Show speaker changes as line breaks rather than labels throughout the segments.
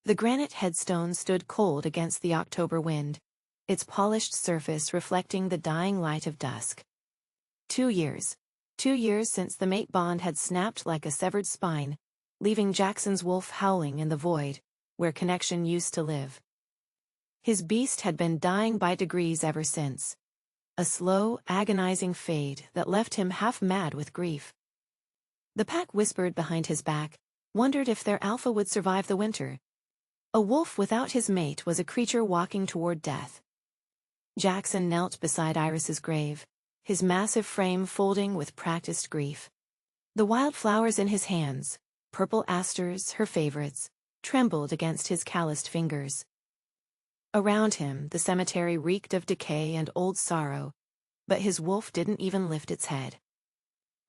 The granite headstone stood cold against the October wind, its polished surface reflecting the dying light of dusk. 2 years. 2 years since the mate bond had snapped like a severed spine, leaving Jaxon's wolf howling in the void, where connection used to live. His beast had been dying by degrees ever since. A slow, agonizing fade that left him half mad with grief. The pack whispered behind his back, wondered if their alpha would survive the winter. A wolf without his mate was a creature walking toward death. Jaxon knelt beside Iris's grave, his massive frame folding with practiced grief. The wild flowers in his hands, purple asters, her favorites, trembled against his calloused fingers. Around him, the cemetery reeked of decay and old sorrow, but his wolf didn't even lift its head.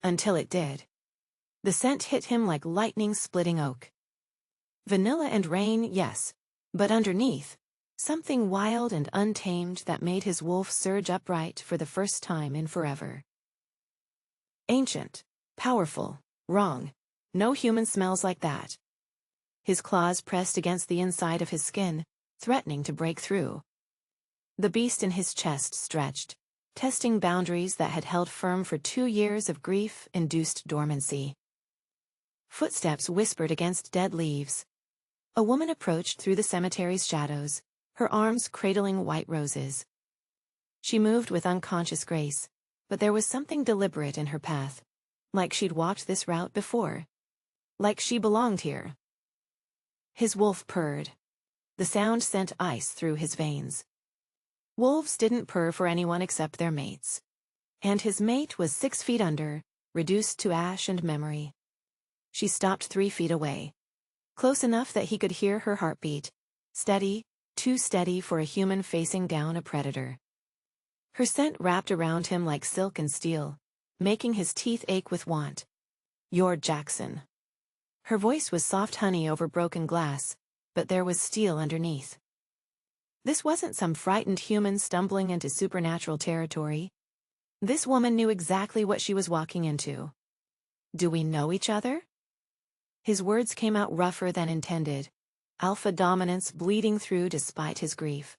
Until it did. The scent hit him like lightning splitting oak. Vanilla and rain, yes, but underneath, something wild and untamed that made his wolf surge upright for the first time in forever. Ancient, powerful, wrong. No human smells like that. His claws pressed against the inside of his skin, threatening to break through. The beast in his chest stretched, testing boundaries that had held firm for 2 years of grief-induced dormancy. Footsteps whispered against dead leaves. A woman approached through the cemetery's shadows, her arms cradling white roses. She moved with unconscious grace, but there was something deliberate in her path, like she'd walked this route before. Like she belonged here. His wolf purred. The sound sent ice through his veins. Wolves didn't purr for anyone except their mates. And his mate was 6 feet under, reduced to ash and memory. She stopped 3 feet away. Close enough that he could hear her heartbeat. Steady, too steady for a human facing down a predator. Her scent wrapped around him like silk and steel, making his teeth ache with want. "You're Jaxon." Her voice was soft honey over broken glass, but there was steel underneath. This wasn't some frightened human stumbling into supernatural territory. This woman knew exactly what she was walking into. "Do we know each other?" His words came out rougher than intended, alpha dominance bleeding through despite his grief.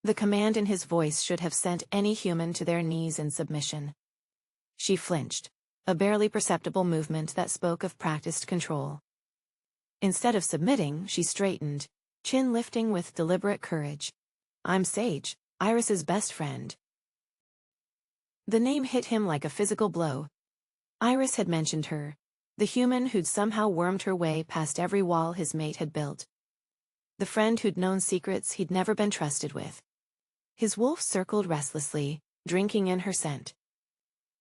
The command in his voice should have sent any human to their knees in submission. She flinched, a barely perceptible movement that spoke of practiced control. Instead of submitting, she straightened, chin lifting with deliberate courage. "I'm Sage, Iris's best friend." The name hit him like a physical blow. Iris had mentioned her, the human who'd somehow wormed her way past every wall his mate had built. The friend who'd known secrets he'd never been trusted with. His wolf circled restlessly, drinking in her scent.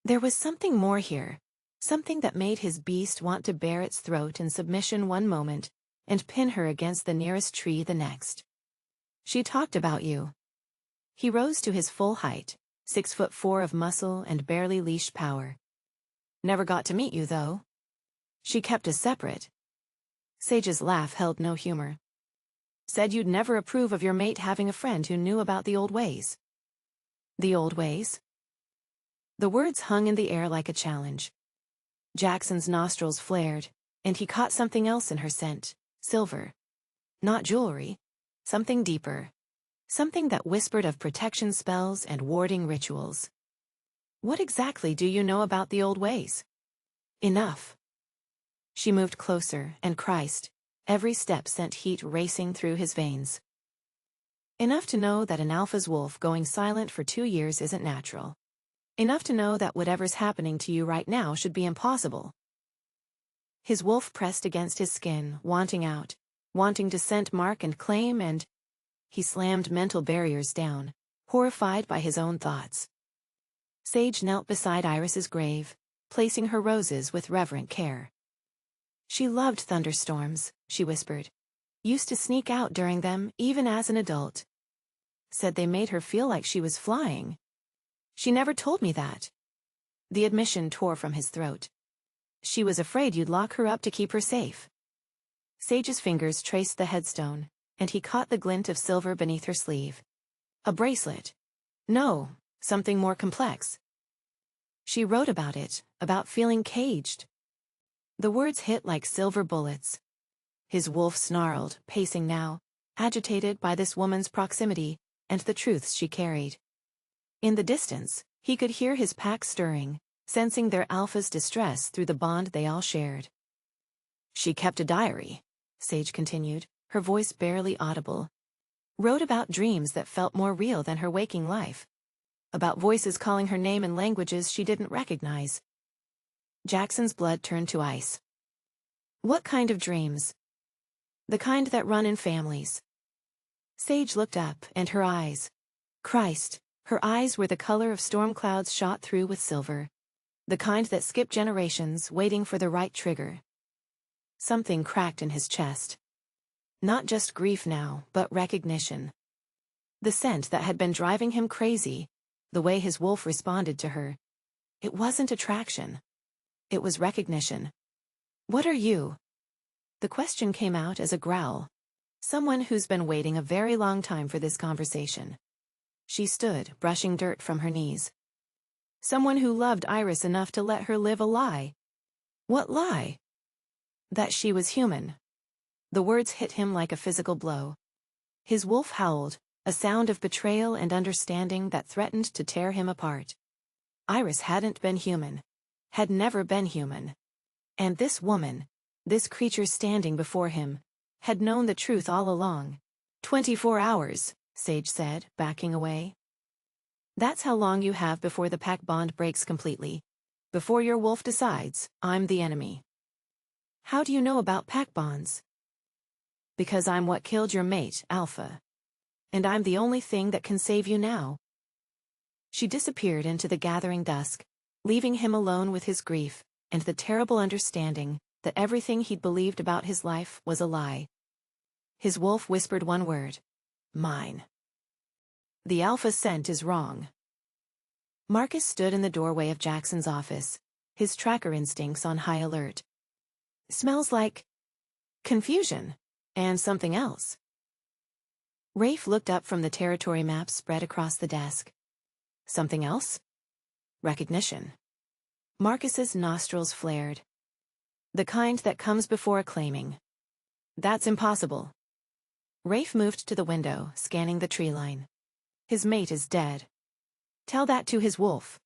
There was something more here, something that made his beast want to bare its throat in submission one moment, and pin her against the nearest tree the next. "She talked about you." He rose to his full height, 6'4" of muscle and barely leashed power. "Never got to meet you, though." "She kept us separate." Sage's laugh held no humor. "Said you'd never approve of your mate having a friend who knew about the old ways." "The old ways?" The words hung in the air like a challenge. Jaxon's nostrils flared, and he caught something else in her scent, silver. Not jewelry. Something deeper. Something that whispered of protection spells and warding rituals. "What exactly do you know about the old ways?" "Enough." She moved closer, and Christ, every step sent heat racing through his veins. "Enough to know that an alpha's wolf going silent for 2 years isn't natural. Enough to know that whatever's happening to you right now should be impossible." His wolf pressed against his skin, wanting out, wanting to scent, mark, and claim, and he slammed mental barriers down, horrified by his own thoughts. Sage knelt beside Iris's grave, placing her roses with reverent care. "She loved thunderstorms," she whispered. "Used to sneak out during them, even as an adult. Said they made her feel like she was flying." "She never told me that." The admission tore from his throat. "She was afraid you'd lock her up to keep her safe." Sage's fingers traced the headstone, and he caught the glint of silver beneath her sleeve. "A bracelet." "No, something more complex." "She wrote about it, about feeling caged." The words hit like silver bullets. His wolf snarled, pacing now, agitated by this woman's proximity and the truths she carried. In the distance, he could hear his pack stirring, sensing their alpha's distress through the bond they all shared. She kept a diary, Sage continued, her voice barely audible. Wrote about dreams that felt more real than her waking life. About voices calling her name in languages she didn't recognize. Jackson's blood turned to ice. What kind of dreams? The kind that run in families. Sage looked up, and her eyes. Christ, her eyes were the color of storm clouds shot through with silver. The kind that skip generations, waiting for the right trigger. Something cracked in his chest. Not just grief now, but recognition. The scent that had been driving him crazy, the way his wolf responded to her. It wasn't attraction. It was recognition. What are you? The question came out as a growl. Someone who's been waiting a very long time for this conversation. She stood, brushing dirt from her knees. Someone who loved Iris enough to let her live a lie. What lie? That she was human. The words hit him like a physical blow. His wolf howled, a sound of betrayal and understanding that threatened to tear him apart. Iris hadn't been human. Had never been human. And this woman, this creature standing before him, had known the truth all along. 24 hours, Sage said, backing away. That's how long you have before the pack bond breaks completely. Before your wolf decides, I'm the enemy. How do you know about pack bonds? Because I'm what killed your mate, Alpha. And I'm the only thing that can save you now. She disappeared into the gathering dusk, leaving him alone with his grief, and the terrible understanding that everything he'd believed about his life was a lie. His wolf whispered one word. Mine. The Alpha scent is wrong. Marcus stood in the doorway of Jackson's office, his tracker instincts on high alert. Smells like confusion, and something else. Rafe looked up from the territory map spread across the desk. Something else? Recognition. Marcus's nostrils flared. The kind that comes before claiming. That's impossible. Rafe moved to the window, scanning the tree line. His mate is dead. Tell that to his wolf.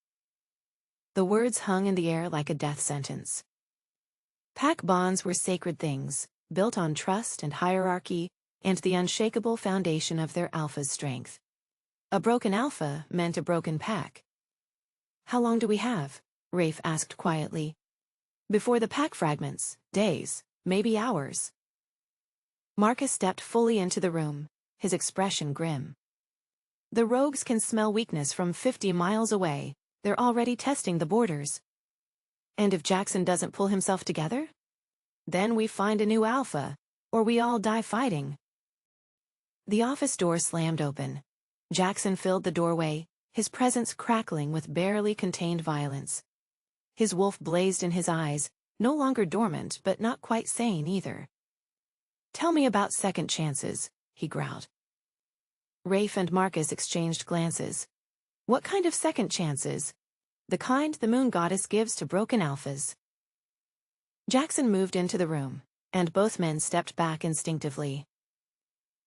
The words hung in the air like a death sentence. Pack bonds were sacred things, built on trust and hierarchy, and the unshakable foundation of their alpha's strength. A broken alpha meant a broken pack. How long do we have? Rafe asked quietly. Before the pack fragments, days, maybe hours. Marcus stepped fully into the room, his expression grim. The rogues can smell weakness from 50 miles away. They're already testing the borders. And if Jaxon doesn't pull himself together? Then we find a new alpha, or we all die fighting. The office door slammed open. Jaxon filled the doorway, his presence crackling with barely contained violence. His wolf blazed in his eyes, no longer dormant but not quite sane either. Tell me about second chances, he growled. Rafe and Marcus exchanged glances. What kind of second chances? The kind the moon goddess gives to broken alphas. Jaxon moved into the room, and both men stepped back instinctively.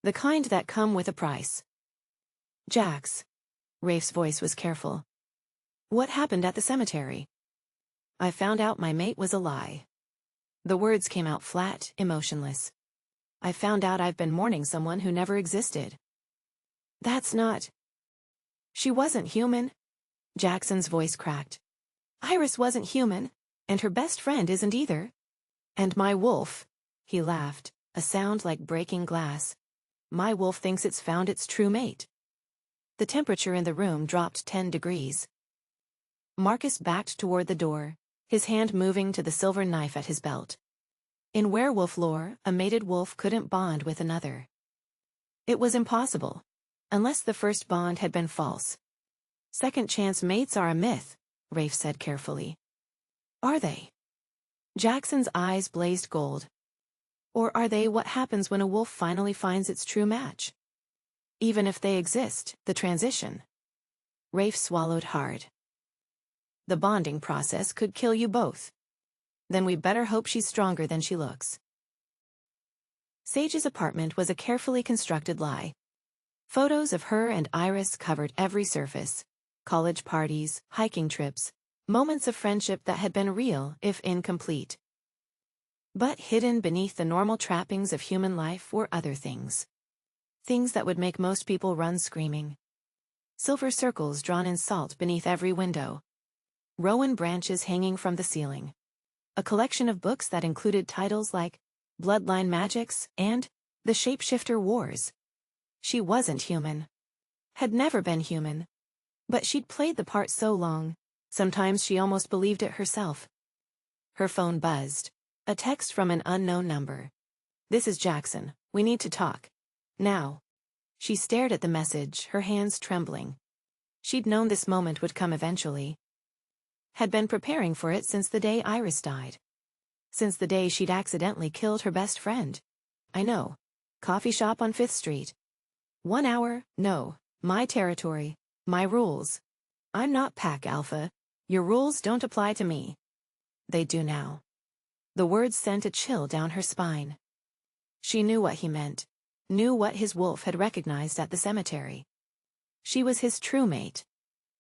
The kind that come with a price. Jax. Rafe's voice was careful. What happened at the cemetery? I found out my mate was a lie. The words came out flat, emotionless. I found out I've been mourning someone who never existed. That's not... She wasn't human. Jackson's voice cracked. Iris wasn't human, and her best friend isn't either. And my wolf, he laughed, a sound like breaking glass. My wolf thinks it's found its true mate. The temperature in the room dropped 10 degrees. Marcus backed toward the door, his hand moving to the silver knife at his belt. In werewolf lore, a mated wolf couldn't bond with another. It was impossible, unless the first bond had been false. Second chance mates are a myth, Rafe said carefully. Are they? Jackson's eyes blazed gold. Or are they what happens when a wolf finally finds its true match? Even if they exist, the transition. Rafe swallowed hard. The bonding process could kill you both. Then we better hope she's stronger than she looks. Sage's apartment was a carefully constructed lie. Photos of her and Iris covered every surface. College parties, hiking trips, moments of friendship that had been real, if incomplete. But hidden beneath the normal trappings of human life were other things. Things that would make most people run screaming. Silver circles drawn in salt beneath every window. Rowan branches hanging from the ceiling. A collection of books that included titles like Bloodline Magics and The Shapeshifter Wars. She wasn't human. Had never been human. But she'd played the part so long, sometimes she almost believed it herself. Her phone buzzed. A text from an unknown number. "This is Jaxon. We need to talk. Now." She stared at the message, her hands trembling. She'd known this moment would come eventually. Had been preparing for it since the day Iris died. Since the day she'd accidentally killed her best friend. "I know. Coffee shop on 5th Street. 1 hour, no. My territory. My rules. I'm not Pack Alpha. Your rules don't apply to me." They do now. The words sent a chill down her spine. She knew what he meant. Knew what his wolf had recognized at the cemetery. She was his true mate.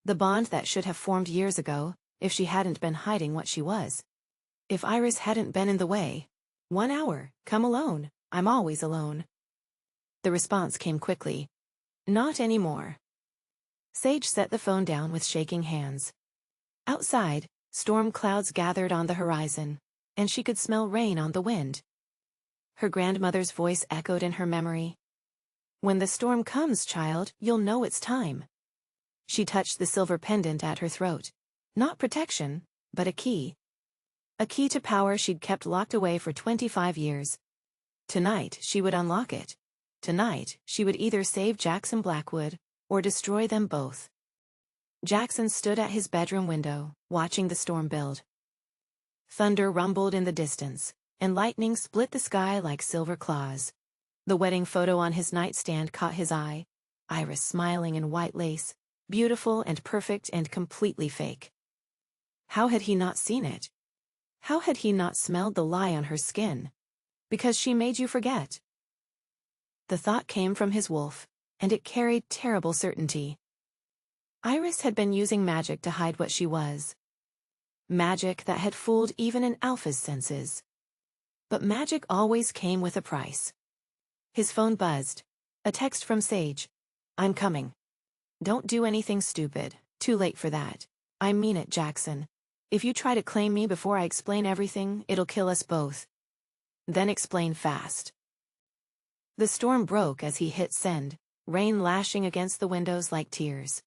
The bond that should have formed years ago, if she hadn't been hiding what she was. If Iris hadn't been in the way. 1 hour, come alone, I'm always alone. The response came quickly. Not anymore. Sage set the phone down with shaking hands. Outside, storm clouds gathered on the horizon, and she could smell rain on the wind. Her grandmother's voice echoed in her memory. "When the storm comes, child, you'll know it's time." She touched the silver pendant at her throat. Not protection, but a key. A key to power she'd kept locked away for 25 years. Tonight, she would unlock it. Tonight, she would either save Jaxon Blackwood, or destroy them both. Jaxon stood at his bedroom window, watching the storm build. Thunder rumbled in the distance, and lightning split the sky like silver claws. The wedding photo on his nightstand caught his eye. Iris smiling in white lace, beautiful and perfect and completely fake. How had he not seen it? How had he not smelled the lie on her skin? Because she made you forget. The thought came from his wolf, and it carried terrible certainty. Iris had been using magic to hide what she was. Magic that had fooled even an alpha's senses. But magic always came with a price. His phone buzzed. A text from Sage. "I'm coming. Don't do anything stupid. Too late for that. I mean it, Jaxon. If you try to claim me before I explain everything, it'll kill us both. Then explain fast." The storm broke as he hit send, rain lashing against the windows like tears.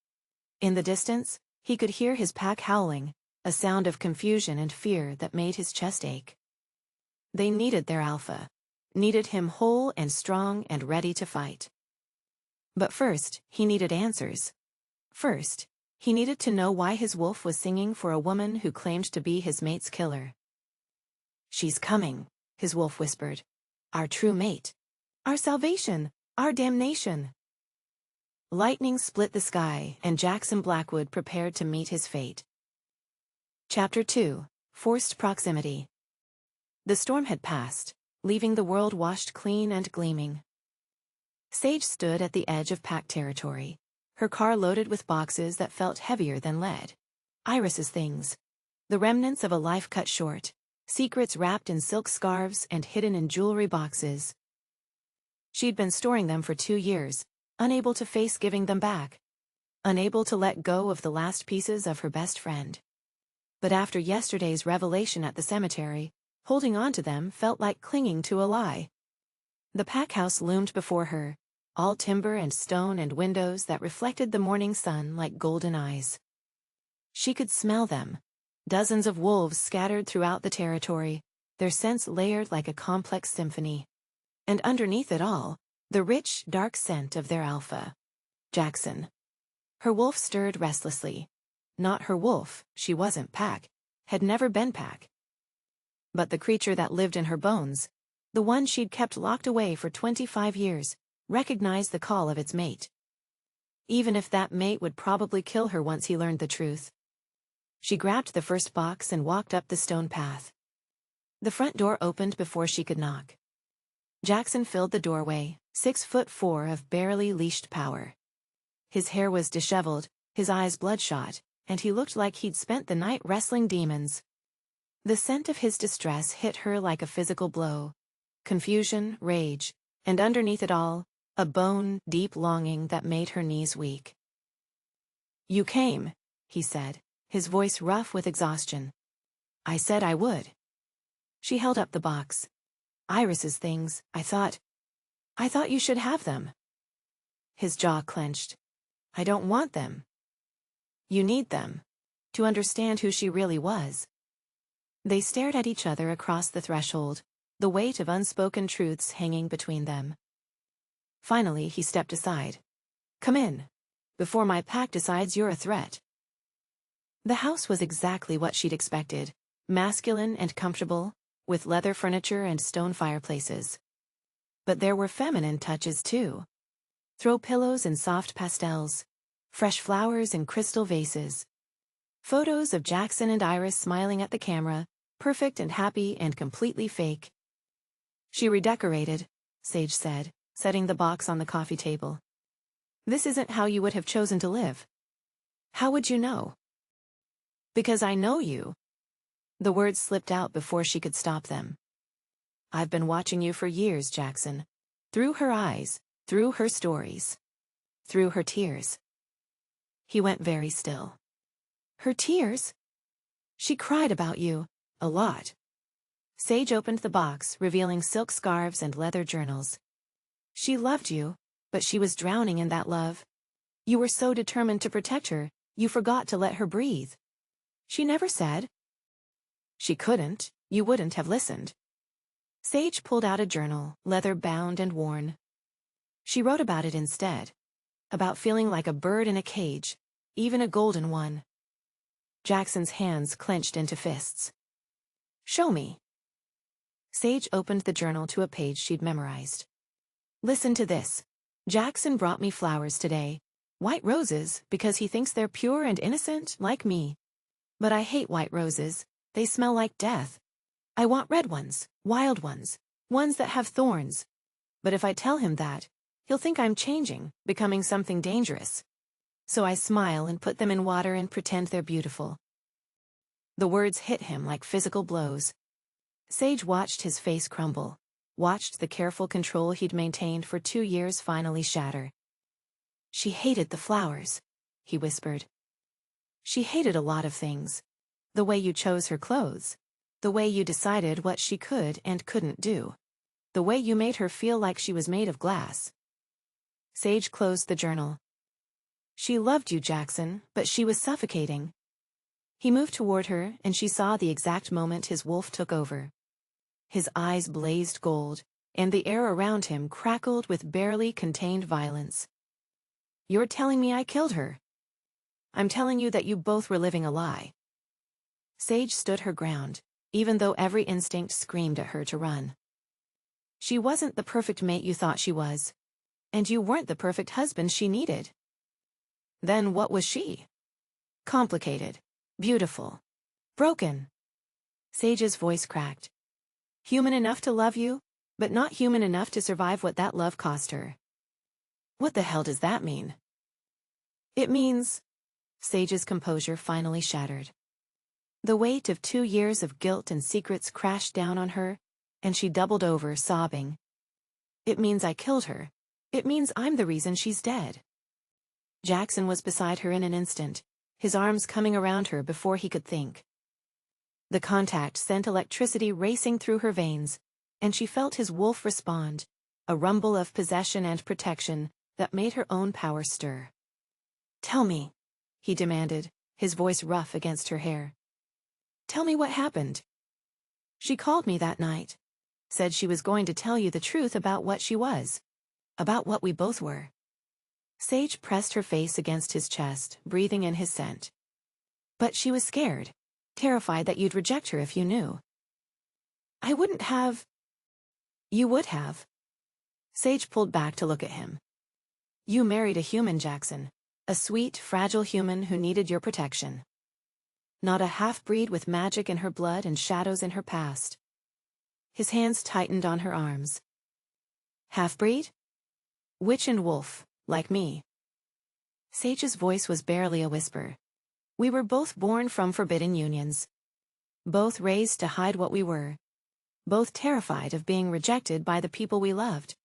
In the distance, he could hear his pack howling, a sound of confusion and fear that made his chest ache. They needed their alpha. Needed him whole and strong and ready to fight. But first, he needed answers. First, he needed to know why his wolf was singing for a woman who claimed to be his mate's killer. "She's coming," his wolf whispered. "Our true mate. Our salvation. Our damnation." Lightning split the sky, and Jaxon Blackwood prepared to meet his fate. Chapter 2. Forced Proximity. The storm had passed, leaving the world washed clean and gleaming. Sage stood at the edge of pack territory, her car loaded with boxes that felt heavier than lead. Iris's things. The remnants of a life cut short, secrets wrapped in silk scarves and hidden in jewelry boxes. She'd been storing them for 2 years, unable to face giving them back. Unable to let go of the last pieces of her best friend. But after yesterday's revelation at the cemetery, holding on to them felt like clinging to a lie. The pack house loomed before her, all timber and stone and windows that reflected the morning sun like golden eyes. She could smell them. Dozens of wolves scattered throughout the territory, their scents layered like a complex symphony. And underneath it all, the rich, dark scent of their alpha. Jaxon. Her wolf stirred restlessly. Not her wolf, she wasn't pack, had never been pack. But the creature that lived in her bones, the one she'd kept locked away for 25 years, recognized the call of its mate. Even if that mate would probably kill her once he learned the truth. She grabbed the first box and walked up the stone path. The front door opened before she could knock. Jaxon filled the doorway, 6'4" of barely leashed power. His hair was disheveled, his eyes bloodshot, and he looked like he'd spent the night wrestling demons. The scent of his distress hit her like a physical blow. Confusion, rage, and underneath it all, a bone-deep longing that made her knees weak. "You came," he said, his voice rough with exhaustion. "I said I would." She held up the box. "Iris's things, I thought you should have them." His jaw clenched. "I don't want them." "You need them. To understand who she really was." They stared at each other across the threshold, the weight of unspoken truths hanging between them. Finally, he stepped aside. "Come in, before my pack decides you're a threat." The house was exactly what she'd expected, masculine and comfortable, with leather furniture and stone fireplaces. But there were feminine touches too. Throw pillows and soft pastels, fresh flowers in crystal vases. Photos of Jaxon and Iris smiling at the camera, perfect and happy and completely fake. "She redecorated," Sage said, setting the box on the coffee table. "This isn't how you would have chosen to live." "How would you know?" "Because I know you." The words slipped out before she could stop them. "I've been watching you for years, Jaxon. Through her eyes, through her stories, through her tears." He went very still. "Her tears?" "She cried about you, a lot." Sage opened the box, revealing silk scarves and leather journals. "She loved you, but she was drowning in that love. You were so determined to protect her, you forgot to let her breathe. She never said." "She couldn't, you wouldn't have listened." Sage pulled out a journal, leather-bound and worn. She wrote about it instead. About feeling like a bird in a cage, even a golden one. Jackson's hands clenched into fists. "Show me." Sage opened the journal to a page she'd memorized. "Listen to this. Jaxon brought me flowers today. White roses, because he thinks they're pure and innocent, like me. But I hate white roses. They smell like death. I want red ones, wild ones, ones that have thorns. But if I tell him that, he'll think I'm changing, becoming something dangerous. So I smile and put them in water and pretend they're beautiful." The words hit him like physical blows. Sage watched his face crumble, watched the careful control he'd maintained for 2 years finally shatter. "She hated the flowers," he whispered. "She hated a lot of things. The way you chose her clothes. The way you decided what she could and couldn't do. The way you made her feel like she was made of glass." Sage closed the journal. "She loved you, Jaxon, but she was suffocating." He moved toward her, and she saw the exact moment his wolf took over. His eyes blazed gold, and the air around him crackled with barely contained violence. "You're telling me I killed her?" "I'm telling you that you both were living a lie." Sage stood her ground, even though every instinct screamed at her to run. "She wasn't the perfect mate you thought she was. And you weren't the perfect husband she needed." "Then what was she?" "Complicated. Beautiful. Broken." Sage's voice cracked. "Human enough to love you, but not human enough to survive what that love cost her." "What the hell does that mean?" "It means—" Sage's composure finally shattered. The weight of 2 years of guilt and secrets crashed down on her, and she doubled over, sobbing. "It means I killed her. It means I'm the reason she's dead." Jaxon was beside her in an instant, his arms coming around her before he could think. The contact sent electricity racing through her veins, and she felt his wolf respond, a rumble of possession and protection that made her own power stir. "Tell me," he demanded, his voice rough against her hair. "Tell me what happened." "She called me that night. Said she was going to tell you the truth about what she was. About what we both were." Sage pressed her face against his chest, breathing in his scent. "But she was scared. Terrified that you'd reject her if you knew." "I wouldn't have." "You would have." Sage pulled back to look at him. "You married a human, Jaxon. A sweet, fragile human who needed your protection. Not a half-breed with magic in her blood and shadows in her past." His hands tightened on her arms. Half-breed? Witch and wolf, like me. Sage's voice was barely a whisper. We were both born from forbidden unions. Both raised to hide what we were. Both terrified of being rejected by the people we loved.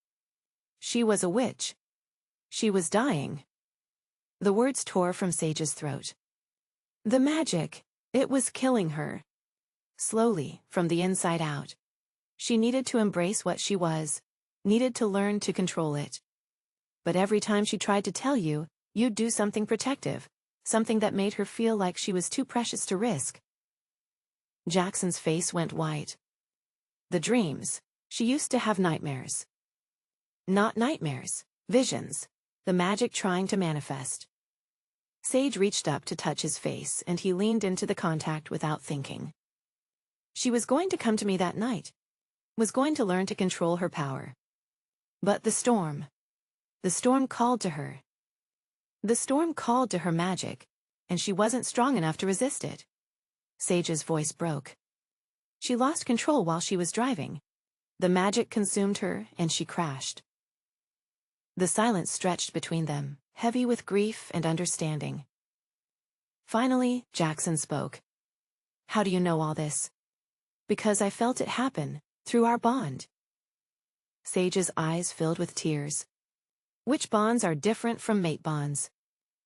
She was a witch. She was dying. The words tore from Sage's throat. The magic, it was killing her. Slowly, from the inside out. She needed to embrace what she was, needed to learn to control it. But every time she tried to tell you, you'd do something protective, something that made her feel like she was too precious to risk. Jaxon's face went white. The dreams. She used to have nightmares. Not nightmares, visions. The magic trying to manifest. Sage reached up to touch his face and he leaned into the contact without thinking. She was going to come to me that night. Was going to learn to control her power. But the storm. The storm called to her. The storm called to her magic, and she wasn't strong enough to resist it. Sage's voice broke. She lost control while she was driving. The magic consumed her, and she crashed. The silence stretched between them, heavy with grief and understanding. Finally, Jaxon spoke. How do you know all this? Because I felt it happen, through our bond. Sage's eyes filled with tears. Witch bonds are different from mate bonds.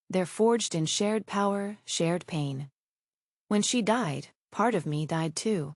They're forged in shared power, shared pain. When she died, part of me died too.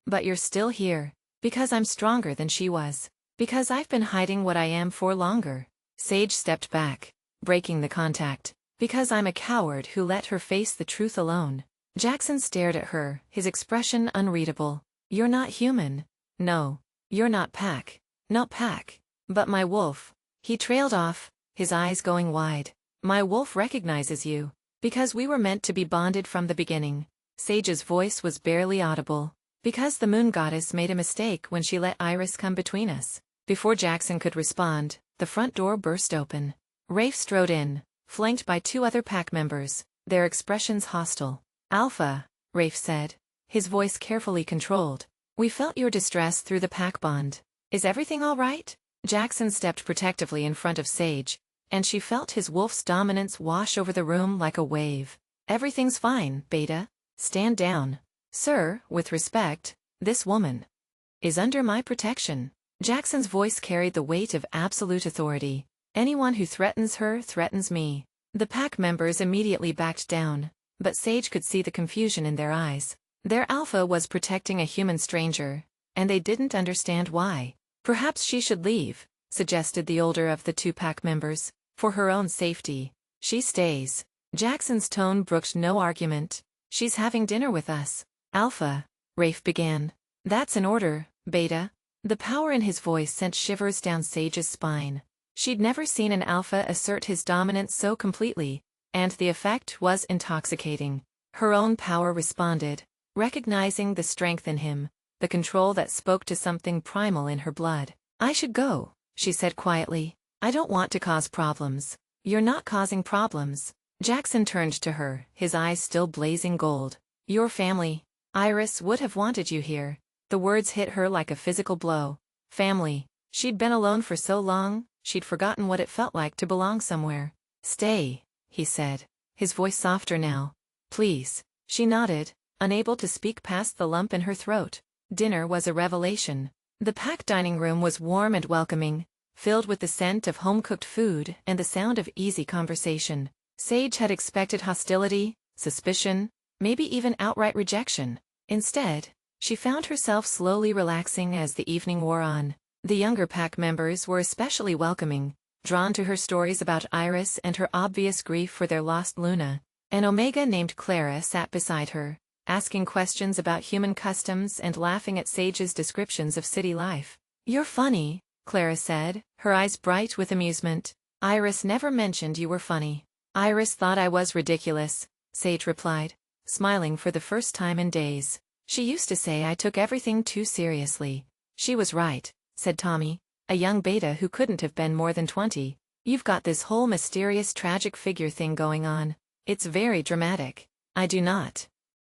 But you're still here, because I'm stronger than she was. Because I've been hiding what I am for longer. Sage stepped back, breaking the contact. Because I'm a coward who let her face the truth alone. Jaxon stared at her, his expression unreadable. You're not human. No. You're not pack. Not pack. But my wolf. He trailed off, his eyes going wide. My wolf recognizes you. Because we were meant to be bonded from the beginning. Sage's voice was barely audible. Because the moon goddess made a mistake when she let Iris come between us. Before Jaxon could respond, the front door burst open. Rafe strode in, flanked by two other pack members, their expressions hostile. Alpha, Rafe said, his voice carefully controlled. We felt your distress through the pack bond. Is everything all right? Jaxon stepped protectively in front of Sage, and she felt his wolf's dominance wash over the room like a wave. Everything's fine, Beta. Stand down. Sir, with respect, this woman is under my protection. Jaxon's voice carried the weight of absolute authority. Anyone who threatens her threatens me. The pack members immediately backed down, but Sage could see the confusion in their eyes. Their alpha was protecting a human stranger, and they didn't understand why. Perhaps she should leave, suggested the older of the two pack members, for her own safety. She stays. Jaxon's tone brooked no argument. She's having dinner with us. Alpha, Rafe began. That's an order, Beta. The power in his voice sent shivers down Sage's spine. She'd never seen an alpha assert his dominance so completely, and the effect was intoxicating. Her own power responded, recognizing the strength in him, the control that spoke to something primal in her blood. I should go, she said quietly. I don't want to cause problems. You're not causing problems. Jaxon turned to her, his eyes still blazing gold. Your family. Iris would have wanted you here. The words hit her like a physical blow. Family. She'd been alone for so long, she'd forgotten what it felt like to belong somewhere. Stay, he said, his voice softer now. Please. She nodded, unable to speak past the lump in her throat. Dinner was a revelation. The packed dining room was warm and welcoming, filled with the scent of home-cooked food and the sound of easy conversation. Sage had expected hostility, suspicion, maybe even outright rejection. Instead, she found herself slowly relaxing as the evening wore on. The younger pack members were especially welcoming, drawn to her stories about Iris and her obvious grief for their lost Luna. An Omega named Clara sat beside her, asking questions about human customs and laughing at Sage's descriptions of city life. You're funny, Clara said, her eyes bright with amusement. Iris never mentioned you were funny. Iris thought I was ridiculous, Sage replied, smiling for the first time in days. She used to say I took everything too seriously. She was right, said Tommy, a young beta who couldn't have been more than 20. You've got this whole mysterious tragic figure thing going on. It's very dramatic. I do not.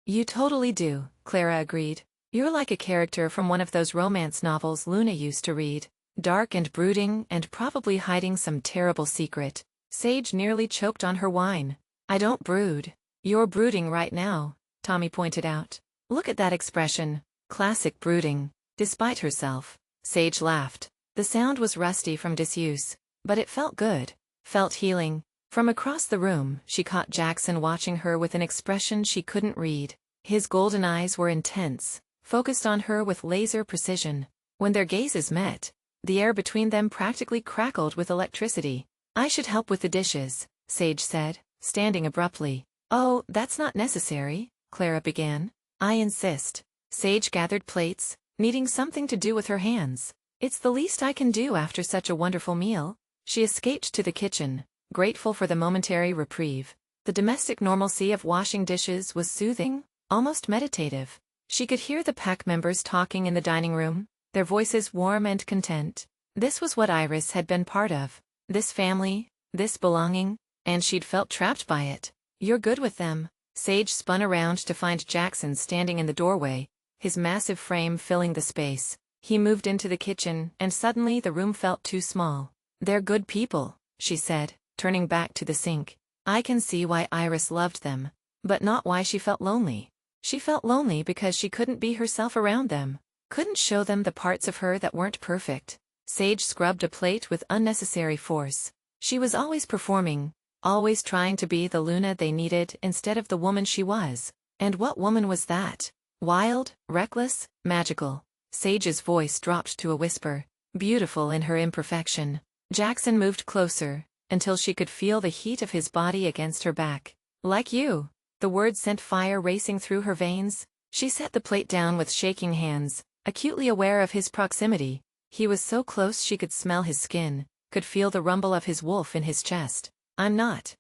You totally do, Clara agreed. You're like a character from one of those romance novels Luna used to read. dark and brooding and probably hiding some terrible secret. Sage nearly choked on her wine. I don't brood. You're brooding right now, Tommy pointed out. Look at that expression. Classic brooding. Despite herself, Sage laughed. The sound was rusty from disuse, but it felt good. Felt healing. From across the room, she caught Jaxon watching her with an expression she couldn't read. His golden eyes were intense, focused on her with laser precision. When their gazes met, the air between them practically crackled with electricity. I should help with the dishes, Sage said, standing abruptly. Oh, that's not necessary, Clara began. I insist. Sage gathered plates, needing something to do with her hands. It's the least I can do after such a wonderful meal. She escaped to the kitchen, grateful for the momentary reprieve. The domestic normalcy of washing dishes was soothing, almost meditative. She could hear the pack members talking in the dining room, their voices warm and content. This was what Iris had been part of. This family, this belonging, and she'd felt trapped by it. You're good with them. Sage spun around to find Jaxon standing in the doorway, his massive frame filling the space. He moved into the kitchen, and suddenly the room felt too small. They're good people, she said, turning back to the sink. I can see why Iris loved them, but not why she felt lonely. She felt lonely because she couldn't be herself around them, couldn't show them the parts of her that weren't perfect. Sage scrubbed a plate with unnecessary force. She was always performing, always trying to be the Luna they needed instead of the woman she was. And what woman was that? Wild, reckless, magical. Sage's voice dropped to a whisper, beautiful in her imperfection. Jaxon moved closer, until she could feel the heat of his body against her back. Like you. The words sent fire racing through her veins. She set the plate down with shaking hands, acutely aware of his proximity. He was so close she could smell his skin, could feel the rumble of his wolf in his chest. I'm not.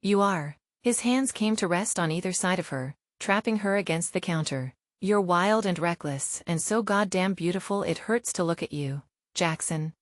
You are. His hands came to rest on either side of her, trapping her against the counter. You're wild and reckless, and so goddamn beautiful it hurts to look at you, Jaxon.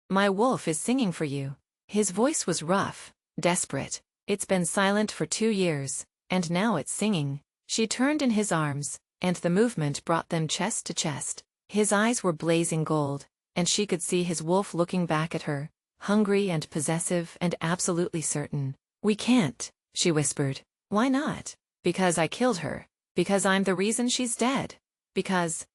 My wolf is singing for you. His voice was rough, desperate. It's been silent for 2 years, and now it's singing. She turned in his arms, and the movement brought them chest to chest. His eyes were blazing gold, and she could see his wolf looking back at her, hungry and possessive and absolutely certain. We can't, she whispered. Why not? Because I killed her. Because I'm the reason she's dead. Because...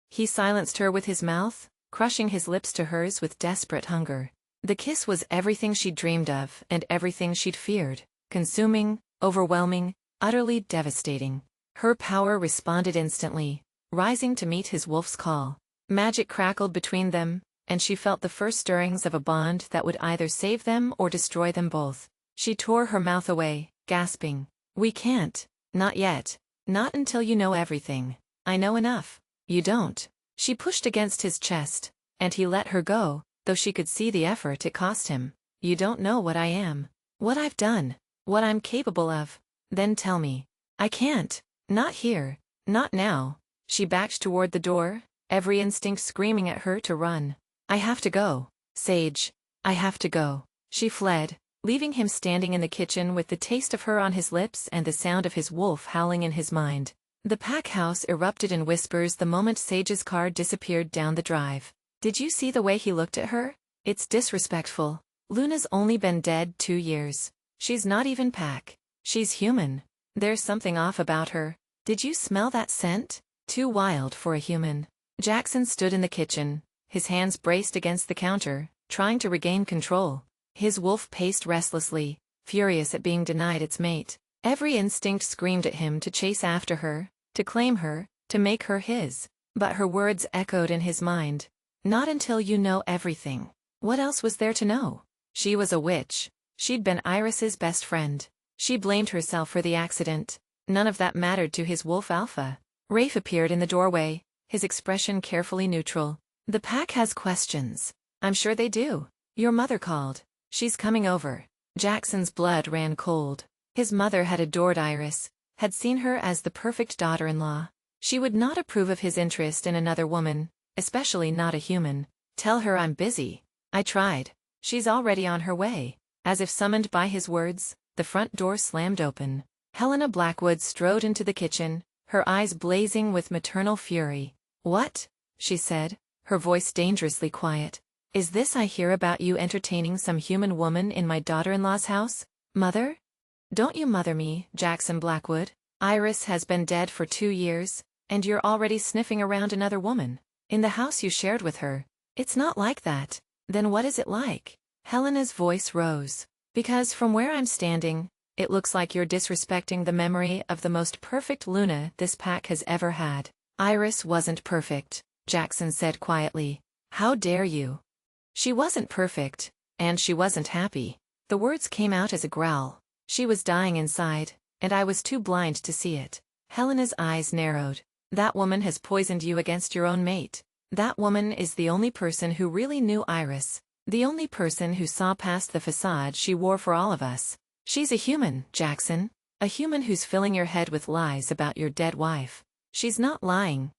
He silenced her with his mouth, crushing his lips to hers with desperate hunger. The kiss was everything she'd dreamed of and everything she'd feared. Consuming, overwhelming, utterly devastating. Her power responded instantly, rising to meet his wolf's call. Magic crackled between them, and she felt the first stirrings of a bond that would either save them or destroy them both. She tore her mouth away, gasping. We can't. Not yet. Not until you know everything. I know enough. You don't. She pushed against his chest, and he let her go, though she could see the effort it cost him. You don't know what I am. What I've done. What I'm capable of. Then tell me. I can't. Not here. Not now. She backed toward the door, every instinct screaming at her to run. I have to go. Sage. I have to go. She fled, leaving him standing in the kitchen with the taste of her on his lips and the sound of his wolf howling in his mind. The pack house erupted in whispers the moment Sage's car disappeared down the drive. Did you see the way he looked at her? It's disrespectful. Luna's only been dead 2 years. She's not even pack. She's human. There's something off about her. Did you smell that scent? Too wild for a human. Jaxon stood in the kitchen, his hands braced against the counter, trying to regain control. His wolf paced restlessly, furious at being denied its mate. Every instinct screamed at him to chase after her, to claim her, to make her his. But her words echoed in his mind. Not until you know everything. What else was there to know? She was a witch. She'd been Iris's best friend. She blamed herself for the accident. None of that mattered to his wolf Alpha. Rafe appeared in the doorway, his expression carefully neutral. The pack has questions. I'm sure they do. Your mother called. She's coming over. Jackson's blood ran cold. His mother had adored Iris, had seen her as the perfect daughter-in-law. She would not approve of his interest in another woman, especially not a human. Tell her I'm busy. I tried. She's already on her way. As if summoned by his words, the front door slammed open. Helena Blackwood strode into the kitchen, her eyes blazing with maternal fury. What? She said, her voice dangerously quiet. Is this I hear about you entertaining some human woman in my daughter-in-law's house? Mother? Don't you mother me, Jaxon Blackwood. Iris has been dead for 2 years, and you're already sniffing around another woman. In the house you shared with her. It's not like that. Then what is it like? Helena's voice rose. Because from where I'm standing, it looks like you're disrespecting the memory of the most perfect Luna this pack has ever had. Iris wasn't perfect, Jaxon said quietly. How dare you? She wasn't perfect, and she wasn't happy. The words came out as a growl. She was dying inside, and I was too blind to see it. Helena's eyes narrowed. That woman has poisoned you against your own mate. That woman is the only person who really knew Iris. The only person who saw past the facade she wore for all of us. She's a human, Jaxon. A human who's filling your head with lies about your dead wife. She's not lying.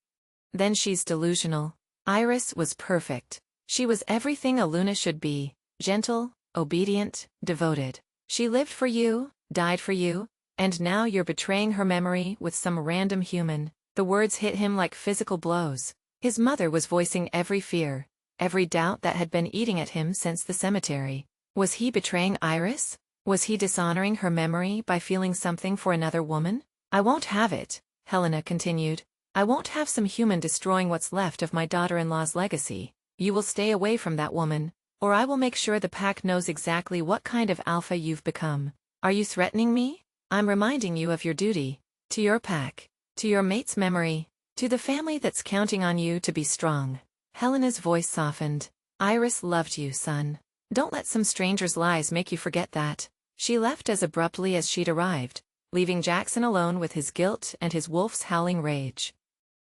Then she's delusional. Iris was perfect. She was everything a Luna should be. Gentle, obedient, devoted. She lived for you, died for you, and now you're betraying her memory with some random human. The words hit him like physical blows. His mother was voicing every fear, every doubt that had been eating at him since the cemetery. Was he betraying Iris? Was he dishonoring her memory by feeling something for another woman? I won't have it, Helena continued. I won't have some human destroying what's left of my daughter-in-law's legacy. You will stay away from that woman, or I will make sure the pack knows exactly what kind of alpha you've become. Are you threatening me? I'm reminding you of your duty. To your pack. To your mate's memory. To the family that's counting on you to be strong. Helena's voice softened. Iris loved you, son. Don't let some stranger's lies make you forget that. She left as abruptly as she'd arrived, leaving Jaxon alone with his guilt and his wolf's howling rage.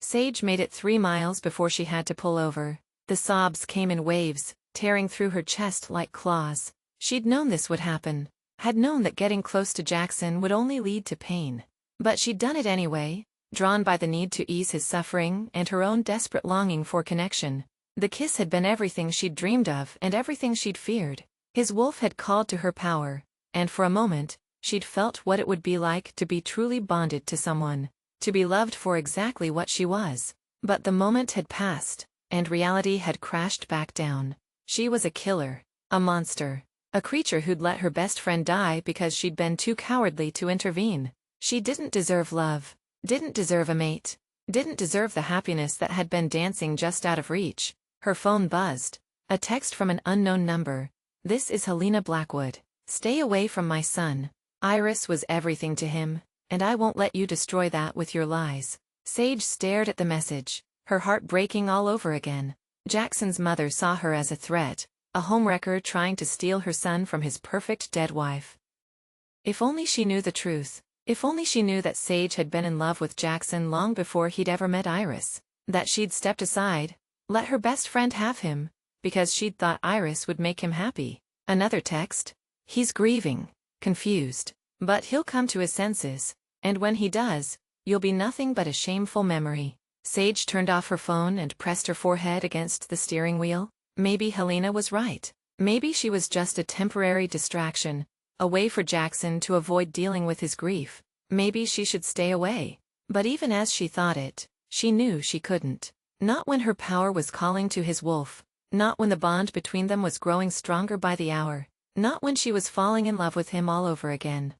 Sage made it 3 miles before she had to pull over. The sobs came in waves, tearing through her chest like claws. She'd known this would happen, had known that getting close to Jaxon would only lead to pain. But she'd done it anyway, drawn by the need to ease his suffering and her own desperate longing for connection. The kiss had been everything she'd dreamed of and everything she'd feared. His wolf had called to her power, and for a moment, she'd felt what it would be like to be truly bonded to someone, to be loved for exactly what she was. But the moment had passed, and reality had crashed back down. She was a killer, a monster, a creature who'd let her best friend die because she'd been too cowardly to intervene. She didn't deserve love, didn't deserve a mate, didn't deserve the happiness that had been dancing just out of reach. Her phone buzzed. A text from an unknown number. This is Helena Blackwood. Stay away from my son. Iris was everything to him, and I won't let you destroy that with your lies. Sage stared at the message, her heart breaking all over again. Jaxon's mother saw her as a threat, a homewrecker trying to steal her son from his perfect dead wife. If only she knew the truth. If only she knew that Sage had been in love with Jaxon long before he'd ever met Iris. That she'd stepped aside, let her best friend have him, because she'd thought Iris would make him happy. Another text. He's grieving, confused, but he'll come to his senses, and when he does, you'll be nothing but a shameful memory. Sage turned off her phone and pressed her forehead against the steering wheel. Maybe Helena was right. Maybe she was just a temporary distraction, a way for Jaxon to avoid dealing with his grief. Maybe she should stay away. But even as she thought it, she knew she couldn't. Not when her power was calling to his wolf. Not when the bond between them was growing stronger by the hour. Not when she was falling in love with him all over again.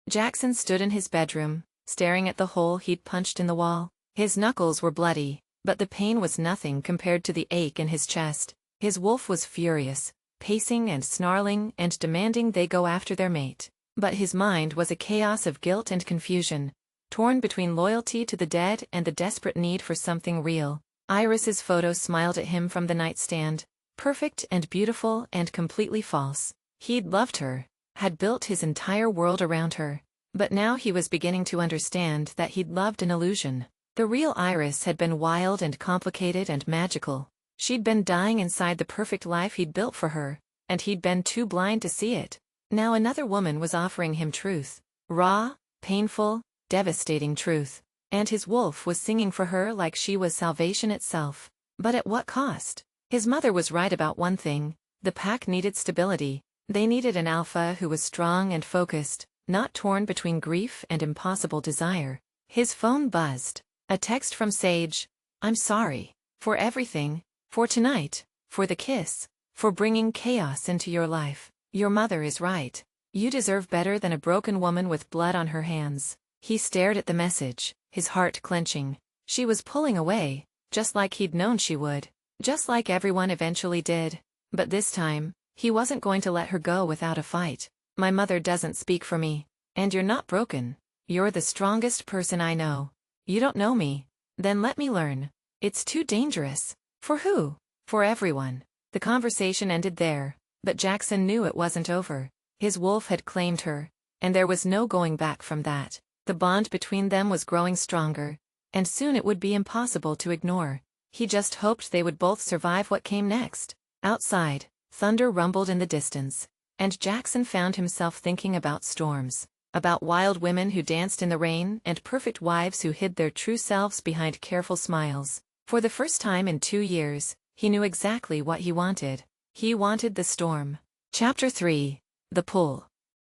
Jaxon stood in his bedroom, staring at the hole he'd punched in the wall. His knuckles were bloody, but the pain was nothing compared to the ache in his chest. His wolf was furious, pacing and snarling and demanding they go after their mate. But his mind was a chaos of guilt and confusion, torn between loyalty to the dead and the desperate need for something real. Iris's photo smiled at him from the nightstand, perfect and beautiful and completely false. He'd loved her, had built his entire world around her, but now he was beginning to understand that he'd loved an illusion. The real Iris had been wild and complicated and magical. She'd been dying inside the perfect life he'd built for her, and he'd been too blind to see it. Now another woman was offering him truth. Raw, painful, devastating truth. And his wolf was singing for her like she was salvation itself. But at what cost? His mother was right about one thing. The pack needed stability. They needed an alpha who was strong and focused, not torn between grief and impossible desire. His phone buzzed. A text from Sage. I'm sorry. For everything. For tonight. For the kiss. for bringing chaos into your life. Your mother is right. You deserve better than a broken woman with blood on her hands. He stared at the message, his heart clenching. She was pulling away, just like he'd known she would. Just like everyone eventually did. But this time, he wasn't going to let her go without a fight. My mother doesn't speak for me. And you're not broken. You're the strongest person I know. You don't know me. Then let me learn. It's too dangerous. For who? For everyone. The conversation ended there, but Jaxon knew it wasn't over. His wolf had claimed her, and there was no going back from that. The bond between them was growing stronger, and soon it would be impossible to ignore. He just hoped they would both survive what came next. Outside, thunder rumbled in the distance, and Jaxon found himself thinking about storms, about wild women who danced in the rain and perfect wives who hid their true selves behind careful smiles. For the first time in 2 years, he knew exactly what he wanted. He wanted the storm. Chapter 3. The Pull.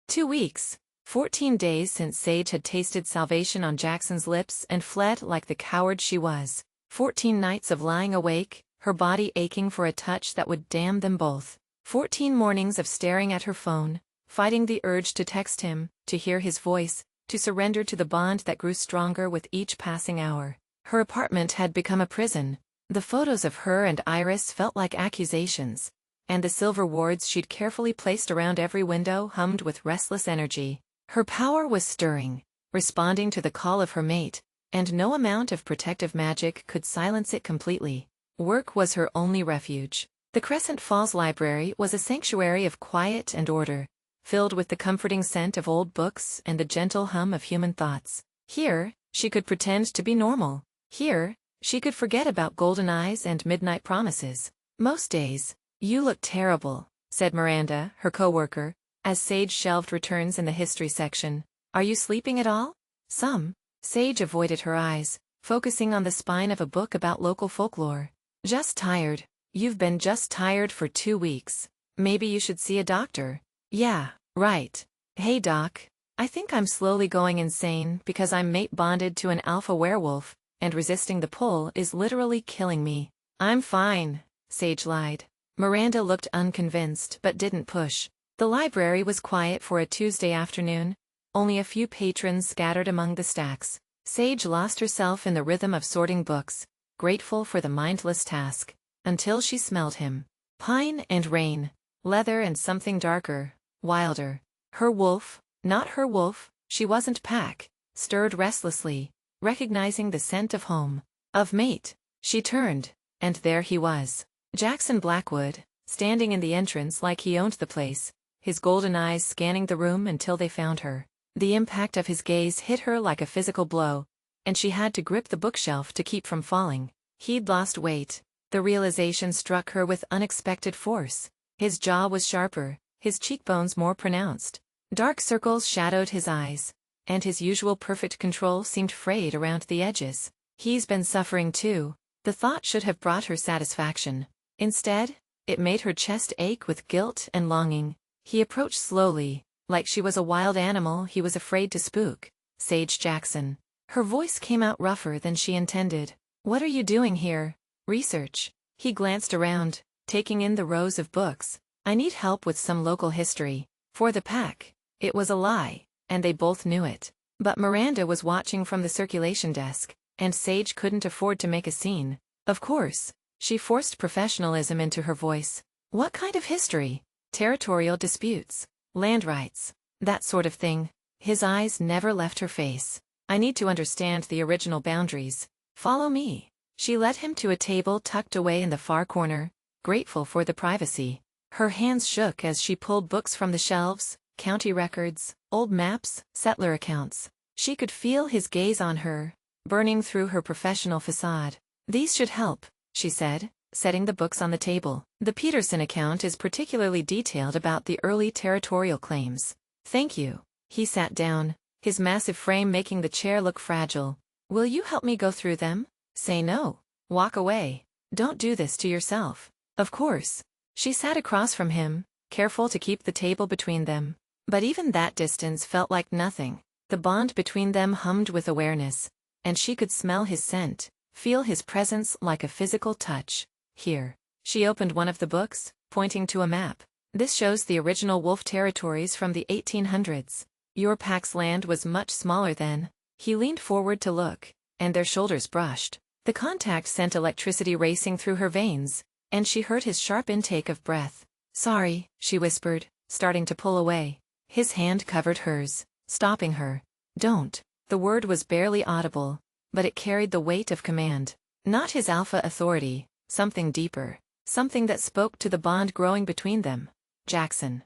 2 weeks. 14 days since Sage had tasted salvation on Jaxon's lips and fled like the coward she was. 14 nights of lying awake, her body aching for a touch that would damn them both. 14 mornings of staring at her phone, fighting the urge to text him, to hear his voice, to surrender to the bond that grew stronger with each passing hour. Her apartment had become a prison. The photos of her and Iris felt like accusations, and the silver wards she'd carefully placed around every window hummed with restless energy. Her power was stirring, responding to the call of her mate, and no amount of protective magic could silence it completely. Work was her only refuge. The Crescent Falls Library was a sanctuary of quiet and order, filled with the comforting scent of old books and the gentle hum of human thoughts. Here, she could pretend to be normal. Here, she could forget about golden eyes and midnight promises. Most days, "You look terrible," said Miranda, her co-worker, as Sage shelved returns in the history section. "Are you sleeping at all?" "Some." Sage avoided her eyes, focusing on the spine of a book about local folklore. "Just tired." "You've been just tired for 2 weeks. Maybe you should see a doctor." "Yeah, right. Hey doc, I think I'm slowly going insane because I'm mate bonded to an alpha werewolf, and resisting the pull is literally killing me." "I'm fine," Sage lied. Miranda looked unconvinced but didn't push. The library was quiet for a Tuesday afternoon, only a few patrons scattered among the stacks. Sage lost herself in the rhythm of sorting books, grateful for the mindless task, until she smelled him. Pine and rain, leather and something darker, wilder. Her wolf, not her wolf, she wasn't pack, stirred restlessly, recognizing the scent of home, of mate. She turned, and there he was. Jaxon Blackwood, standing in the entrance like he owned the place, his golden eyes scanning the room until they found her. The impact of his gaze hit her like a physical blow, and she had to grip the bookshelf to keep from falling. He'd lost weight. The realization struck her with unexpected force. His jaw was sharper, his cheekbones more pronounced. Dark circles shadowed his eyes, and his usual perfect control seemed frayed around the edges. He's been suffering too. The thought should have brought her satisfaction. Instead, it made her chest ache with guilt and longing. He approached slowly, like she was a wild animal he was afraid to spook. "Sage Jaxon." Her voice came out rougher than she intended. "What are you doing here?" "Research." He glanced around, taking in the rows of books. "I need help with some local history. For the pack." It was a lie, and they both knew it. But Miranda was watching from the circulation desk, and Sage couldn't afford to make a scene. Of course, she forced professionalism into her voice. "What kind of history?" "Territorial disputes, land rights, that sort of thing." His eyes never left her face. "I need to understand the original boundaries. Follow me." She led him to a table tucked away in the far corner, grateful for the privacy. Her hands shook as she pulled books from the shelves, county records, old maps, settler accounts. She could feel his gaze on her, burning through her professional facade. "These should help," she said, setting the books on the table. "The Peterson account is particularly detailed about the early territorial claims." "Thank you." He sat down, his massive frame making the chair look fragile. "Will you help me go through them?" "Say no. Walk away. Don't do this to yourself." "Of course." She sat across from him, careful to keep the table between them. But even that distance felt like nothing. The bond between them hummed with awareness, and she could smell his scent, feel his presence like a physical touch. "Here." She opened one of the books, pointing to a map. "This shows the original wolf territories from the 1800s. Your pack's land was much smaller then." He leaned forward to look, and their shoulders brushed. The contact sent electricity racing through her veins, and she heard his sharp intake of breath. "Sorry," she whispered, starting to pull away. His hand covered hers, stopping her. "Don't." The word was barely audible, but it carried the weight of command. Not his alpha authority, something deeper, something that spoke to the bond growing between them. "Jaxon.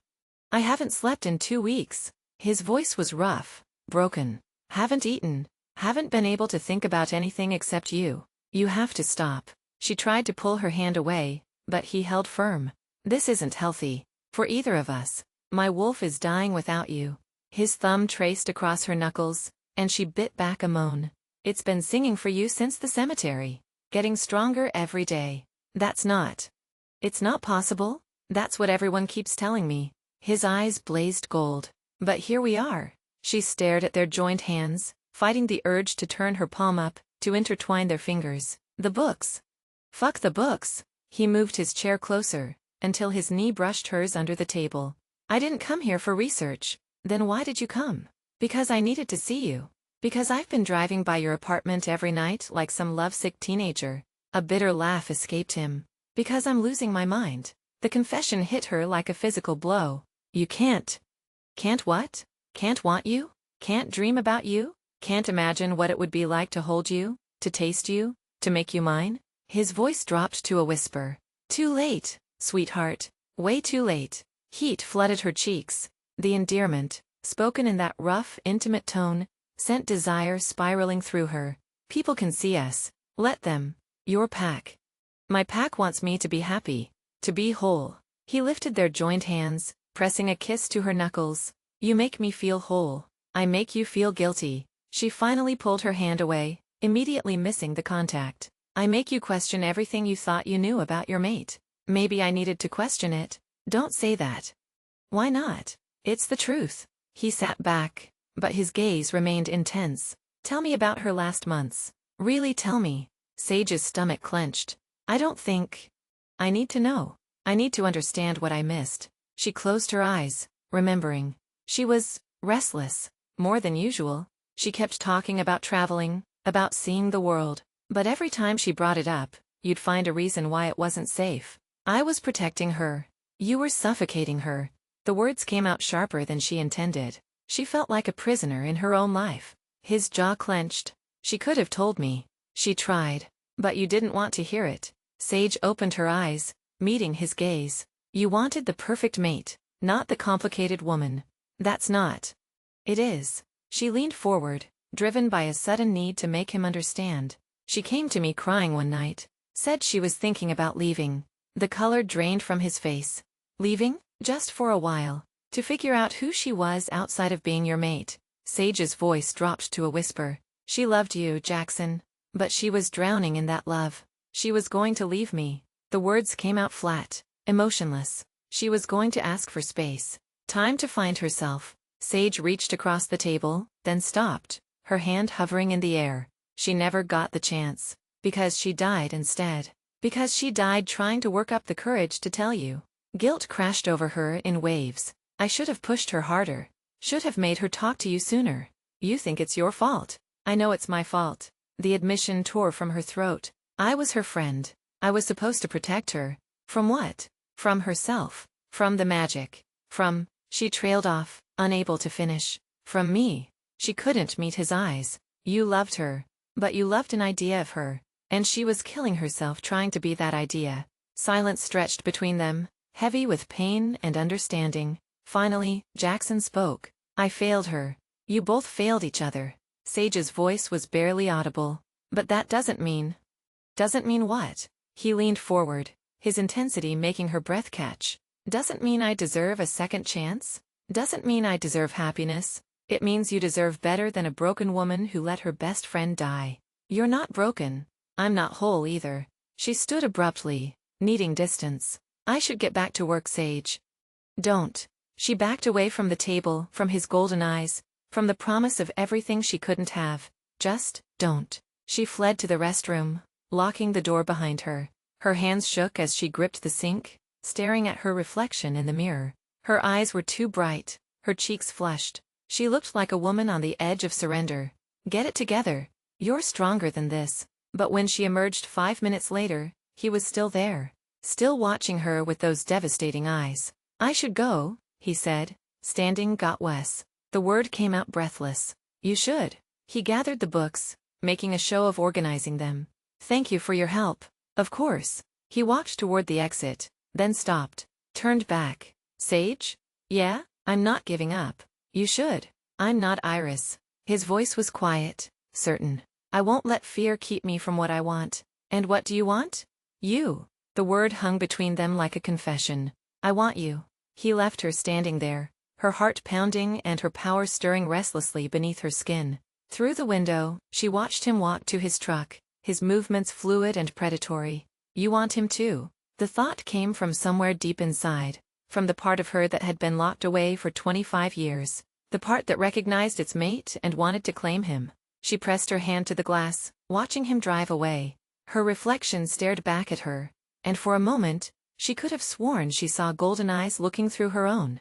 I haven't slept in 2 weeks." His voice was rough, broken. "Haven't eaten. Haven't been able to think about anything except you. You have to stop." She tried to pull her hand away, but he held firm. "This isn't healthy. For either of us. My wolf is dying without you." His thumb traced across her knuckles, and she bit back a moan. "It's been singing for you since the cemetery. Getting stronger every day." "That's not. It's not possible." "That's what everyone keeps telling me." His eyes blazed gold. "But here we are." She stared at their joined hands, fighting the urge to turn her palm up, to intertwine their fingers. "The books." "Fuck the books." He moved his chair closer, until his knee brushed hers under the table. "I didn't come here for research." "Then why did you come?" "Because I needed to see you. Because I've been driving by your apartment every night like some lovesick teenager." A bitter laugh escaped him. "Because I'm losing my mind." The confession hit her like a physical blow. "You can't." "Can't what?" "Can't want you? Can't dream about you? Can't imagine what it would be like to hold you, to taste you, to make you mine?" His voice dropped to a whisper. "Too late, sweetheart. Way too late." Heat flooded her cheeks. The endearment, spoken in that rough, intimate tone, sent desire spiraling through her. "People can see us. Let them. Your pack." "My pack wants me to be happy. To be whole." He lifted their joined hands, pressing a kiss to her knuckles. "You make me feel whole. I make you feel guilty." She finally pulled her hand away, immediately missing the contact. "I make you question everything you thought you knew about your mate." "Maybe I needed to question it." "Don't say that." "Why not? It's the truth." He sat back, but his gaze remained intense. "Tell me about her last months. Really tell me." Sage's stomach clenched. "I don't think. I need to know. I need to understand what I missed." She closed her eyes, remembering. She was restless, more than usual. She kept talking about traveling, about seeing the world. But every time she brought it up, you'd find a reason why it wasn't safe. "I was protecting her. You were suffocating her." The words came out sharper than she intended. She felt like a prisoner in her own life. His jaw clenched. "She could have told me." She tried. "But you didn't want to hear it." Sage opened her eyes, meeting his gaze. "You wanted the perfect mate, not the complicated woman." "That's not." "It is." She leaned forward, driven by a sudden need to make him understand. "She came to me crying one night. Said she was thinking about leaving." The color drained from his face. "Leaving? Just for a while. To figure out who she was outside of being your mate." Sage's voice dropped to a whisper. "She loved you, Jaxon. But she was drowning in that love. She was going to leave me." The words came out flat, emotionless. She was going to ask for space. Time to find herself. Sage reached across the table, then stopped, her hand hovering in the air. "She never got the chance. Because she died instead. Because she died trying to work up the courage to tell you." Guilt crashed over her in waves. "I should have pushed her harder. Should have made her talk to you sooner." "You think it's your fault." "I know it's my fault." The admission tore from her throat. "I was her friend. I was supposed to protect her." "From what?" "From herself. From the magic. From—" She trailed off, unable to finish. "From me." She couldn't meet his eyes. "You loved her. But you loved an idea of her. And she was killing herself trying to be that idea." Silence stretched between them, heavy with pain and understanding. Finally, Jaxon spoke. "I failed her. You both failed each other." Sage's voice was barely audible. "But that doesn't mean—" "Doesn't mean what?" He leaned forward, his intensity making her breath catch. "Doesn't mean I deserve a second chance? Doesn't mean I deserve happiness. It means you deserve better than a broken woman who let her best friend die. You're not broken. I'm not whole either." She stood abruptly, needing distance. "I should get back to work, Sage." "Don't." She backed away from the table, from his golden eyes, from the promise of everything she couldn't have. "Just don't." She fled to the restroom, locking the door behind her. Her hands shook as she gripped the sink, staring at her reflection in the mirror. Her eyes were too bright, her cheeks flushed. She looked like a woman on the edge of surrender. "Get it together. You're stronger than this." But when she emerged 5 minutes later, he was still there, still watching her with those devastating eyes. "I should go," he said, standing. "Got Wes." The word came out breathless. "You should." He gathered the books, making a show of organizing them. "Thank you for your help." "Of course." He walked toward the exit, then stopped, turned back. "Sage? Yeah, I'm not giving up." "You should." "I'm not Iris." His voice was quiet, certain. "I won't let fear keep me from what I want." "And what do you want?" "You." The word hung between them like a confession. "I want you." He left her standing there, her heart pounding and her power stirring restlessly beneath her skin. Through the window, she watched him walk to his truck, his movements fluid and predatory. "You want him too." The thought came from somewhere deep inside, from the part of her that had been locked away for 25 years, the part that recognized its mate and wanted to claim him. She pressed her hand to the glass, watching him drive away. Her reflection stared back at her, and for a moment, she could have sworn she saw golden eyes looking through her own.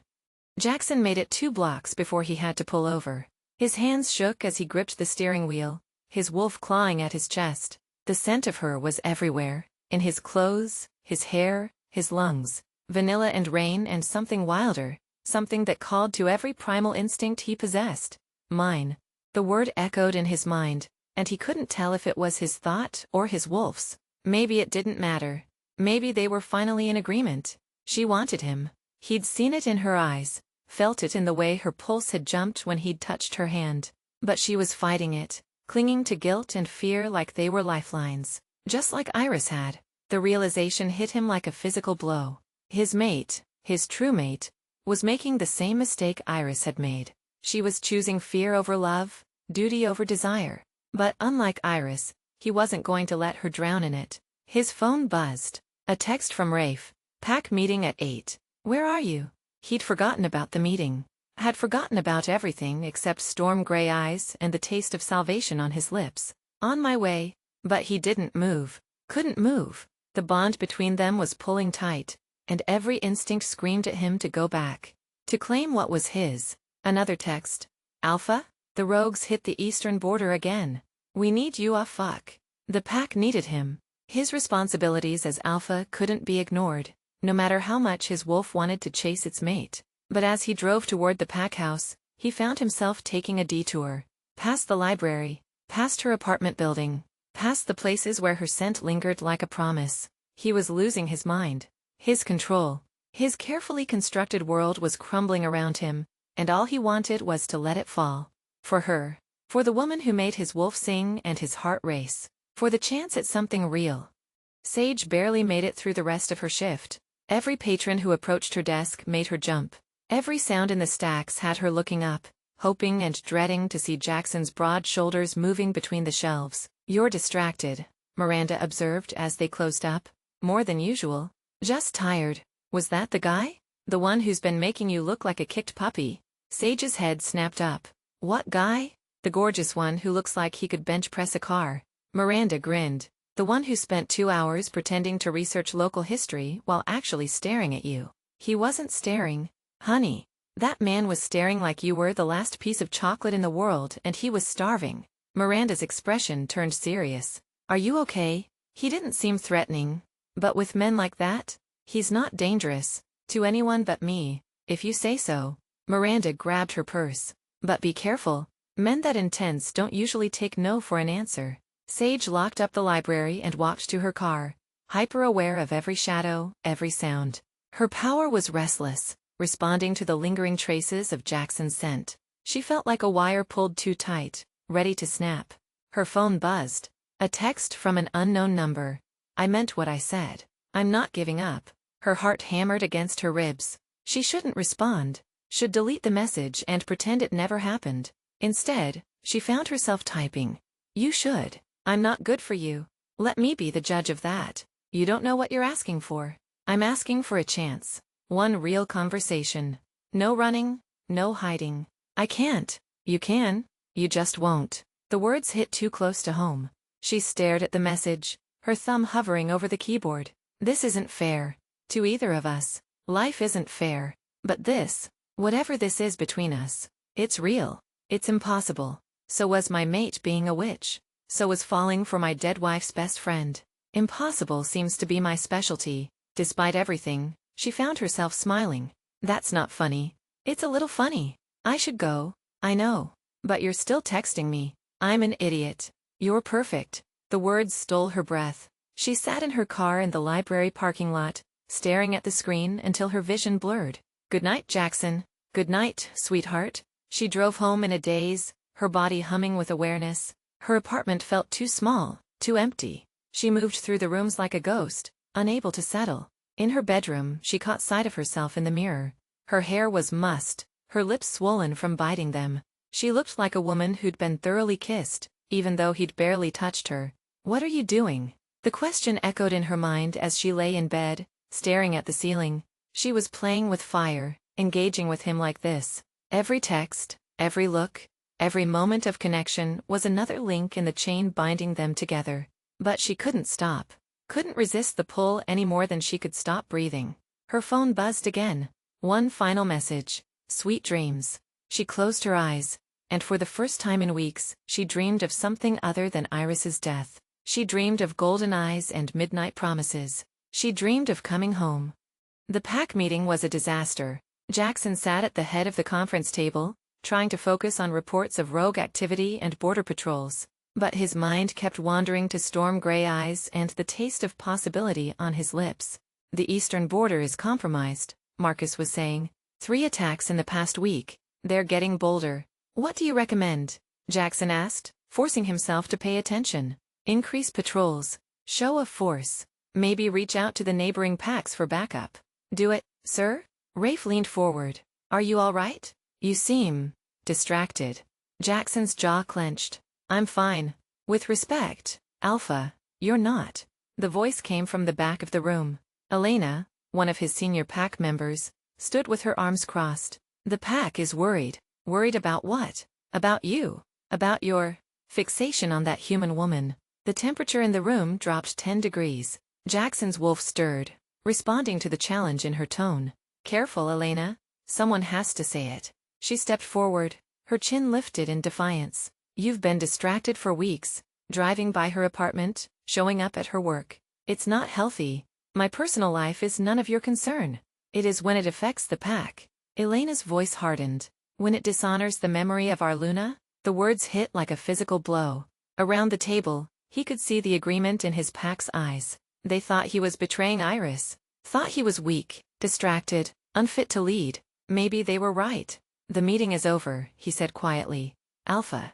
Jaxon made it 2 blocks before he had to pull over. His hands shook as he gripped the steering wheel, his wolf clawing at his chest. The scent of her was everywhere, in his clothes, his hair, his lungs. Vanilla and rain and something wilder, something that called to every primal instinct he possessed. "Mine." The word echoed in his mind, and he couldn't tell if it was his thought or his wolf's. Maybe it didn't matter. Maybe they were finally in agreement. She wanted him. He'd seen it in her eyes, felt it in the way her pulse had jumped when he'd touched her hand. But she was fighting it, clinging to guilt and fear like they were lifelines. Just like Iris had. The realization hit him like a physical blow. His mate, his true mate, was making the same mistake Iris had made. She was choosing fear over love, duty over desire. But unlike Iris, he wasn't going to let her drown in it. His phone buzzed. A text from Rafe. "Pack meeting at 8. Where are you?" He'd forgotten about the meeting. Had forgotten about everything except storm gray eyes and the taste of salvation on his lips. "On my way." But he didn't move. Couldn't move. The bond between them was pulling tight, and every instinct screamed at him to go back. To claim what was his. Another text. "Alpha? The rogues hit the eastern border again. We need you a fuck." The pack needed him. His responsibilities as Alpha couldn't be ignored, no matter how much his wolf wanted to chase its mate. But as he drove toward the pack house, he found himself taking a detour. Past the library, past her apartment building, past the places where her scent lingered like a promise. He was losing his mind. His control. His carefully constructed world was crumbling around him, and all he wanted was to let it fall. For her. For the woman who made his wolf sing and his heart race. For the chance at something real. Sage barely made it through the rest of her shift. Every patron who approached her desk made her jump. Every sound in the stacks had her looking up, hoping and dreading to see Jackson's broad shoulders moving between the shelves. "You're distracted," Miranda observed as they closed up. "More than usual." "Just tired." "Was that the guy? The one who's been making you look like a kicked puppy?" Sage's head snapped up. "What guy?" "The gorgeous one who looks like he could bench press a car." Miranda grinned. "The one who spent 2 hours pretending to research local history while actually staring at you." "He wasn't staring, honey. That man was staring like you were the last piece of chocolate in the world and he was starving." Miranda's expression turned serious. "Are you okay?" He didn't seem threatening. "But with men like that, he's not dangerous. To anyone but me, if you say so." Miranda grabbed her purse. "But be careful. Men that intense don't usually take no for an answer." Sage locked up the library and walked to her car, hyper-aware of every shadow, every sound. Her power was restless, responding to the lingering traces of Jackson's scent. She felt like a wire pulled too tight, ready to snap. Her phone buzzed. A text from an unknown number. "I meant what I said. I'm not giving up." Her heart hammered against her ribs. She shouldn't respond, should delete the message and pretend it never happened. Instead, she found herself typing. "You should. I'm not good for you. Let me be the judge of that. You don't know what you're asking for. I'm asking for a chance. One real conversation. No running, no hiding." "I can't." "You can. You just won't." The words hit too close to home. She stared at the message, her thumb hovering over the keyboard. "This isn't fair. to either of us. Life isn't fair. But this, whatever this is between us, it's real. It's impossible. So was my mate being a witch. So was falling for my dead wife's best friend. Impossible seems to be my specialty. Despite everything, she found herself smiling. That's not funny. It's a little funny. I should go. I know. But you're still texting me. I'm an idiot. You're perfect. The words stole her breath. She sat in her car in the library parking lot, staring at the screen until her vision blurred. Good night, Jaxon. Good night, sweetheart. She drove home in a daze, her body humming with awareness. Her apartment felt too small, too empty. She moved through the rooms like a ghost, unable to settle. In her bedroom, she caught sight of herself in the mirror. Her hair was mussed, her lips swollen from biting them. She looked like a woman who'd been thoroughly kissed, even though he'd barely touched her. What are you doing? The question echoed in her mind as she lay in bed, staring at the ceiling. She was playing with fire, engaging with him like this. Every text, every look, every moment of connection was another link in the chain binding them together. But she couldn't stop. Couldn't resist the pull any more than she could stop breathing. Her phone buzzed again. One final message. Sweet dreams. She closed her eyes, and for the first time in weeks, she dreamed of something other than Iris's death. She dreamed of golden eyes and midnight promises. She dreamed of coming home. The pack meeting was a disaster. Jaxon sat at the head of the conference table, trying to focus on reports of rogue activity and border patrols. But his mind kept wandering to storm gray eyes and the taste of possibility on his lips. The eastern border is compromised, Marcus was saying. 3 attacks in the past week. They're getting bolder. What do you recommend? Jaxon asked, forcing himself to pay attention. Increase patrols. Show of force. Maybe reach out to the neighboring packs for backup. Do it, sir? Rafe leaned forward. Are you all right? You seem distracted. Jackson's jaw clenched. I'm fine. With respect, Alpha, you're not. The voice came from the back of the room. Elena, one of his senior pack members, stood with her arms crossed. The pack is worried. Worried about what? About you. About your fixation on that human woman. The temperature in the room dropped 10 degrees. Jackson's wolf stirred, responding to the challenge in her tone. Careful, Elena. Someone has to say it. She stepped forward, her chin lifted in defiance. You've been distracted for weeks, driving by her apartment, showing up at her work. It's not healthy. My personal life is none of your concern. It is when it affects the pack. Elena's voice hardened. When it dishonors the memory of our Luna? The words hit like a physical blow. Around the table, he could see the agreement in his pack's eyes. They thought he was betraying Iris. Thought he was weak, distracted, unfit to lead. Maybe they were right. The meeting is over, he said quietly. Alpha.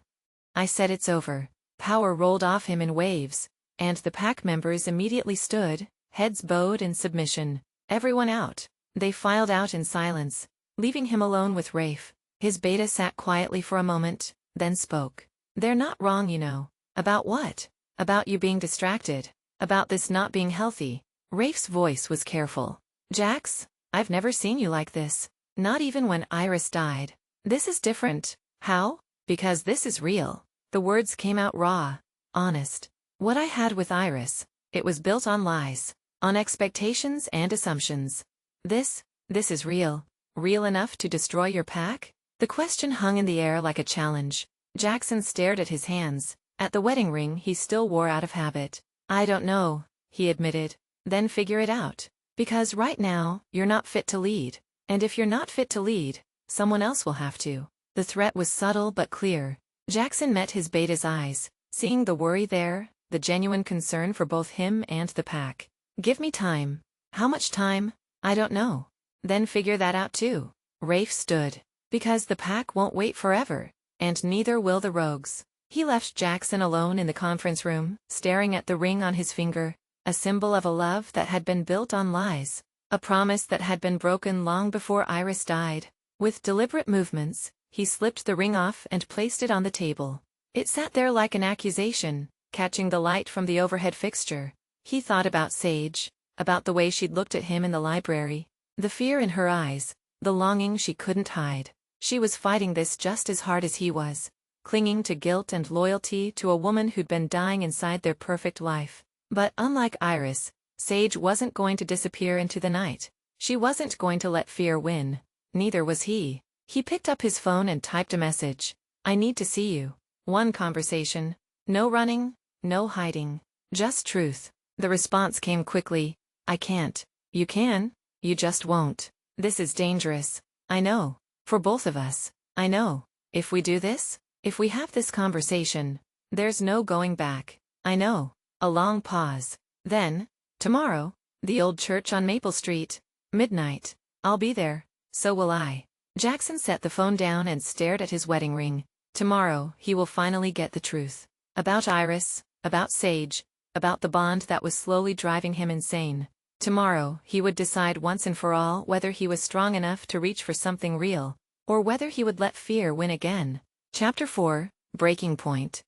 I said it's over. Power rolled off him in waves, and the pack members immediately stood, heads bowed in submission. Everyone out. They filed out in silence, leaving him alone with Rafe. His beta sat quietly for a moment, then spoke. They're not wrong, you know. About what? About you being distracted. About this not being healthy. Rafe's voice was careful. Jax, I've never seen you like this. Not even when Iris died. This is different. How? Because this is real. The words came out raw, honest. What I had with Iris, it was built on lies, on expectations and assumptions. This is real. Real enough to destroy your pack? The question hung in the air like a challenge. Jaxon stared at his hands, at the wedding ring he still wore out of habit. I don't know, he admitted. Then figure it out. Because right now, you're not fit to lead. And if you're not fit to lead, someone else will have to. The threat was subtle but clear. Jaxon met his beta's eyes, seeing the worry there, the genuine concern for both him and the pack. Give me time. How much time? I don't know. Then figure that out too. Rafe stood. Because the pack won't wait forever, and neither will the rogues. He left Jaxon alone in the conference room, staring at the ring on his finger, a symbol of a love that had been built on lies, a promise that had been broken long before Iris died. With deliberate movements, he slipped the ring off and placed it on the table. It sat there like an accusation, catching the light from the overhead fixture. He thought about Sage, about the way she'd looked at him in the library, the fear in her eyes, the longing she couldn't hide. She was fighting this just as hard as he was, clinging to guilt and loyalty to a woman who'd been dying inside their perfect life. But unlike Iris, Sage wasn't going to disappear into the night. She wasn't going to let fear win. Neither was he. He picked up his phone and typed a message. I need to see you. One conversation. No running, no hiding. Just truth. The response came quickly. I can't. You can. You just won't. This is dangerous. I know. For both of us. I know. If we do this, if we have this conversation, there's no going back. I know. A long pause. Then, tomorrow, the old church on Maple Street. Midnight. I'll be there. So will I. Jaxon set the phone down and stared at his wedding ring. Tomorrow, he will finally get the truth. About Iris, about Sage, about the bond that was slowly driving him insane. Tomorrow, he would decide once and for all whether he was strong enough to reach for something real, or whether he would let fear win again. Chapter 4, Breaking Point.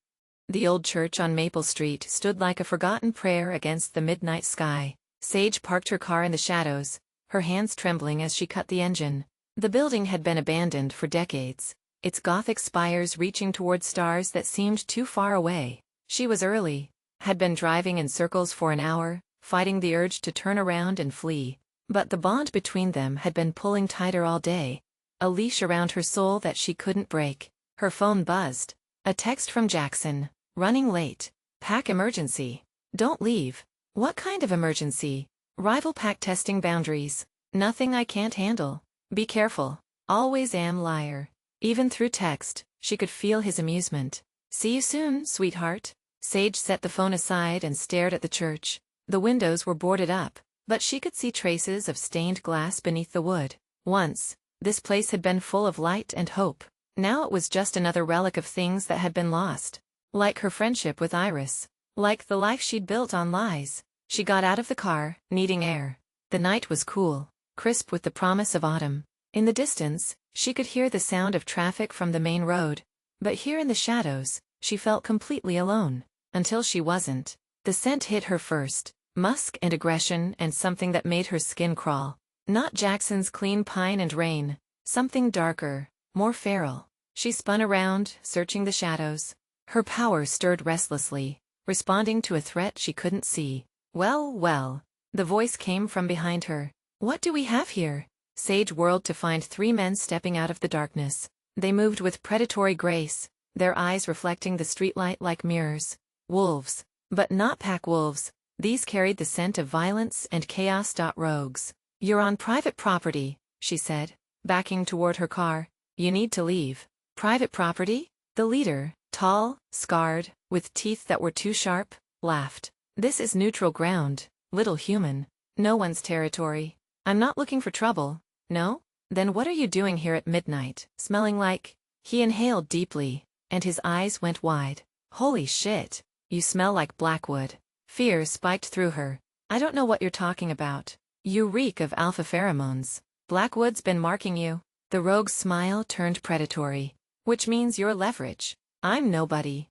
The old church on Maple Street stood like a forgotten prayer against the midnight sky. Sage parked her car in the shadows, her hands trembling as she cut the engine. The building had been abandoned for decades, its gothic spires reaching toward stars that seemed too far away. She was early, had been driving in circles for an hour, fighting the urge to turn around and flee. But the bond between them had been pulling tighter all day, a leash around her soul that she couldn't break. Her phone buzzed. A text from Jaxon. Running late. Pack emergency. Don't leave. What kind of emergency? Rival pack testing boundaries. Nothing I can't handle. Be careful. Always am liar. Even through text, she could feel his amusement. See you soon, sweetheart. Sage set the phone aside and stared at the church. The windows were boarded up, but she could see traces of stained glass beneath the wood. Once, this place had been full of light and hope. Now it was just another relic of things that had been lost. Like her friendship with Iris. Like the life she'd built on lies. She got out of the car, needing air. The night was cool, crisp with the promise of autumn. In the distance, she could hear the sound of traffic from the main road. But here in the shadows, she felt completely alone. Until she wasn't. The scent hit her first. Musk and aggression and something that made her skin crawl. Not Jaxon's clean pine and rain. Something darker, more feral. She spun around, searching the shadows. Her power stirred restlessly, responding to a threat she couldn't see. Well, well. The voice came from behind her. What do we have here? Sage whirled to find three men stepping out of the darkness. They moved with predatory grace, their eyes reflecting the streetlight like mirrors. Wolves. But not pack wolves. These carried the scent of violence and chaos. Rogues. You're on private property, she said, backing toward her car. You need to leave. Private property? The leader, tall, scarred, with teeth that were too sharp, laughed. This is neutral ground, little human. No one's territory. I'm not looking for trouble. No? Then what are you doing here at midnight, smelling like? He inhaled deeply, and his eyes went wide. Holy shit. You smell like Blackwood. Fear spiked through her. I don't know what you're talking about. You reek of alpha pheromones. Blackwood's been marking you. The rogue's smile turned predatory. Which means you're leverage. I'm nobody.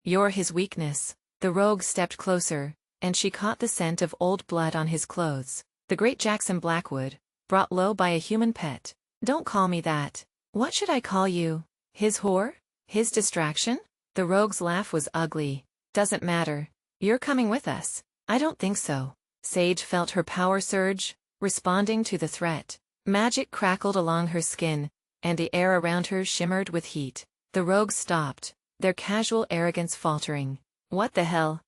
You're his weakness. The rogue stepped closer, and she caught the scent of old blood on his clothes. The great Jaxon Blackwood, brought low by a human pet. Don't call me that. What should I call you? His whore? His distraction? The rogue's laugh was ugly. Doesn't matter. You're coming with us. I don't think so. Sage felt her power surge, responding to the threat. Magic crackled along her skin, and the air around her shimmered with heat. The rogues stopped, their casual arrogance faltering. What the hell?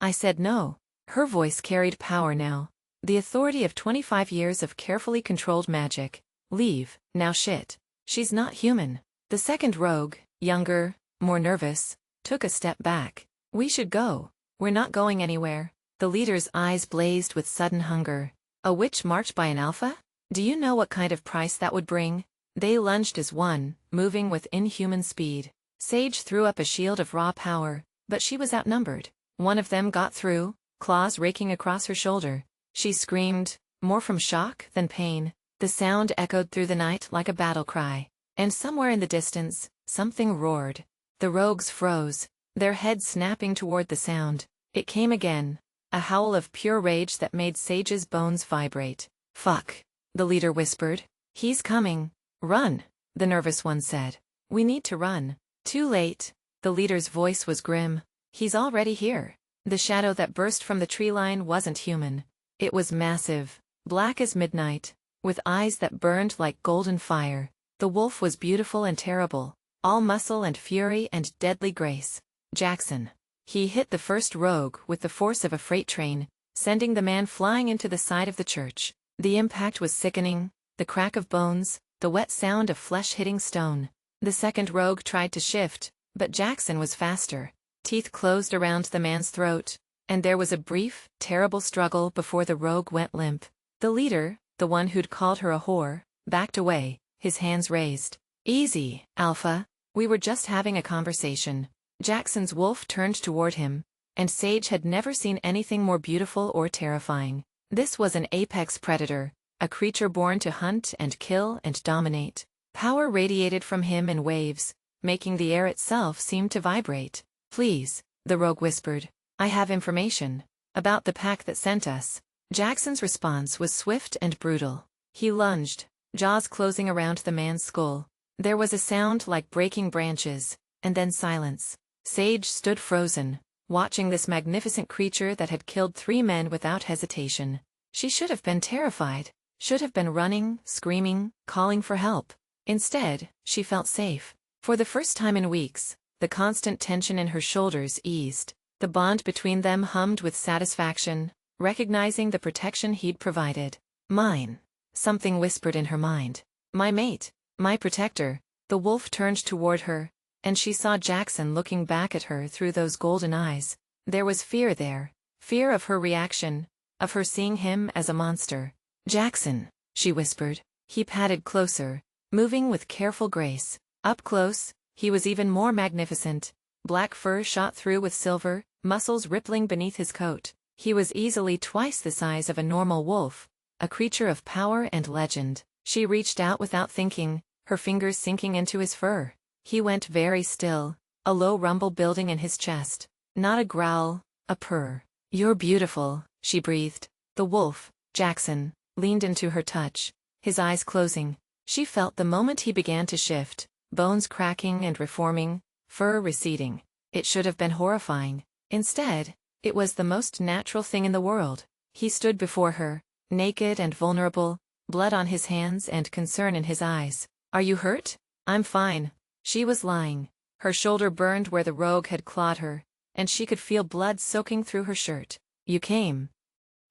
I said no. Her voice carried power now. The authority of 25 years of carefully controlled magic. Leave, now shit. She's not human. The second rogue, younger, more nervous, took a step back. We should go. We're not going anywhere. The leader's eyes blazed with sudden hunger. A witch marked by an alpha? Do you know what kind of price that would bring? They lunged as one, moving with inhuman speed. Sage threw up a shield of raw power, but she was outnumbered. One of them got through, claws raking across her shoulder. She screamed, more from shock than pain. The sound echoed through the night like a battle cry. And somewhere in the distance, something roared. The rogues froze, their heads snapping toward the sound. It came again, a howl of pure rage that made Sage's bones vibrate. Fuck, the leader whispered. He's coming. Run, the nervous one said. We need to run. Too late. The leader's voice was grim. He's already here. The shadow that burst from the tree line wasn't human. It was massive, black as midnight, with eyes that burned like golden fire. The wolf was beautiful and terrible, all muscle and fury and deadly grace. Jaxon. He hit the first rogue with the force of a freight train, sending the man flying into the side of the church. The impact was sickening, the crack of bones, the wet sound of flesh hitting stone. The second rogue tried to shift, but Jaxon was faster. Teeth closed around the man's throat, and there was a brief, terrible struggle before the rogue went limp. The leader, the one who'd called her a whore, backed away, his hands raised. "Easy, Alpha. We were just having a conversation." Jackson's wolf turned toward him, and Sage had never seen anything more beautiful or terrifying. This was an apex predator, a creature born to hunt and kill and dominate. Power radiated from him in waves, making the air itself seem to vibrate. "Please," the rogue whispered. "I have information about the pack that sent us." Jackson's response was swift and brutal. He lunged, jaws closing around the man's skull. There was a sound like breaking branches, and then silence. Sage stood frozen, watching this magnificent creature that had killed 3 men without hesitation. She should have been terrified, should have been running, screaming, calling for help. Instead, she felt safe. For the first time in weeks, the constant tension in her shoulders eased. The bond between them hummed with satisfaction, recognizing the protection he'd provided. "Mine," something whispered in her mind. "My mate, my protector." The wolf turned toward her, and she saw Jaxon looking back at her through those golden eyes. There was fear there, fear of her reaction, of her seeing him as a monster. "Jaxon," she whispered. He padded closer, moving with careful grace. Up close, he was even more magnificent. Black fur shot through with silver, muscles rippling beneath his coat. He was easily twice the size of a normal wolf, a creature of power and legend. She reached out without thinking, her fingers sinking into his fur. He went very still, a low rumble building in his chest. Not a growl, a purr. "You're beautiful," she breathed. The wolf, Jaxon, leaned into her touch, his eyes closing. She felt the moment he began to shift, bones cracking and reforming, fur receding. It should have been horrifying. Instead, it was the most natural thing in the world. He stood before her, naked and vulnerable, blood on his hands and concern in his eyes. "Are you hurt?" "I'm fine." She was lying. Her shoulder burned where the rogue had clawed her, and she could feel blood soaking through her shirt. "You came.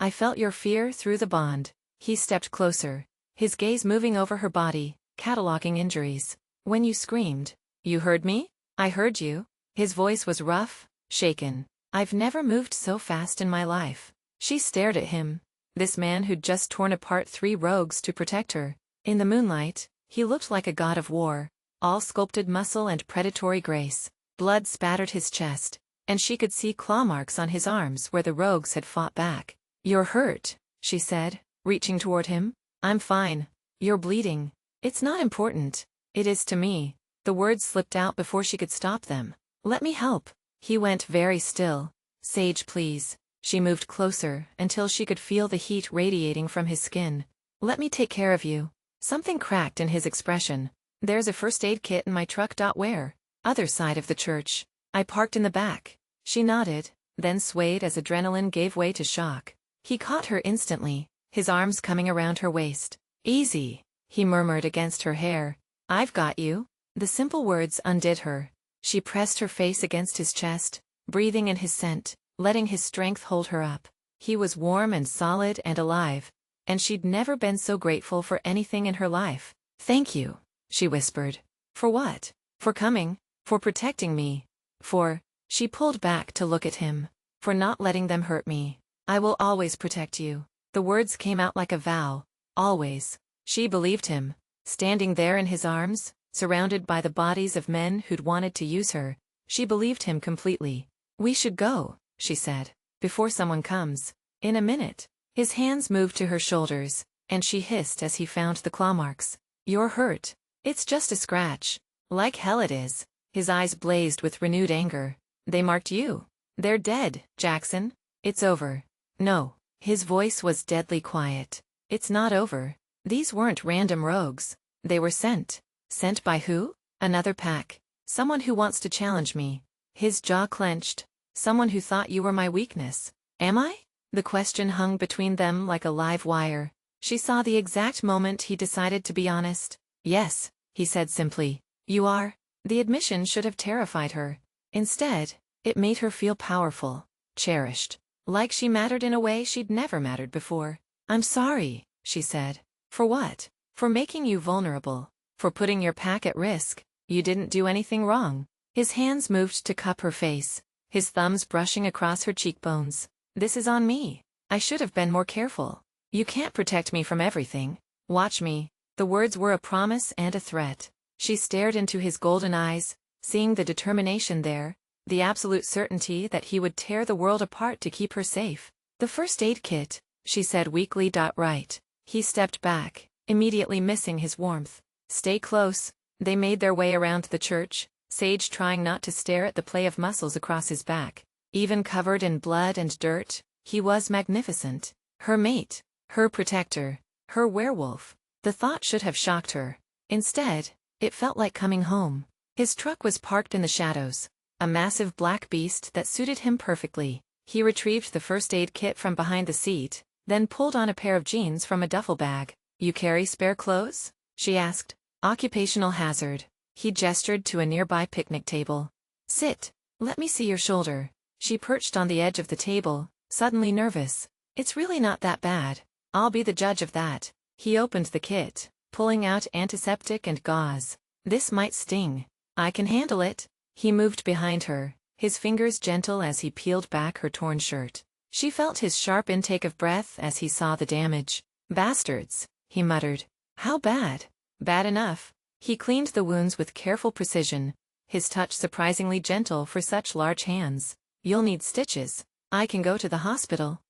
I felt your fear through the bond." He stepped closer, his gaze moving over her body, cataloging injuries. "When you screamed, you heard me?" "I heard you." His voice was rough, shaken. "I've never moved so fast in my life." She stared at him, this man who'd just torn apart 3 rogues to protect her. In the moonlight, he looked like a god of war, all sculpted muscle and predatory grace. Blood spattered his chest, and she could see claw marks on his arms where the rogues had fought back. "You're hurt," she said, reaching toward him. "I'm fine." "You're bleeding." "It's not important." "It is to me." The words slipped out before she could stop them. "Let me help." He went very still. "Sage, please." She moved closer until she could feel the heat radiating from his skin. "Let me take care of you." Something cracked in his expression. "There's a first aid kit in my truck. Where?" "Other side of the church. I parked in the back." She nodded, then swayed as adrenaline gave way to shock. He caught her instantly, his arms coming around her waist. "Easy," he murmured against her hair. "I've got you." The simple words undid her. She pressed her face against his chest, breathing in his scent, letting his strength hold her up. He was warm and solid and alive, and she'd never been so grateful for anything in her life. "Thank you," she whispered. "For what?" "For coming. For protecting me. For..." She pulled back to look at him. "For not letting them hurt me. I will always protect you." The words came out like a vow. Always. She believed him. Standing there in his arms, surrounded by the bodies of men who'd wanted to use her, she believed him completely. "We should go," she said, "before someone comes." "In a minute." His hands moved to her shoulders, and she hissed as he found the claw marks. "You're hurt." "It's just a scratch." "Like hell it is." His eyes blazed with renewed anger. "They marked you." "They're dead, Jaxon." "It's over." "No." His voice was deadly quiet. "It's not over. These weren't random rogues. They were sent." "Sent by who?" "Another pack. Someone who wants to challenge me." His jaw clenched. "Someone who thought you were my weakness." "Am I?" The question hung between them like a live wire. She saw the exact moment he decided to be honest. Yes, he said simply. You are. The admission should have terrified her. Instead, it made her feel powerful, cherished, like she mattered in a way she'd never mattered before. I'm sorry, she said. For what? For making you vulnerable. For putting your pack at risk. You didn't do anything wrong. His hands moved to cup her face, his thumbs brushing across her cheekbones. This is on me. I should have been more careful. You can't protect me from everything. Watch me. The words were a promise and a threat. She stared into his golden eyes, seeing the determination there, the absolute certainty that he would tear the world apart to keep her safe. The first aid kit, she said weakly. Right. He stepped back, immediately missing his warmth. Stay close. They made their way around the church, Sage trying not to stare at the play of muscles across his back. Even covered in blood and dirt, he was magnificent. Her mate, her protector, her werewolf. The thought should have shocked her. Instead, it felt like coming home. His truck was parked in the shadows, a massive black beast that suited him perfectly. He retrieved the first aid kit from behind the seat, then pulled on a pair of jeans from a duffel bag. You carry spare clothes? She asked. Occupational hazard. He gestured to a nearby picnic table. Sit. Let me see your shoulder. She perched on the edge of the table, suddenly nervous. It's really not that bad. I'll be the judge of that. He opened the kit, pulling out antiseptic and gauze. This might sting. I can handle it. He moved behind her, his fingers gentle as he peeled back her torn shirt. She felt his sharp intake of breath as he saw the damage. Bastards, he muttered. How bad? Bad enough. He cleaned the wounds with careful precision, his touch surprisingly gentle for such large hands. You'll need stitches. I can go to the hospital.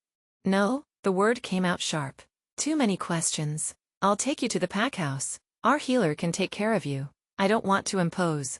No, the word came out sharp. Too many questions. I'll take you to the pack house. Our healer can take care of you. I don't want to impose.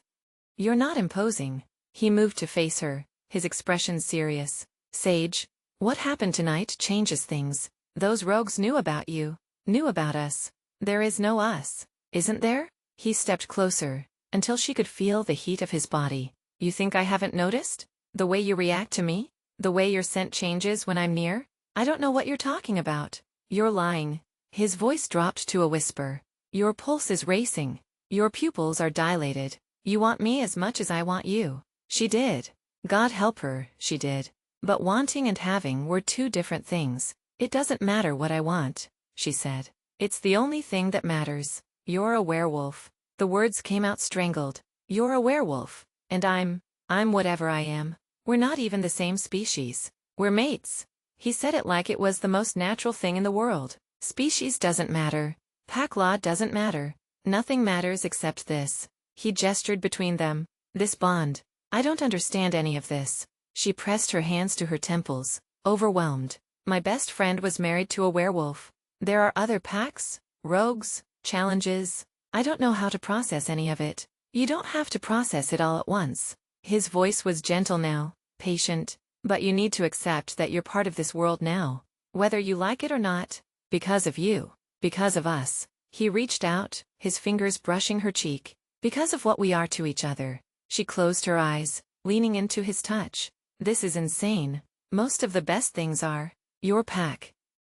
You're not imposing. He moved to face her, his expression serious. Sage, what happened tonight changes things. Those rogues knew about you, knew about us. There is no us, isn't there? He stepped closer, until she could feel the heat of his body. You think I haven't noticed? The way you react to me? The way your scent changes when I'm near? I don't know what you're talking about. You're lying. His voice dropped to a whisper. Your pulse is racing. Your pupils are dilated. You want me as much as I want you. She did. God help her, she did. But wanting and having were two different things. It doesn't matter what I want, she said. It's the only thing that matters. You're a werewolf. The words came out strangled. You're a werewolf. And I'm whatever I am. We're not even the same species. We're mates. He said it like it was the most natural thing in the world. Species doesn't matter. Pack law doesn't matter. Nothing matters except this. He gestured between them. This bond. I don't understand any of this. She pressed her hands to her temples, overwhelmed. My best friend was married to a werewolf. There are other packs, rogues, challenges. I don't know how to process any of it. You don't have to process it all at once. His voice was gentle now, patient. But you need to accept that you're part of this world now. Whether you like it or not. Because of you. Because of us. He reached out, his fingers brushing her cheek. Because of what we are to each other. She closed her eyes, leaning into his touch. This is insane. Most of the best things are. Your pack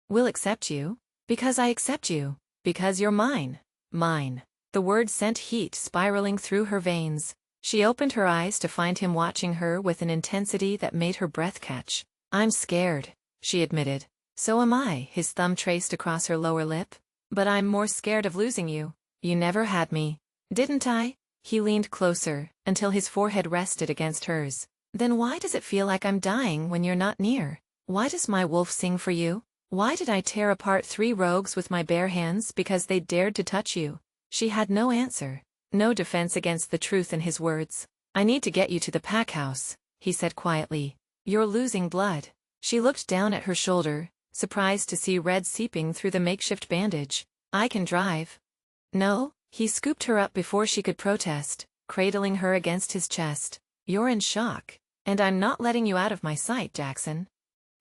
will accept you. Because I accept you. Because you're mine. Mine. The word sent heat spiraling through her veins. She opened her eyes to find him watching her with an intensity that made her breath catch. I'm scared, she admitted. So am I, his thumb traced across her lower lip. But I'm more scared of losing you. You never had me. Didn't I? He leaned closer, until his forehead rested against hers. Then why does it feel like I'm dying when you're not near? Why does my wolf sing for you? Why did I tear apart 3 rogues with my bare hands because they dared to touch you? She had no answer, no defense against the truth in his words. I need to get you to the pack house, he said quietly. You're losing blood. She looked down at her shoulder, surprised to see red seeping through the makeshift bandage. I can drive. No, he scooped her up before she could protest, cradling her against his chest. You're in shock. And I'm not letting you out of my sight, Jaxon.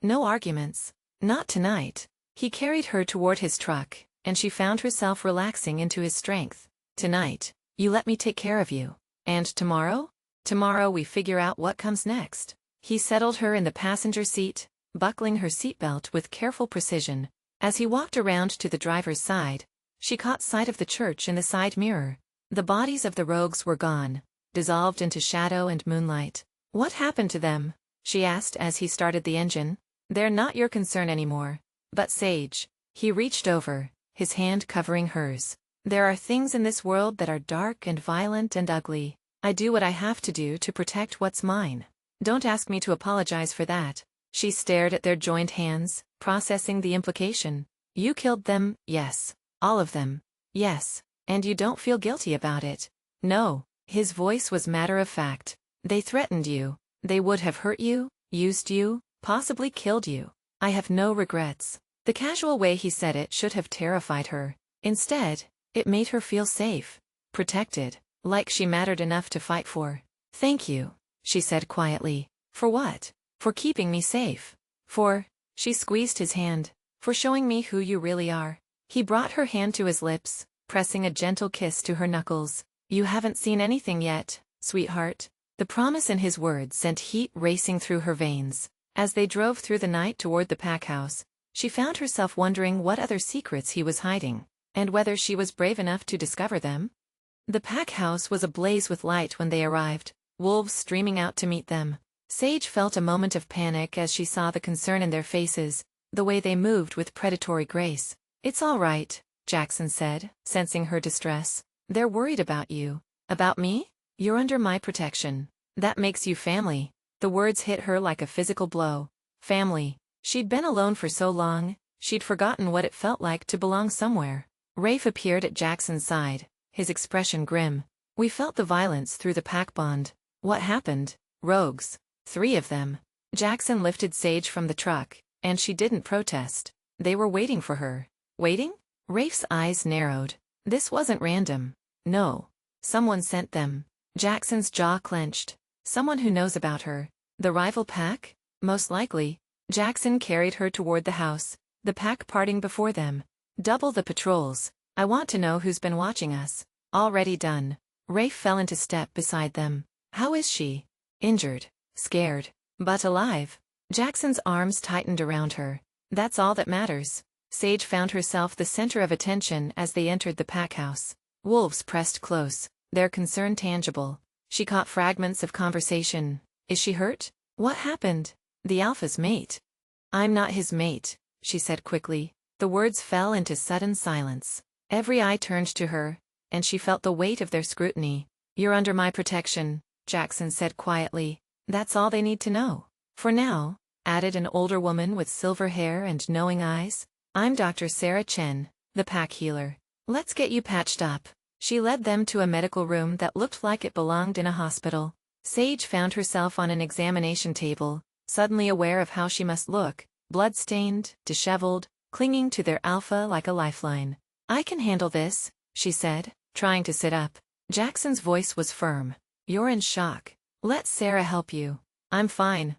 No arguments. Not tonight. He carried her toward his truck, and she found herself relaxing into his strength. Tonight, you let me take care of you. And tomorrow? Tomorrow we figure out what comes next. He settled her in the passenger seat, buckling her seatbelt with careful precision. As he walked around to the driver's side, she caught sight of the church in the side mirror. The bodies of the rogues were gone, dissolved into shadow and moonlight. "What happened to them?" she asked as he started the engine. "They're not your concern anymore." "But Sage." He reached over, his hand covering hers. "There are things in this world that are dark and violent and ugly. I do what I have to do to protect what's mine. Don't ask me to apologize for that." She stared at their joined hands, processing the implication. "You killed them, yes. All of them. Yes. And you don't feel guilty about it." "No." His voice was matter-of-fact. "They threatened you. They would have hurt you, used you, possibly killed you. I have no regrets." The casual way he said it should have terrified her. Instead, it made her feel safe, protected, like she mattered enough to fight for. "Thank you," she said quietly. "For what?" "For keeping me safe. She squeezed his hand. "For showing me who you really are." He brought her hand to his lips, pressing a gentle kiss to her knuckles. "You haven't seen anything yet, sweetheart." The promise in his words sent heat racing through her veins. As they drove through the night toward the pack house, she found herself wondering what other secrets he was hiding, and whether she was brave enough to discover them. The pack house was ablaze with light when they arrived, wolves streaming out to meet them. Sage felt a moment of panic as she saw the concern in their faces, the way they moved with predatory grace. "It's all right," Jaxon said, sensing her distress. "They're worried about you." "About me? You're under my protection. That makes you family." The words hit her like a physical blow. Family. She'd been alone for so long, she'd forgotten what it felt like to belong somewhere. Rafe appeared at Jackson's side, his expression grim. "We felt the violence through the pack bond." "What happened?" "Rogues. 3 of them." Jaxon lifted Sage from the truck, and she didn't protest. They were waiting for her. Waiting? Rafe's eyes narrowed. This wasn't random. No. Someone sent them. Jackson's jaw clenched. Someone who knows about her. The rival pack? Most likely. Jaxon carried her toward the house, the pack parting before them. "Double the patrols. I want to know who's been watching us." "Already done." Rafe fell into step beside them. "How is she?" "Injured. Scared. But alive." Jackson's arms tightened around her. "That's all that matters." Sage found herself the center of attention as they entered the pack house. Wolves pressed close, their concern tangible. She caught fragments of conversation. "Is she hurt? What happened?" "The alpha's mate." "I'm not his mate," she said quickly. The words fell into sudden silence. Every eye turned to her, and she felt the weight of their scrutiny. "You're under my protection," Jaxon said quietly. "That's all they need to know." "For now," added an older woman with silver hair and knowing eyes. "I'm Dr. Sarah Chen, the pack healer. Let's get you patched up." She led them to a medical room that looked like it belonged in a hospital. Sage found herself on an examination table, suddenly aware of how she must look, blood-stained, disheveled, clinging to their alpha like a lifeline. "I can handle this," she said, trying to sit up. Jackson's voice was firm. "You're in shock. Let Sarah help you." "I'm fine."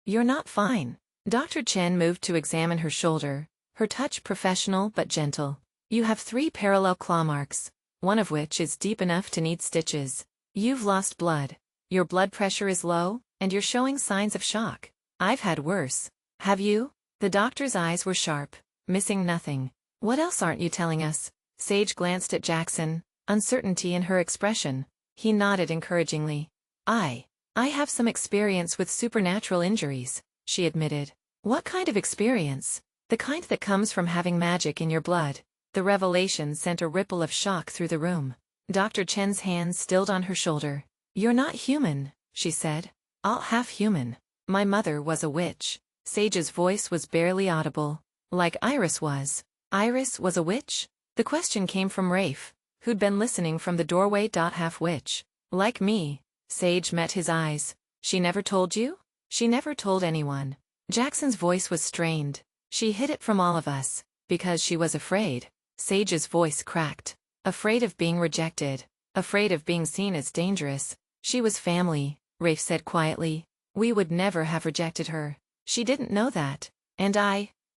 "You're not fine." Dr. Chen moved to examine her shoulder, her touch professional but gentle. "You have 3 parallel claw marks, one of which is deep enough to need stitches. You've lost blood. Your blood pressure is low, and you're showing signs of shock." "I've had worse." "Have you?" The doctor's eyes were sharp, missing nothing. "What else aren't you telling us?" Sage glanced at Jaxon, uncertainty in her expression. He nodded encouragingly. I have some experience with supernatural injuries," she admitted. "What kind of experience?" "The kind that comes from having magic in your blood." The revelation sent a ripple of shock through the room. Dr. Chen's hand stilled on her shoulder. "You're not human," she said. "All half human. My mother was a witch." Sage's voice was barely audible. "Like Iris was." "Iris was a witch?" The question came from Rafe, who'd been listening from the doorway. "Half witch. Like me." Sage met his eyes. "She never told you?" "She never told anyone." Jackson's voice was strained. "She hid it from all of us, because she was afraid." Sage's voice cracked. "Afraid of being rejected. Afraid of being seen as dangerous." "She was family," Rafe said quietly. "We would never have rejected her. She didn't know that. And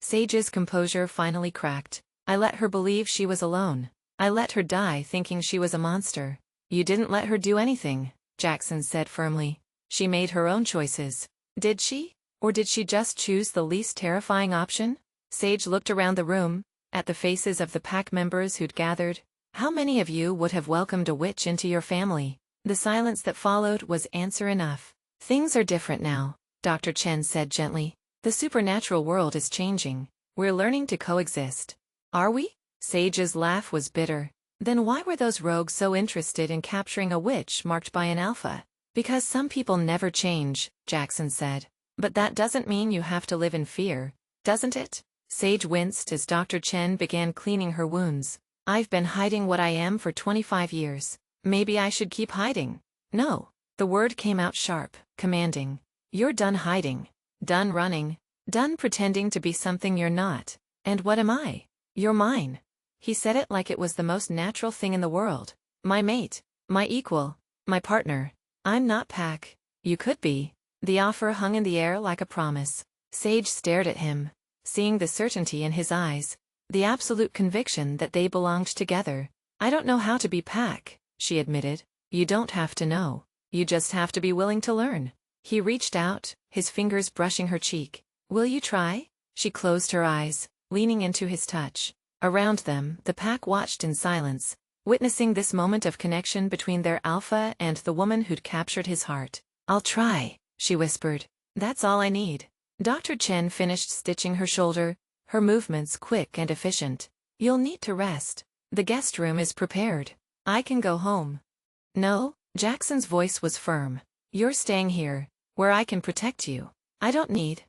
Sage's composure finally cracked. "I let her believe she was alone. I let her die thinking she was a monster." "You didn't let her do anything," Jaxon said firmly. "She made her own choices." "Did she? Or did she just choose the least terrifying option? Sage looked around the room, at the faces of the pack members who'd gathered. How many of you would have welcomed a witch into your family? The silence that followed was answer enough. Things are different now, Dr. Chen said gently. The supernatural world is changing. We're learning to coexist. Are we? Sage's laugh was bitter. Then why were those rogues so interested in capturing a witch marked by an alpha? Because some people never change, Jaxon said. But that doesn't mean you have to live in fear, doesn't it? Sage winced as Dr. Chen began cleaning her wounds. I've been hiding what I am for 25 years. Maybe I should keep hiding. No. The word came out sharp, commanding. You're done hiding. Done running. Done pretending to be something you're not. And what am I? You're mine. He said it like it was the most natural thing in the world. My mate. My equal. My partner. I'm not pack. You could be. The offer hung in the air like a promise. Sage stared at him, seeing the certainty in his eyes, the absolute conviction that they belonged together. I don't know how to be pack, she admitted. You don't have to know. You just have to be willing to learn. He reached out, his fingers brushing her cheek. Will you try? She closed her eyes, leaning into his touch. Around them, the pack watched in silence, witnessing this moment of connection between their alpha and the woman who'd captured his heart. I'll try, she whispered. That's all I need. Dr. Chen finished stitching her shoulder, her movements quick and efficient. You'll need to rest. The guest room is prepared. I can go home. No, Jackson's voice was firm. You're staying here, where I can protect you. I don't need.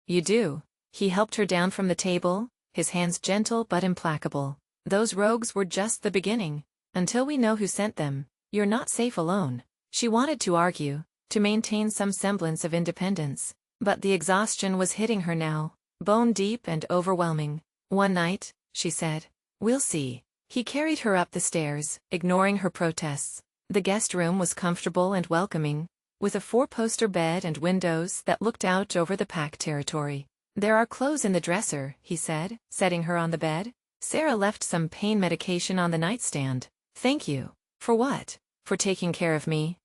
You do. He helped her down from the table, his hands gentle but implacable. Those rogues were just the beginning. Until we know who sent them, you're not safe alone. She wanted to argue, to maintain some semblance of independence. But the exhaustion was hitting her now, bone deep and overwhelming. One night, she said. We'll see. He carried her up the stairs, ignoring her protests. The guest room was comfortable and welcoming, with a four-poster bed and windows that looked out over the pack territory. There are clothes in the dresser, he said, setting her on the bed. Sarah left some pain medication on the nightstand. Thank you. For what? For taking care of me.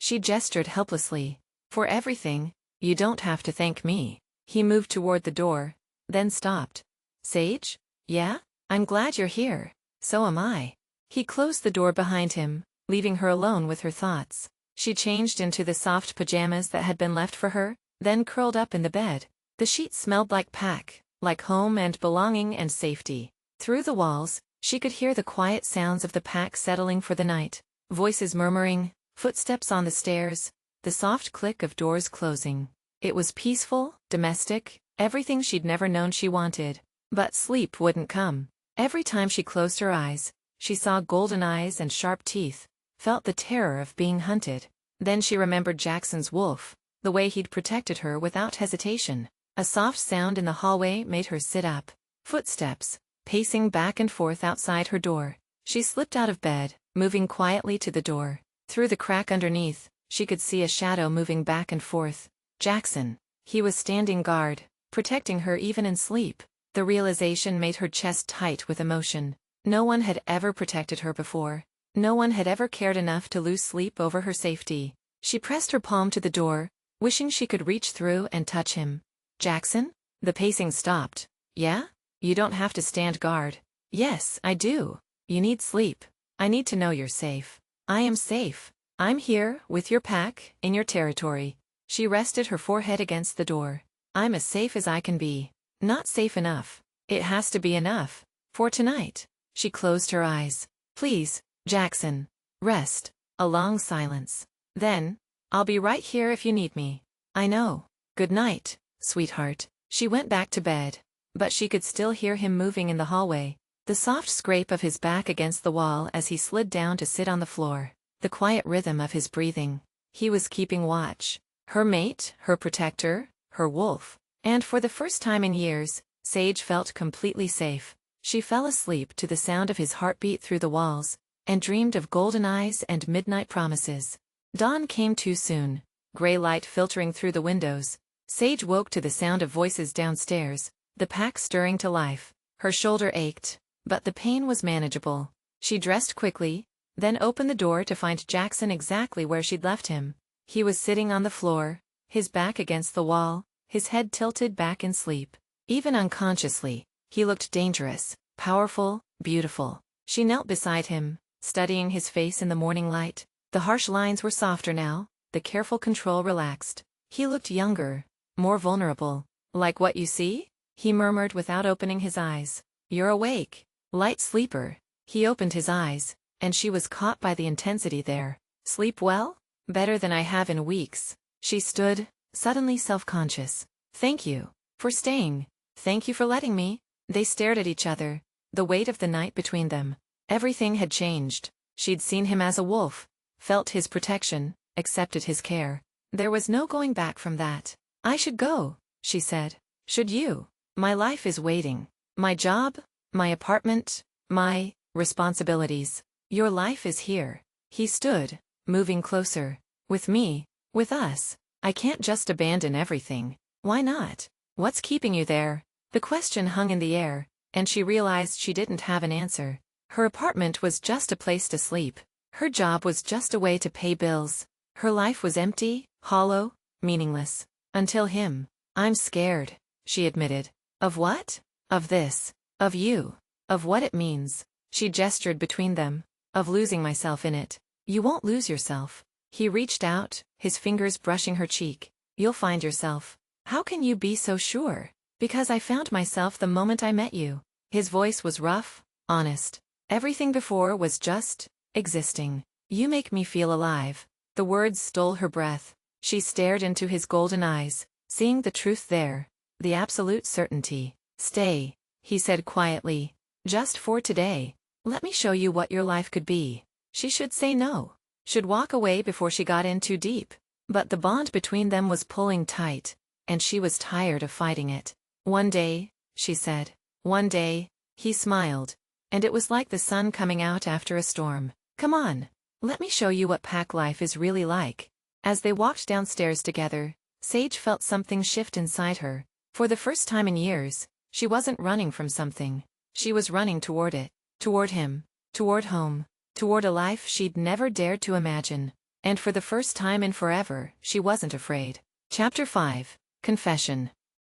She gestured helplessly. For everything. You don't have to thank me. He moved toward the door, then stopped. Sage? Yeah? I'm glad you're here. So am I. He closed the door behind him, leaving her alone with her thoughts. She changed into the soft pajamas that had been left for her, then curled up in the bed. The sheets smelled like pack, like home and belonging and safety. Through the walls, she could hear the quiet sounds of the pack settling for the night. Voices murmuring, footsteps on the stairs, the soft click of doors closing. It was peaceful, domestic, everything she'd never known she wanted. But sleep wouldn't come. Every time she closed her eyes, she saw golden eyes and sharp teeth, felt the terror of being hunted. Then she remembered Jackson's wolf, the way he'd protected her without hesitation. A soft sound in the hallway made her sit up. Footsteps, pacing back and forth outside her door. She slipped out of bed, moving quietly to the door. Through the crack underneath, she could see a shadow moving back and forth. Jaxon. He was standing guard, protecting her even in sleep. The realization made her chest tight with emotion. No one had ever protected her before. No one had ever cared enough to lose sleep over her safety. She pressed her palm to the door, wishing she could reach through and touch him. Jaxon? The pacing stopped. Yeah? You don't have to stand guard. Yes, I do. You need sleep. I need to know you're safe. I am safe. I'm here, with your pack, in your territory. She rested her forehead against the door. I'm as safe as I can be. Not safe enough. It has to be enough. For tonight. She closed her eyes. Please, Jaxon. Rest. A long silence. Then, I'll be right here if you need me. I know. Good night, sweetheart. She went back to bed, but she could still hear him moving in the hallway. The soft scrape of his back against the wall as he slid down to sit on the floor. The quiet rhythm of his breathing. He was keeping watch. Her mate, her protector, her wolf. And for the first time in years, Sage felt completely safe. She fell asleep to the sound of his heartbeat through the walls, and dreamed of golden eyes and midnight promises. Dawn came too soon, gray light filtering through the windows. Sage woke to the sound of voices downstairs, the pack stirring to life. Her shoulder ached, but the pain was manageable. She dressed quickly, then opened the door to find Jaxon exactly where she'd left him. He was sitting on the floor, his back against the wall, his head tilted back in sleep. Even unconsciously, he looked dangerous, powerful, beautiful. She knelt beside him, studying his face in the morning light. The harsh lines were softer now, the careful control relaxed. He looked younger, more vulnerable. "Like what you see?" he murmured without opening his eyes. "You're awake. Light sleeper." He opened his eyes, and she was caught by the intensity there. "Sleep well?" "Better than I have in weeks." She stood, suddenly self-conscious. "Thank you for staying. Thank you for letting me." They stared at each other, the weight of the night between them. Everything had changed. She'd seen him as a wolf, felt his protection, accepted his care. There was no going back from that. "I should go," she said. "Should you? My life is waiting. My job, my apartment, my responsibilities. Your life is here." He stood, moving closer. "With me, with us. I can't just abandon everything." "Why not? What's keeping you there?" The question hung in the air, and she realized she didn't have an answer. Her apartment was just a place to sleep. Her job was just a way to pay bills. Her life was empty, hollow, meaningless. Until him. "I'm scared," she admitted. "Of what?" "Of this. Of you. Of what it means." She gestured between them. "Of losing myself in it." "You won't lose yourself." He reached out, his fingers brushing her cheek. "You'll find yourself." "How can you be so sure?" "Because I found myself the moment I met you." His voice was rough, honest. "Everything before was just existing. You make me feel alive." The words stole her breath. She stared into his golden eyes, seeing the truth there, the absolute certainty. "Stay," he said quietly. "Just for today. Let me show you what your life could be." She should say no, should walk away before she got in too deep. But the bond between them was pulling tight, and she was tired of fighting it. "One day," she said. "One day." He smiled, and it was like the sun coming out after a storm. "Come on. Let me show you what pack life is really like." As they walked downstairs together, Sage felt something shift inside her. For the first time in years, she wasn't running from something. She was running toward it. Toward him. Toward home. Toward a life she'd never dared to imagine. And for the first time in forever, she wasn't afraid. Chapter 5. Confession.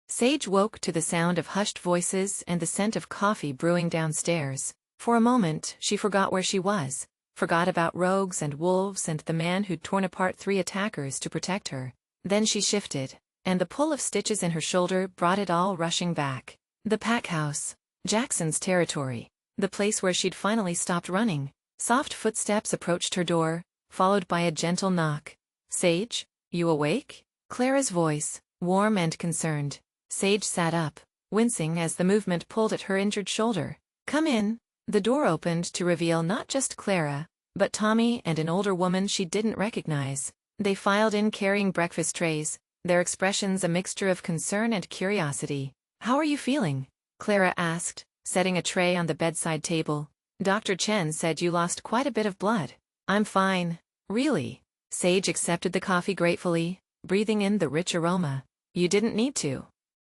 Sage woke to the sound of hushed voices and the scent of coffee brewing downstairs. For a moment, she forgot where she was. Forgot about rogues and wolves and the man who'd torn apart 3 attackers to protect her. Then she shifted, and the pull of stitches in her shoulder brought it all rushing back. The pack house. Jackson's territory. The place where she'd finally stopped running. Soft footsteps approached her door, followed by a gentle knock. "Sage, you awake?" Clara's voice, warm and concerned. Sage sat up, wincing as the movement pulled at her injured shoulder. "Come in." The door opened to reveal not just Clara, but Tommy and an older woman she didn't recognize. They filed in carrying breakfast trays, their expressions a mixture of concern and curiosity. "How are you feeling?" Clara asked, setting a tray on the bedside table. "Dr. Chen said you lost quite a bit of blood." "I'm fine." "Really?" Sage accepted the coffee gratefully, breathing in the rich aroma. "You didn't need to."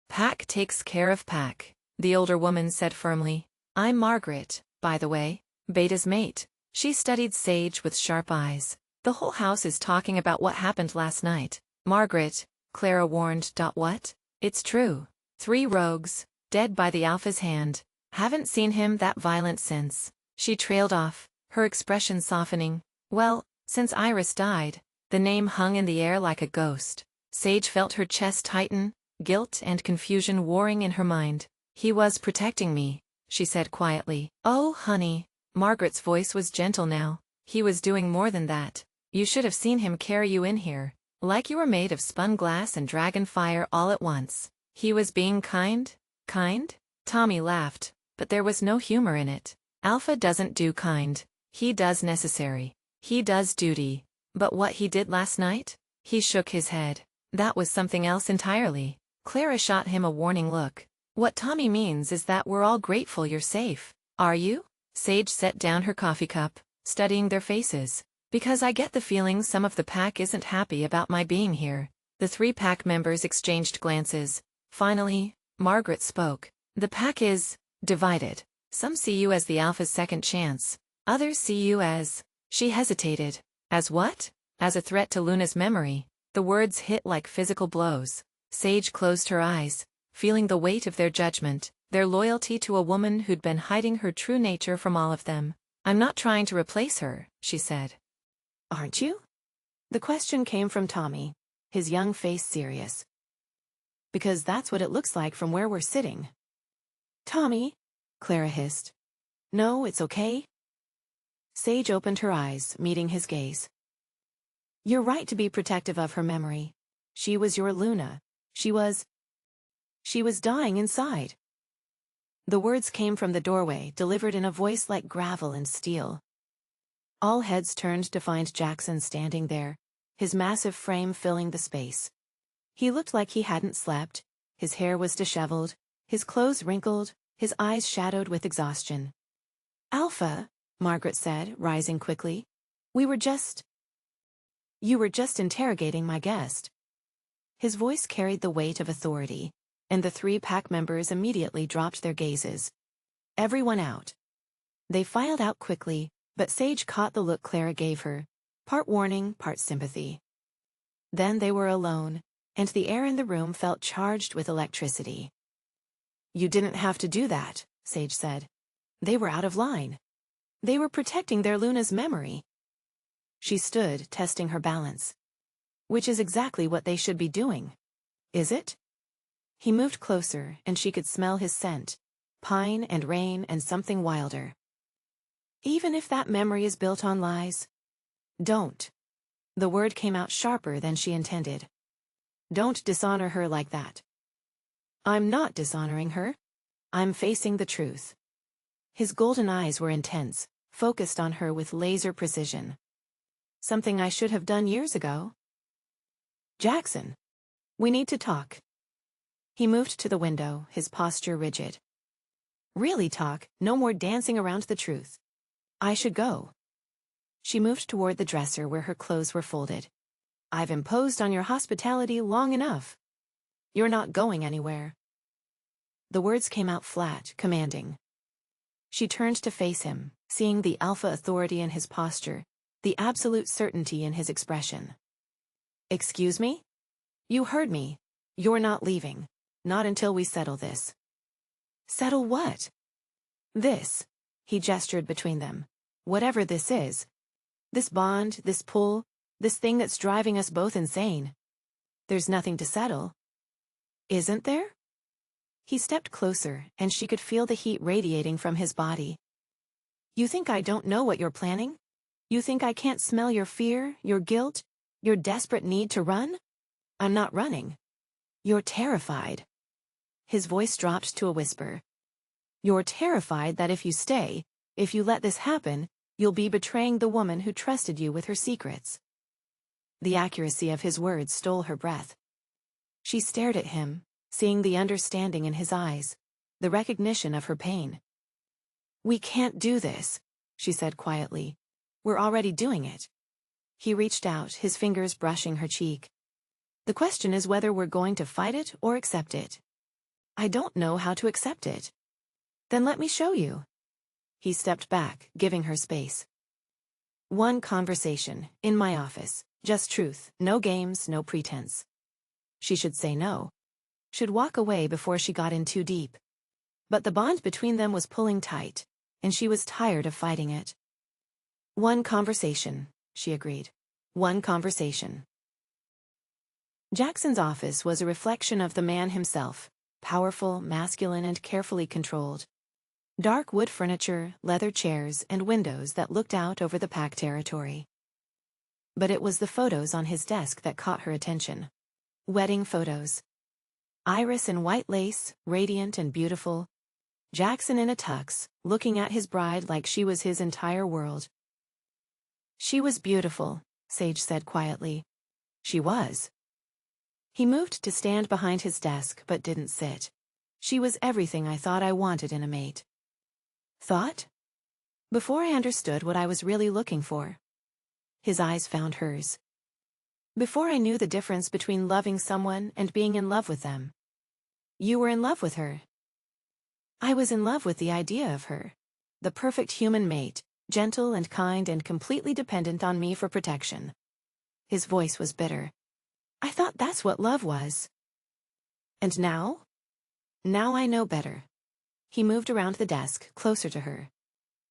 "Pack takes care of Pack," the older woman said firmly. "I'm Margaret, by the way, Beta's mate." She studied Sage with sharp eyes. "The whole house is talking about what happened last night." "Margaret," Clara warned. "What?" "It's true. 3 rogues, dead by the Alpha's hand. Haven't seen him that violent since." She trailed off, her expression softening. "Well, since Iris died." The name hung in the air like a ghost. Sage felt her chest tighten, guilt and confusion warring in her mind. "He was protecting me," she said quietly. "Oh, honey." Margaret's voice was gentle now. "He was doing more than that. You should have seen him carry you in here, like you were made of spun glass and dragon fire all at once." "He was being kind?" "Kind?" Tommy laughed, but there was no humor in it. "Alpha doesn't do kind. He does necessary. He does duty. But what he did last night?" He shook his head. "That was something else entirely." Clara shot him a warning look. "What Tommy means is that we're all grateful you're safe." "Are you?" Sage set down her coffee cup, studying their faces. "Because I get the feeling some of the pack isn't happy about my being here." The 3 pack members exchanged glances. Finally, Margaret spoke. "The pack is divided. Some see you as the Alpha's second chance. Others see you as..." She hesitated. "As what?" "As a threat to Luna's memory." The words hit like physical blows. Sage closed her eyes, feeling the weight of their judgment, their loyalty to a woman who'd been hiding her true nature from all of them. "I'm not trying to replace her," she said. "Aren't you?" The question came from Tommy, his young face serious. "Because that's what it looks like from where we're sitting." "Tommy," Clara hissed. "No, it's okay." Sage opened her eyes, meeting his gaze. "You're right to be protective of her memory. She was your Luna. She was dying inside." The words came from the doorway, delivered in a voice like gravel and steel. All heads turned to find Jaxon standing there, his massive frame filling the space. He looked like he hadn't slept, his hair was disheveled, his clothes wrinkled, his eyes shadowed with exhaustion. "Alpha," Margaret said, rising quickly. "You were just interrogating my guest." His voice carried the weight of authority, and the 3 pack members immediately dropped their gazes. "Everyone out." They filed out quickly, but Sage caught the look Clara gave her, part warning, part sympathy. Then they were alone, and the air in the room felt charged with electricity. "You didn't have to do that," Sage said. "They were out of line. They were protecting their Luna's memory." She stood, testing her balance. "Which is exactly what they should be doing. Is it?" He moved closer, and she could smell his scent, pine and rain and something wilder. "Even if that memory is built on lies? Don't." The word came out sharper than she intended. "Don't dishonor her like that." "I'm not dishonoring her. I'm facing the truth." His golden eyes were intense, focused on her with laser precision. "Something I should have done years ago." "Jaxon, we need to talk." He moved to the window, his posture rigid. "Really talk, no more dancing around the truth. I should go." She moved toward the dresser where her clothes were folded. "I've imposed on your hospitality long enough. You're not going anywhere." The words came out flat, commanding. She turned to face him, seeing the alpha authority in his posture, the absolute certainty in his expression. "Excuse me? You heard me. You're not leaving. Not until we settle this." "Settle what?" "This." He gestured between them. "Whatever this is. This bond, this pull, this thing that's driving us both insane. There's nothing to settle." "Isn't there?" He stepped closer, and she could feel the heat radiating from his body. "You think I don't know what you're planning? You think I can't smell your fear, your guilt, your desperate need to run? I'm not running. You're terrified." His voice dropped to a whisper. "You're terrified that if you stay, if you let this happen, you'll be betraying the woman who trusted you with her secrets." The accuracy of his words stole her breath. She stared at him, seeing the understanding in his eyes, the recognition of her pain. "We can't do this," she said quietly. "We're already doing it." He reached out, his fingers brushing her cheek. "The question is whether we're going to fight it or accept it." "I don't know how to accept it." "Then let me show you." He stepped back, giving her space. "One conversation, in my office, just truth, no games, no pretense." She should say no. Should walk away before she got in too deep. But the bond between them was pulling tight, and she was tired of fighting it. "One conversation," she agreed. "One conversation." Jackson's office was a reflection of the man himself, powerful, masculine, and carefully controlled. Dark wood furniture, leather chairs, and windows that looked out over the pack territory. But it was the photos on his desk that caught her attention. Wedding photos. Iris in white lace, radiant and beautiful. Jaxon in a tux, looking at his bride like she was his entire world. "She was beautiful," Sage said quietly. "She was." He moved to stand behind his desk but didn't sit. "She was everything I thought I wanted in a mate." "Thought?" "Before I understood what I was really looking for." His eyes found hers. "Before I knew the difference between loving someone and being in love with them." "You were in love with her." "I was in love with the idea of her. The perfect human mate, gentle and kind and completely dependent on me for protection." His voice was bitter. "I thought that's what love was." And now? Now I know better. He moved around the desk, closer to her.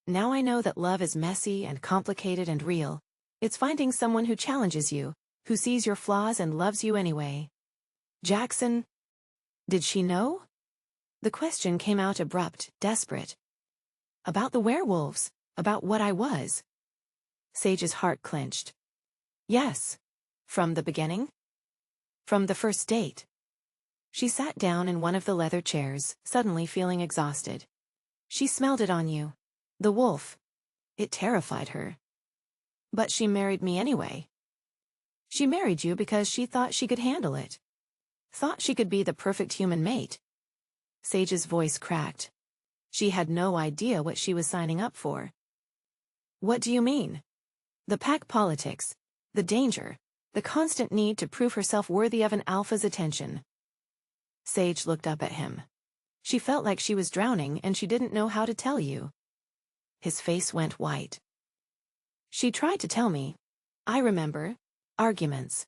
Now I know that love is messy and complicated and real. It's finding someone who challenges you, who sees your flaws and loves you anyway. Jaxon. Did she know? The question came out abrupt, desperate. About the werewolves, about what I was. Sage's heart clenched. Yes. From the beginning? From the first date. She sat down in one of the leather chairs, suddenly feeling exhausted. She smelled it on you. The wolf. It terrified her. But she married me anyway. She married you because she thought she could handle it. Thought she could be the perfect human mate. Sage's voice cracked. She had no idea what she was signing up for. What do you mean? The pack politics, the danger, the constant need to prove herself worthy of an alpha's attention. Sage looked up at him. She felt like she was drowning and she didn't know how to tell you. His face went white. She tried to tell me. I remember. Arguments.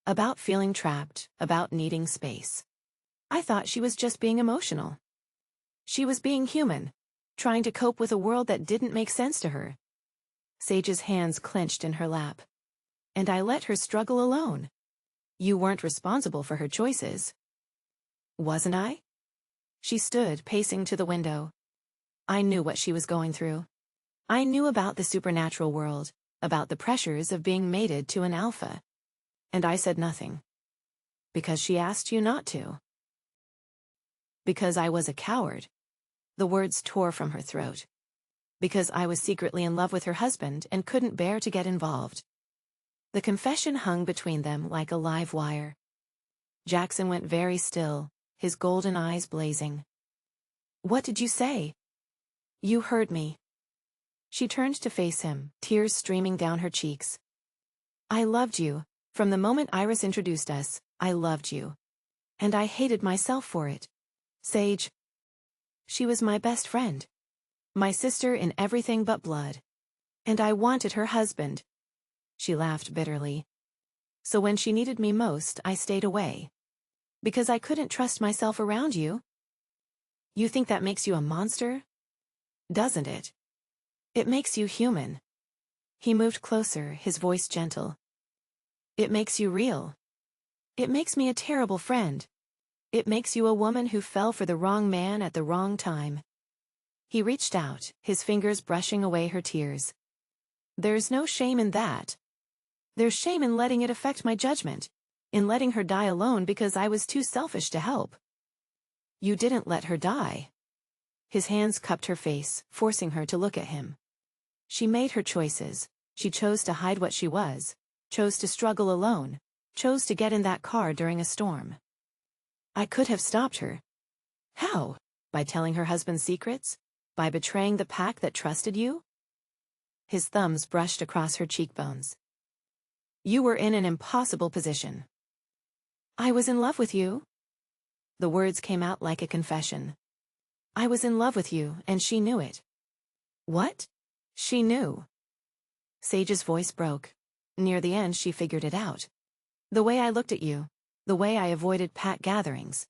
About feeling trapped, about needing space. I thought she was just being emotional. She was being human, trying to cope with a world that didn't make sense to her. Sage's hands clenched in her lap. And I let her struggle alone. You weren't responsible for her choices. Wasn't I? She stood, pacing to the window. I knew what she was going through. I knew about the supernatural world, about the pressures of being mated to an alpha. And I said nothing. Because she asked you not to. Because I was a coward. The words tore from her throat. Because I was secretly in love with her husband and couldn't bear to get involved. The confession hung between them like a live wire. Jaxon went very still, his golden eyes blazing. What did you say? You heard me. She turned to face him, tears streaming down her cheeks. I loved you. From the moment Iris introduced us, I loved you. And I hated myself for it. Sage. She was my best friend. My sister in everything but blood. And I wanted her husband. She laughed bitterly. So when she needed me most, I stayed away. Because I couldn't trust myself around you. You think that makes you a monster? Doesn't it? It makes you human. He moved closer, his voice gentle. It makes you real. It makes me a terrible friend. It makes you a woman who fell for the wrong man at the wrong time. He reached out, his fingers brushing away her tears. There's no shame in that. There's shame in letting it affect my judgment, in letting her die alone because I was too selfish to help. You didn't let her die. His hands cupped her face, forcing her to look at him. She made her choices. She chose to hide what she was, chose to struggle alone, chose to get in that car during a storm. I could have stopped her. How? By telling her husband's secrets? By betraying the pack that trusted you? His thumbs brushed across her cheekbones. You were in an impossible position. I was in love with you. The words came out like a confession. I was in love with you, and she knew it. What? She knew. Sage's voice broke. Near the end she figured it out. The way I looked at you, the way I avoided pack gatherings.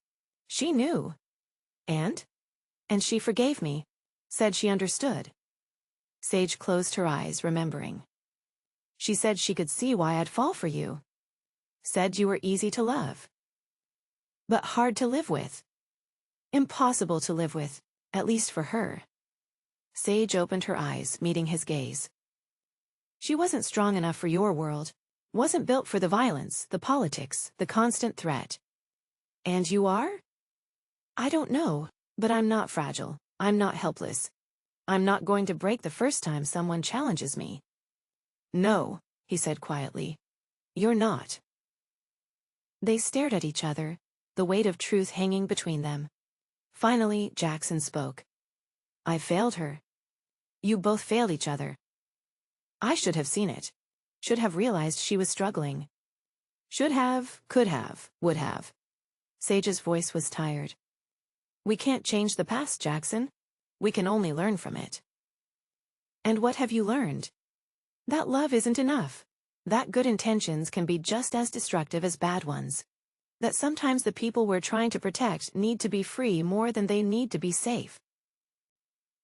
She knew. And? And she forgave me, said she understood. Sage closed her eyes, remembering. She said she could see why I'd fall for you. Said you were easy to love. But hard to live with. Impossible to live with, at least for her. Sage opened her eyes, meeting his gaze. She wasn't strong enough for your world. Wasn't built for the violence, the politics, the constant threat. And you are? I don't know, but I'm not fragile. I'm not helpless. I'm not going to break the first time someone challenges me. No, he said quietly. You're not. They stared at each other, the weight of truth hanging between them. Finally, Jaxon spoke. I failed her. You both failed each other. I should have seen it. Should have realized she was struggling. Should have, could have, would have. Sage's voice was tired. We can't change the past, Jaxon. We can only learn from it. And what have you learned? That love isn't enough. That good intentions can be just as destructive as bad ones. That sometimes the people we're trying to protect need to be free more than they need to be safe.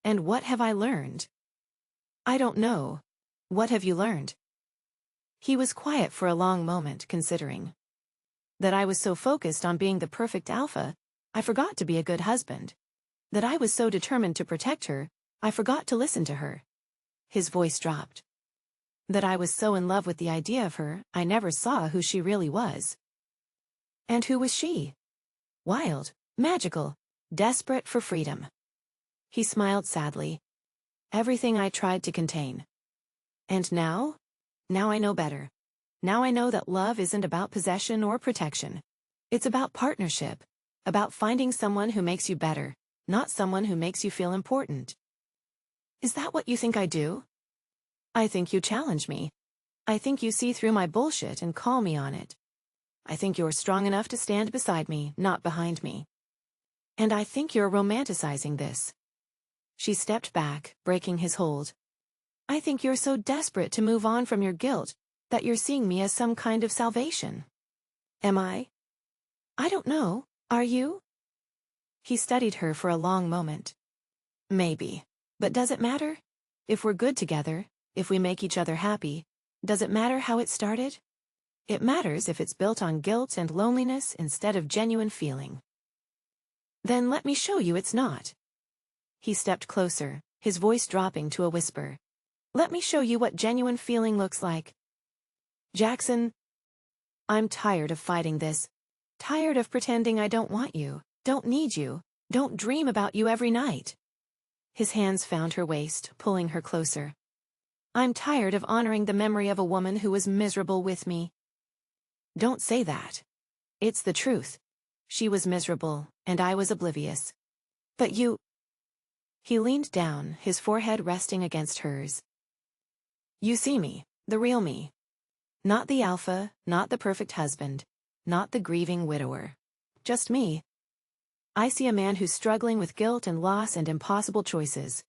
And what have I learned? I don't know. What have you learned? He was quiet for a long moment, considering. That I was so focused on being the perfect alpha, I forgot to be a good husband. That I was so determined to protect her, I forgot to listen to her. His voice dropped. That I was so in love with the idea of her, I never saw who she really was. And who was she? Wild, magical, desperate for freedom. He smiled sadly. Everything I tried to contain. And now? Now I know better. Now I know that love isn't about possession or protection. It's about partnership. About finding someone who makes you better, not someone who makes you feel important. Is that what you think I do? I think you challenge me. I think you see through my bullshit and call me on it. I think you're strong enough to stand beside me, not behind me. And I think you're romanticizing this. She stepped back, breaking his hold. I think you're so desperate to move on from your guilt that you're seeing me as some kind of salvation. Am I? I don't know. Are you? He studied her for a long moment. Maybe. But does it matter? If we're good together, if we make each other happy, does it matter how it started? It matters if it's built on guilt and loneliness instead of genuine feeling. Then let me show you it's not. He stepped closer, his voice dropping to a whisper. Let me show you what genuine feeling looks like. Jaxon, I'm tired of fighting this. Tired of pretending I don't want you, don't need you, don't dream about you every night. His hands found her waist, pulling her closer. I'm tired of honoring the memory of a woman who was miserable with me. Don't say that. It's the truth. She was miserable, and I was oblivious. But you... He leaned down, his forehead resting against hers. You see me, the real me. Not the alpha, not the perfect husband, not the grieving widower. Just me. I see a man who's struggling with guilt and loss and impossible choices.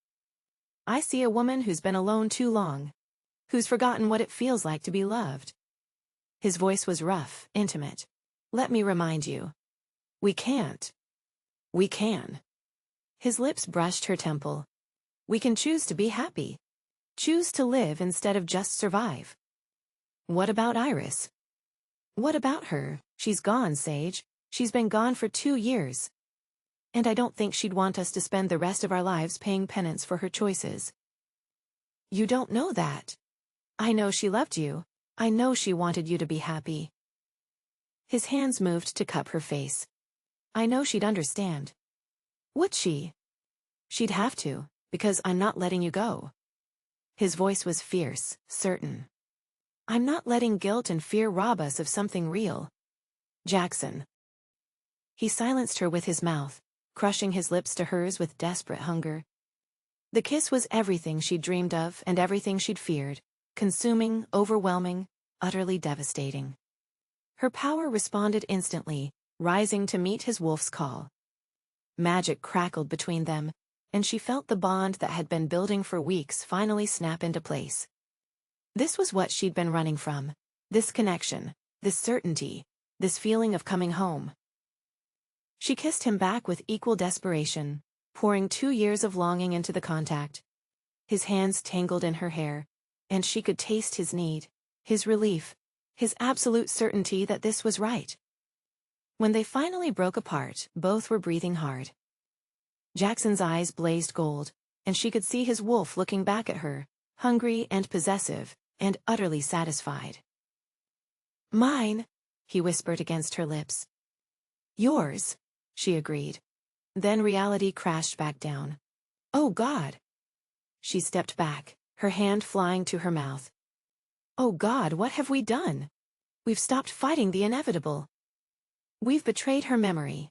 I see a woman who's been alone too long, who's forgotten what it feels like to be loved. His voice was rough, intimate. Let me remind you. We can't. We can. His lips brushed her temple. We can choose to be happy. Choose to live instead of just survive. What about Iris? What about her? She's gone, Sage. She's been gone for 2 years. And I don't think she'd want us to spend the rest of our lives paying penance for her choices. You don't know that. I know she loved you. I know she wanted you to be happy. His hands moved to cup her face. I know she'd understand. Would she? She'd have to, because I'm not letting you go. His voice was fierce, certain. I'm not letting guilt and fear rob us of something real. Jaxon. He silenced her with his mouth, crushing his lips to hers with desperate hunger. The kiss was everything she'd dreamed of and everything she'd feared, consuming, overwhelming, utterly devastating. Her power responded instantly, rising to meet his wolf's call. Magic crackled between them, and she felt the bond that had been building for weeks finally snap into place. This was what she'd been running from, this connection, this certainty, this feeling of coming home. She kissed him back with equal desperation, pouring 2 years of longing into the contact. His hands tangled in her hair, and she could taste his need, his relief, his absolute certainty that this was right. When they finally broke apart, both were breathing hard. Jackson's eyes blazed gold, and she could see his wolf looking back at her, hungry and possessive, and utterly satisfied. Mine, he whispered against her lips. Yours, she agreed. Then reality crashed back down. Oh God! She stepped back, her hand flying to her mouth. Oh God, what have we done? We've stopped fighting the inevitable. We've betrayed her memory.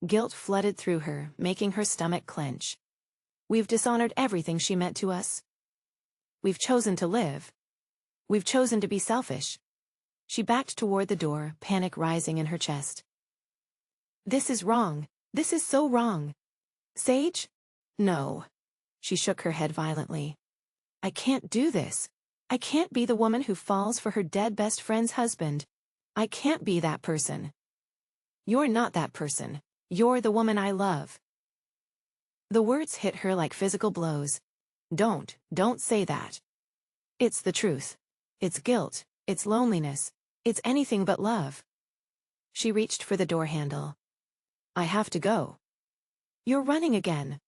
Guilt flooded through her, making her stomach clench. We've dishonored everything she meant to us. We've chosen to live. We've chosen to be selfish. She backed toward the door, panic rising in her chest. This is wrong. This is so wrong. Sage? No. She shook her head violently. I can't do this. I can't be the woman who falls for her dead best friend's husband. I can't be that person. You're not that person. You're the woman I love. The words hit her like physical blows. Don't say that. It's the truth. It's guilt. It's loneliness. It's anything but love. She reached for the door handle. I have to go. You're running again.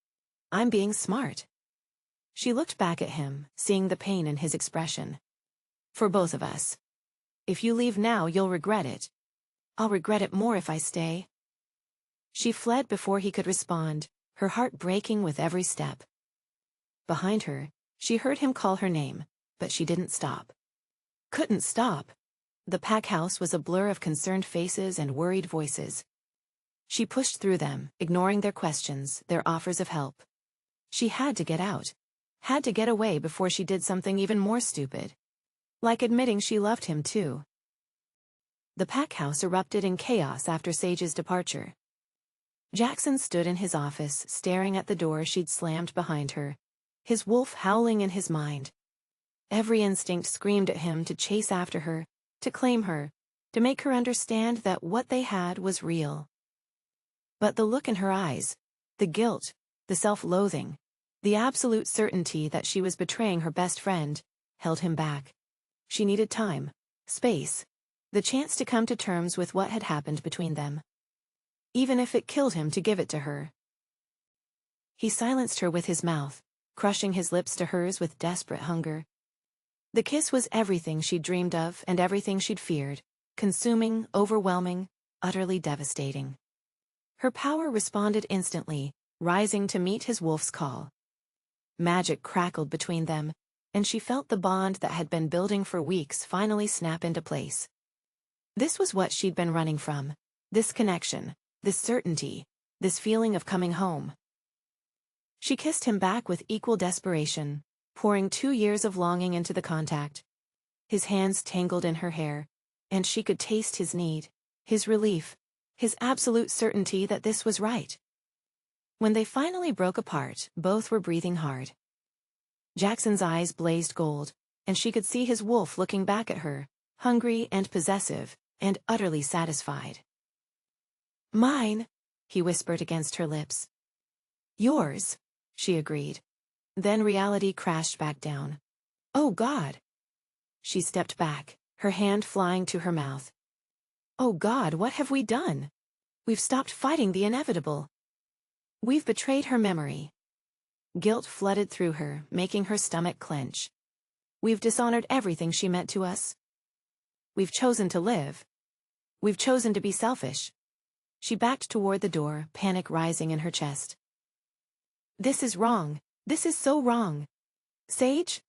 I'm being smart. She looked back at him, seeing the pain in his expression. For both of us. If you leave now, you'll regret it. I'll regret it more if I stay. She fled before he could respond, her heart breaking with every step. Behind her, she heard him call her name, but she didn't stop. Couldn't stop. The pack house was a blur of concerned faces and worried voices. She pushed through them, ignoring their questions, their offers of help. She had to get out. Had to get away before she did something even more stupid. Like admitting she loved him too. The pack house erupted in chaos after Sage's departure. Jaxon stood in his office, staring at the door she'd slammed behind her, his wolf howling in his mind. Every instinct screamed at him to chase after her, to claim her, to make her understand that what they had was real. But the look in her eyes, the guilt, the self-loathing, the absolute certainty that she was betraying her best friend, held him back. She needed time, space, the chance to come to terms with what had happened between them. Even if it killed him to give it to her. He silenced her with his mouth, crushing his lips to hers with desperate hunger. The kiss was everything she'd dreamed of and everything she'd feared, consuming, overwhelming, utterly devastating. Her power responded instantly, rising to meet his wolf's call. Magic crackled between them, and she felt the bond that had been building for weeks finally snap into place. This was what she'd been running from, this connection, this certainty, this feeling of coming home. She kissed him back with equal desperation, pouring 2 years of longing into the contact. His hands tangled in her hair, and she could taste his need, his relief, his absolute certainty that this was right. When they finally broke apart, both were breathing hard. Jackson's eyes blazed gold, and she could see his wolf looking back at her, hungry and possessive, and utterly satisfied. Mine, he whispered against her lips. Yours, she agreed. Then reality crashed back down. Oh God! She stepped back, her hand flying to her mouth. Oh God, what have we done? We've stopped fighting the inevitable. We've betrayed her memory. Guilt flooded through her, making her stomach clench. We've dishonored everything she meant to us. We've chosen to live. We've chosen to be selfish. She backed toward the door, panic rising in her chest. This is wrong. This is so wrong. Sage?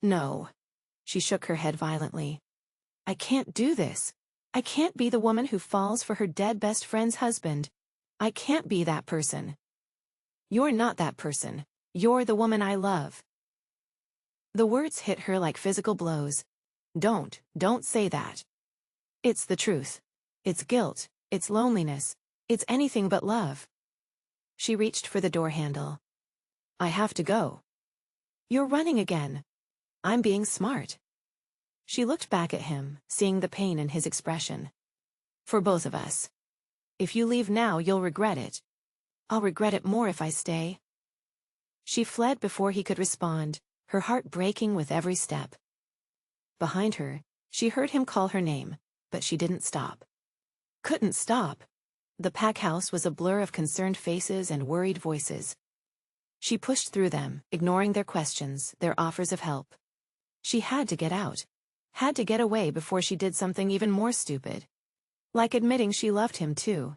No. She shook her head violently. I can't do this. I can't be the woman who falls for her dead best friend's husband. I can't be that person. You're not that person. You're the woman I love. The words hit her like physical blows. Don't say that. It's the truth. It's guilt. It's loneliness. It's anything but love. She reached for the door handle. I have to go. You're running again. I'm being smart. She looked back at him, seeing the pain in his expression. For both of us. If you leave now, you'll regret it. I'll regret it more if I stay. She fled before he could respond, her heart breaking with every step. Behind her, she heard him call her name, but she didn't stop. Couldn't stop. The pack house was a blur of concerned faces and worried voices. She pushed through them, ignoring their questions, their offers of help. She had to get out. Had to get away before she did something even more stupid. Like admitting she loved him too.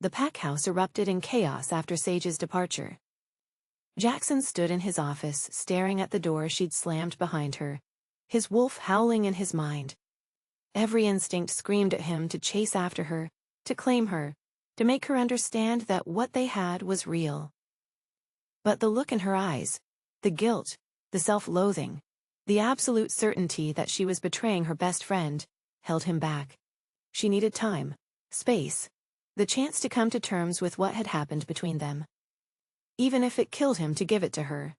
The pack house erupted in chaos after Sage's departure. Jaxon stood in his office, staring at the door she'd slammed behind her, his wolf howling in his mind. Every instinct screamed at him to chase after her, to claim her, to make her understand that what they had was real. But the look in her eyes, the guilt, the self-loathing, the absolute certainty that she was betraying her best friend, held him back. She needed time, space, the chance to come to terms with what had happened between them. Even if it killed him to give it to her.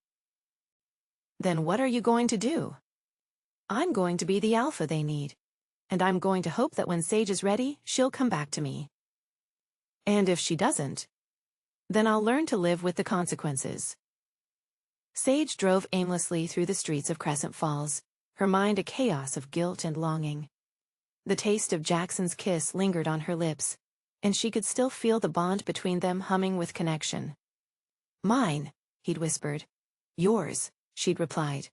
Then what are you going to do? I'm going to be the alpha they need. And I'm going to hope that when Sage is ready, she'll come back to me. And if she doesn't, then I'll learn to live with the consequences. Sage drove aimlessly through the streets of Crescent Falls, her mind a chaos of guilt and longing. The taste of Jackson's kiss lingered on her lips, and she could still feel the bond between them humming with connection. Mine, he'd whispered. Yours, she'd replied.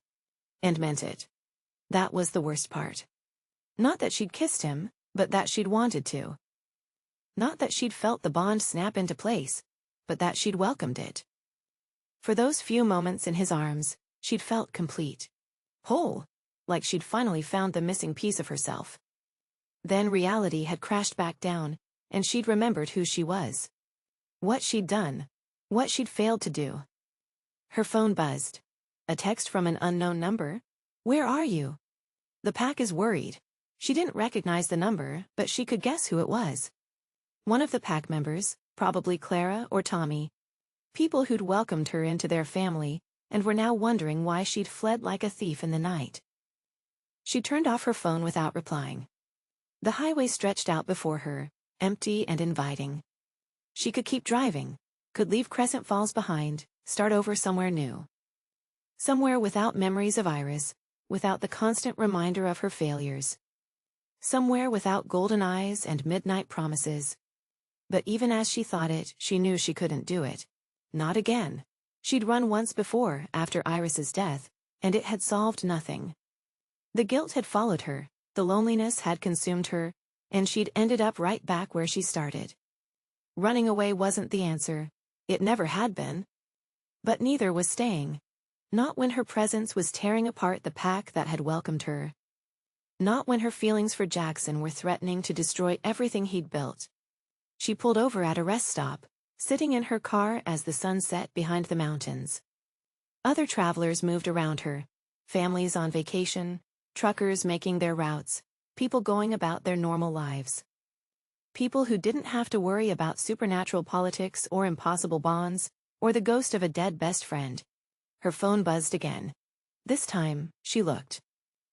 And meant it. That was the worst part. Not that she'd kissed him, but that she'd wanted to. Not that she'd felt the bond snap into place, but that she'd welcomed it. For those few moments in his arms, she'd felt complete. Whole, like she'd finally found the missing piece of herself. Then reality had crashed back down, and she'd remembered who she was. What she'd done. What she'd failed to do. Her phone buzzed. A text from an unknown number? Where are you? The pack is worried. She didn't recognize the number, but she could guess who it was. One of the pack members, probably Clara or Tommy. People who'd welcomed her into their family, and were now wondering why she'd fled like a thief in the night. She turned off her phone without replying. The highway stretched out before her, empty and inviting. She could keep driving, could leave Crescent Falls behind, start over somewhere new. Somewhere without memories of Iris, without the constant reminder of her failures. Somewhere without golden eyes and midnight promises. But even as she thought it, she knew she couldn't do it. Not again. She'd run once before, after Iris's death, and it had solved nothing. The guilt had followed her, the loneliness had consumed her, and she'd ended up right back where she started. Running away wasn't the answer. It never had been. But neither was staying. Not when her presence was tearing apart the pack that had welcomed her. Not when her feelings for Jaxon were threatening to destroy everything he'd built. She pulled over at a rest stop, sitting in her car as the sun set behind the mountains. Other travelers moved around her, families on vacation, truckers making their routes, people going about their normal lives. People who didn't have to worry about supernatural politics or impossible bonds, or the ghost of a dead best friend. Her phone buzzed again. This time, she looked.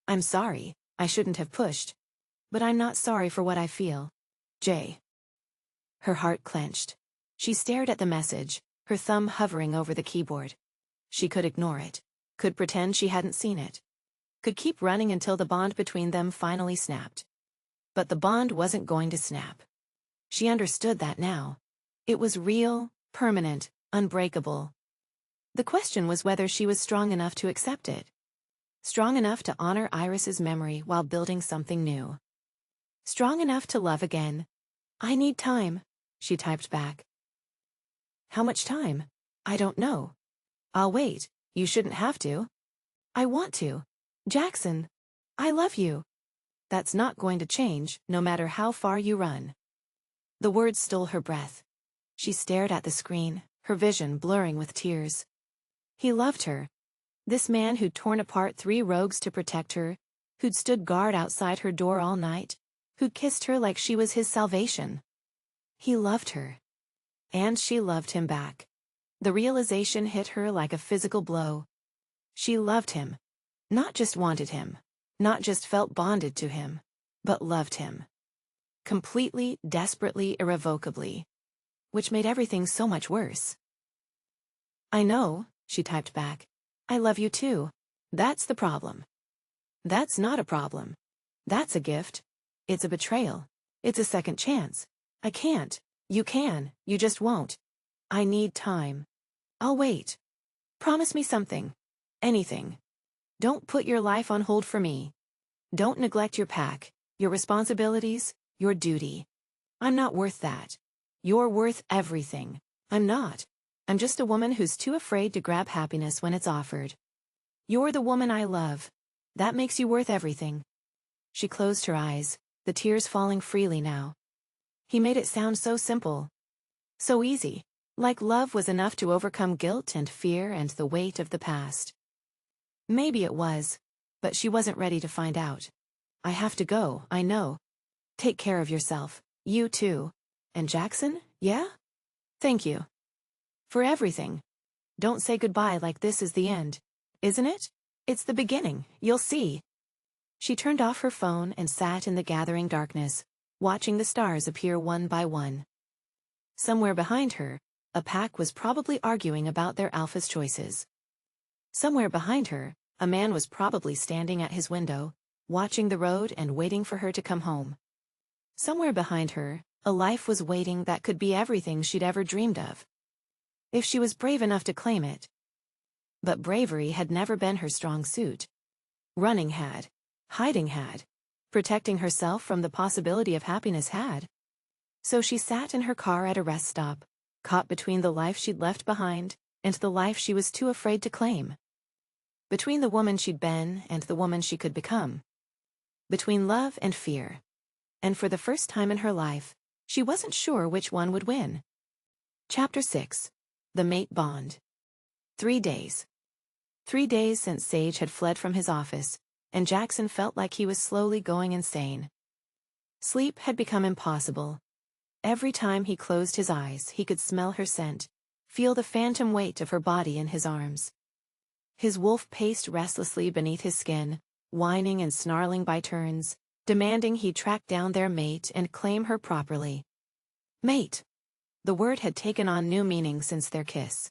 I'm sorry, I shouldn't have pushed. But I'm not sorry for what I feel. Jay. Her heart clenched. She stared at the message, her thumb hovering over the keyboard. She could ignore it, could pretend she hadn't seen it, could keep running until the bond between them finally snapped. But the bond wasn't going to snap. She understood that now. It was real, permanent, unbreakable. The question was whether she was strong enough to accept it. Strong enough to honor Iris's memory while building something new. Strong enough to love again. I need time, she typed back. How much time? I don't know. I'll wait, you shouldn't have to. I want to. Jaxon, I love you. That's not going to change, no matter how far you run. The words stole her breath. She stared at the screen, her vision blurring with tears. He loved her. This man who'd torn apart 3 rogues to protect her, who'd stood guard outside her door all night, who'd kissed her like she was his salvation. He loved her. And she loved him back. The realization hit her like a physical blow. She loved him. Not just wanted him. Not just felt bonded to him. But loved him. Completely, desperately, irrevocably. Which made everything so much worse. I know, she typed back. I love you too. That's the problem. That's not a problem. That's a gift. It's a betrayal. It's a second chance. I can't. You can. You just won't. I need time. I'll wait. Promise me something. Anything. Don't put your life on hold for me. Don't neglect your pack, your responsibilities, your duty. I'm not worth that. You're worth everything. I'm not. I'm just a woman who's too afraid to grab happiness when it's offered. You're the woman I love. That makes you worth everything. She closed her eyes, the tears falling freely now. He made it sound so simple. So easy, like love was enough to overcome guilt and fear and the weight of the past. Maybe it was, but she wasn't ready to find out. I have to go, I know. Take care of yourself, you too. And Jaxon, yeah? Thank you. For everything. Don't say goodbye like this is the end, isn't it? It's the beginning, you'll see. She turned off her phone and sat in the gathering darkness, watching the stars appear one by one. Somewhere behind her, a pack was probably arguing about their alpha's choices. Somewhere behind her, a man was probably standing at his window, watching the road and waiting for her to come home. Somewhere behind her, a life was waiting that could be everything she'd ever dreamed of, if she was brave enough to claim it. But bravery had never been her strong suit. Running had. Hiding had. Protecting herself from the possibility of happiness had. So she sat in her car at a rest stop, caught between the life she'd left behind and the life she was too afraid to claim. Between the woman she'd been and the woman she could become. Between love and fear. And for the first time in her life, she wasn't sure which one would win. Chapter 6. The Mate Bond. 3 days. 3 days since Sage had fled from his office, and Jaxon felt like he was slowly going insane. Sleep had become impossible. Every time he closed his eyes, he could smell her scent, feel the phantom weight of her body in his arms. His wolf paced restlessly beneath his skin, whining and snarling by turns, demanding he track down their mate and claim her properly. Mate. The word had taken on new meaning since their kiss.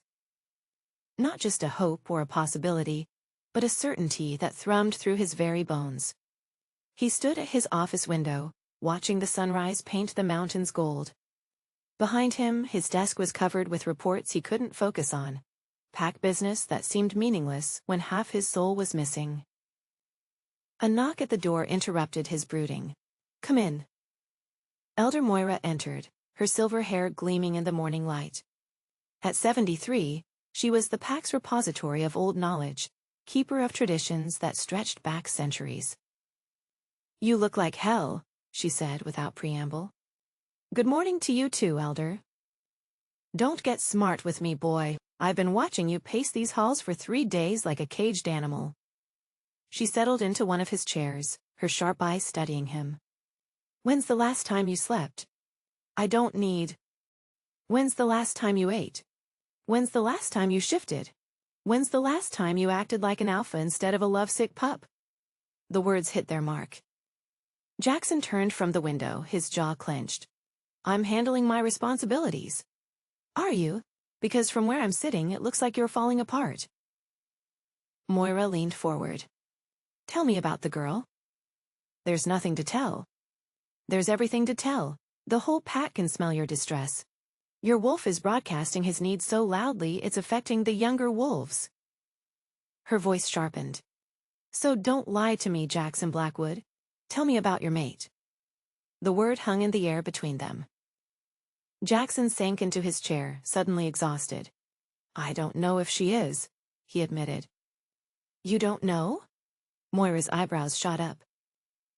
Not just a hope or a possibility, but a certainty that thrummed through his very bones. He stood at his office window, watching the sunrise paint the mountains gold. Behind him, his desk was covered with reports he couldn't focus on. Pack business that seemed meaningless when half his soul was missing. A knock at the door interrupted his brooding. Come in. Elder Moira entered, her silver hair gleaming in the morning light. At 73, she was the pack's repository of old knowledge, keeper of traditions that stretched back centuries. You look like hell, she said without preamble. Good morning to you too, Elder. Don't get smart with me, boy. I've been watching you pace these halls for 3 days like a caged animal. She settled into one of his chairs, her sharp eyes studying him. When's the last time you slept? I don't need. When's the last time you ate? When's the last time you shifted? When's the last time you acted like an alpha instead of a lovesick pup? The words hit their mark. Jaxon turned from the window, his jaw clenched. I'm handling my responsibilities. Are you? Because from where I'm sitting, it looks like you're falling apart. Moira leaned forward. Tell me about the girl. There's nothing to tell. There's everything to tell. The whole pack can smell your distress. Your wolf is broadcasting his needs so loudly it's affecting the younger wolves. Her voice sharpened. So don't lie to me, Jaxon Blackwood. Tell me about your mate. The word hung in the air between them. Jaxon sank into his chair, suddenly exhausted. I don't know if she is, he admitted. You don't know? Moira's eyebrows shot up.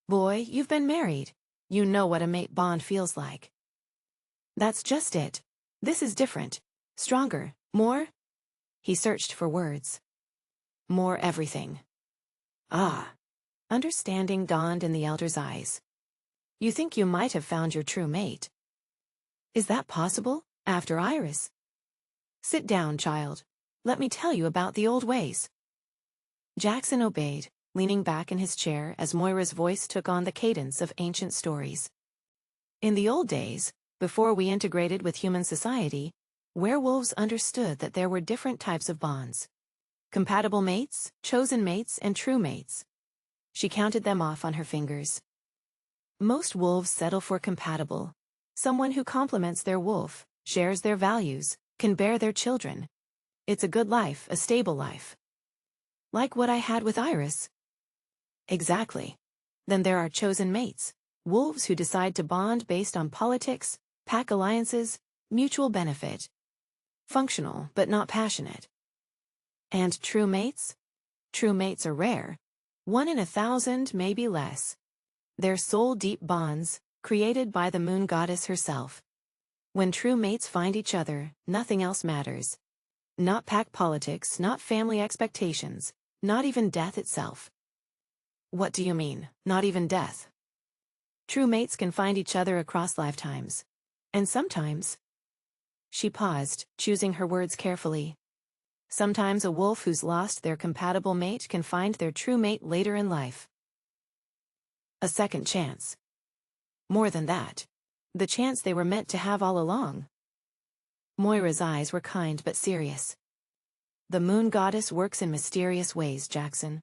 Boy, you've been married. You know what a mate bond feels like. That's just it. This is different. Stronger. More? He searched for words. More everything. Ah. Understanding dawned in the elder's eyes. You think you might have found your true mate. Is that possible, after Iris? Sit down, child. Let me tell you about the old ways. Jaxon obeyed, leaning back in his chair as Moira's voice took on the cadence of ancient stories. In the old days, before we integrated with human society, werewolves understood that there were different types of bonds. Compatible mates, chosen mates, and true mates. She counted them off on her fingers. Most wolves settle for compatible. Someone who complements their wolf, shares their values, can bear their children. It's a good life, a stable life. Like what I had with Iris. Exactly. Then there are chosen mates, wolves who decide to bond based on politics, pack alliances, mutual benefit. Functional, but not passionate. And true mates? True mates are rare. 1 in 1,000, maybe less. They're soul-deep bonds, created by the moon goddess herself. When true mates find each other, nothing else matters. Not pack politics, not family expectations, not even death itself. What do you mean, not even death? True mates can find each other across lifetimes. And sometimes... She paused, choosing her words carefully. Sometimes a wolf who's lost their compatible mate can find their true mate later in life. A second chance. More than that. The chance they were meant to have all along. Moira's eyes were kind but serious. The moon goddess works in mysterious ways, Jaxon.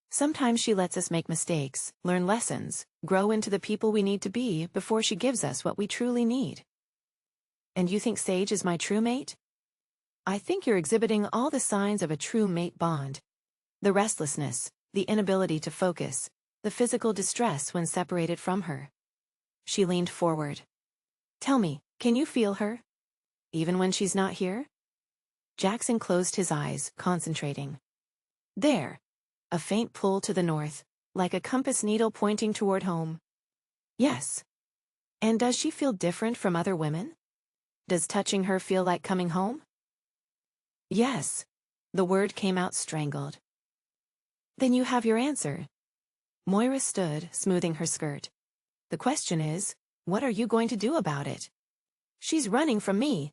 Sometimes she lets us make mistakes, learn lessons, grow into the people we need to be before she gives us what we truly need. And you think Sage is my true mate? I think you're exhibiting all the signs of a true mate bond. The restlessness, the inability to focus, the physical distress when separated from her. She leaned forward. Tell me, can you feel her? Even when she's not here? Jaxon closed his eyes, concentrating. There. A faint pull to the north, like a compass needle pointing toward home. Yes. And does she feel different from other women? Does touching her feel like coming home? Yes. The word came out strangled. Then you have your answer. Moira stood, smoothing her skirt. The question is, what are you going to do about it? She's running from me.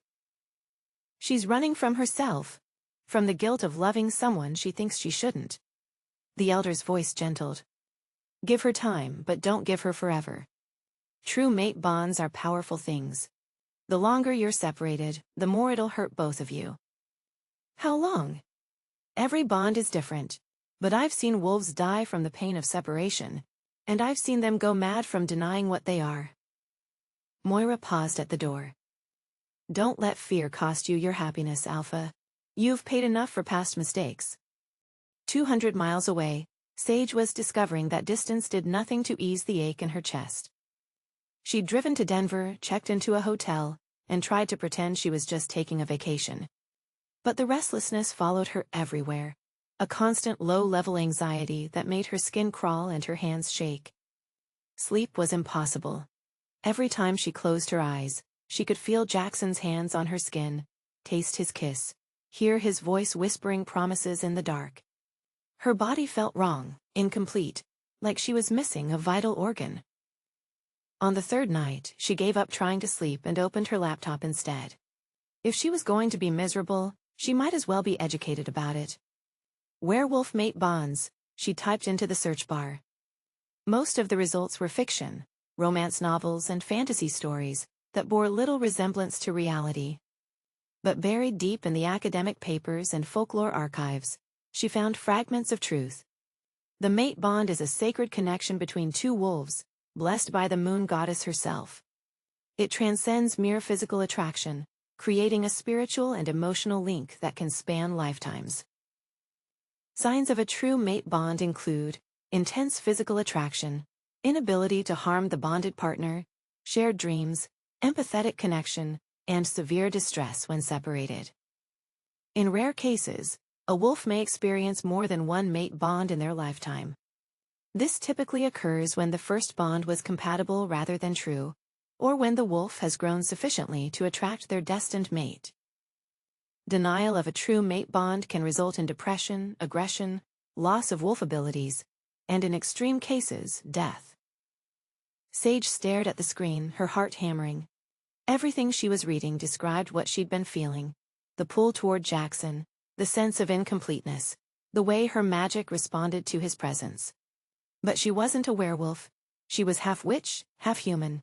She's running from herself, from the guilt of loving someone she thinks she shouldn't. The elder's voice gentled. Give her time, but don't give her forever. True mate bonds are powerful things. The longer you're separated, the more it'll hurt both of you. How long? Every bond is different, but I've seen wolves die from the pain of separation, and I've seen them go mad from denying what they are. Moira paused at the door. Don't let fear cost you your happiness, Alpha. You've paid enough for past mistakes. 200 miles away, Sage was discovering that distance did nothing to ease the ache in her chest. She'd driven to Denver, checked into a hotel, and tried to pretend she was just taking a vacation. But the restlessness followed her everywhere, a constant low-level anxiety that made her skin crawl and her hands shake. Sleep was impossible. Every time she closed her eyes, she could feel Jaxon's hands on her skin, taste his kiss, hear his voice whispering promises in the dark. Her body felt wrong, incomplete, like she was missing a vital organ. On the third night, she gave up trying to sleep and opened her laptop instead. If she was going to be miserable, she might as well be educated about it. Werewolf mate bonds, she typed into the search bar. Most of the results were fiction, romance novels and fantasy stories that bore little resemblance to reality. But buried deep in the academic papers and folklore archives, she found fragments of truth. The mate bond is a sacred connection between two wolves, blessed by the moon goddess herself. It transcends mere physical attraction, creating a spiritual and emotional link that can span lifetimes. Signs of a true mate bond include intense physical attraction, inability to harm the bonded partner, shared dreams, empathetic connection, and severe distress when separated. In rare cases, a wolf may experience more than one mate bond in their lifetime. This typically occurs when the first bond was compatible rather than true, or when the wolf has grown sufficiently to attract their destined mate. Denial of a true mate bond can result in depression, aggression, loss of wolf abilities, and in extreme cases, death. Sage stared at the screen, her heart hammering. Everything she was reading described what she'd been feeling: the pull toward Jaxon, the sense of incompleteness, the way her magic responded to his presence. But she wasn't a werewolf. She was half witch, half human.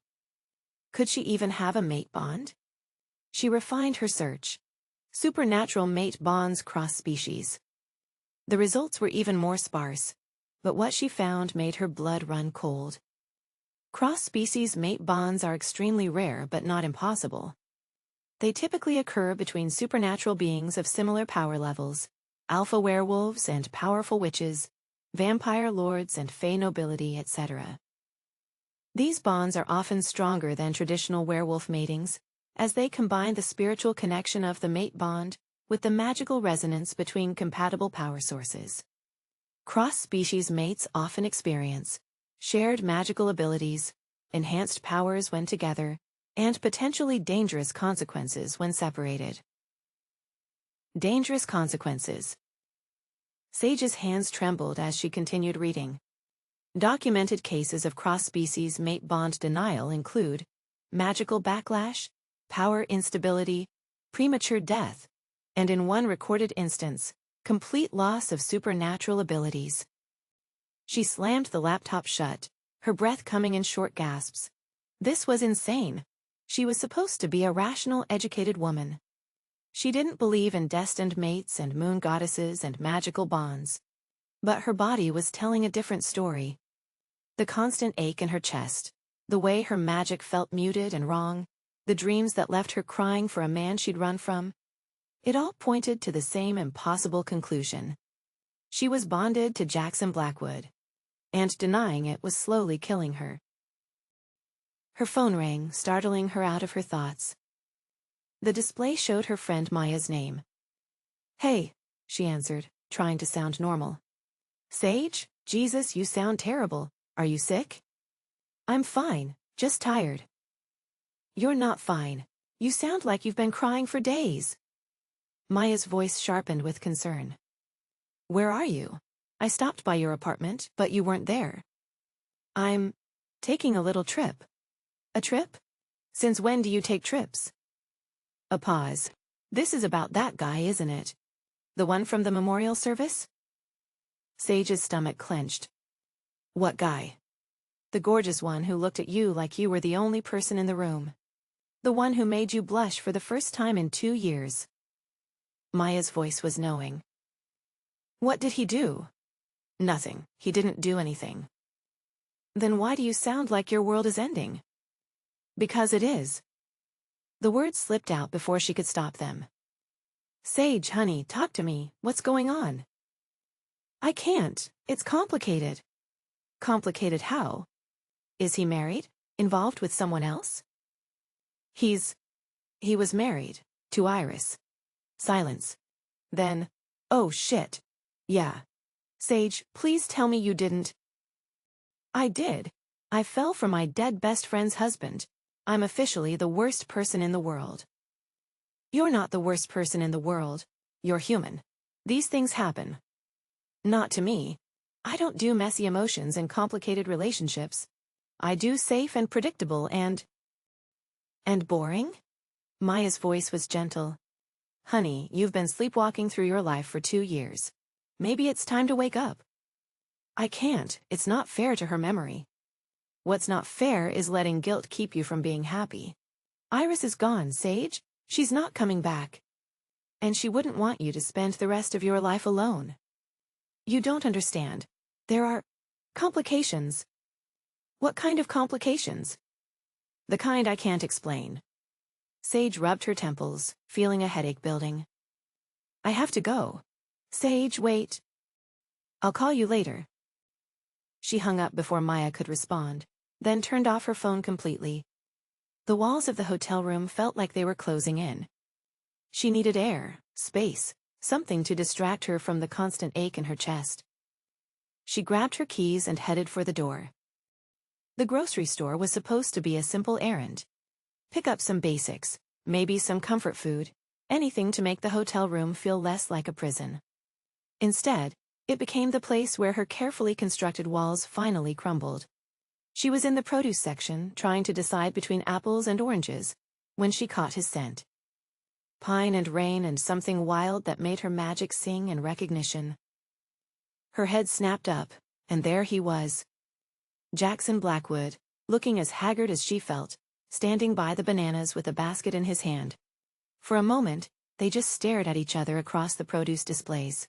Could she even have a mate bond? She refined her search. Supernatural mate bonds cross species. The results were even more sparse, but what she found made her blood run cold. Cross-species mate bonds are extremely rare but not impossible. They typically occur between supernatural beings of similar power levels, alpha werewolves and powerful witches, vampire lords and fey nobility, etc. These bonds are often stronger than traditional werewolf matings, as they combine the spiritual connection of the mate bond with the magical resonance between compatible power sources. Cross-species mates often experience shared magical abilities, enhanced powers when together, and potentially dangerous consequences when separated. Dangerous consequences. Sage's hands trembled as she continued reading. Documented cases of cross-species mate bond denial include magical backlash, power instability, premature death, and in one recorded instance, complete loss of supernatural abilities. She slammed the laptop shut, her breath coming in short gasps. This was insane. She was supposed to be a rational, educated woman. She didn't believe in destined mates and moon goddesses and magical bonds. But her body was telling a different story. The constant ache in her chest, the way her magic felt muted and wrong, the dreams that left her crying for a man she'd run from. It all pointed to the same impossible conclusion. She was bonded to Jaxon Blackwood, and denying it was slowly killing her. Her phone rang, startling her out of her thoughts. The display showed her friend Maya's name. "Hey," she answered, trying to sound normal. "Sage? Jesus, you sound terrible. Are you sick?" "I'm fine, just tired." "You're not fine. You sound like you've been crying for days." Maya's voice sharpened with concern. "Where are you? I stopped by your apartment, but you weren't there." "I'm taking a little trip." "A trip? Since when do you take trips?" A pause. "This is about that guy, isn't it? The one from the memorial service?" Sage's stomach clenched. "What guy?" "The gorgeous one who looked at you like you were the only person in the room. The one who made you blush for the first time in 2 years." Maya's voice was knowing. "What did he do?" "Nothing. He didn't do anything." "Then why do you sound like your world is ending?" "Because it is." The words slipped out before she could stop them. "Sage, honey, talk to me. What's going on?" "I can't. It's complicated." "Complicated how? Is he married? Involved with someone else?" He was married. To Iris." Silence. Then, "Oh shit. Yeah. Sage, please tell me you didn't." "I did. I fell for my dead best friend's husband. I'm officially the worst person in the world." "You're not the worst person in the world. You're human. These things happen." "Not to me. I don't do messy emotions and complicated relationships. I do safe and predictable and boring?" Maya's voice was gentle. "Honey, you've been sleepwalking through your life for 2 years. Maybe it's time to wake up." "I can't. It's not fair to her memory." "What's not fair is letting guilt keep you from being happy. Iris is gone, Sage. She's not coming back. And she wouldn't want you to spend the rest of your life alone. You don't understand. There are complications." "What kind of complications?" "The kind I can't explain." Sage rubbed her temples, feeling a headache building. "I have to go." "Sage, wait." "I'll call you later." She hung up before Maya could respond, then turned off her phone completely. The walls of the hotel room felt like they were closing in. She needed air, space, something to distract her from the constant ache in her chest. She grabbed her keys and headed for the door. The grocery store was supposed to be a simple errand. Pick up some basics, maybe some comfort food, anything to make the hotel room feel less like a prison. Instead, it became the place where her carefully constructed walls finally crumbled. She was in the produce section, trying to decide between apples and oranges, when she caught his scent. Pine and rain and something wild that made her magic sing in recognition. Her head snapped up, and there he was. Jaxon Blackwood, looking as haggard as she felt, standing by the bananas with a basket in his hand. For a moment, they just stared at each other across the produce displays.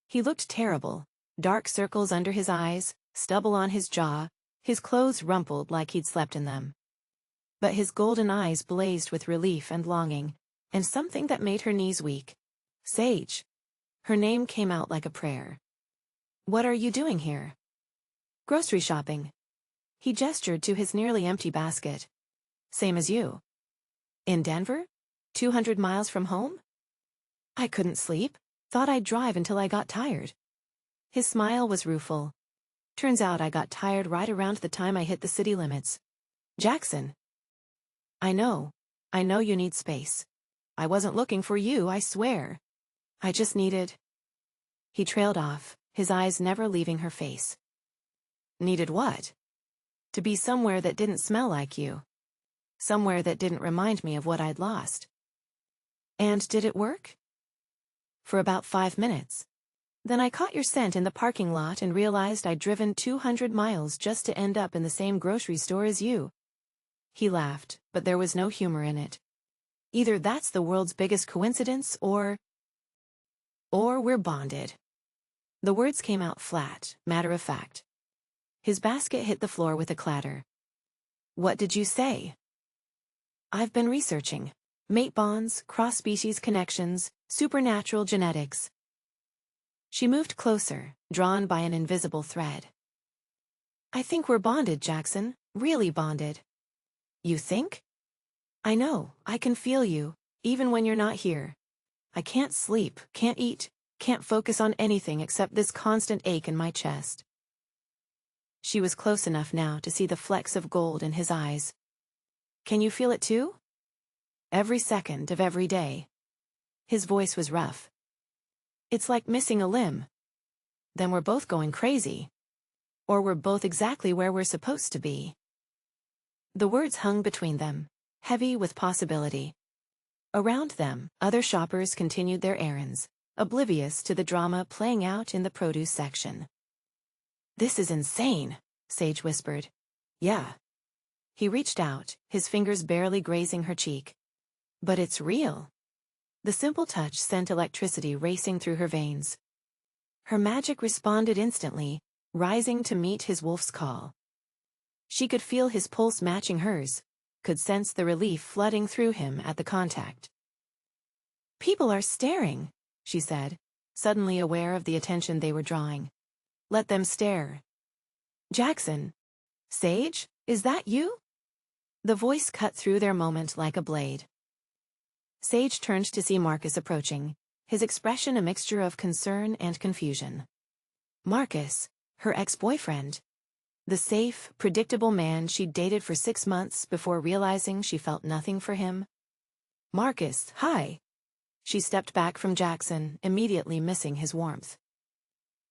He looked terrible, dark circles under his eyes, stubble on his jaw, his clothes rumpled like he'd slept in them. But his golden eyes blazed with relief and longing, and something that made her knees weak. Sage. Her name came out like a prayer. "What are you doing here?" "Grocery shopping." He gestured to his nearly empty basket. "Same as you." "In Denver? 200 miles from home?" "I couldn't sleep. Thought I'd drive until I got tired." His smile was rueful. "Turns out I got tired right around the time I hit the city limits." "Jaxon." I know you need space. I wasn't looking for you, I swear. I just needed..." He trailed off, his eyes never leaving her face. "Needed what?" "To be somewhere that didn't smell like you. Somewhere that didn't remind me of what I'd lost." "And did it work?" "For about 5 minutes. Then I caught your scent in the parking lot and realized I'd driven 200 miles just to end up in the same grocery store as you." He laughed, but there was no humor in it. Either that's the world's biggest coincidence or we're bonded. The words came out flat, matter of fact. His basket hit the floor with a clatter. What did you say? I've been researching. Mate bonds, cross-species connections, supernatural genetics. She moved closer, drawn by an invisible thread. I think we're bonded, Jaxon. Really bonded. You think? I know, I can feel you, even when you're not here. I can't sleep, can't eat, can't focus on anything except this constant ache in my chest. She was close enough now to see the flecks of gold in his eyes. Can you feel it too? Every second of every day. His voice was rough. It's like missing a limb. Then we're both going crazy. Or we're both exactly where we're supposed to be. The words hung between them, heavy with possibility. Around them, other shoppers continued their errands, oblivious to the drama playing out in the produce section. This is insane, Sage whispered. Yeah. He reached out, his fingers barely grazing her cheek. But it's real. The simple touch sent electricity racing through her veins. Her magic responded instantly, rising to meet his wolf's call. She could feel his pulse matching hers, could sense the relief flooding through him at the contact. People are staring, she said, suddenly aware of the attention they were drawing. Let them stare. Jaxon. Sage, is that you? The voice cut through their moment like a blade. Sage turned to see Marcus approaching, his expression a mixture of concern and confusion. Marcus, her ex-boyfriend. The safe, predictable man she'd dated for 6 months before realizing she felt nothing for him. Marcus, hi. She stepped back from Jaxon, immediately missing his warmth.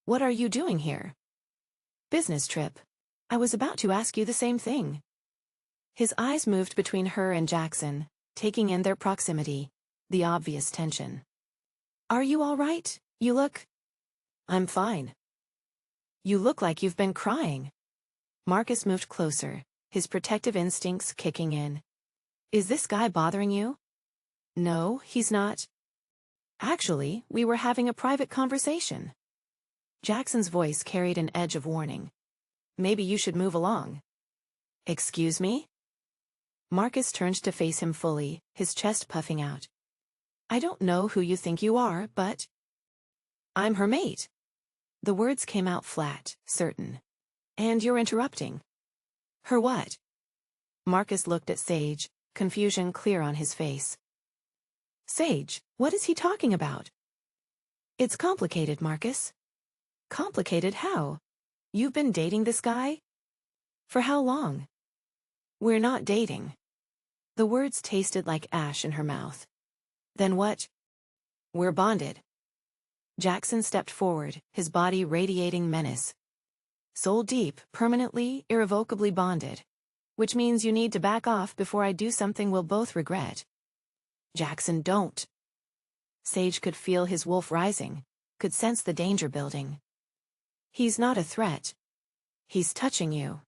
What are you doing here? Business trip. I was about to ask you the same thing. His eyes moved between her and Jaxon, taking in their proximity, the obvious tension. Are you all right? You look... I'm fine. You look like you've been crying. Marcus moved closer, his protective instincts kicking in. Is this guy bothering you? No, he's not. Actually, we were having a private conversation. Jackson's voice carried an edge of warning. Maybe you should move along. Excuse me? Marcus turned to face him fully, his chest puffing out. I don't know who you think you are, but... I'm her mate. The words came out flat, certain. And you're interrupting. Her what? Marcus looked at Sage, confusion clear on his face. Sage, what is he talking about? It's complicated, Marcus. Complicated how? You've been dating this guy? For how long? We're not dating. The words tasted like ash in her mouth. Then what? We're bonded. Jaxon stepped forward, his body radiating menace. Soul deep, permanently, irrevocably bonded. Which means you need to back off before I do something we'll both regret. Jaxon, don't. Sage could feel his wolf rising, could sense the danger building. He's not a threat. He's touching you.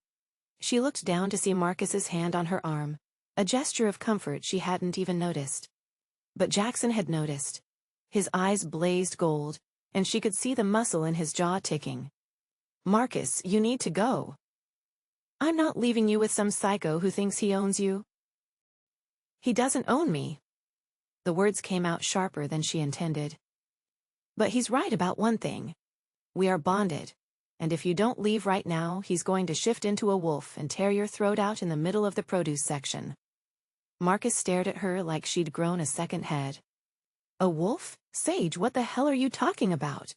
She looked down to see Marcus's hand on her arm, a gesture of comfort she hadn't even noticed. But Jaxon had noticed. His eyes blazed gold, and she could see the muscle in his jaw ticking. Marcus, you need to go. I'm not leaving you with some psycho who thinks he owns you. He doesn't own me. The words came out sharper than she intended. But he's right about one thing. We are bonded. And if you don't leave right now, he's going to shift into a wolf and tear your throat out in the middle of the produce section. Marcus stared at her like she'd grown a second head. A wolf? Sage, what the hell are you talking about?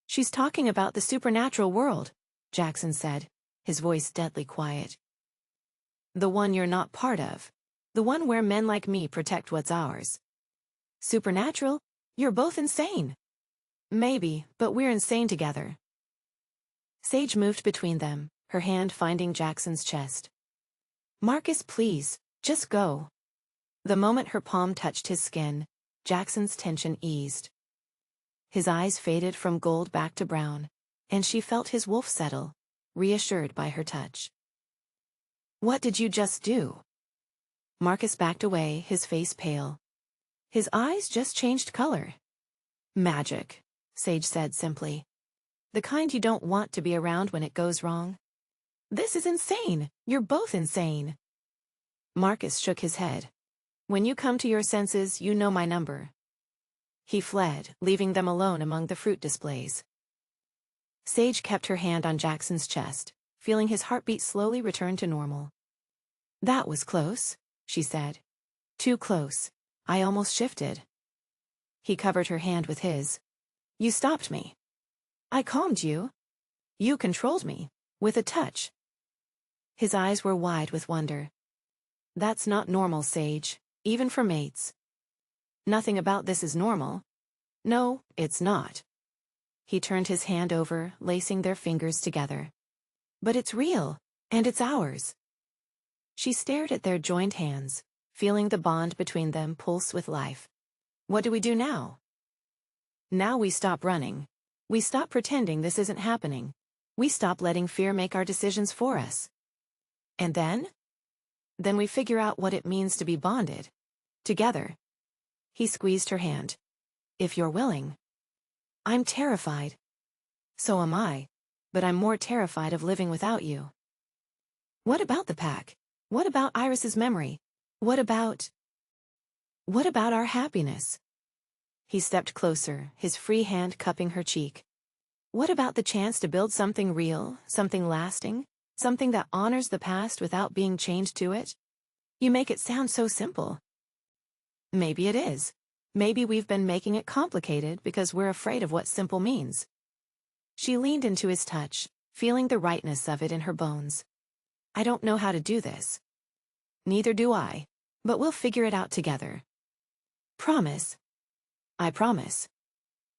She's talking about the supernatural world, Jaxon said, his voice deadly quiet. The one you're not part of. The one where men like me protect what's ours. Supernatural? You're both insane. Maybe, but we're insane together. Sage moved between them, her hand finding Jackson's chest. Marcus, please, just go. The moment her palm touched his skin, Jackson's tension eased. His eyes faded from gold back to brown, and she felt his wolf settle, reassured by her touch. What did you just do? Marcus backed away, his face pale. His eyes just changed color. Magic, Sage said simply. The kind you don't want to be around when it goes wrong. This is insane. You're both insane. Marcus shook his head. When you come to your senses, you know my number. He fled, leaving them alone among the fruit displays. Sage kept her hand on Jackson's chest, feeling his heartbeat slowly return to normal. That was close, she said. Too close. I almost shifted. He covered her hand with his. You stopped me. I calmed you. You controlled me, with a touch. His eyes were wide with wonder. That's not normal, Sage, even for mates. Nothing about this is normal. No, it's not. He turned his hand over, lacing their fingers together. But it's real, and it's ours. She stared at their joined hands, feeling the bond between them pulse with life. What do we do now? Now we stop running. We stop pretending this isn't happening. We stop letting fear make our decisions for us. And then? Then we figure out what it means to be bonded. Together. He squeezed her hand. If you're willing. I'm terrified. So am I, but I'm more terrified of living without you. What about the pack? What about Iris's memory? What about our happiness? He stepped closer, his free hand cupping her cheek. What about the chance to build something real, something lasting, something that honors the past without being chained to it? You make it sound so simple. Maybe it is. Maybe we've been making it complicated because we're afraid of what simple means. She leaned into his touch, feeling the rightness of it in her bones. I don't know how to do this. Neither do I, but we'll figure it out together. Promise. I promise.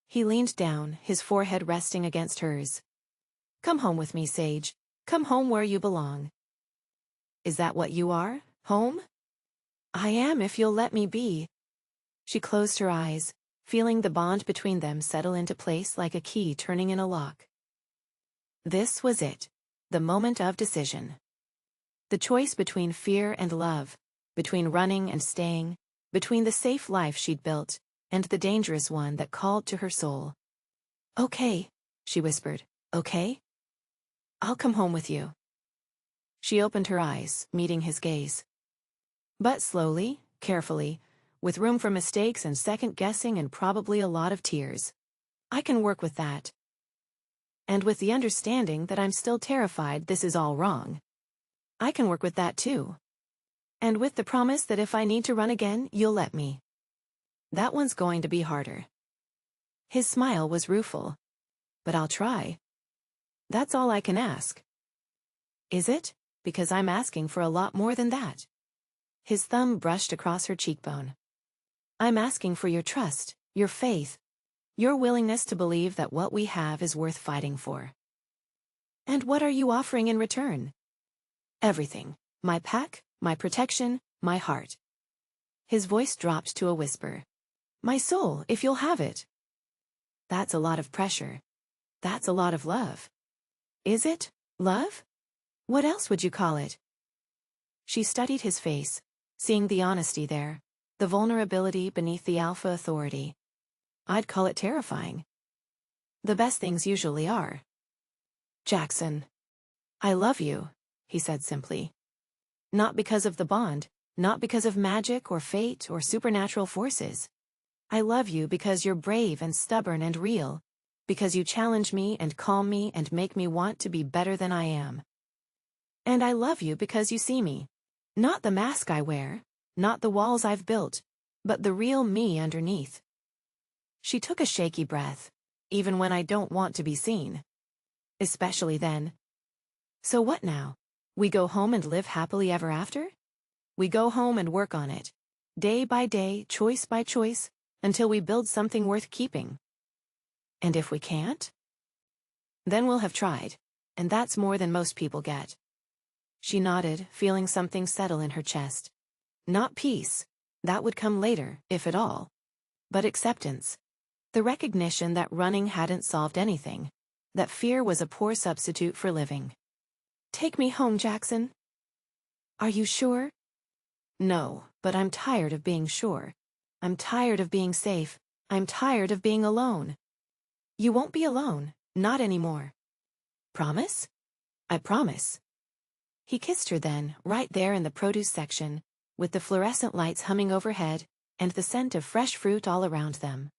He leaned down, his forehead resting against hers. Come home with me, Sage. Come home where you belong. Is that what you are? Home? I am if you'll let me be. She closed her eyes, feeling the bond between them settle into place like a key turning in a lock. This was it, the moment of decision. The choice between fear and love, between running and staying, between the safe life she'd built, and the dangerous one that called to her soul. Okay, she whispered, okay? I'll come home with you. She opened her eyes, meeting his gaze. But slowly, carefully, with room for mistakes and second-guessing and probably a lot of tears. I can work with that. And with the understanding that I'm still terrified this is all wrong. I can work with that too. And with the promise that if I need to run again, you'll let me. That one's going to be harder. His smile was rueful. But I'll try. That's all I can ask. Is it? Because I'm asking for a lot more than that. His thumb brushed across her cheekbone. I'm asking for your trust, your faith, your willingness to believe that what we have is worth fighting for. And what are you offering in return? Everything. My pack, my protection, my heart. His voice dropped to a whisper. My soul, if you'll have it. That's a lot of pressure. That's a lot of love. Is it? Love? What else would you call it? She studied his face, seeing the honesty there, the vulnerability beneath the alpha authority. I'd call it terrifying. The best things usually are. Jaxon. I love you, he said simply. Not because of the bond, not because of magic or fate or supernatural forces. I love you because you're brave and stubborn and real, because you challenge me and calm me and make me want to be better than I am. And I love you because you see me. Not the mask I wear, not the walls I've built, but the real me underneath. She took a shaky breath, even when I don't want to be seen. Especially then. So what now? We go home and live happily ever after? We go home and work on it, day by day, choice by choice, until we build something worth keeping. And if we can't? Then we'll have tried, and that's more than most people get. She nodded, feeling something settle in her chest. Not peace. That would come later, if at all. But acceptance. The recognition that running hadn't solved anything. That fear was a poor substitute for living. Take me home, Jaxon. Are you sure? No, but I'm tired of being sure. I'm tired of being safe. I'm tired of being alone. You won't be alone, not anymore. Promise? I promise. He kissed her then, right there in the produce section, with the fluorescent lights humming overhead, and the scent of fresh fruit all around them.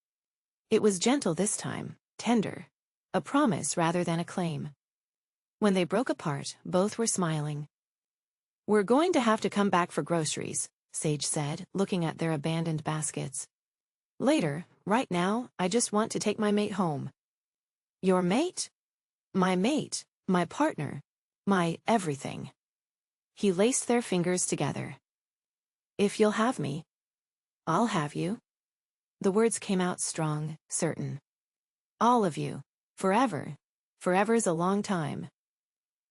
It was gentle this time, tender. A promise rather than a claim. When they broke apart, both were smiling. We're going to have to come back for groceries, Sage said, looking at their abandoned baskets. Later, right now, I just want to take my mate home. Your mate? My mate, my partner, my everything. He laced their fingers together. If you'll have me, I'll have you. The words came out strong, certain. All of you. Forever. Forever's a long time.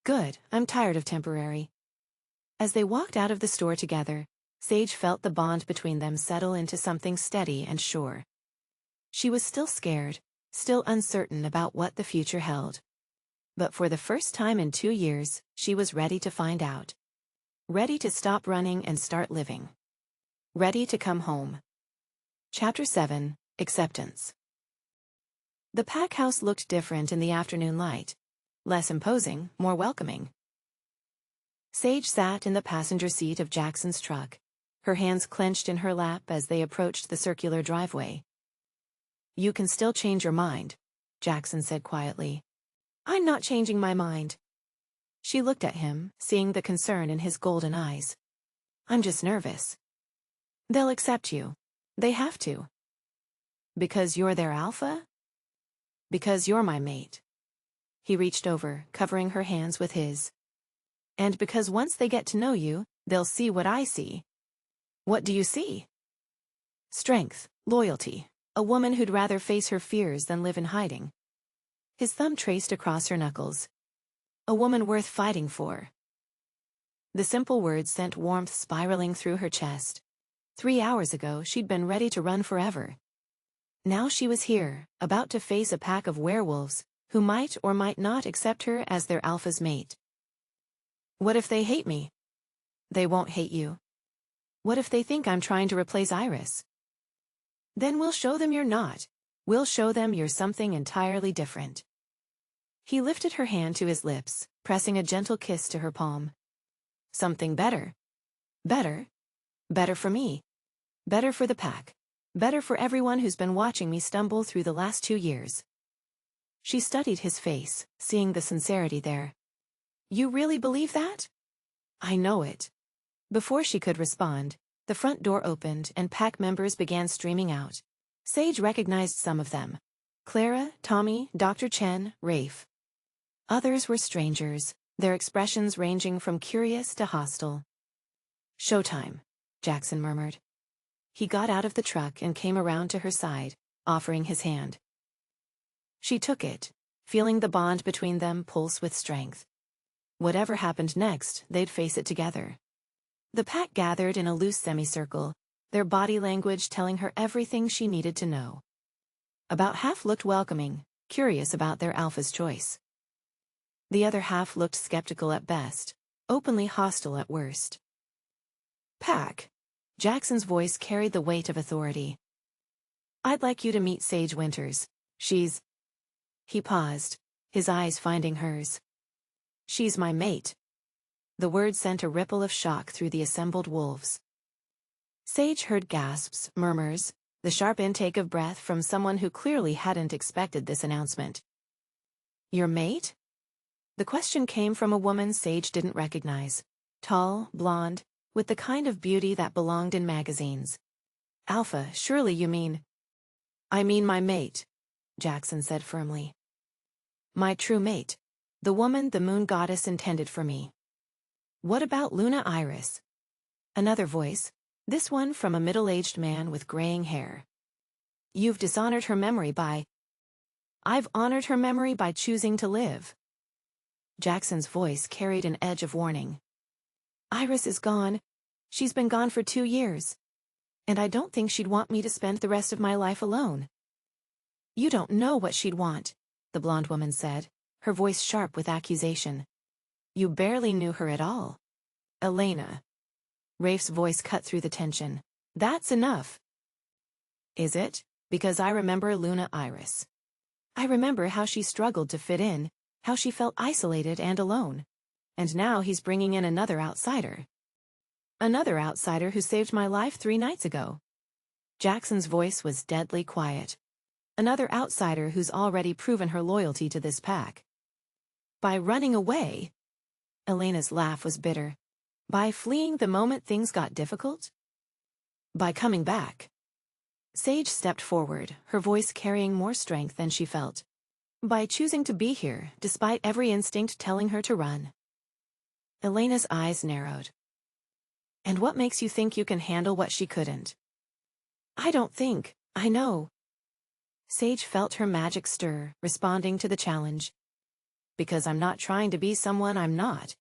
Good, I'm tired of temporary. As they walked out of the store together, Sage felt the bond between them settle into something steady and sure. She was still scared, still uncertain about what the future held. But for the first time in 2 years, she was ready to find out. Ready to stop running and start living. Ready to come home. Chapter 7, Acceptance. The pack house looked different in the afternoon light. Less imposing, more welcoming. Sage sat in the passenger seat of Jaxon's truck, her hands clenched in her lap as they approached the circular driveway. You can still change your mind, Jaxon said quietly. I'm not changing my mind. She looked at him, seeing the concern in his golden eyes. I'm just nervous. They'll accept you. They have to. Because you're their alpha? Because you're my mate. He reached over, covering her hands with his. And because once they get to know you, they'll see what I see. What do you see? Strength, loyalty, a woman who'd rather face her fears than live in hiding. His thumb traced across her knuckles. A woman worth fighting for. The simple words sent warmth spiraling through her chest. 3 hours ago, she'd been ready to run forever. Now she was here, about to face a pack of werewolves, who might or might not accept her as their alpha's mate. What if they hate me? They won't hate you. What if they think I'm trying to replace Iris? Then we'll show them you're not. We'll show them you're something entirely different. He lifted her hand to his lips, pressing a gentle kiss to her palm. Something better. Better? Better for me. Better for the pack. Better for everyone who's been watching me stumble through the last 2 years. She studied his face, seeing the sincerity there. You really believe that? I know it. Before she could respond, the front door opened and pack members began streaming out. Sage recognized some of them. Clara, Tommy, Dr. Chen, Rafe. Others were strangers, their expressions ranging from curious to hostile. Showtime, Jaxon murmured. He got out of the truck and came around to her side, offering his hand. She took it, feeling the bond between them pulse with strength. Whatever happened next, they'd face it together. The pack gathered in a loose semicircle, their body language telling her everything she needed to know. About half looked welcoming, curious about their alpha's choice. The other half looked skeptical at best, openly hostile at worst. Pack. Jaxon's voice carried the weight of authority. I'd like you to meet Sage Winters. She's... He paused, his eyes finding hers. She's my mate. The word sent a ripple of shock through the assembled wolves. Sage heard gasps, murmurs, the sharp intake of breath from someone who clearly hadn't expected this announcement. Your mate? The question came from a woman Sage didn't recognize. Tall, blonde, with the kind of beauty that belonged in magazines. Alpha, surely you mean... I mean my mate, Jaxon said firmly. My true mate. The woman the moon goddess intended for me. What about Luna Iris? Another voice, this one from a middle-aged man with graying hair. You've dishonored her memory by... I've honored her memory by choosing to live. Jaxon's voice carried an edge of warning. Iris is gone. She's been gone for 2 years. And I don't think she'd want me to spend the rest of my life alone. You don't know what she'd want, the blonde woman said, her voice sharp with accusation. You barely knew her at all. Elena. Rafe's voice cut through the tension. That's enough. Is it? Because I remember Luna Iris. I remember how she struggled to fit in, how she felt isolated and alone. And now he's bringing in another outsider. Another outsider who saved my life 3 nights ago. Jaxon's voice was deadly quiet. Another outsider who's already proven her loyalty to this pack. By running away? Elena's laugh was bitter. By fleeing the moment things got difficult? By coming back. Sage stepped forward, her voice carrying more strength than she felt. By choosing to be here, despite every instinct telling her to run. Elena's eyes narrowed. And what makes you think you can handle what she couldn't? I don't think, I know. Sage felt her magic stir, responding to the challenge. Because I'm not trying to be someone I'm not.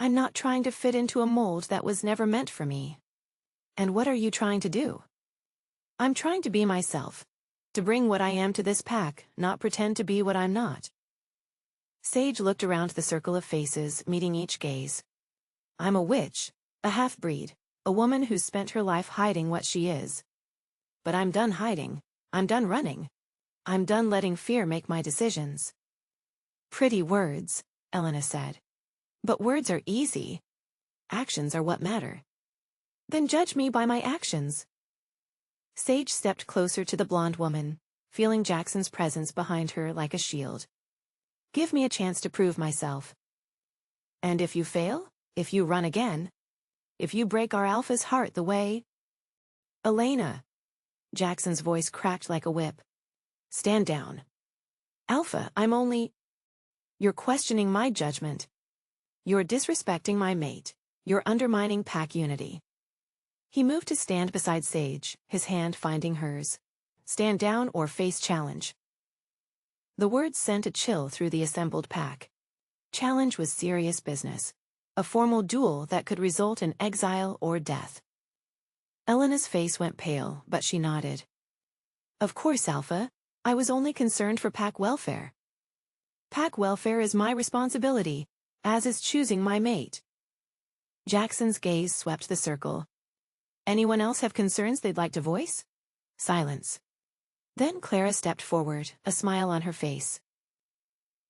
I'm not trying to fit into a mold that was never meant for me. And what are you trying to do? I'm trying to be myself. To bring what I am to this pack, not pretend to be what I'm not. Sage looked around the circle of faces, meeting each gaze. I'm a witch, a half-breed, a woman who's spent her life hiding what she is. But I'm done hiding. I'm done running. I'm done letting fear make my decisions. Pretty words, Elena said. But words are easy. Actions are what matter. Then judge me by my actions. Sage stepped closer to the blonde woman, feeling Jaxon's presence behind her like a shield. Give me a chance to prove myself. And if you fail, if you run again, if you break our alpha's heart the way... Elena. Jaxon's voice cracked like a whip. Stand down. Alpha, I'm only... You're questioning my judgment. You're disrespecting my mate. You're undermining pack unity. He moved to stand beside Sage, his hand finding hers. Stand down or face challenge. The words sent a chill through the assembled pack. Challenge was serious business. A formal duel that could result in exile or death. Elena's face went pale, but she nodded. Of course, Alpha. I was only concerned for pack welfare. Pack welfare is my responsibility, as is choosing my mate. Jaxon's gaze swept the circle. Anyone else have concerns they'd like to voice? Silence. Then Clara stepped forward, a smile on her face.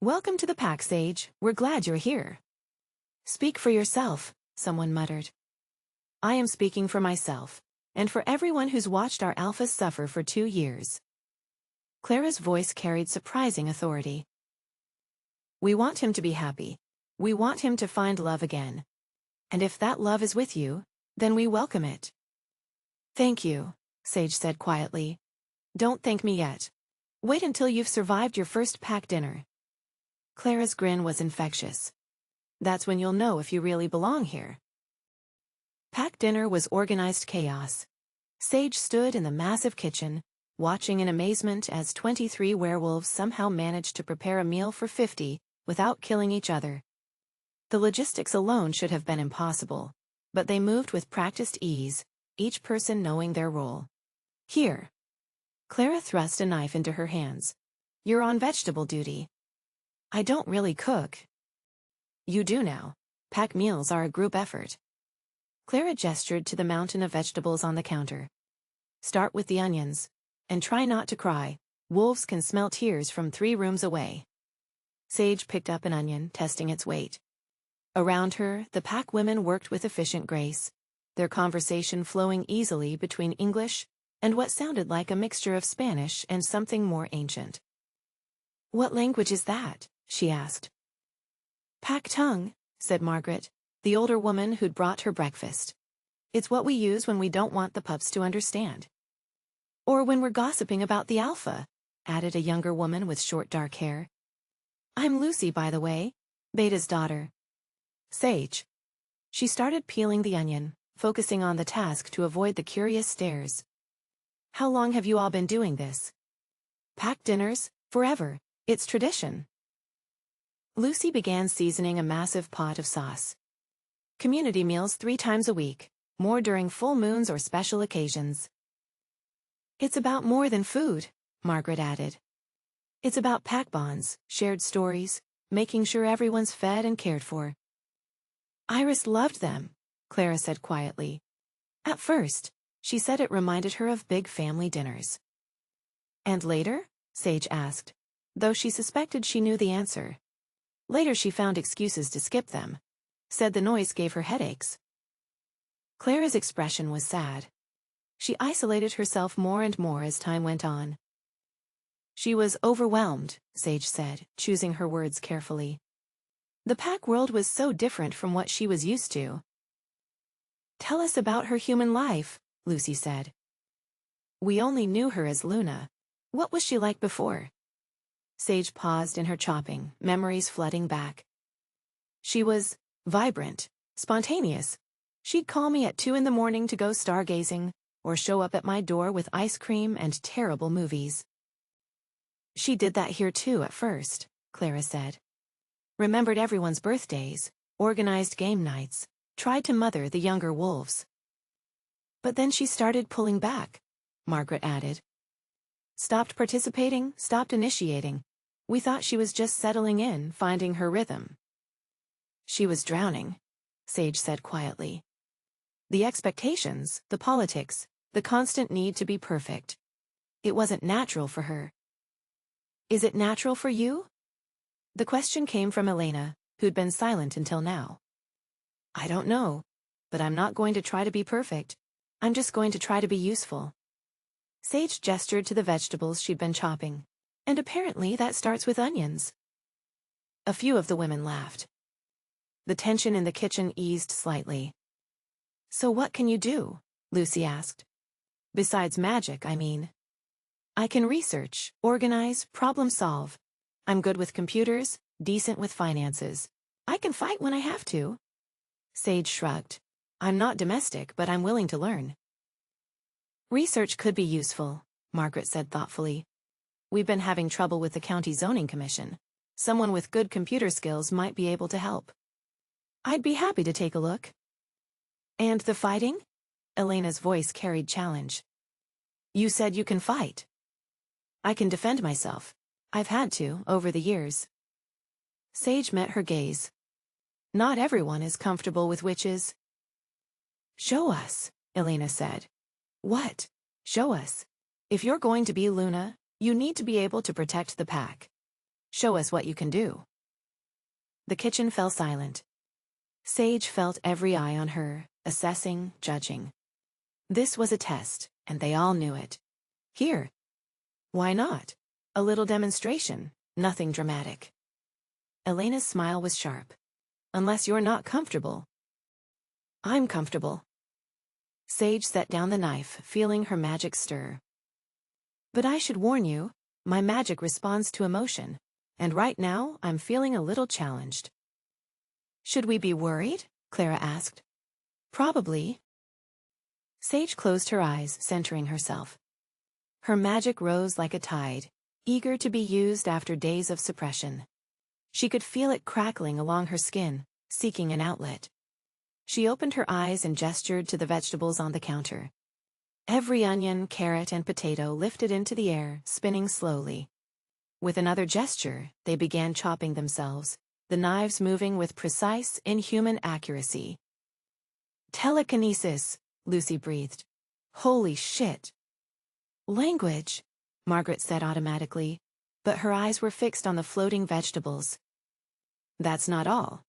Welcome to the pack, Sage. We're glad you're here. Speak for yourself, someone muttered. I am speaking for myself, and for everyone who's watched our alphas suffer for 2 years. Clara's voice carried surprising authority. We want him to be happy. We want him to find love again. And if that love is with you, then we welcome it. Thank you, Sage said quietly. Don't thank me yet. Wait until you've survived your first pack dinner. Clara's grin was infectious. That's when you'll know if you really belong here. Pack dinner was organized chaos. Sage stood in the massive kitchen, watching in amazement as 23 werewolves somehow managed to prepare a meal for 50 without killing each other. The logistics alone should have been impossible, but they moved with practiced ease, each person knowing their role. Here. Clara thrust a knife into her hands. You're on vegetable duty. I don't really cook. You do now. Pack meals are a group effort. Clara gestured to the mountain of vegetables on the counter. Start with the onions. And try not to cry. Wolves can smell tears from 3 rooms away. Sage picked up an onion, testing its weight. Around her, the pack women worked with efficient grace, their conversation flowing easily between English and what sounded like a mixture of Spanish and something more ancient. What language is that? She asked. Pack tongue, said Margaret, the older woman who'd brought her breakfast. It's what we use when we don't want the pups to understand. Or when we're gossiping about the alpha, added a younger woman with short dark hair. I'm Lucy, by the way, Beta's daughter. Sage. She started peeling the onion, focusing on the task to avoid the curious stares. How long have you all been doing this? Pack dinners, forever. It's tradition. Lucy began seasoning a massive pot of sauce. Community meals 3 times a week, more during full moons or special occasions. It's about more than food, Margaret added. It's about pack bonds, shared stories, making sure everyone's fed and cared for. Iris loved them, Clara said quietly. At first, she said it reminded her of big family dinners. And later? Sage asked, though she suspected she knew the answer. Later she found excuses to skip them. Said the noise gave her headaches. Clara's expression was sad. She isolated herself more and more as time went on. She was overwhelmed, Sage said, choosing her words carefully. The pack world was so different from what she was used to. Tell us about her human life, Lucy said. We only knew her as Luna. What was she like before? Sage paused in her chopping, memories flooding back. She was vibrant, spontaneous. She'd call me at 2 a.m. to go stargazing, or show up at my door with ice cream and terrible movies. She did that here too at first, Clara said. Remembered everyone's birthdays, organized game nights, tried to mother the younger wolves. But then she started pulling back, Margaret added. Stopped participating, stopped initiating. We thought she was just settling in, finding her rhythm. She was drowning, Sage said quietly. The expectations, the politics, the constant need to be perfect. It wasn't natural for her. Is it natural for you? The question came from Elena, who'd been silent until now. I don't know, but I'm not going to try to be perfect. I'm just going to try to be useful. Sage gestured to the vegetables she'd been chopping. And apparently that starts with onions. A few of the women laughed. The tension in the kitchen eased slightly. So what can you do? Lucy asked. Besides magic, I mean. I can research, organize, problem solve. I'm good with computers, decent with finances. I can fight when I have to. Sage shrugged. I'm not domestic, but I'm willing to learn. Research could be useful, Margaret said thoughtfully. We've been having trouble with the county zoning commission. Someone with good computer skills might be able to help. I'd be happy to take a look. And the fighting? Elena's voice carried challenge. You said you can fight. I can defend myself. I've had to, over the years. Sage met her gaze. Not everyone is comfortable with witches. Show us, Elena said. What? Show us. If you're going to be Luna, you need to be able to protect the pack. Show us what you can do. The kitchen fell silent. Sage felt every eye on her, assessing, judging. This was a test, and they all knew it. Here. Why not? A little demonstration, nothing dramatic. Elena's smile was sharp. Unless you're not comfortable. I'm comfortable. Sage set down the knife, feeling her magic stir. But I should warn you, my magic responds to emotion, and right now I'm feeling a little challenged. Should we be worried? Clara asked. Probably. Sage closed her eyes, centering herself. Her magic rose like a tide, eager to be used after days of suppression. She could feel it crackling along her skin, seeking an outlet. She opened her eyes and gestured to the vegetables on the counter. Every onion, carrot, and potato lifted into the air, spinning slowly. With another gesture, they began chopping themselves, the knives moving with precise, inhuman accuracy. Telekinesis, Lucy breathed. Holy shit. Language, Margaret said automatically, but her eyes were fixed on the floating vegetables. That's not all.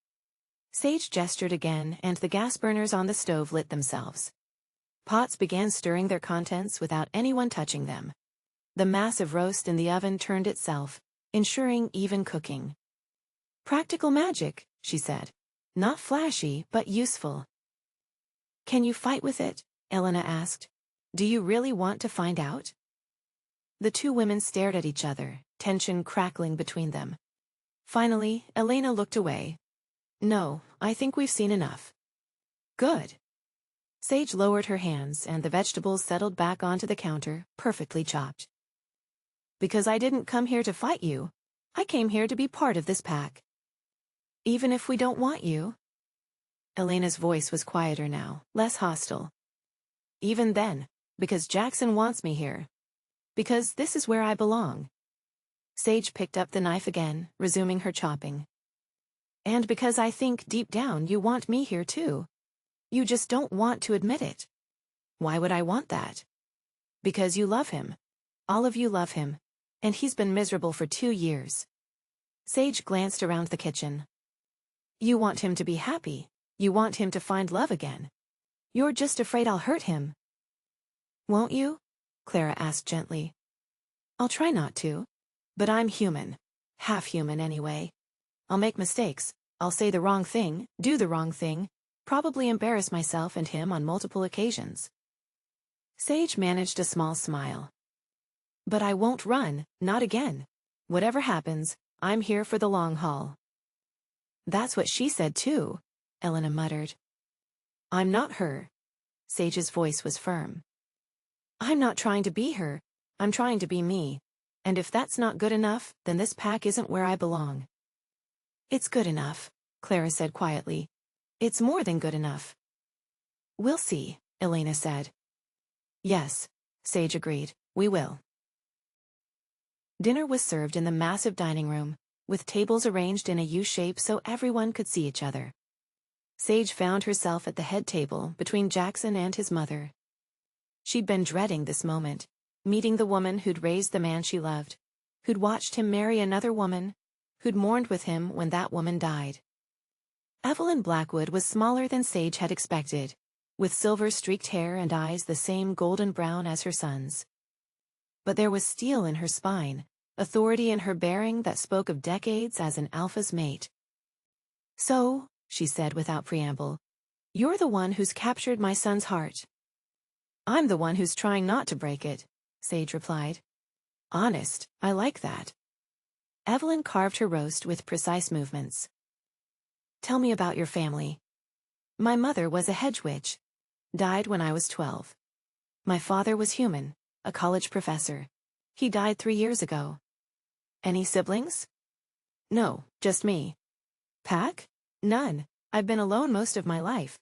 Sage gestured again, and the gas burners on the stove lit themselves. Pots began stirring their contents without anyone touching them. The massive roast in the oven turned itself, ensuring even cooking. Practical magic, she said. Not flashy, but useful. Can you fight with it? Elena asked. Do you really want to find out? The two women stared at each other, tension crackling between them. Finally, Elena looked away. No, I think we've seen enough. Good. Sage lowered her hands, and the vegetables settled back onto the counter, perfectly chopped. Because I didn't come here to fight you. I came here to be part of this pack. Even if we don't want you? Elena's voice was quieter now, less hostile. Even then, because Jaxon wants me here. Because this is where I belong. Sage picked up the knife again, resuming her chopping. And because I think deep down you want me here too. You just don't want to admit it. Why would I want that? Because you love him. All of you love him. And he's been miserable for 2 years. Sage glanced around the kitchen. You want him to be happy. You want him to find love again. You're just afraid I'll hurt him. Won't you? Clara asked gently. I'll try not to. But I'm human. Half human anyway. I'll make mistakes. I'll say the wrong thing, do the wrong thing, probably embarrass myself and him on multiple occasions. Sage managed a small smile. But I won't run, not again. Whatever happens, I'm here for the long haul. That's what she said too, Elena muttered. I'm not her. Sage's voice was firm. I'm not trying to be her, I'm trying to be me. And if that's not good enough, then this pack isn't where I belong. It's good enough, Clara said quietly. It's more than good enough. We'll see, Elena said. Yes, Sage agreed, we will. Dinner was served in the massive dining room, with tables arranged in a U-shape so everyone could see each other. Sage found herself at the head table between Jaxon and his mother. She'd been dreading this moment, meeting the woman who'd raised the man she loved, who'd watched him marry another woman, who'd mourned with him when that woman died. Evelyn Blackwood was smaller than Sage had expected, with silver-streaked hair and eyes the same golden brown as her son's. But there was steel in her spine, authority in her bearing that spoke of decades as an alpha's mate. So, she said without preamble, you're the one who's captured my son's heart. I'm the one who's trying not to break it, Sage replied. Honest, I like that. Evelyn carved her roast with precise movements. Tell me about your family. My mother was a hedge witch. Died when I was 12. My father was human, a college professor. He died 3 years ago. Any siblings? No, just me. Pack? None. I've been alone most of my life.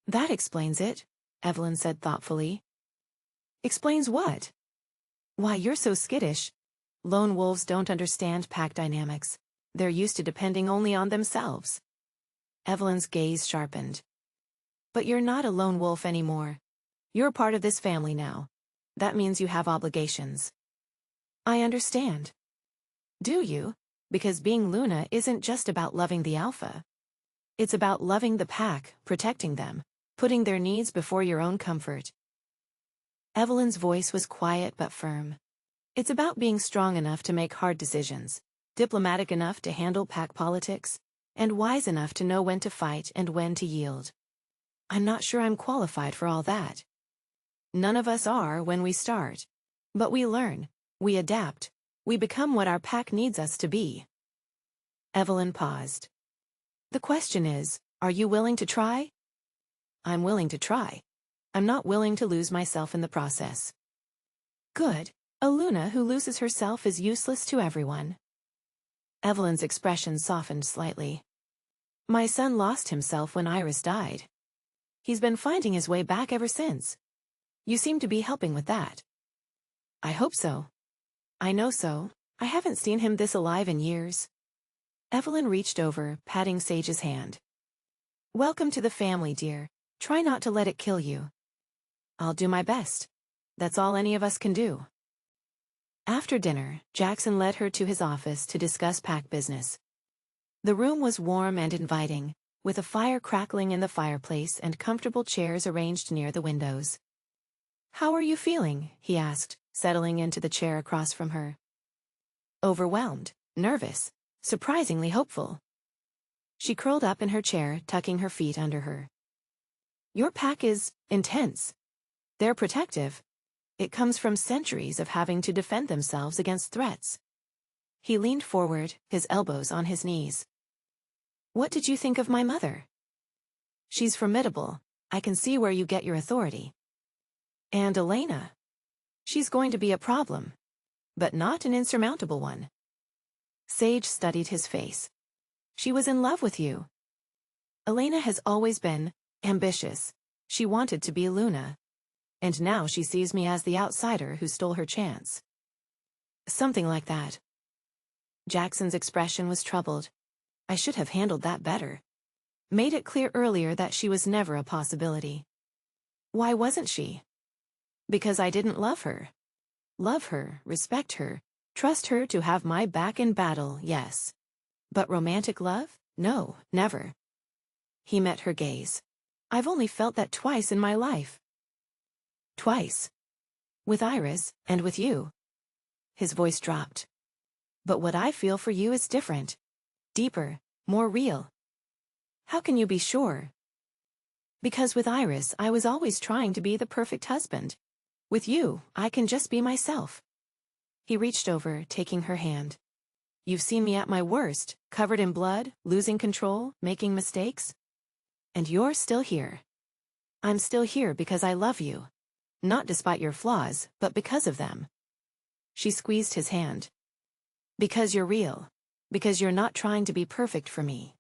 That explains it, Evelyn said thoughtfully. Explains what? Why you're so skittish. Lone wolves don't understand pack dynamics. They're used to depending only on themselves. Evelyn's gaze sharpened. But you're not a lone wolf anymore. You're part of this family now. That means you have obligations. I understand. Do you? Because being Luna isn't just about loving the alpha. It's about loving the pack, protecting them, putting their needs before your own comfort. Evelyn's voice was quiet but firm. It's about being strong enough to make hard decisions, diplomatic enough to handle pack politics, and wise enough to know when to fight and when to yield. I'm not sure I'm qualified for all that. None of us are when we start. But we learn, we adapt, we become what our pack needs us to be. Evelyn paused. The question is, are you willing to try? I'm willing to try. I'm not willing to lose myself in the process. Good. A Luna who loses herself is useless to everyone. Evelyn's expression softened slightly. My son lost himself when Iris died. He's been finding his way back ever since. You seem to be helping with that. I hope so. I know so. I haven't seen him this alive in years. Evelyn reached over, patting Sage's hand. Welcome to the family, dear. Try not to let it kill you. I'll do my best. That's all any of us can do. After dinner, Jaxon led her to his office to discuss pack business. The room was warm and inviting, with a fire crackling in the fireplace and comfortable chairs arranged near the windows. How are you feeling? He asked, settling into the chair across from her. Overwhelmed, nervous, surprisingly hopeful. She curled up in her chair, tucking her feet under her. Your pack is intense. They're protective. It comes from centuries of having to defend themselves against threats. He leaned forward, his elbows on his knees. What did you think of my mother? She's formidable. I can see where you get your authority. And Elena? She's going to be a problem. But not an insurmountable one. Sage studied his face. She was in love with you. Elena has always been ambitious. She wanted to be Luna. And now she sees me as the outsider who stole her chance. Something like that. Jackson's expression was troubled. I should have handled that better. Made it clear earlier that she was never a possibility. Why wasn't she? Because I didn't love her. Love her, respect her, trust her to have my back in battle, yes. But romantic love? No, never. He met her gaze. I've only felt that twice in my life. Twice. With Iris, and with you. His voice dropped. But what I feel for you is different. Deeper, more real. How can you be sure? Because with Iris, I was always trying to be the perfect husband. With you, I can just be myself. He reached over, taking her hand. You've seen me at my worst, covered in blood, losing control, making mistakes. And you're still here. I'm still here because I love you. Not despite your flaws, but because of them. She squeezed his hand. Because you're real. Because you're not trying to be perfect for me.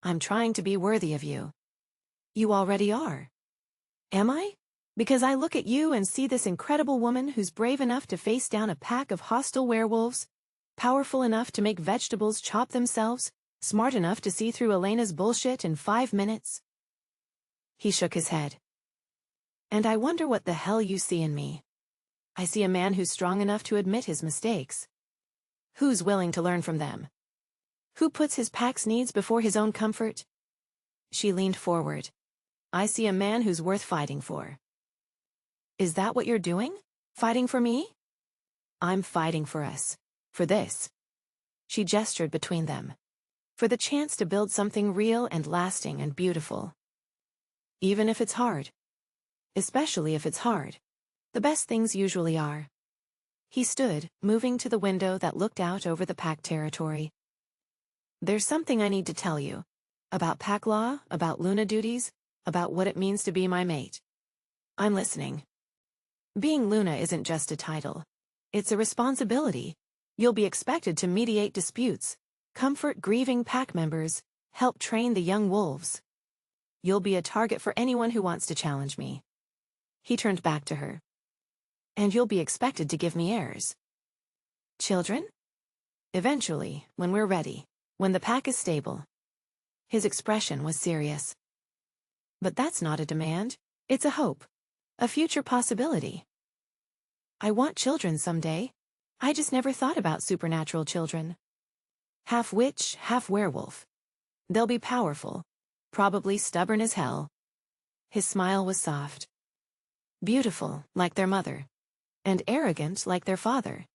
I'm trying to be worthy of you. You already are. Am I? Because I look at you and see this incredible woman who's brave enough to face down a pack of hostile werewolves, powerful enough to make vegetables chop themselves, smart enough to see through Elena's bullshit in 5 minutes. He shook his head. And I wonder what the hell you see in me. I see a man who's strong enough to admit his mistakes. Who's willing to learn from them? Who puts his pack's needs before his own comfort? She leaned forward. I see a man who's worth fighting for. Is that what you're doing? Fighting for me? I'm fighting for us. For this. She gestured between them. For the chance to build something real and lasting and beautiful. Even if it's hard. Especially if it's hard. The best things usually are. He stood, moving to the window that looked out over the pack territory. There's something I need to tell you. About pack law, about Luna duties, about what it means to be my mate. I'm listening. Being Luna isn't just a title. It's a responsibility. You'll be expected to mediate disputes, comfort grieving pack members, help train the young wolves. You'll be a target for anyone who wants to challenge me. He turned back to her. And you'll be expected to give me heirs. Children? Eventually, when we're ready, when the pack is stable. His expression was serious. But that's not a demand, it's a hope. A future possibility. I want children someday. I just never thought about supernatural children. Half witch, half werewolf. They'll be powerful. Probably stubborn as hell. His smile was soft. Beautiful, like their mother. And arrogant like their father.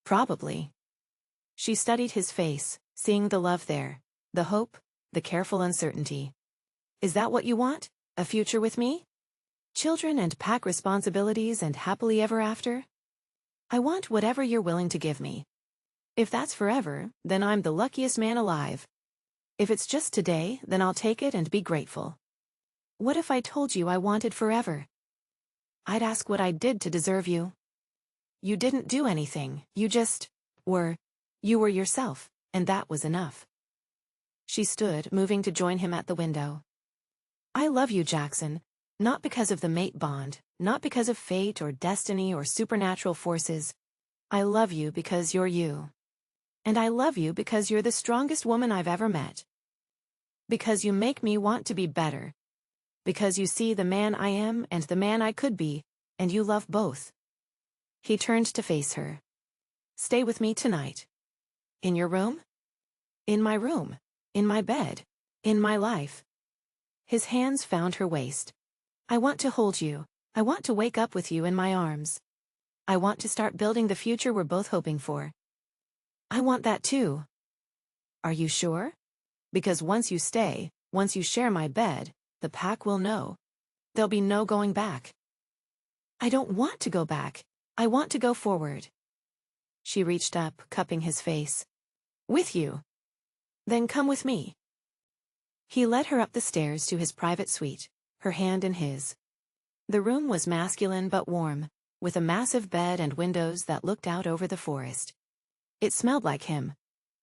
Probably. She studied his face, seeing the love there, the hope, the careful uncertainty. Is that what you want? A future with me? Children and pack responsibilities and happily ever after? I want whatever you're willing to give me. If that's forever, then I'm the luckiest man alive. If it's just today, then I'll take it and be grateful. What if I told you I wanted forever? I'd ask what I did to deserve you. You didn't do anything, you just were. You were yourself, and that was enough. She stood, moving to join him at the window. I love you, Jaxon, not because of the mate bond, not because of fate or destiny or supernatural forces. I love you because you're you. And I love you because you're the strongest woman I've ever met. Because you make me want to be better. Because you see the man I am and the man I could be, and you love both. He turned to face her. Stay with me tonight. In your room? In my room. In my bed. In my life. His hands found her waist. I want to hold you. I want to wake up with you in my arms. I want to start building the future we're both hoping for. I want that too. Are you sure? Because once you stay, once you share my bed, the pack will know. There'll be no going back. I don't want to go back. I want to go forward. She reached up, cupping his face. With you. Then come with me. He led her up the stairs to his private suite, her hand in his. The room was masculine but warm, with a massive bed and windows that looked out over the forest. It smelled like him.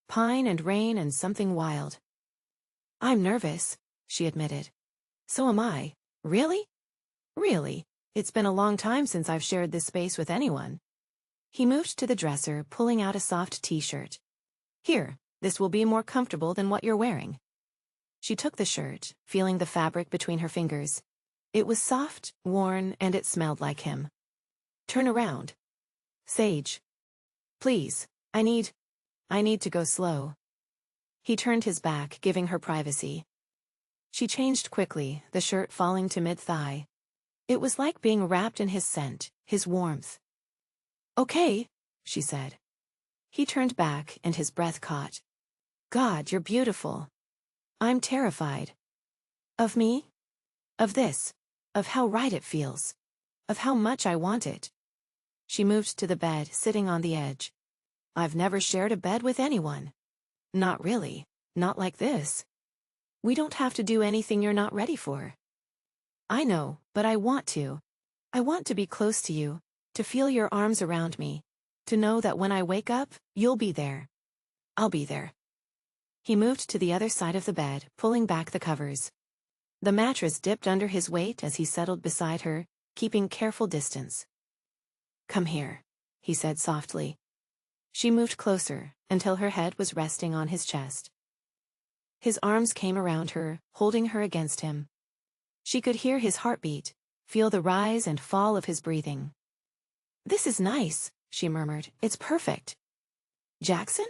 Pine and rain and something wild. I'm nervous, she admitted. So am I. Really? Really, it's been a long time since I've shared this space with anyone. He moved to the dresser, pulling out a soft t-shirt. Here, this will be more comfortable than what you're wearing. She took the shirt, feeling the fabric between her fingers. It was soft, worn, and it smelled like him. Turn around. Sage. Please, I need to go slow. He turned his back, giving her privacy. She changed quickly, the shirt falling to mid-thigh. It was like being wrapped in his scent, his warmth. Okay, she said. He turned back and his breath caught. God, you're beautiful. I'm terrified. Of me? Of this. Of how right it feels. Of how much I want it. She moved to the bed, sitting on the edge. I've never shared a bed with anyone. Not really. Not like this. We don't have to do anything you're not ready for. I know, but I want to. I want to be close to you, to feel your arms around me, to know that when I wake up, you'll be there. I'll be there. He moved to the other side of the bed, pulling back the covers. The mattress dipped under his weight as he settled beside her, keeping careful distance. Come here, he said softly. She moved closer, until her head was resting on his chest. His arms came around her, holding her against him. She could hear his heartbeat, feel the rise and fall of his breathing. This is nice, she murmured. It's perfect. Jaxon?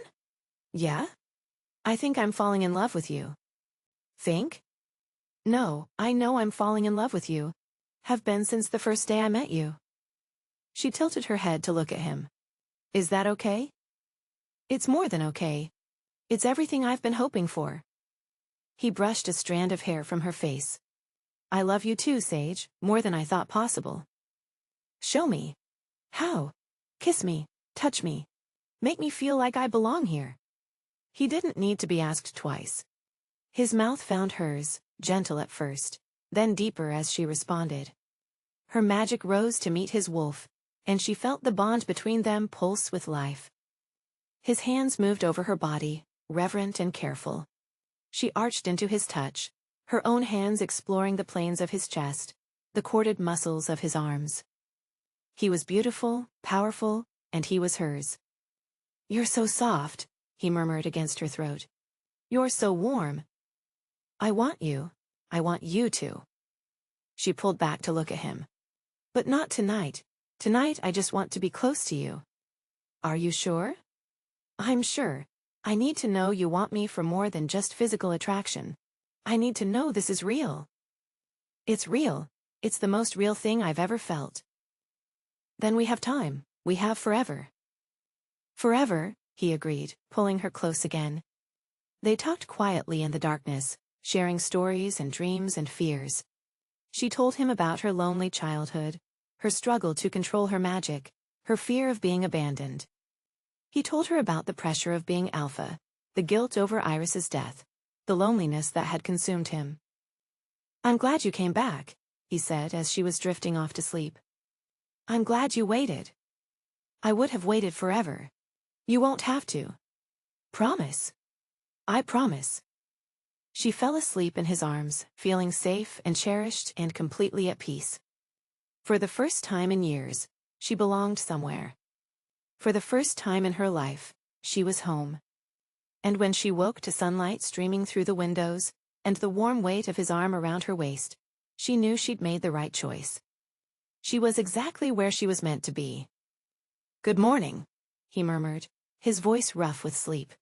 Yeah? I think I'm falling in love with you. Think? No, I know I'm falling in love with you. Have been since the first day I met you. She tilted her head to look at him. Is that okay? It's more than okay. It's everything I've been hoping for. He brushed a strand of hair from her face. I love you too, Sage, more than I thought possible. Show me. How? Kiss me, touch me. Make me feel like I belong here. He didn't need to be asked twice. His mouth found hers, gentle at first, then deeper as she responded. Her magic rose to meet his wolf, and she felt the bond between them pulse with life. His hands moved over her body, reverent and careful. She arched into his touch, her own hands exploring the planes of his chest, the corded muscles of his arms. He was beautiful, powerful, and he was hers. You're so soft, he murmured against her throat. You're so warm. I want you. I want you to. She pulled back to look at him. But not tonight. Tonight I just want to be close to you. Are you sure? I'm sure. I need to know you want me for more than just physical attraction. I need to know this is real. It's real. It's the most real thing I've ever felt. Then we have time. We have forever. Forever, he agreed, pulling her close again. They talked quietly in the darkness, sharing stories and dreams and fears. She told him about her lonely childhood, her struggle to control her magic, her fear of being abandoned. He told her about the pressure of being alpha, the guilt over Iris's death, the loneliness that had consumed him. I'm glad you came back, he said as she was drifting off to sleep. I'm glad you waited. I would have waited forever. You won't have to. Promise. I promise. She fell asleep in his arms, feeling safe and cherished and completely at peace. For the first time in years, she belonged somewhere. For the first time in her life, she was home. And when she woke to sunlight streaming through the windows, and the warm weight of his arm around her waist, she knew she'd made the right choice. She was exactly where she was meant to be. Good morning, he murmured, his voice rough with sleep.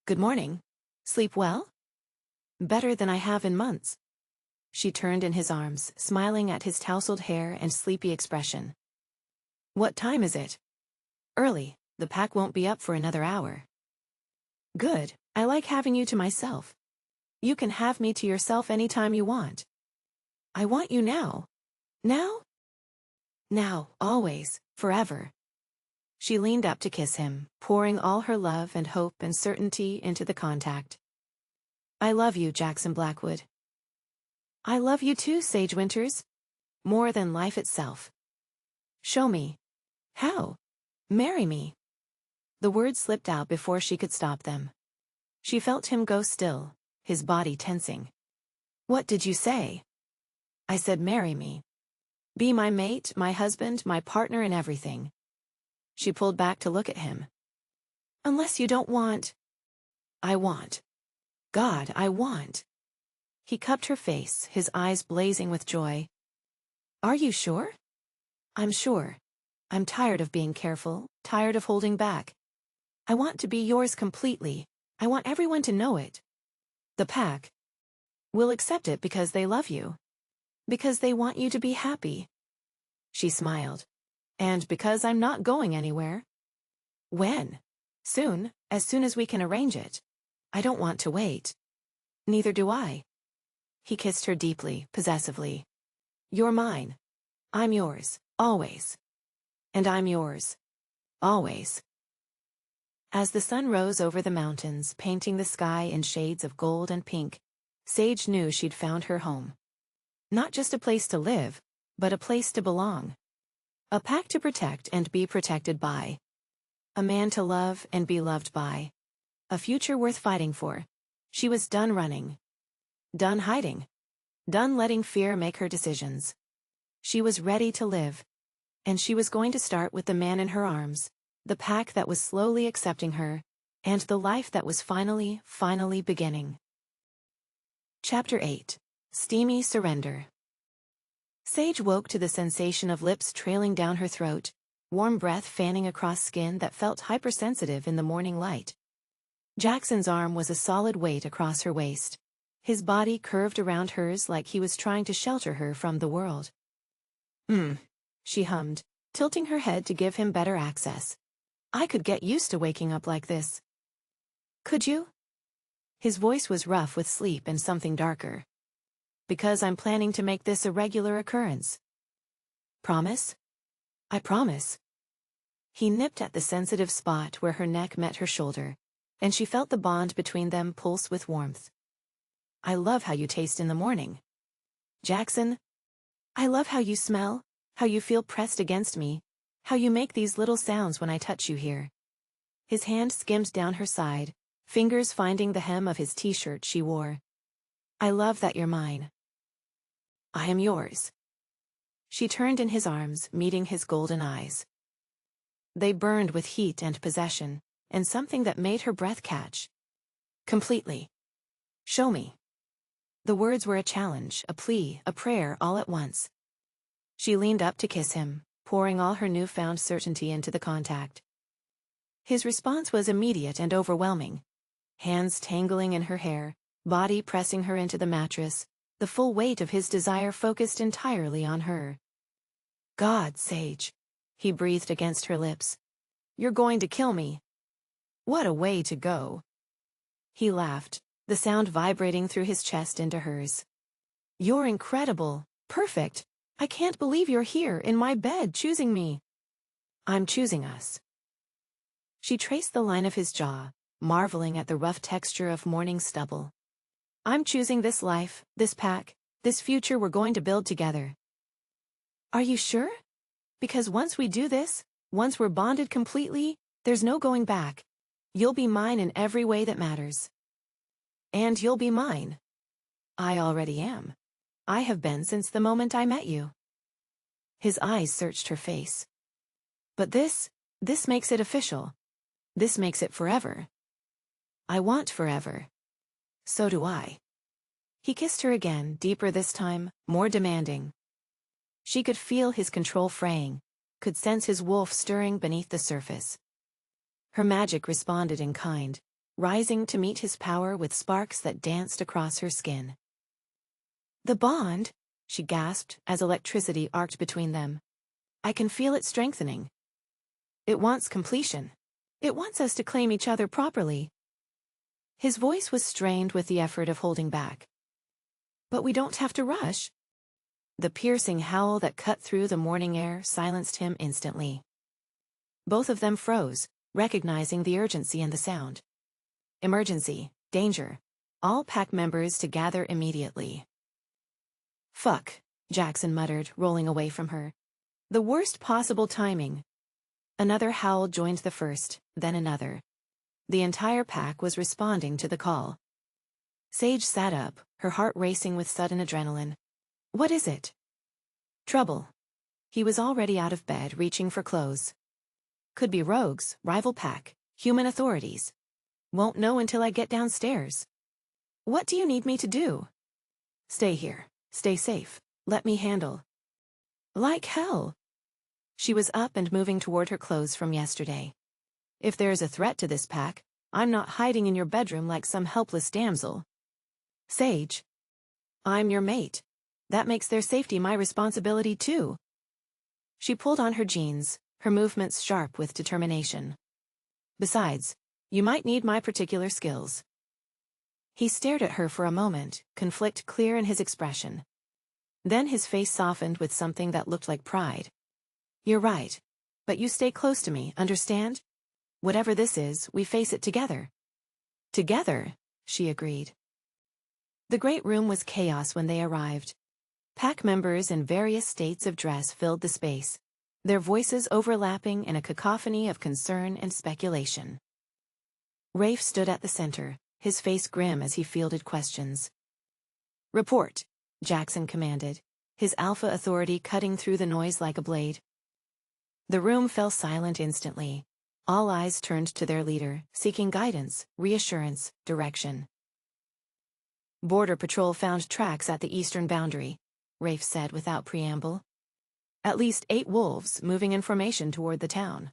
Good morning. Sleep well? Better than I have in months. She turned in his arms, smiling at his tousled hair and sleepy expression. What time is it? Early. The pack won't be up for another hour. Good. I like having you to myself. You can have me to yourself anytime you want. I want you now. Now? Now, always, forever. She leaned up to kiss him, pouring all her love and hope and certainty into the contact. I love you, Jaxon Blackwood. I love you too, Sage Winters. More than life itself. Show me. How? Marry me. The words slipped out before she could stop them. She felt him go still, his body tensing. What did you say? I said marry me. Be my mate, my husband, my partner in everything. She pulled back to look at him. Unless you don't want. I want. God, I want. He cupped her face, his eyes blazing with joy. Are you sure? I'm sure. I'm tired of being careful, tired of holding back. I want to be yours completely. I want everyone to know it. The pack will accept it because they love you. Because they want you to be happy. She smiled. And because I'm not going anywhere. When? Soon, as soon as we can arrange it. I don't want to wait. Neither do I. He kissed her deeply, possessively. You're mine. I'm yours, always. And I'm yours. Always. As the sun rose over the mountains, painting the sky in shades of gold and pink, Sage knew she'd found her home. Not just a place to live, but a place to belong. A pack to protect and be protected by. A man to love and be loved by. A future worth fighting for. She was done running. Done hiding. Done letting fear make her decisions. She was ready to live. And she was going to start with the man in her arms, the pack that was slowly accepting her, and the life that was finally beginning. Chapter 8. Steamy Surrender. Sage woke to the sensation of lips trailing down her throat, warm breath fanning across skin that felt hypersensitive in the morning light. Jaxon's arm was a solid weight across her waist, his body curved around hers like he was trying to shelter her from the world. She hummed, tilting her head to give him better access. I could get used to waking up like this. Could you? His voice was rough with sleep and something darker. Because I'm planning to make this a regular occurrence. Promise? I promise. He nipped at the sensitive spot where her neck met her shoulder, and she felt the bond between them pulse with warmth. I love how you taste in the morning. Jaxon, I love how you smell, how you feel pressed against me, how you make these little sounds when I touch you here. His hand skimmed down her side, fingers finding the hem of his t-shirt she wore. I love that you're mine. I am yours. She turned in his arms, meeting his golden eyes. They burned with heat and possession, and something that made her breath catch. Completely. Show me. The words were a challenge, a plea, a prayer all at once. She leaned up to kiss him, pouring all her newfound certainty into the contact. His response was immediate and overwhelming. Hands tangling in her hair, body pressing her into the mattress, the full weight of his desire focused entirely on her. God, Sage, he breathed against her lips. You're going to kill me. What a way to go. He laughed, the sound vibrating through his chest into hers. You're incredible, perfect. I can't believe you're here in my bed choosing me. I'm choosing us. She traced the line of his jaw, marveling at the rough texture of morning stubble. I'm choosing this life, this pack, this future we're going to build together. Are you sure? Because once we do this, once we're bonded completely, there's no going back. You'll be mine in every way that matters. And you'll be mine. I already am. I have been since the moment I met you. His eyes searched her face. But this makes it official. This makes it forever. I want forever. So do I. He kissed her again, deeper this time, more demanding. She could feel his control fraying, could sense his wolf stirring beneath the surface. Her magic responded in kind, rising to meet his power with sparks that danced across her skin. The bond, she gasped as electricity arced between them. I can feel it strengthening. It wants completion. It wants us to claim each other properly. His voice was strained with the effort of holding back. But we don't have to rush. The piercing howl that cut through the morning air silenced him instantly. Both of them froze, recognizing the urgency in the sound. Emergency, danger, all pack members to gather immediately. Fuck, Jaxon muttered, rolling away from her. The worst possible timing. Another howl joined the first, then another. The entire pack was responding to the call. Sage sat up, her heart racing with sudden adrenaline. What is it? Trouble. He was already out of bed, reaching for clothes. Could be rogues, rival pack, human authorities. Won't know until I get downstairs. What do you need me to do? Stay here. Stay safe. Let me handle. Like hell. She was up and moving toward her clothes from yesterday. If there is a threat to this pack, I'm not hiding in your bedroom like some helpless damsel. Sage. I'm your mate. That makes their safety my responsibility too. She pulled on her jeans, her movements sharp with determination. Besides, you might need my particular skills. He stared at her for a moment, conflict clear in his expression. Then his face softened with something that looked like pride. You're right. But you stay close to me, understand? Whatever this is, we face it together. Together, she agreed. The great room was chaos when they arrived. Pack members in various states of dress filled the space, their voices overlapping in a cacophony of concern and speculation. Rafe stood at the center, his face grim as he fielded questions. Report, Jaxon commanded, his alpha authority cutting through the noise like a blade. The room fell silent instantly. All eyes turned to their leader, seeking guidance, reassurance, direction. Border Patrol found tracks at the eastern boundary, Rafe said without preamble. At least 8 wolves moving in formation toward the town.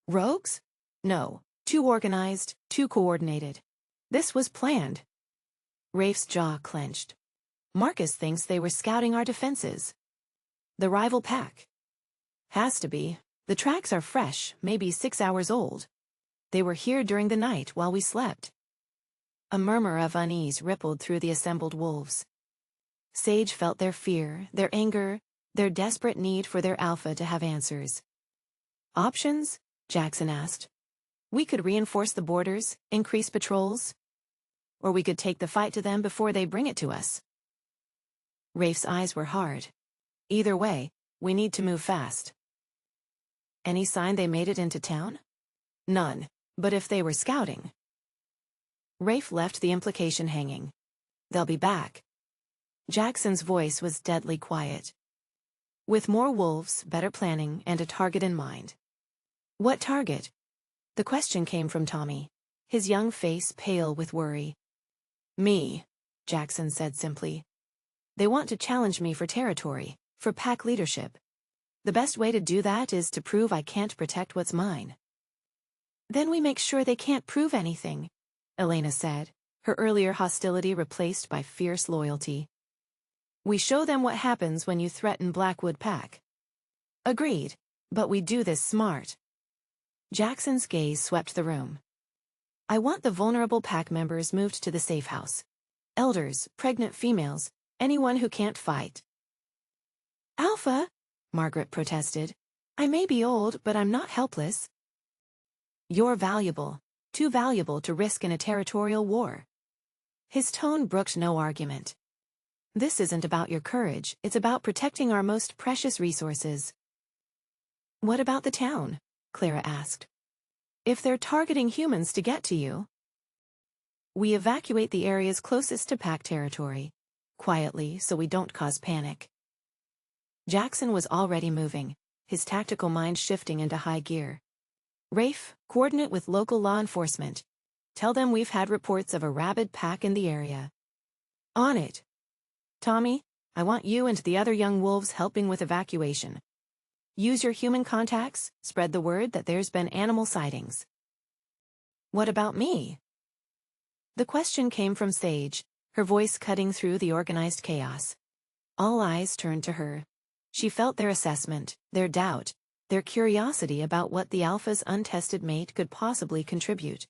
Rogues? No, too organized, too coordinated. This was planned. Rafe's jaw clenched. Marcus thinks they were scouting our defenses. The rival pack. Has to be. The tracks are fresh, maybe 6 hours old. They were here during the night while we slept. A murmur of unease rippled through the assembled wolves. Sage felt their fear, their anger, their desperate need for their alpha to have answers. Options? Jaxon asked. We could reinforce the borders, increase patrols. Or we could take the fight to them before they bring it to us. Rafe's eyes were hard. Either way, we need to move fast. Any sign they made it into town? None, but if they were scouting. Rafe left the implication hanging. They'll be back. Jackson's voice was deadly quiet. With more wolves, better planning, and a target in mind. What target? The question came from Tommy, his young face pale with worry. Me, Jaxon said simply. They want to challenge me for territory, for pack leadership. The best way to do that is to prove I can't protect what's mine. Then we make sure they can't prove anything, Elena said, her earlier hostility replaced by fierce loyalty. We show them what happens when you threaten Blackwood Pack. Agreed, but we do this smart. Jackson's gaze swept the room. I want the vulnerable pack members moved to the safe house. Elders, pregnant females, anyone who can't fight. Alpha, Margaret protested. I may be old, but I'm not helpless. You're valuable, too valuable to risk in a territorial war. His tone brooked no argument. This isn't about your courage, it's about protecting our most precious resources. What about the town? Clara asked. If they're targeting humans to get to you. We evacuate the areas closest to pack territory, quietly so we don't cause panic. Jaxon was already moving, his tactical mind shifting into high gear. Rafe, coordinate with local law enforcement. Tell them we've had reports of a rabid pack in the area. On it. Tommy, I want you and the other young wolves helping with evacuation. Use your human contacts, spread the word that there's been animal sightings. What about me? The question came from Sage, her voice cutting through the organized chaos. All eyes turned to her. She felt their assessment, their doubt, their curiosity about what the Alpha's untested mate could possibly contribute.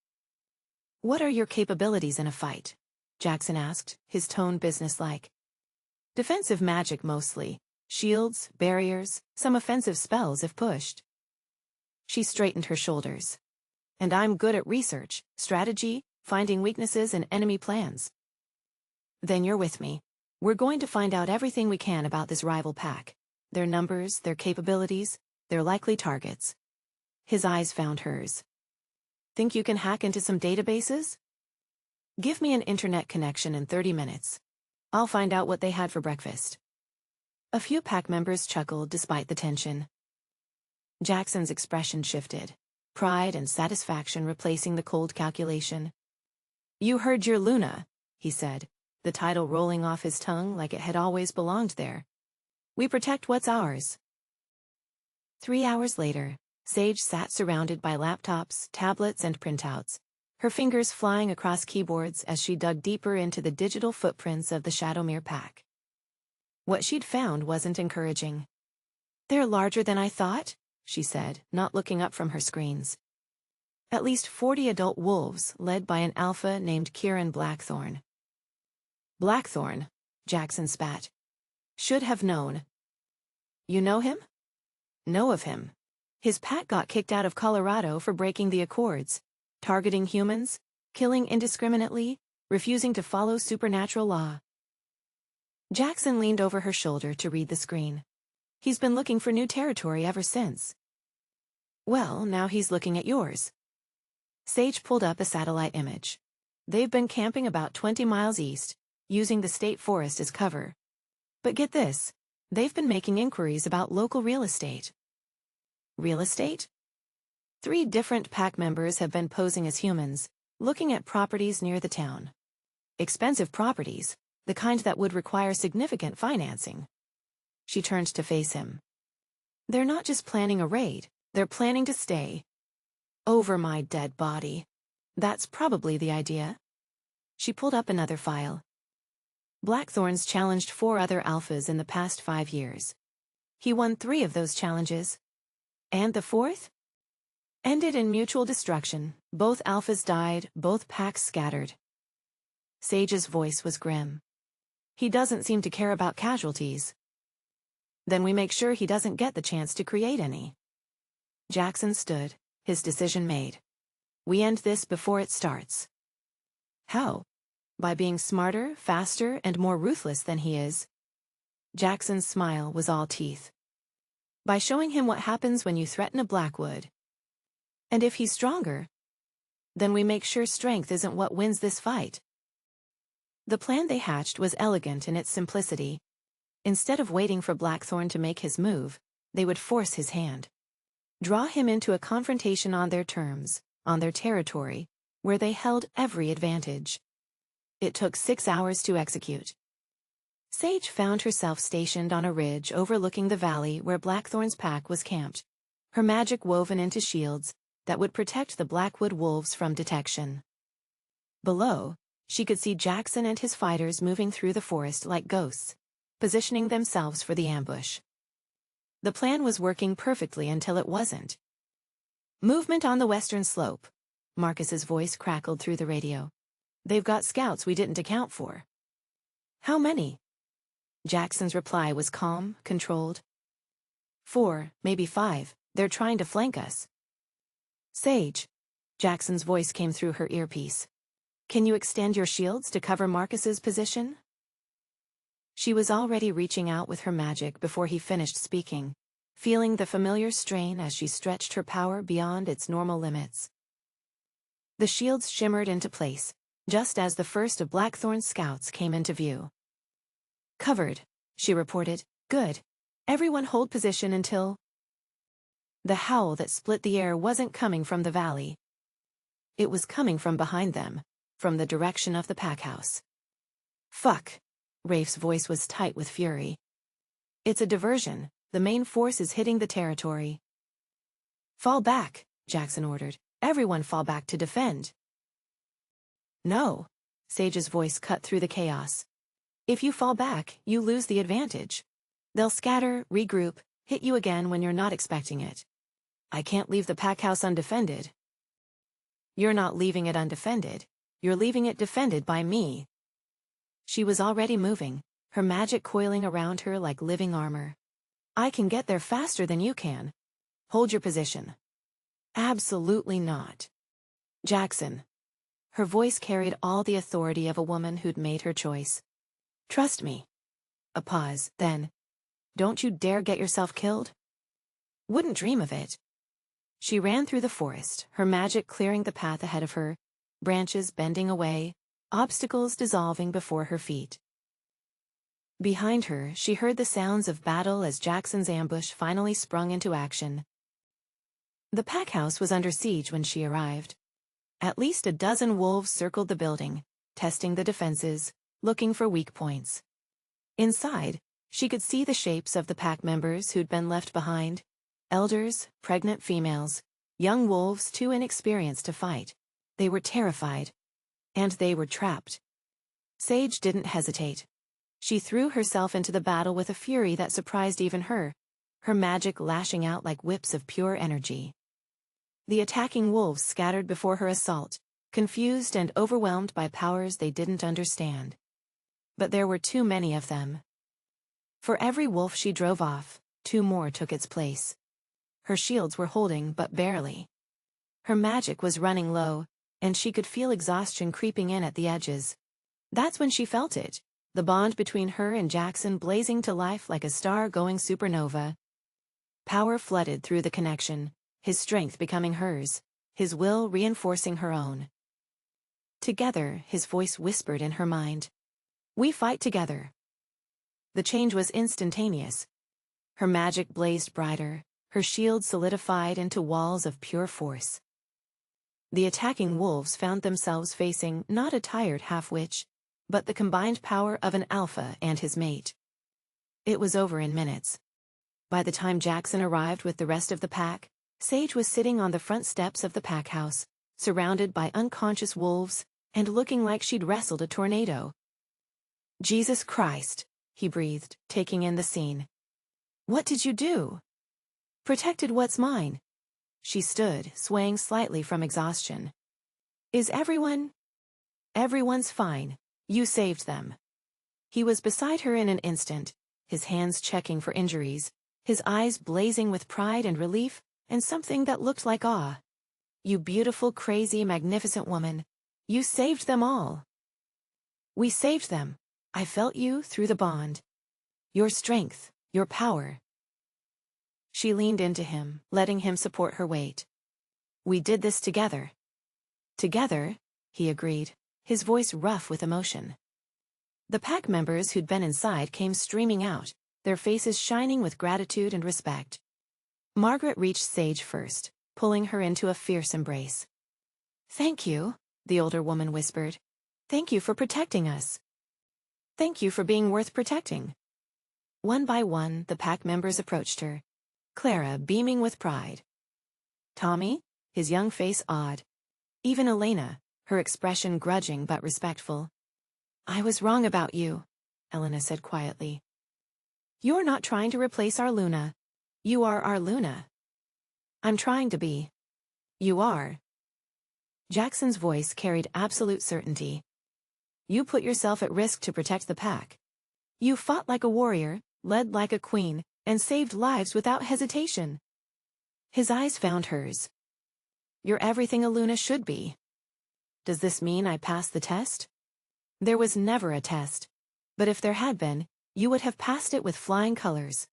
What are your capabilities in a fight? Jaxon asked, his tone businesslike. Defensive magic mostly. Shields, barriers, some offensive spells if pushed. She straightened her shoulders. And I'm good at research, strategy, finding weaknesses in enemy plans. Then you're with me. We're going to find out everything we can about this rival pack. Their numbers, their capabilities, their likely targets. His eyes found hers. Think you can hack into some databases? Give me an internet connection in 30 minutes. I'll find out what they had for breakfast. A few pack members chuckled despite the tension. Jackson's expression shifted, pride and satisfaction replacing the cold calculation. You heard your Luna, he said, the title rolling off his tongue like it had always belonged there. We protect what's ours. 3 hours later, Sage sat surrounded by laptops, tablets, and printouts, her fingers flying across keyboards as she dug deeper into the digital footprints of the Shadowmere pack. What she'd found wasn't encouraging. "They're larger than I thought," she said, not looking up from her screens. "At least 40 adult wolves, led by an alpha named Kieran Blackthorn." "Blackthorn?" Jaxon spat. "Should have known." "You know him?" "Know of him. His pack got kicked out of Colorado for breaking the Accords, targeting humans, killing indiscriminately, refusing to follow supernatural law." Jaxon leaned over her shoulder to read the screen. "He's been looking for new territory ever since." "Well, now he's looking at yours." Sage pulled up a satellite image. "They've been camping about 20 miles east, using the state forest as cover. But get this, they've been making inquiries about local real estate." "Real estate?" 3 different pack members have been posing as humans, looking at properties near the town. Expensive properties, the kind that would require significant financing. She turned to face him. "They're not just planning a raid, they're planning to stay. Over my dead body. That's probably the idea." She pulled up another file. Blackthorn's challenged 4 other alphas in the past 5 years. He won 3 of those challenges. And the 4th? Ended in mutual destruction. Both alphas died, both packs scattered. Sage's voice was grim. "He doesn't seem to care about casualties." "Then we make sure he doesn't get the chance to create any." Jaxon stood, his decision made. "We end this before it starts." "How? By being smarter, faster, and more ruthless than he is?" Jackson's smile was all teeth. "By showing him what happens when you threaten a Blackwood. And if he's stronger, then we make sure strength isn't what wins this fight." The plan they hatched was elegant in its simplicity. Instead of waiting for Blackthorn to make his move, they would force his hand. Draw him into a confrontation on their terms, on their territory, where they held every advantage. It took 6 hours to execute. Sage found herself stationed on a ridge overlooking the valley where Blackthorn's pack was camped, her magic woven into shields that would protect the Blackwood wolves from detection. Below, she could see Jaxon and his fighters moving through the forest like ghosts, positioning themselves for the ambush. The plan was working perfectly until it wasn't. "Movement on the western slope," Marcus's voice crackled through the radio. "They've got scouts we didn't account for." "How many?" Jackson's reply was calm, controlled. 4, maybe 5, they're trying to flank us." "Sage," Jackson's voice came through her earpiece. "Can you extend your shields to cover Marcus's position?" She was already reaching out with her magic before he finished speaking, feeling the familiar strain as she stretched her power beyond its normal limits. The shields shimmered into place, just as the first of Blackthorn's scouts came into view. "Covered," she reported. "Good. Everyone hold position until—" The howl that split the air wasn't coming from the valley. It was coming from behind them, from the direction of the packhouse. "Fuck!" Rafe's voice was tight with fury. "It's a diversion. The main force is hitting the territory." "Fall back," Jaxon ordered. "Everyone fall back to defend." "No," Sage's voice cut through the chaos. "If you fall back, you lose the advantage. They'll scatter, regroup, hit you again when you're not expecting it. I can't leave the packhouse undefended." "You're not leaving it undefended. You're leaving it defended by me." She was already moving, her magic coiling around her like living armor. "I can get there faster than you can. Hold your position." "Absolutely not." "Jaxon." Her voice carried all the authority of a woman who'd made her choice. "Trust me." A pause, then, "Don't you dare get yourself killed." "Wouldn't dream of it." She ran through the forest, her magic clearing the path ahead of her, branches bending away, obstacles dissolving before her feet. Behind her, she heard the sounds of battle as Jackson's ambush finally sprung into action. The packhouse was under siege when she arrived. At least a dozen wolves circled the building, testing the defenses, looking for weak points. Inside, she could see the shapes of the pack members who'd been left behind: elders, pregnant females, young wolves too inexperienced to fight. They were terrified. And they were trapped. Sage didn't hesitate. She threw herself into the battle with a fury that surprised even her magic lashing out like whips of pure energy. The attacking wolves scattered before her assault, confused and overwhelmed by powers they didn't understand. But there were too many of them. For every wolf she drove off, 2 more took its place. Her shields were holding but barely. Her magic was running low, and she could feel exhaustion creeping in at the edges. That's when she felt it, the bond between her and Jaxon blazing to life like a star-going supernova. Power flooded through the connection, his strength becoming hers, his will reinforcing her own. Together, his voice whispered in her mind. "We fight together." The change was instantaneous. Her magic blazed brighter, her shield solidified into walls of pure force. The attacking wolves found themselves facing not a tired half-witch, but the combined power of an alpha and his mate. It was over in minutes. By the time Jaxon arrived with the rest of the pack, Sage was sitting on the front steps of the pack house, surrounded by unconscious wolves, and looking like she'd wrestled a tornado. "Jesus Christ," he breathed, taking in the scene. "What did you do?" "Protected what's mine." She stood, swaying slightly from exhaustion. "Is everyone?" "Everyone's fine. You saved them." He was beside her in an instant, his hands checking for injuries, his eyes blazing with pride and relief, and something that looked like awe. "You beautiful, crazy, magnificent woman. You saved them all." "We saved them. I felt you through the bond. Your strength, your power." She leaned into him, letting him support her weight. "We did this together." "Together," he agreed, his voice rough with emotion. The pack members who'd been inside came streaming out, their faces shining with gratitude and respect. Margaret reached Sage first, pulling her into a fierce embrace. "Thank you," the older woman whispered. "Thank you for protecting us. Thank you for being worth protecting." One by one, the pack members approached her, Clara beaming with pride. Tommy, his young face awed. Even Elena, her expression grudging but respectful. "I was wrong about you," Elena said quietly. "You're not trying to replace our Luna. You are our Luna." "I'm trying to be." "You are." Jackson's voice carried absolute certainty. "You put yourself at risk to protect the pack. You fought like a warrior, led like a queen, and saved lives without hesitation." His eyes found hers. "You're everything a Luna should be." "Does this mean I passed the test?" "There was never a test. But if there had been, you would have passed it with flying colors."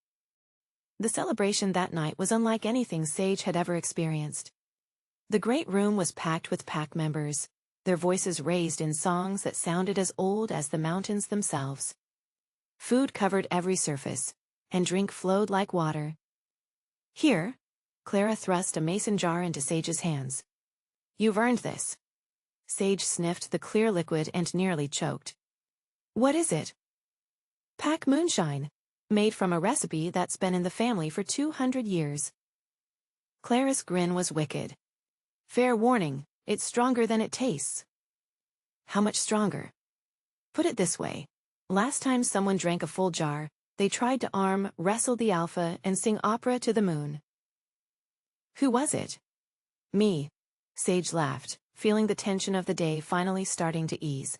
The celebration that night was unlike anything Sage had ever experienced. The great room was packed with pack members, their voices raised in songs that sounded as old as the mountains themselves. Food covered every surface, and drink flowed like water. "Here," Clara thrust a mason jar into Sage's hands. "You've earned this." Sage sniffed the clear liquid and nearly choked. "What is it?" "Pack moonshine, made from a recipe that's been in the family for 200 years. Clara's grin was wicked. "Fair warning, it's stronger than it tastes." "How much stronger?" "Put it this way. Last time someone drank a full jar, they tried to wrestle the alpha and sing opera to the moon." "Who was it?" "Me." Sage laughed, feeling the tension of the day finally starting to ease.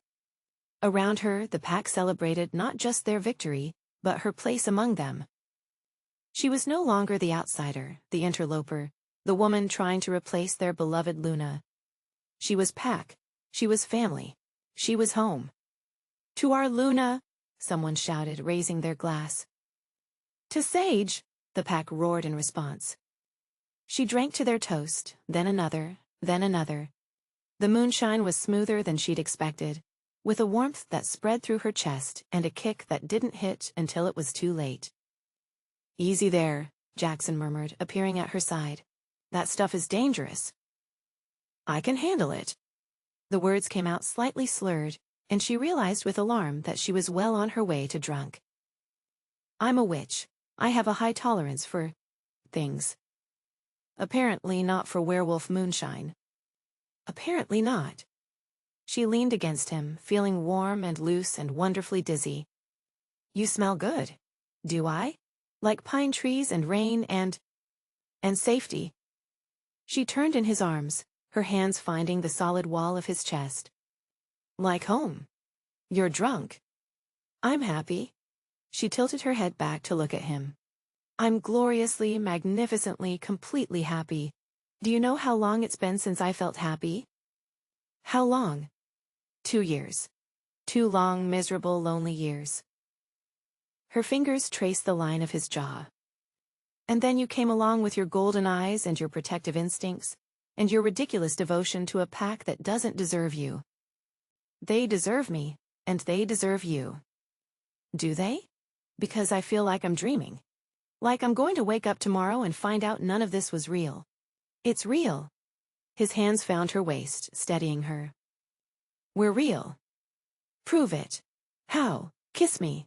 Around her, the pack celebrated not just their victory, but her place among them. She was no longer the outsider, the interloper, the woman trying to replace their beloved Luna. She was pack, she was family, she was home. "To our Luna!" someone shouted, raising their glass. "To Sage!" the pack roared in response. She drank to their toast, then another, then another. The moonshine was smoother than she'd expected, with a warmth that spread through her chest and a kick that didn't hit until it was too late. "Easy there," Jaxon murmured, appearing at her side. "That stuff is dangerous." "I can handle it." The words came out slightly slurred, and she realized with alarm that she was well on her way to drunk. I'm a witch. I have a high tolerance for things. Apparently not for werewolf moonshine. Apparently not. She leaned against him, feeling warm and loose and wonderfully dizzy. You smell good. Do I? Like pine trees and rain and safety. She turned in his arms, her hands finding the solid wall of his chest. Like home. You're drunk. I'm happy. She tilted her head back to look at him. I'm gloriously, magnificently, completely happy. Do you know how long it's been since I felt happy? How long? 2 years. 2 long, miserable, lonely years. Her fingers traced the line of his jaw. And then you came along with your golden eyes and your protective instincts, and your ridiculous devotion to a pack that doesn't deserve you. They deserve me, and they deserve you. Do they? Because I feel like I'm dreaming. Like I'm going to wake up tomorrow and find out none of this was real. It's real. His hands found her waist, steadying her. We're real. Prove it. How? Kiss me.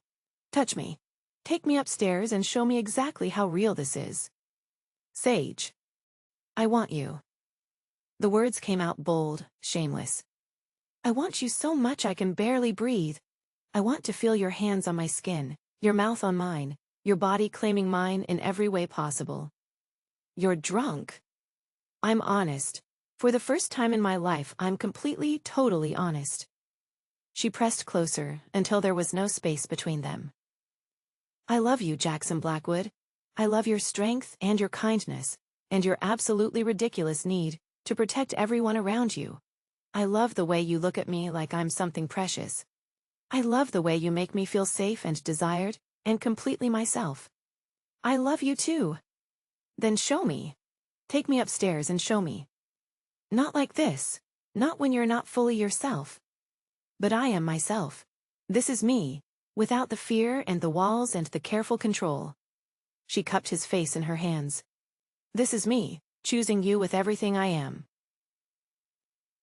Touch me. Take me upstairs and show me exactly how real this is. Sage. I want you. The words came out bold, shameless. I want you so much I can barely breathe. I want to feel your hands on my skin, your mouth on mine, your body claiming mine in every way possible. You're drunk. I'm honest. For the first time in my life, I'm completely, totally honest. She pressed closer until there was no space between them. I love you, Jaxon Blackwood. I love your strength and your kindness, and your absolutely ridiculous need to protect everyone around you. I love the way you look at me like I'm something precious. I love the way you make me feel safe and desired, and completely myself. I love you too. Then show me. Take me upstairs and show me. Not like this. Not when you're not fully yourself. But I am myself. This is me, without the fear and the walls and the careful control. She cupped his face in her hands. This is me, choosing you with everything I am.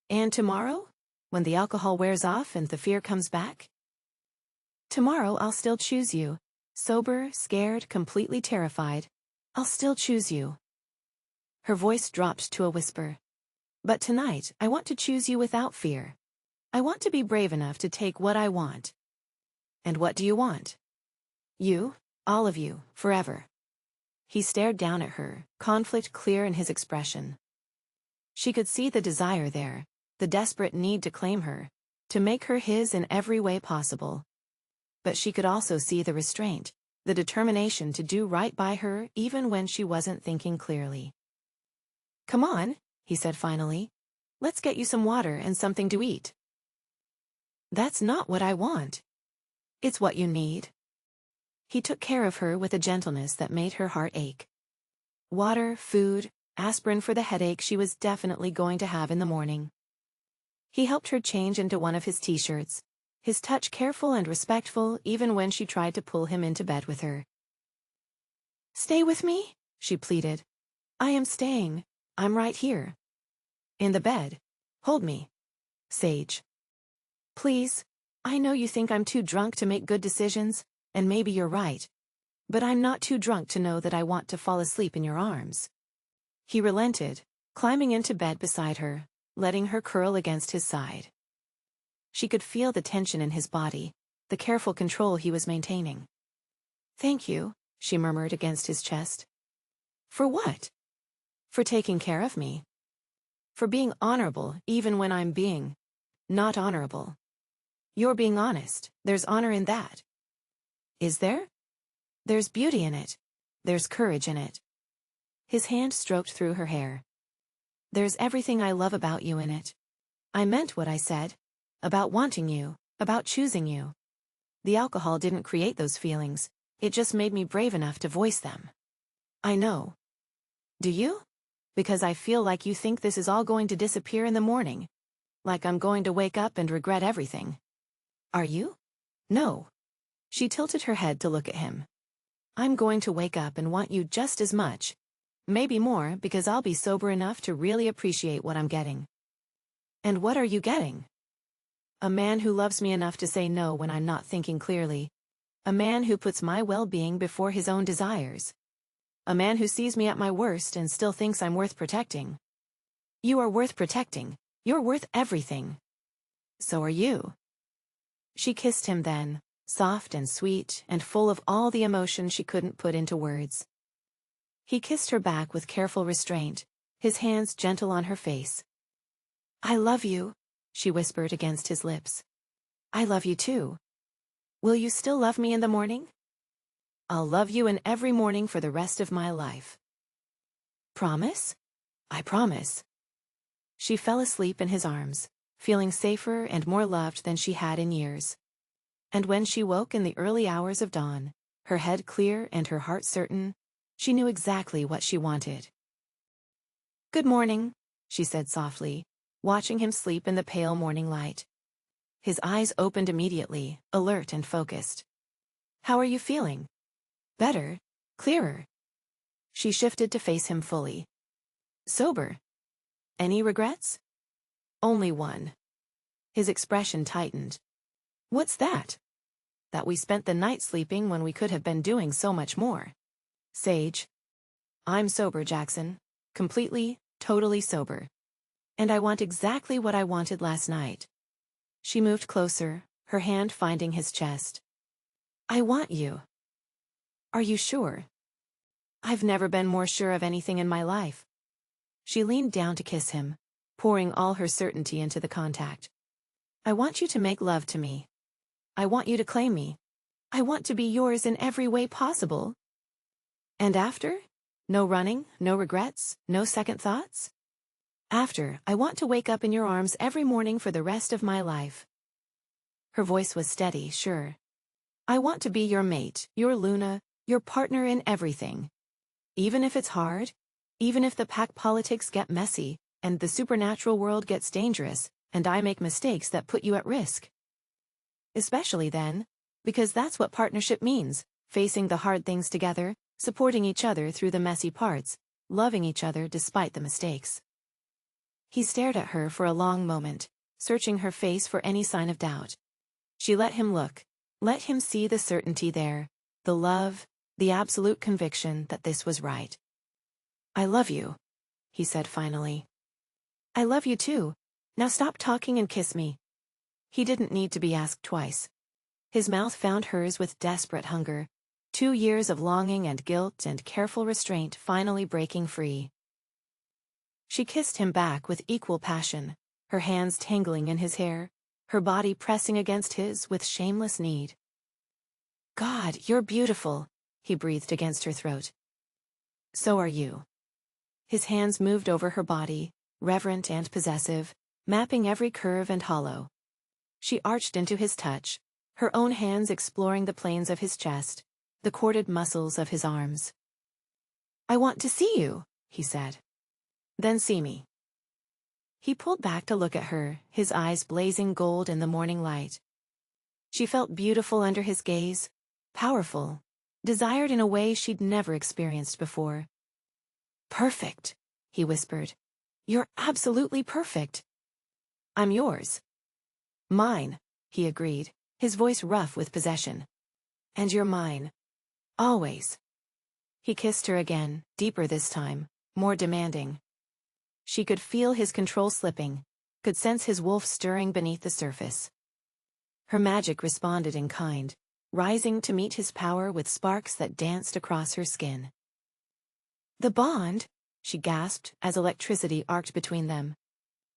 And tomorrow? When the alcohol wears off and the fear comes back? Tomorrow I'll still choose you. Sober, scared, completely terrified. I'll still choose you. Her voice dropped to a whisper. But tonight, I want to choose you without fear. I want to be brave enough to take what I want. And what do you want? You, all of you, forever. He stared down at her, conflict clear in his expression. She could see the desire there, the desperate need to claim her, to make her his in every way possible. But she could also see the restraint, the determination to do right by her even when she wasn't thinking clearly. Come on, he said finally. Let's get you some water and something to eat. That's not what I want. It's what you need. He took care of her with a gentleness that made her heart ache. Water, food, aspirin for the headache she was definitely going to have in the morning. He helped her change into one of his t-shirts, his touch careful and respectful even when she tried to pull him into bed with her. Stay with me, she pleaded. I am staying. I'm right here. In the bed. Hold me. Sage. Please. I know you think I'm too drunk to make good decisions, and maybe you're right. But I'm not too drunk to know that I want to fall asleep in your arms. He relented, climbing into bed beside her, letting her curl against his side. She could feel the tension in his body, the careful control he was maintaining. Thank you, she murmured against his chest. For what? For taking care of me. For being honorable even when I'm being not honorable. You're being honest, there's honor in that. Is there? There's beauty in it. There's courage in it. His hand stroked through her hair. There's everything I love about you in it. I meant what I said. About wanting you, about choosing you. The alcohol didn't create those feelings, it just made me brave enough to voice them. I know. Do you? Because I feel like you think this is all going to disappear in the morning. Like I'm going to wake up and regret everything. Are you? No. She tilted her head to look at him. I'm going to wake up and want you just as much. Maybe more because I'll be sober enough to really appreciate what I'm getting. And what are you getting? A man who loves me enough to say no when I'm not thinking clearly. A man who puts my well-being before his own desires. A man who sees me at my worst and still thinks I'm worth protecting. You are worth protecting. You're worth everything. So are you. She kissed him then, soft and sweet and full of all the emotion she couldn't put into words. He kissed her back with careful restraint, his hands gentle on her face. I love you, she whispered against his lips. I love you too. Will you still love me in the morning? I'll love you in every morning for the rest of my life. Promise? I promise. She fell asleep in his arms, feeling safer and more loved than she had in years. And when she woke in the early hours of dawn, her head clear and her heart certain, she knew exactly what she wanted. Good morning, she said softly, watching him sleep in the pale morning light. His eyes opened immediately, alert and focused. How are you feeling? Better, clearer. She shifted to face him fully. Sober. Any regrets? Only one. His expression tightened. What's that? That we spent the night sleeping when we could have been doing so much more. Sage. I'm sober, Jaxon. Completely, totally sober. And I want exactly what I wanted last night. She moved closer, her hand finding his chest. I want you. Are you sure? I've never been more sure of anything in my life. She leaned down to kiss him, pouring all her certainty into the contact. I want you to make love to me. I want you to claim me. I want to be yours in every way possible. And after? No running, no regrets, no second thoughts? After, I want to wake up in your arms every morning for the rest of my life. Her voice was steady, sure. I want to be your mate, your Luna, your partner in everything. Even if it's hard, even if the pack politics get messy, and the supernatural world gets dangerous, and I make mistakes that put you at risk. Especially then, because that's what partnership means, facing the hard things together, supporting each other through the messy parts, loving each other despite the mistakes. He stared at her for a long moment, searching her face for any sign of doubt. She let him look, let him see the certainty there, the love, the absolute conviction that this was right. I love you, he said finally. I love you too. Now stop talking and kiss me. He didn't need to be asked twice. His mouth found hers with desperate hunger, 2 years of longing and guilt and careful restraint finally breaking free. She kissed him back with equal passion, her hands tangling in his hair, her body pressing against his with shameless need. God, you're beautiful, he breathed against her throat. So are you. His hands moved over her body, reverent and possessive, mapping every curve and hollow. She arched into his touch, her own hands exploring the planes of his chest, the corded muscles of his arms. I want to see you, he said. Then see me. He pulled back to look at her, his eyes blazing gold in the morning light. She felt beautiful under his gaze, powerful, desired in a way she'd never experienced before. Perfect, he whispered. You're absolutely perfect. I'm yours. Mine, he agreed, his voice rough with possession. And you're mine. Always. He kissed her again, deeper this time, more demanding. She could feel his control slipping, could sense his wolf stirring beneath the surface. Her magic responded in kind, rising to meet his power with sparks that danced across her skin. The bond, she gasped as electricity arced between them.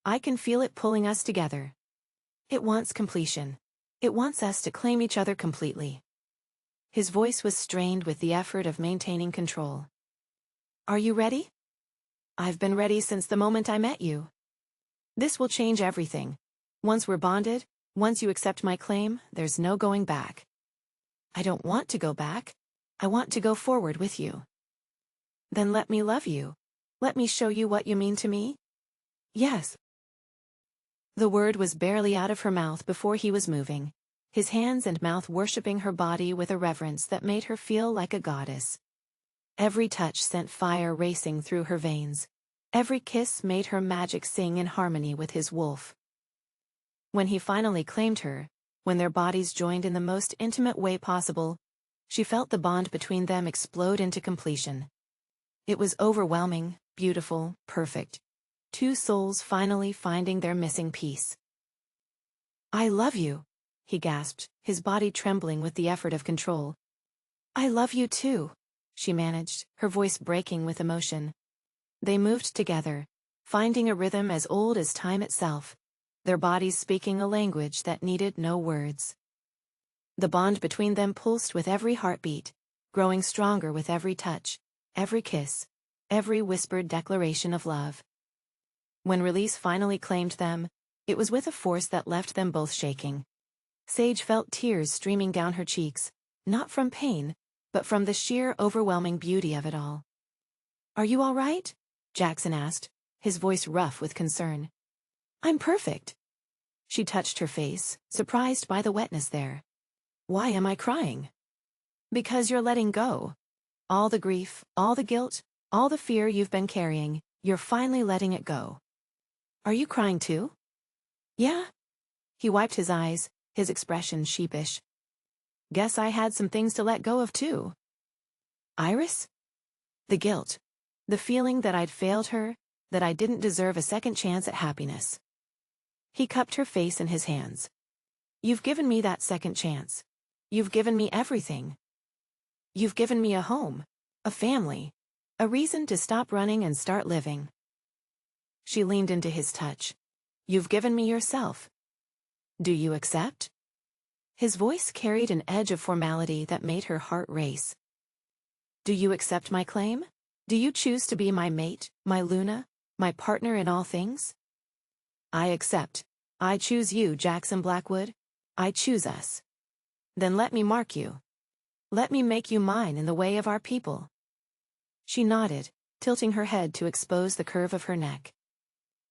I can feel it pulling us together. It wants completion. It wants us to claim each other completely. His voice was strained with the effort of maintaining control. Are you ready? I've been ready since the moment I met you. This will change everything. Once we're bonded, once you accept my claim, there's no going back. I don't want to go back. I want to go forward with you. Then let me love you. Let me show you what you mean to me. Yes. The word was barely out of her mouth before he was moving, his hands and mouth worshipping her body with a reverence that made her feel like a goddess. Every touch sent fire racing through her veins. Every kiss made her magic sing in harmony with his wolf. When he finally claimed her, when their bodies joined in the most intimate way possible, she felt the bond between them explode into completion. It was overwhelming, beautiful, perfect. Two souls finally finding their missing piece. "I love you," he gasped, his body trembling with the effort of control. "I love you too," she managed, her voice breaking with emotion. They moved together, finding a rhythm as old as time itself, their bodies speaking a language that needed no words. The bond between them pulsed with every heartbeat, growing stronger with every touch, every kiss, every whispered declaration of love. When release finally claimed them, it was with a force that left them both shaking. Sage felt tears streaming down her cheeks, not from pain, but from the sheer overwhelming beauty of it all. "Are you all right?" Jaxon asked, his voice rough with concern. "I'm perfect." She touched her face, surprised by the wetness there. "Why am I crying?" "Because you're letting go. All the grief, all the guilt, all the fear you've been carrying, you're finally letting it go." "Are you crying too?" "Yeah." He wiped his eyes, his expression sheepish. "Guess I had some things to let go of too." "Iris?" "The guilt. The feeling that I'd failed her, that I didn't deserve a second chance at happiness." He cupped her face in his hands. "You've given me that second chance. You've given me everything. You've given me a home, a family, a reason to stop running and start living." She leaned into his touch. "You've given me yourself. Do you accept?" His voice carried an edge of formality that made her heart race. "Do you accept my claim? Do you choose to be my mate, my Luna, my partner in all things?" "I accept. I choose you, Jaxon Blackwood. I choose us." "Then let me mark you. Let me make you mine in the way of our people." She nodded, tilting her head to expose the curve of her neck.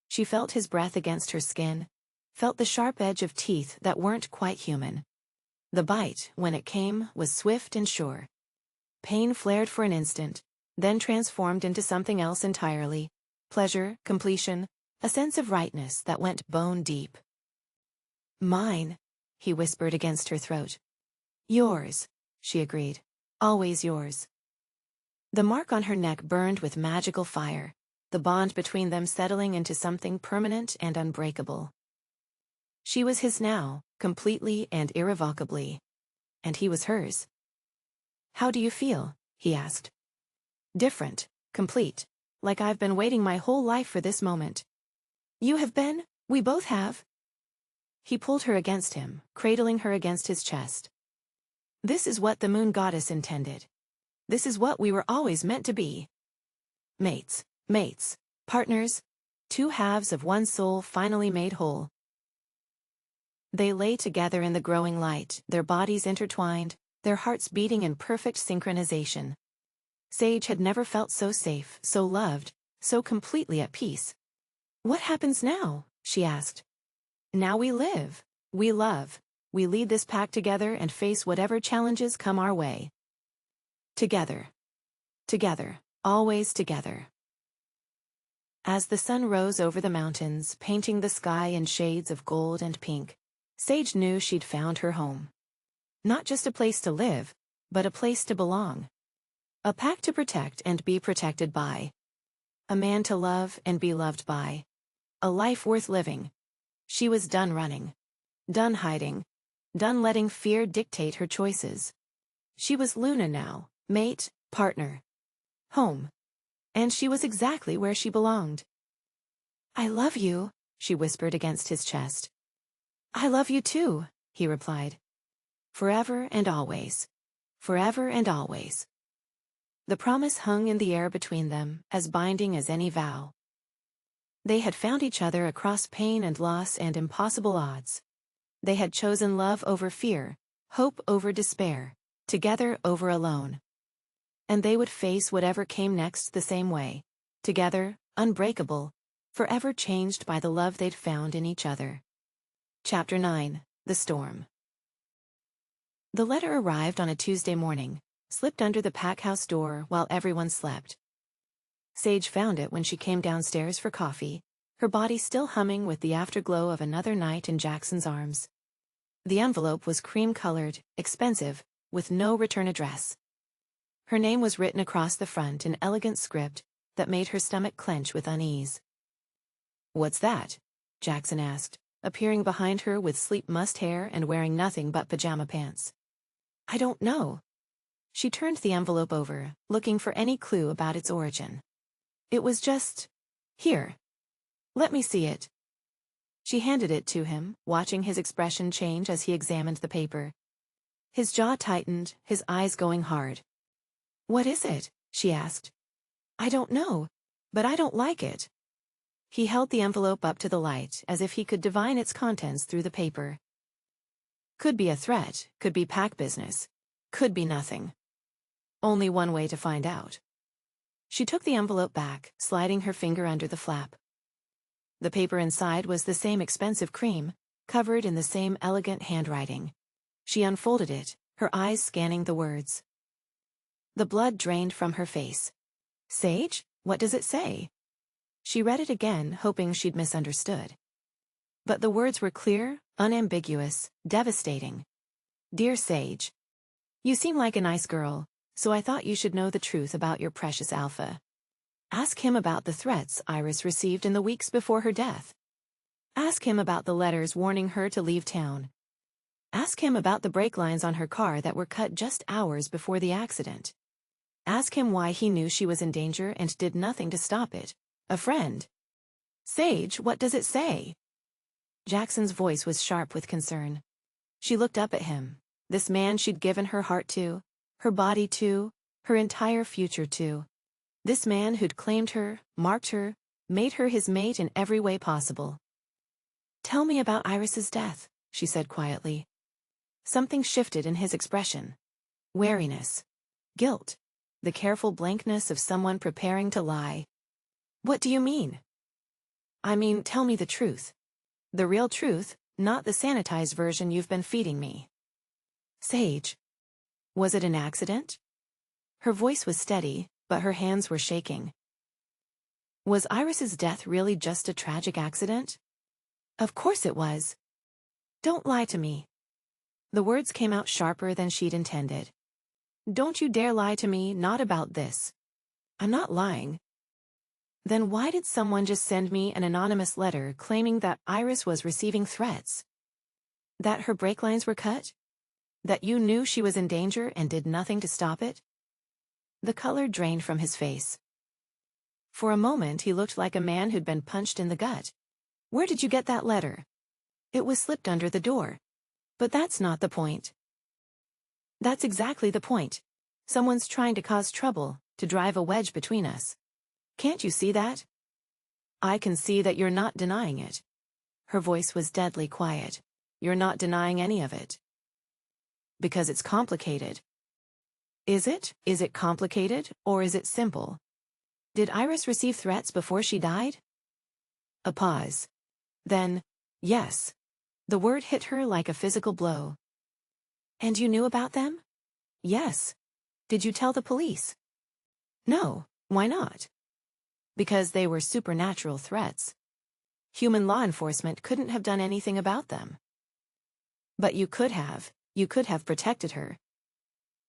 She felt his breath against her skin, felt the sharp edge of teeth that weren't quite human. The bite, when it came, was swift and sure. Pain flared for an instant, then transformed into something else entirely. Pleasure, completion, a sense of rightness that went bone deep. "Mine," he whispered against her throat. "Yours," she agreed. "Always yours." The mark on her neck burned with magical fire, the bond between them settling into something permanent and unbreakable. She was his now, completely and irrevocably. And he was hers. "How do you feel?" he asked. "Different, complete, like I've been waiting my whole life for this moment." "You have been? We both have." He pulled her against him, cradling her against his chest. "This is what the moon goddess intended. This is what we were always meant to be. Mates, partners, two halves of one soul finally made whole." They lay together in the growing light, their bodies intertwined, their hearts beating in perfect synchronization. Sage had never felt so safe, so loved, so completely at peace. "What happens now?" she asked. "Now we live, we love, we lead this pack together and face whatever challenges come our way. Together. Together, always together." As the sun rose over the mountains, painting the sky in shades of gold and pink, Sage knew she'd found her home. Not just a place to live, but a place to belong. A pack to protect and be protected by. A man to love and be loved by. A life worth living. She was done running. Done hiding. Done letting fear dictate her choices. She was Luna now, mate, partner. Home. And she was exactly where she belonged. "I love you," she whispered against his chest. "I love you too," he replied. "Forever and always. Forever and always." The promise hung in the air between them, as binding as any vow. They had found each other across pain and loss and impossible odds. They had chosen love over fear, hope over despair, together over alone. And they would face whatever came next the same way, together, unbreakable, forever changed by the love they'd found in each other. Chapter 9. The Storm. The letter arrived on a Tuesday morning, slipped under the pack-house door while everyone slept. Sage found it when she came downstairs for coffee, her body still humming with the afterglow of another night in Jackson's arms. The envelope was cream-colored, expensive, with no return address. Her name was written across the front in elegant script that made her stomach clench with unease. "What's that?" Jaxon asked, appearing behind her with sleep-mussed hair and wearing nothing but pajama pants. "I don't know." She turned the envelope over, looking for any clue about its origin. "It was just... here. Let me see it." She handed it to him, watching his expression change as he examined the paper. His jaw tightened, his eyes going hard. "What is it?" she asked. "I don't know, but I don't like it." He held the envelope up to the light as if he could divine its contents through the paper. Could be a threat, could be pack business, could be nothing. Only one way to find out. She took the envelope back, sliding her finger under the flap. The paper inside was the same expensive cream, covered in the same elegant handwriting. She unfolded it, her eyes scanning the words. The blood drained from her face. "Sage? What does it say?" She read it again, hoping she'd misunderstood. But the words were clear, unambiguous, devastating. "Dear Sage, you seem like a nice girl, so I thought you should know the truth about your precious Alpha. Ask him about the threats Iris received in the weeks before her death. Ask him about the letters warning her to leave town. Ask him about the brake lines on her car that were cut just hours before the accident. Ask him why he knew she was in danger and did nothing to stop it. A friend. Sage, what does it say?" Jackson's voice was sharp with concern. She looked up at him, this man she'd given her heart to, her body to, her entire future to. This man who'd claimed her, marked her, made her his mate in every way possible. "Tell me about Iris's death," she said quietly. Something shifted in his expression. Wariness. Guilt. The careful blankness of someone preparing to lie. "What do you mean?" "I mean, tell me the truth. The real truth, not the sanitized version you've been feeding me." "Sage. Was it an accident?" Her voice was steady, but her hands were shaking. "Was Iris's death really just a tragic accident?" "Of course it was." "Don't lie to me." The words came out sharper than she'd intended. "Don't you dare lie to me, not about this." "I'm not lying." "Then why did someone just send me an anonymous letter claiming that Iris was receiving threats? That her brake lines were cut? That you knew she was in danger and did nothing to stop it?" The color drained from his face. For a moment he looked like a man who'd been punched in the gut. "Where did you get that letter?" "It was slipped under the door." "But that's not the point." "That's exactly the point. Someone's trying to cause trouble, to drive a wedge between us. Can't you see that?" "I can see that you're not denying it." Her voice was deadly quiet. "You're not denying any of it." "Because it's complicated." "Is it? Is it complicated, or is it simple? Did Iris receive threats before she died?" A pause. Then, "Yes." The word hit her like a physical blow. "And you knew about them?" "Yes." "Did you tell the police?" "No. Why not?" "Because they were supernatural threats. Human law enforcement couldn't have done anything about them." "But you could have. You could have protected her."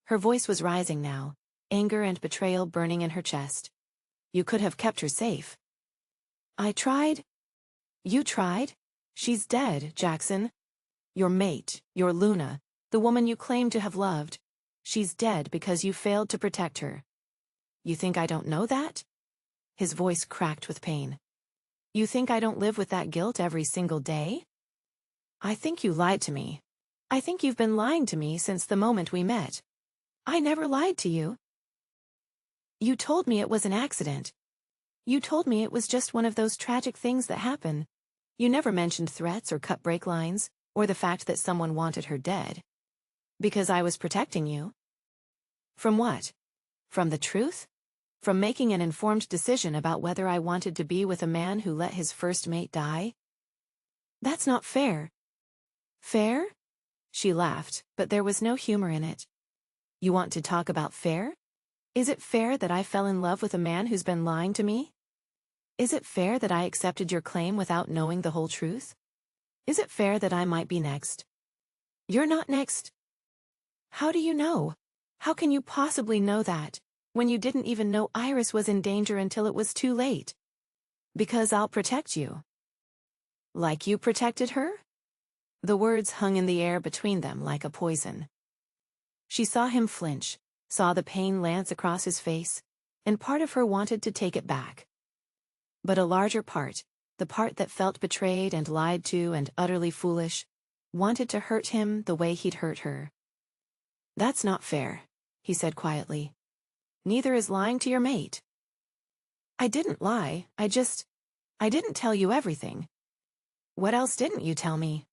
Her voice was rising now, anger and betrayal burning in her chest. "You could have kept her safe." "I tried." "You tried? She's dead, Jaxon. Your mate, your Luna, the woman you claim to have loved. She's dead because you failed to protect her. You think I don't know that?" His voice cracked with pain. "You think I don't live with that guilt every single day?" "I think you lied to me. I think you've been lying to me since the moment we met." "I never lied to you." "You told me it was an accident. You told me it was just one of those tragic things that happen. You never mentioned threats or cut brake lines, or the fact that someone wanted her dead. Because I was protecting you." "From what? From the truth? From making an informed decision about whether I wanted to be with a man who let his first mate die?" "That's not fair." "Fair?" She laughed, but there was no humor in it. "You want to talk about fair? Is it fair that I fell in love with a man who's been lying to me?" Is it fair that I accepted your claim without knowing the whole truth? Is it fair that I might be next? You're not next. How do you know? How can you possibly know that, when you didn't even know Iris was in danger until it was too late? Because I'll protect you. Like you protected her? The words hung in the air between them like a poison. She saw him flinch, saw the pain lance across his face, and part of her wanted to take it back. But a larger part, the part that felt betrayed and lied to and utterly foolish, wanted to hurt him the way he'd hurt her. That's not fair, he said quietly. Neither is lying to your mate. I didn't lie, I didn't tell you everything. What else didn't you tell me?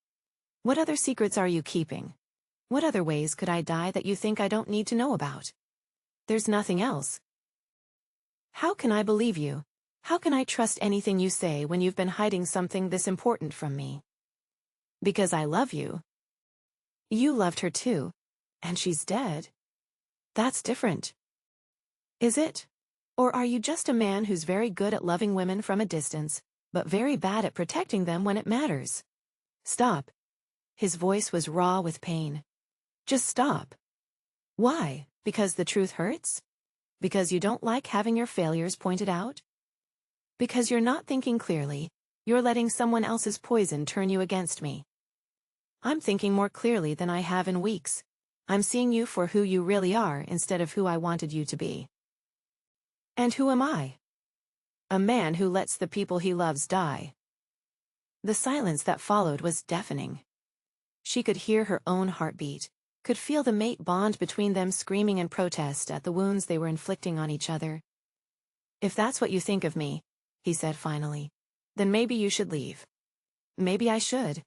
What other secrets are you keeping? What other ways could I die that you think I don't need to know about? There's nothing else. How can I believe you? How can I trust anything you say when you've been hiding something this important from me? Because I love you. You loved her too, and she's dead. That's different. Is it? Or are you just a man who's very good at loving women from a distance, but very bad at protecting them when it matters? Stop. His voice was raw with pain. Just stop. Why? Because the truth hurts? Because you don't like having your failures pointed out? Because you're not thinking clearly, you're letting someone else's poison turn you against me. I'm thinking more clearly than I have in weeks. I'm seeing you for who you really are instead of who I wanted you to be. And who am I? A man who lets the people he loves die. The silence that followed was deafening. She could hear her own heartbeat, could feel the mate bond between them screaming in protest at the wounds they were inflicting on each other. If that's what you think of me, he said finally, then maybe you should leave. Maybe I should.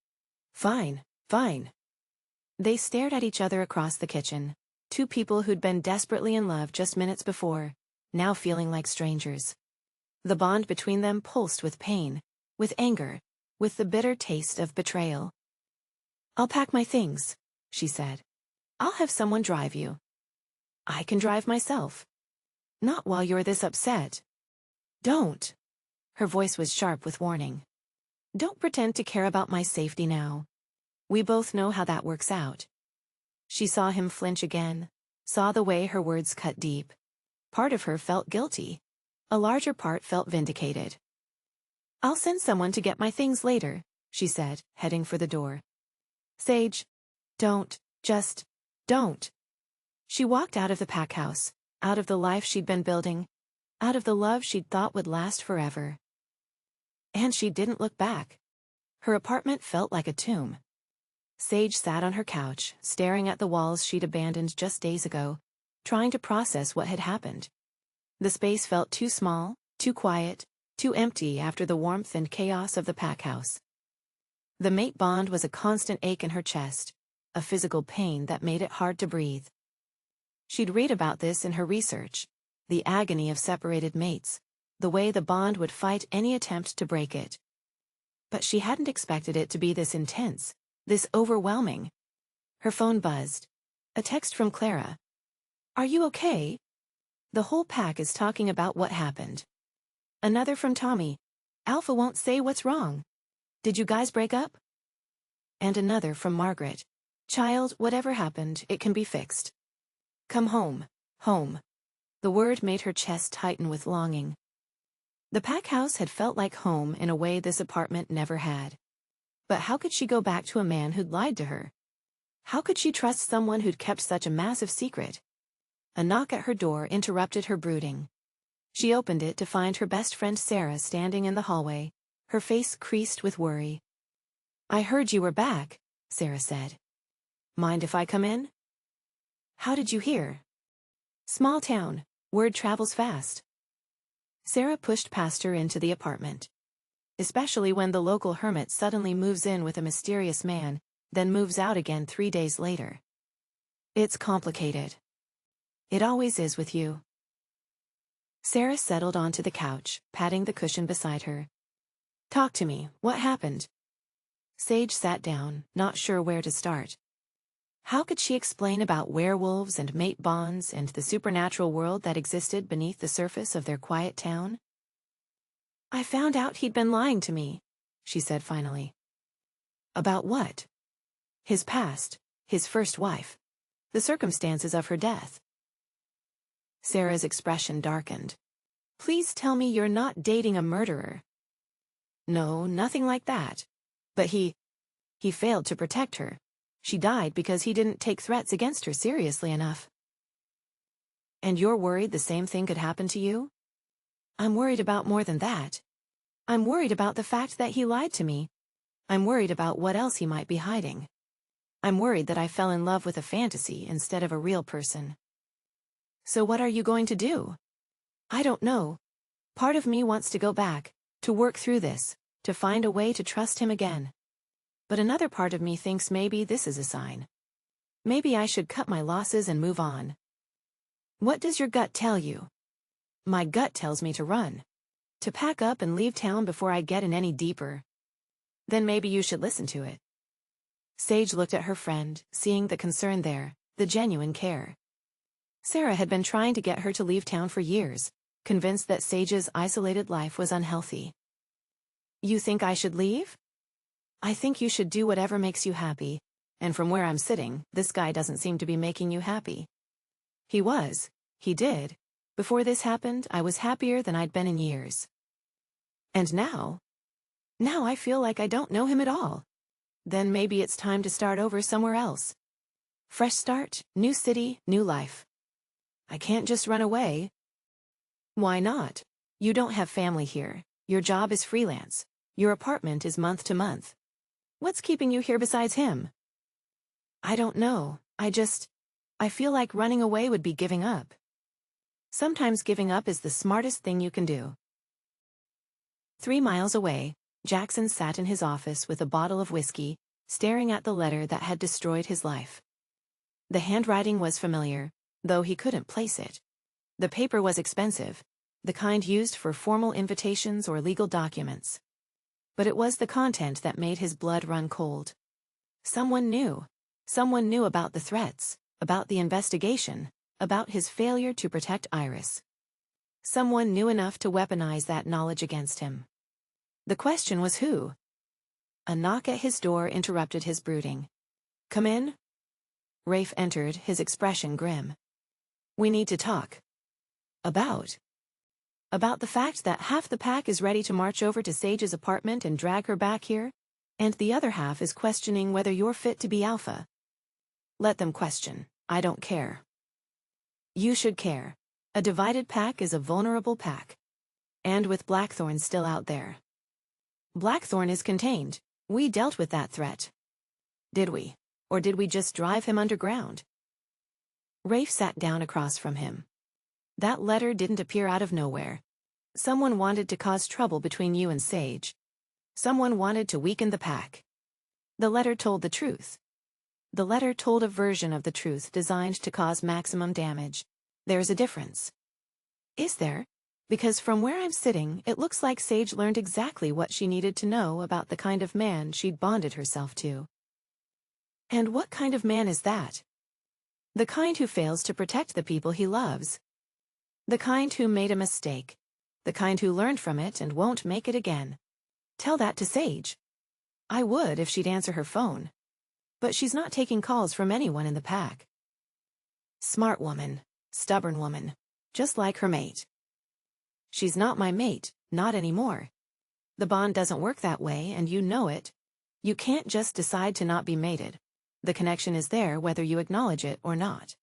Fine, fine. They stared at each other across the kitchen, two people who'd been desperately in love just minutes before, now feeling like strangers. The bond between them pulsed with pain, with anger, with the bitter taste of betrayal. I'll pack my things, she said. I'll have someone drive you. I can drive myself. Not while you're this upset. Don't. Her voice was sharp with warning. Don't pretend to care about my safety now. We both know how that works out. She saw him flinch again, saw the way her words cut deep. Part of her felt guilty. A larger part felt vindicated. I'll send someone to get my things later, she said, heading for the door. Sage, don't, just, don't. She walked out of the pack house, out of the life she'd been building, out of the love she'd thought would last forever. And she didn't look back. Her apartment felt like a tomb. Sage sat on her couch, staring at the walls she'd abandoned just days ago, trying to process what had happened. The space felt too small, too quiet, too empty after the warmth and chaos of the pack house. The mate bond was a constant ache in her chest, a physical pain that made it hard to breathe. She'd read about this in her research, the agony of separated mates, the way the bond would fight any attempt to break it. But she hadn't expected it to be this intense, this overwhelming. Her phone buzzed. A text from Clara. Are you okay? The whole pack is talking about what happened. Another from Tommy. Alpha won't say what's wrong. Did you guys break up? And another from Margaret. Child, whatever happened, it can be fixed. Come home, home. The word made her chest tighten with longing. The pack house had felt like home in a way this apartment never had. But how could she go back to a man who'd lied to her? How could she trust someone who'd kept such a massive secret? A knock at her door interrupted her brooding. She opened it to find her best friend Sarah standing in the hallway, her face creased with worry. I heard you were back, Sarah said. Mind if I come in? How did you hear? Small town, word travels fast. Sarah pushed past her into the apartment. Especially when the local hermit suddenly moves in with a mysterious man, then moves out again 3 days later. It's complicated. It always is with you. Sarah settled onto the couch, patting the cushion beside her. Talk to me, what happened? Sage sat down, not sure where to start. How could she explain about werewolves and mate bonds and the supernatural world that existed beneath the surface of their quiet town? I found out he'd been lying to me, she said finally. About what? His past, his first wife, the circumstances of her death. Sarah's expression darkened. Please tell me you're not dating a murderer. No, nothing like that. But he failed to protect her. She died because he didn't take threats against her seriously enough. And you're worried the same thing could happen to you? I'm worried about more than that. I'm worried about the fact that he lied to me. I'm worried about what else he might be hiding. I'm worried that I fell in love with a fantasy instead of a real person. So what are you going to do? I don't know. Part of me wants to go back, to work through this, to find a way to trust him again. But another part of me thinks maybe this is a sign. Maybe I should cut my losses and move on. What does your gut tell you? My gut tells me to run. To pack up and leave town before I get in any deeper. Then maybe you should listen to it. Sage looked at her friend, seeing the concern there, the genuine care. Sarah had been trying to get her to leave town for years, convinced that Sage's isolated life was unhealthy. You think I should leave? I think you should do whatever makes you happy, and from where I'm sitting, this guy doesn't seem to be making you happy. He did. Before this happened, I was happier than I'd been in years. And now? Now I feel like I don't know him at all. Then maybe it's time to start over somewhere else. Fresh start, new city, new life. I can't just run away. Why not? You don't have family here. Your job is freelance. Your apartment is month to month. What's keeping you here besides him? I don't know. I feel like running away would be giving up. Sometimes giving up is the smartest thing you can do. 3 miles away, Jaxon sat in his office with a bottle of whiskey, staring at the letter that had destroyed his life. The handwriting was familiar, though he couldn't place it. The paper was expensive, the kind used for formal invitations or legal documents. But it was the content that made his blood run cold. Someone knew. Someone knew about the threats, about the investigation, about his failure to protect Iris. Someone knew enough to weaponize that knowledge against him. The question was who? A knock at his door interrupted his brooding. Come in? Rafe entered, his expression grim. We need to talk. About the fact that half the pack is ready to march over to Sage's apartment and drag her back here, and the other half is questioning whether you're fit to be alpha. Let them question. I don't care. You should care. A divided pack is a vulnerable pack. And with Blackthorn still out there. Blackthorn is contained. We dealt with that threat. Did we? Or did we just drive him underground? Rafe sat down across from him. That letter didn't appear out of nowhere. Someone wanted to cause trouble between you and Sage. Someone wanted to weaken the pack. The letter told the truth. The letter told a version of the truth designed to cause maximum damage. There's a difference. Is there? Because from where I'm sitting, it looks like Sage learned exactly what she needed to know about the kind of man she'd bonded herself to. And what kind of man is that? The kind who fails to protect the people he loves. The kind who made a mistake. The kind who learned from it and won't make it again. Tell that to Sage. I would if she'd answer her phone. But she's not taking calls from anyone in the pack. Smart woman. Stubborn woman. Just like her mate. She's not my mate, not anymore. The bond doesn't work that way, and you know it. You can't just decide to not be mated. The connection is there whether you acknowledge it or not.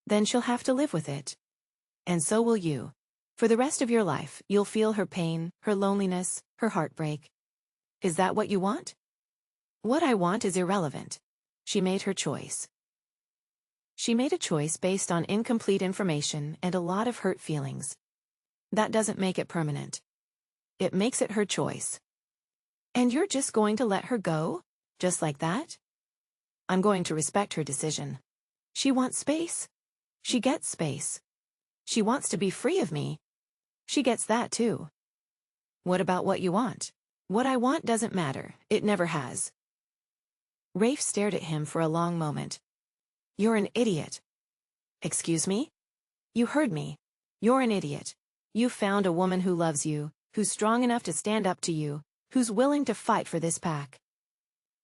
Then she'll have to live with it. And so will you. For the rest of your life, you'll feel her pain, her loneliness, her heartbreak. Is that what you want? What I want is irrelevant. She made her choice. She made a choice based on incomplete information and a lot of hurt feelings. That doesn't make it permanent. It makes it her choice. And you're just going to let her go? Just like that? I'm going to respect her decision. She wants space. She gets space. She wants to be free of me. She gets that too. What about what you want? What I want doesn't matter. It never has. Rafe stared at him for a long moment. You're an idiot. Excuse me? You heard me. You're an idiot. You found a woman who loves you, who's strong enough to stand up to you, who's willing to fight for this pack.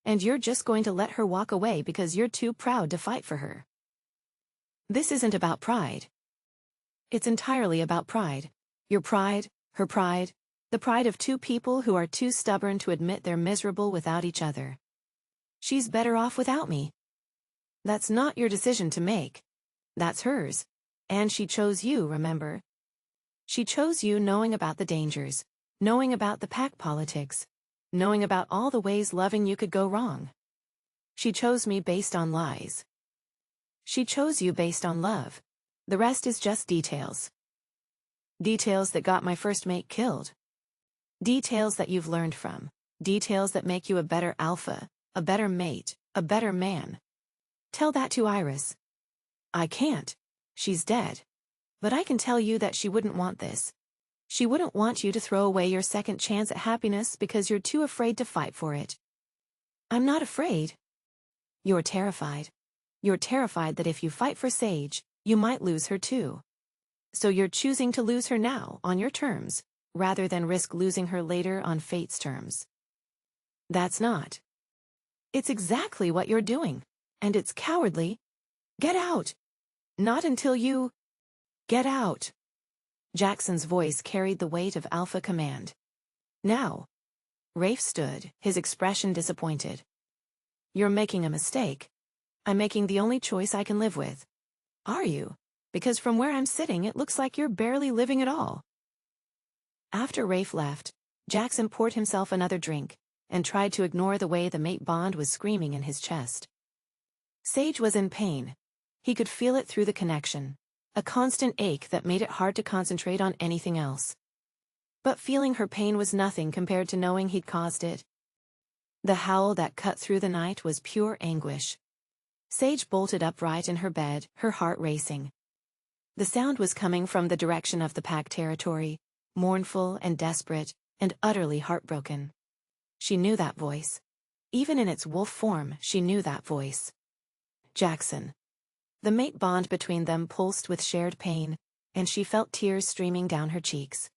And you're just going to let her walk away because you're too proud to fight for her. This isn't about pride. It's entirely about pride. Your pride, her pride, the pride of two people who are too stubborn to admit they're miserable without each other. She's better off without me. That's not your decision to make. That's hers. And she chose you, remember? She chose you knowing about the dangers, knowing about the pack politics, knowing about all the ways loving you could go wrong. She chose me based on lies. She chose you based on love. The rest is just details. Details that got my first mate killed. Details that you've learned from. Details that make you a better alpha, a better mate, a better man. Tell that to Iris. I can't. She's dead. But I can tell you that she wouldn't want this. She wouldn't want you to throw away your second chance at happiness because you're too afraid to fight for it. I'm not afraid. You're terrified. You're terrified that if you fight for Sage, you might lose her too. So you're choosing to lose her now, on your terms, rather than risk losing her later on fate's terms. That's not. It's exactly what you're doing. And it's cowardly. Get out. Not until you... Get out. Jaxon's voice carried the weight of alpha command. Now. Rafe stood, his expression disappointed. You're making a mistake. I'm making the only choice I can live with. Are you? Because from where I'm sitting it looks like you're barely living at all. After Rafe left, Jaxon poured himself another drink, and tried to ignore the way the mate bond was screaming in his chest. Sage was in pain. He could feel it through the connection. A constant ache that made it hard to concentrate on anything else. But feeling her pain was nothing compared to knowing he'd caused it. The howl that cut through the night was pure anguish. Sage bolted upright in her bed, her heart racing. The sound was coming from the direction of the pack territory, mournful and desperate, and utterly heartbroken. She knew that voice. Even in its wolf form, she knew that voice. Jaxon. The mate bond between them pulsed with shared pain, and she felt tears streaming down her cheeks.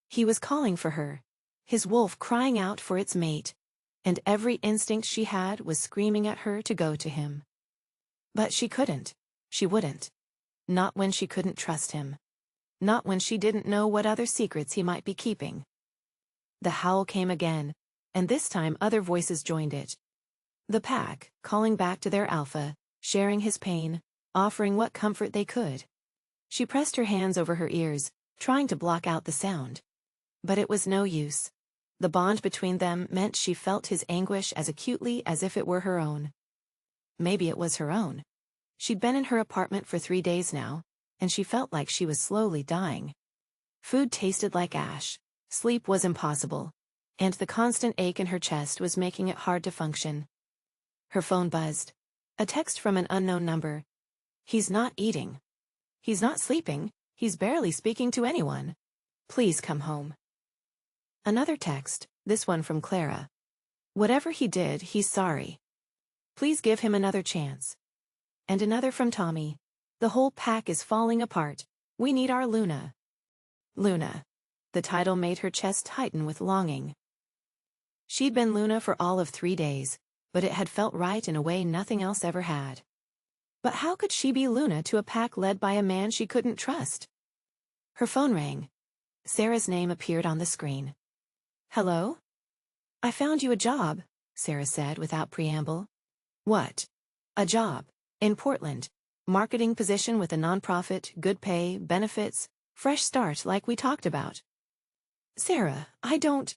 He was calling for her, his wolf crying out for its mate, and every instinct she had was screaming at her to go to him. But she couldn't. She wouldn't. Not when she couldn't trust him. Not when she didn't know what other secrets he might be keeping. The howl came again, and this time other voices joined it. The pack, calling back to their alpha, sharing his pain, offering what comfort they could. She pressed her hands over her ears, trying to block out the sound. But it was no use. The bond between them meant she felt his anguish as acutely as if it were her own. Maybe it was her own. She'd been in her apartment for 3 days now, and she felt like she was slowly dying. Food tasted like ash, sleep was impossible, and the constant ache in her chest was making it hard to function. Her phone buzzed. A text from an unknown number. He's not eating. He's not sleeping. He's barely speaking to anyone. Please come home. Another text, this one from Clara. Whatever he did, he's sorry. Please give him another chance. And another from Tommy. The whole pack is falling apart. We need our Luna. Luna. The title made her chest tighten with longing. She'd been Luna for all of 3 days, but it had felt right in a way nothing else ever had. But how could she be Luna to a pack led by a man she couldn't trust? Her phone rang. Sarah's name appeared on the screen. Hello? I found you a job, Sarah said without preamble. What? A job. In Portland. Marketing position with a nonprofit, good pay, benefits, fresh start like we talked about. Sarah, I don't...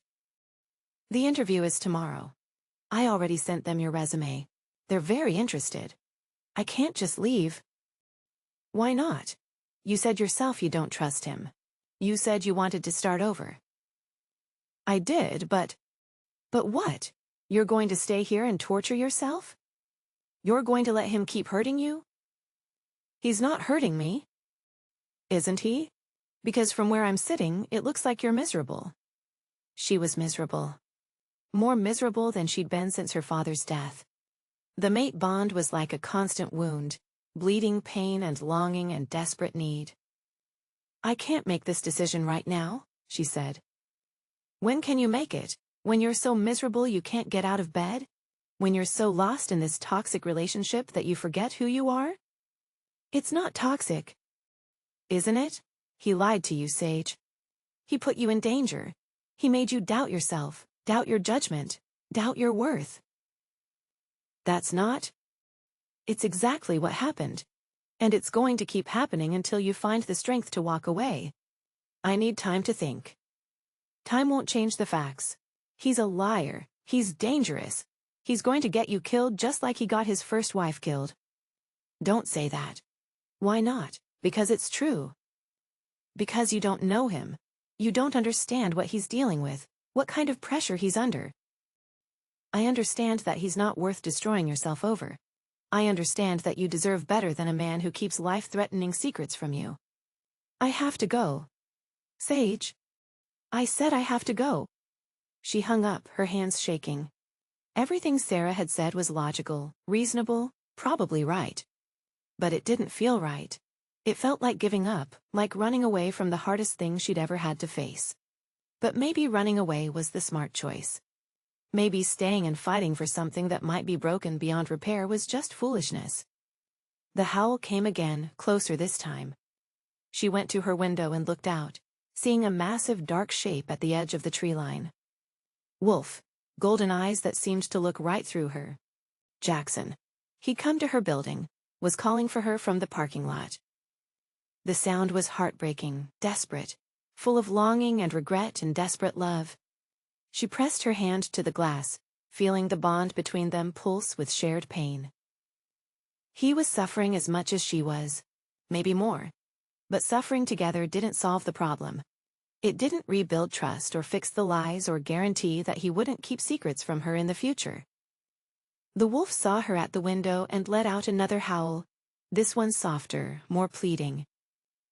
The interview is tomorrow. I already sent them your resume. They're very interested. I can't just leave. Why not? You said yourself you don't trust him. You said you wanted to start over. I did, but... But what? You're going to stay here and torture yourself? You're going to let him keep hurting you? He's not hurting me. Isn't he? Because from where I'm sitting, it looks like you're miserable. She was miserable. More miserable than she'd been since her father's death. The mate bond was like a constant wound, bleeding pain and longing and desperate need. I can't make this decision right now, she said. When can you make it? When you're so miserable you can't get out of bed? When you're so lost in this toxic relationship that you forget who you are? It's not toxic. Isn't it? He lied to you, Sage. He put you in danger. He made you doubt yourself, doubt your judgment, doubt your worth. That's not. It's exactly what happened. And it's going to keep happening until you find the strength to walk away. I need time to think. Time won't change the facts. He's a liar. He's dangerous. He's going to get you killed just like he got his first wife killed. Don't say that. Why not? Because it's true. Because you don't know him. You don't understand what he's dealing with, what kind of pressure he's under. I understand that he's not worth destroying yourself over. I understand that you deserve better than a man who keeps life-threatening secrets from you. I have to go. Sage. I said I have to go. She hung up, her hands shaking. Everything Sarah had said was logical, reasonable, probably right. But it didn't feel right. It felt like giving up, like running away from the hardest thing she'd ever had to face. But maybe running away was the smart choice. Maybe staying and fighting for something that might be broken beyond repair was just foolishness. The howl came again, closer this time. She went to her window and looked out, seeing a massive dark shape at the edge of the tree line. Wolf, golden eyes that seemed to look right through her. Jaxon. He'd come to her building, was calling for her from the parking lot. The sound was heartbreaking, desperate, full of longing and regret and desperate love. She pressed her hand to the glass, feeling the bond between them pulse with shared pain. He was suffering as much as she was, maybe more. But suffering together didn't solve the problem. It didn't rebuild trust or fix the lies or guarantee that he wouldn't keep secrets from her in the future. The wolf saw her at the window and let out another howl, this one softer, more pleading.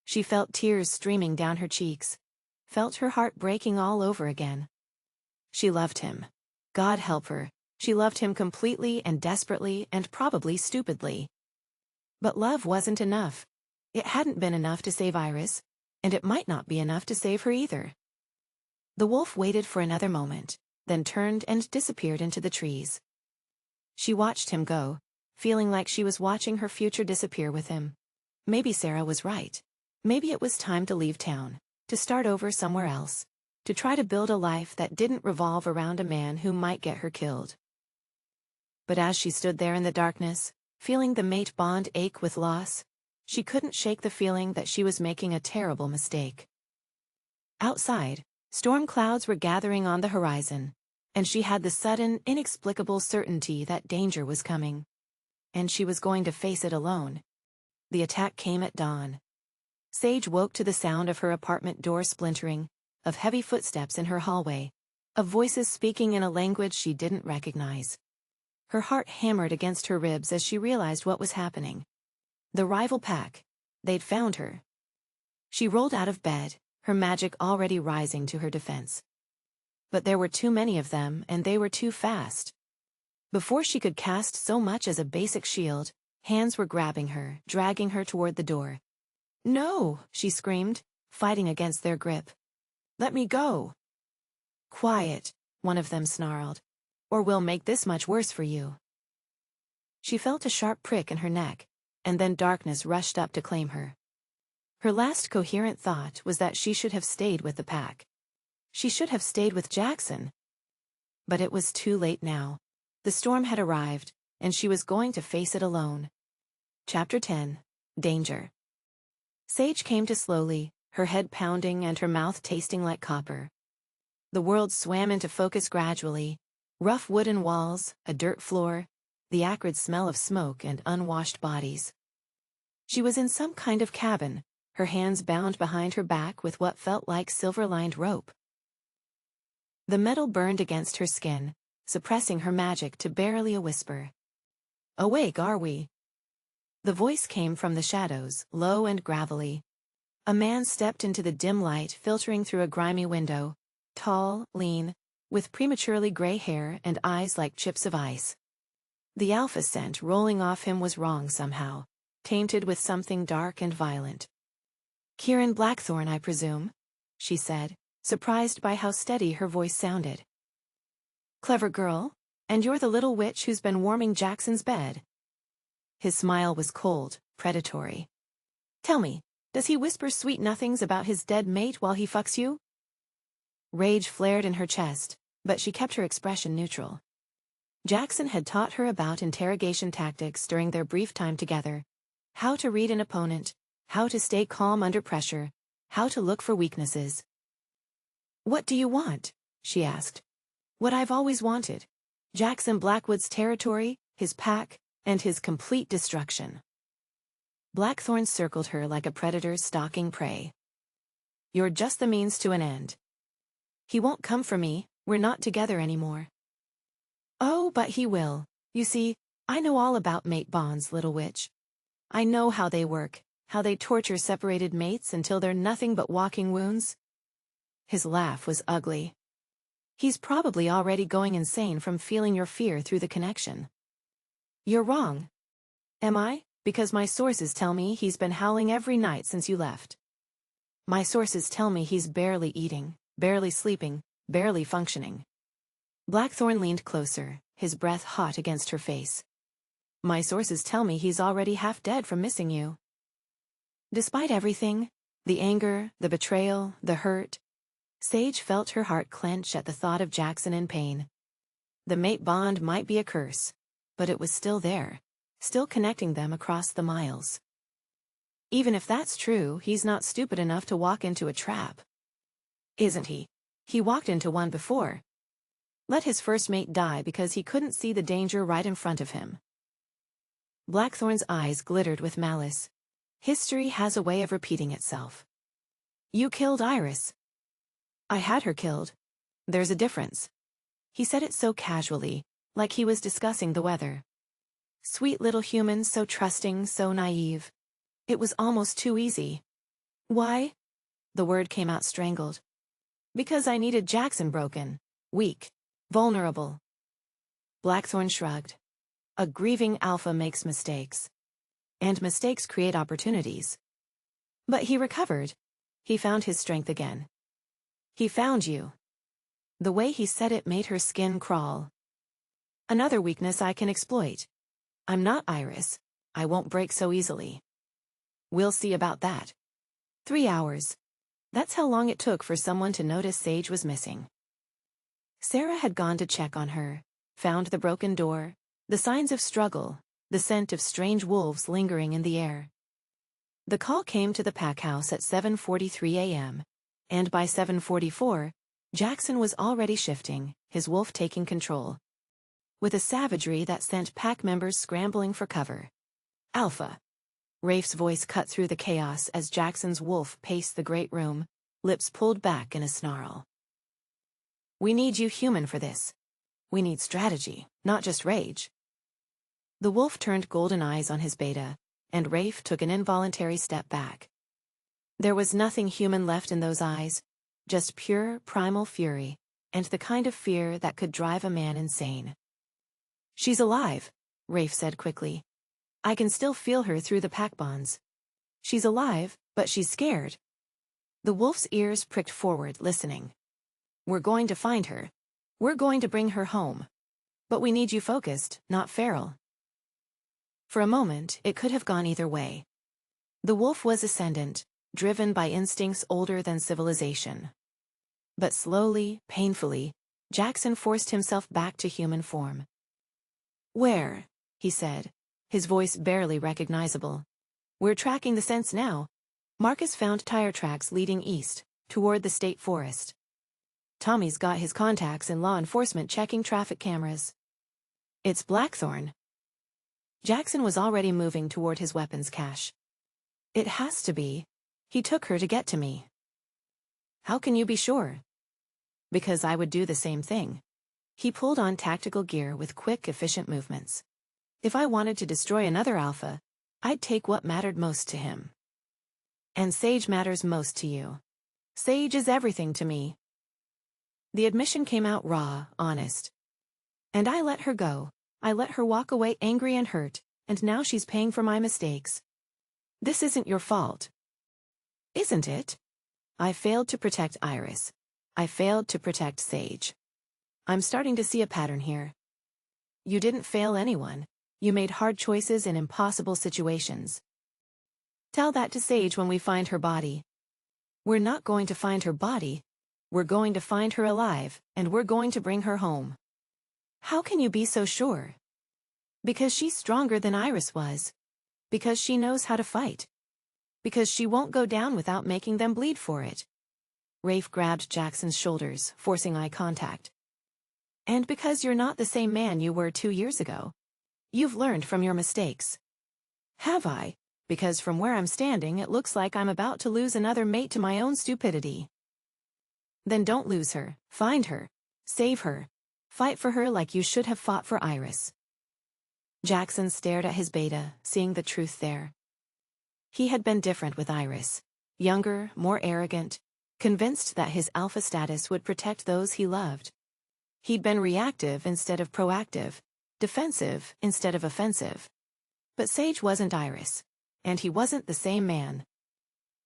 She felt tears streaming down her cheeks, felt her heart breaking all over again. She loved him. God help her, she loved him completely and desperately and probably stupidly. But love wasn't enough. It hadn't been enough to save Iris, and it might not be enough to save her either. The wolf waited for another moment, then turned and disappeared into the trees. She watched him go, feeling like she was watching her future disappear with him. Maybe Sarah was right. Maybe it was time to leave town, to start over somewhere else, to try to build a life that didn't revolve around a man who might get her killed. But as she stood there in the darkness, feeling the mate bond ache with loss, she couldn't shake the feeling that she was making a terrible mistake. Outside, storm clouds were gathering on the horizon, and she had the sudden, inexplicable certainty that danger was coming. And she was going to face it alone. The attack came at dawn. Sage woke to the sound of her apartment door splintering, of heavy footsteps in her hallway, of voices speaking in a language she didn't recognize. Her heart hammered against her ribs as she realized what was happening. The rival pack. They'd found her. She rolled out of bed, her magic already rising to her defense. But there were too many of them, and they were too fast. Before she could cast so much as a basic shield, hands were grabbing her, dragging her toward the door. "No!" she screamed, fighting against their grip. "Let me go!" "Quiet," one of them snarled, "or we'll make this much worse for you." She felt a sharp prick in her neck, and then darkness rushed up to claim her. Her last coherent thought was that she should have stayed with the pack. She should have stayed with Jaxon. But it was too late now. The storm had arrived, and she was going to face it alone. Chapter 10. Danger. Sage came to slowly, her head pounding and her mouth tasting like copper. The world swam into focus gradually. Rough wooden walls, a dirt floor, the acrid smell of smoke and unwashed bodies. She was in some kind of cabin, her hands bound behind her back with what felt like silver-lined rope. The metal burned against her skin, suppressing her magic to barely a whisper. "Awake, are we?" The voice came from the shadows, low and gravelly. A man stepped into the dim light filtering through a grimy window, tall, lean, with prematurely gray hair and eyes like chips of ice. The alpha scent rolling off him was wrong somehow, tainted with something dark and violent. "Kieran Blackthorne, I presume," she said, surprised by how steady her voice sounded. "Clever girl, and you're the little witch who's been warming Jackson's bed." His smile was cold, predatory. "Tell me, does he whisper sweet nothings about his dead mate while he fucks you?" Rage flared in her chest, but she kept her expression neutral. Jaxon had taught her about interrogation tactics during their brief time together. How to read an opponent, how to stay calm under pressure, how to look for weaknesses. "What do you want?" she asked. "What I've always wanted. Jaxon Blackwood's territory, his pack, and his complete destruction." Blackthorn circled her like a predator stalking prey. "You're just the means to an end. He won't come for me, we're not together anymore." "Oh, but he will. You see, I know all about mate bonds, little witch. I know how they work, how they torture separated mates until they're nothing but walking wounds." His laugh was ugly. "He's probably already going insane from feeling your fear through the connection." "You're wrong." "Am I? Because my sources tell me he's been howling every night since you left. My sources tell me he's barely eating, barely sleeping, barely functioning." Blackthorn leaned closer, his breath hot against her face. "My sources tell me he's already half dead from missing you." Despite everything, the anger, the betrayal, the hurt, Sage felt her heart clench at the thought of Jaxon in pain. The mate bond might be a curse, but it was still there, still connecting them across the miles. Even if that's true, he's not stupid enough to walk into a trap. Isn't he? He walked into one before. Let his first mate die because he couldn't see the danger right in front of him. Blackthorn's eyes glittered with malice. History has a way of repeating itself. "You killed Iris." "I had her killed. There's a difference." He said it so casually, like he was discussing the weather. Sweet little human, so trusting, so naive. It was almost too easy. "Why?" The word came out strangled. "Because I needed Jaxon broken, weak, vulnerable." Blackthorn shrugged. "A grieving alpha makes mistakes. And mistakes create opportunities." But he recovered. He found his strength again. "He found you." The way he said it made her skin crawl. "Another weakness I can exploit. I'm not Iris. I won't break so easily." "We'll see about that." 3 hours. That's how long it took for someone to notice Sage was missing. Sarah had gone to check on her, found the broken door, the signs of struggle, the scent of strange wolves lingering in the air. The call came to the pack house at 7:43 a.m., and by 7:44, Jaxon was already shifting, his wolf taking control. With a savagery that sent pack members scrambling for cover. "Alpha." Rafe's voice cut through the chaos as Jackson's wolf paced the great room, lips pulled back in a snarl. "We need you human for this. We need strategy, not just rage." The wolf turned golden eyes on his beta, and Rafe took an involuntary step back. There was nothing human left in those eyes, just pure, primal fury, and the kind of fear that could drive a man insane. "She's alive," Rafe said quickly. "I can still feel her through the pack bonds. She's alive, but she's scared." The wolf's ears pricked forward, listening. "We're going to find her. We're going to bring her home. But we need you focused, not feral." For a moment, it could have gone either way. The wolf was ascendant, driven by instincts older than civilization. But slowly, painfully, Jaxon forced himself back to human form. "Where?" he said, his voice barely recognizable. "We're tracking the scents now." Marcus found tire tracks leading east, toward the state forest. Tommy's got his contacts in law enforcement checking traffic cameras. "It's Blackthorn." Jaxon was already moving toward his weapons cache. "It has to be. He took her to get to me." "How can you be sure?" "Because I would do the same thing." He pulled on tactical gear with quick, efficient movements. "If I wanted to destroy another alpha, I'd take what mattered most to him. And Sage matters most to you. Sage is everything to me." The admission came out raw, honest. "And I let her go. I let her walk away angry and hurt, and now she's paying for my mistakes. This isn't your fault." "Isn't it? I failed to protect Iris. I failed to protect Sage. I'm starting to see a pattern here. You didn't fail anyone. You made hard choices in impossible situations. Tell that to Sage when we find her body. We're not going to find her body. We're going to find her alive, and we're going to bring her home. How can you be so sure? Because she's stronger than Iris was. Because she knows how to fight. Because she won't go down without making them bleed for it. Rafe grabbed Jackson's shoulders, forcing eye contact. And because you're not the same man you were 2 years ago. You've learned from your mistakes. Have I? Because from where I'm standing it looks like I'm about to lose another mate to my own stupidity. Then don't lose her. Find her. Save her. Fight for her like you should have fought for Iris. Jaxon stared at his beta, seeing the truth there. He had been different with Iris. Younger, more arrogant, convinced that his alpha status would protect those he loved. He'd been reactive instead of proactive, defensive instead of offensive. But Sage wasn't Iris, and he wasn't the same man.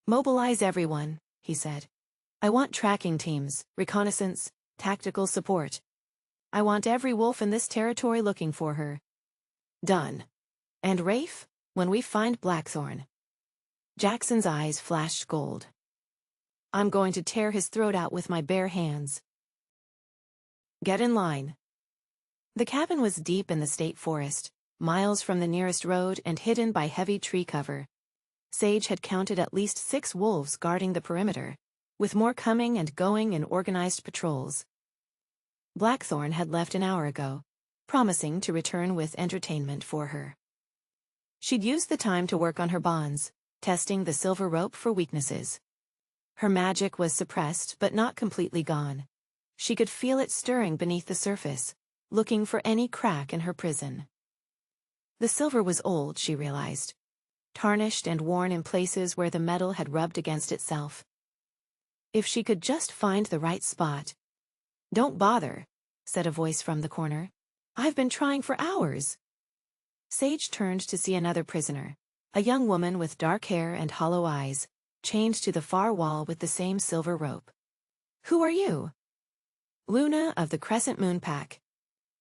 Mobilize everyone, he said. I want tracking teams, reconnaissance, tactical support. I want every wolf in this territory looking for her. Done. And Rafe, when we find Blackthorn. Jackson's eyes flashed gold. I'm going to tear his throat out with my bare hands. Get in line. The cabin was deep in the state forest, miles from the nearest road and hidden by heavy tree cover. Sage had counted at least 6 wolves guarding the perimeter, with more coming and going in organized patrols. Blackthorn had left an hour ago, promising to return with entertainment for her. She'd used the time to work on her bonds, testing the silver rope for weaknesses. Her magic was suppressed but not completely gone. She could feel it stirring beneath the surface, looking for any crack in her prison. The silver was old, she realized, tarnished and worn in places where the metal had rubbed against itself. If she could just find the right spot. Don't bother, said a voice from the corner. I've been trying for hours. Sage turned to see another prisoner, a young woman with dark hair and hollow eyes, chained to the far wall with the same silver rope. Who are you? Luna of the Crescent Moon Pack.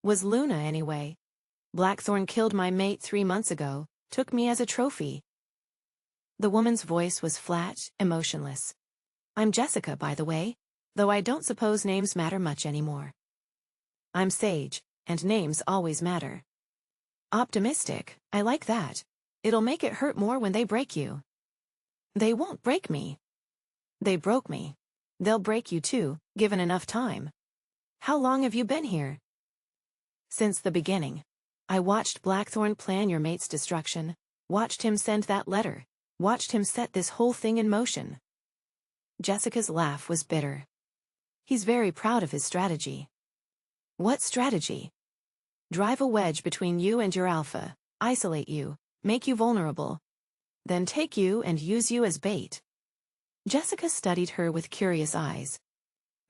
Was Luna anyway. Blackthorn killed my mate 3 months ago, took me as a trophy. The woman's voice was flat, emotionless. I'm Jessica, by the way, though I don't suppose names matter much anymore. I'm Sage, and names always matter. Optimistic, I like that. It'll make it hurt more when they break you. They won't break me. They broke me. They'll break you too, given enough time. How long have you been here? Since the beginning. I watched Blackthorn plan your mate's destruction, watched him send that letter, watched him set this whole thing in motion. Jessica's laugh was bitter. He's very proud of his strategy. What strategy? Drive a wedge between you and your alpha, isolate you, make you vulnerable. Then take you and use you as bait. Jessica studied her with curious eyes.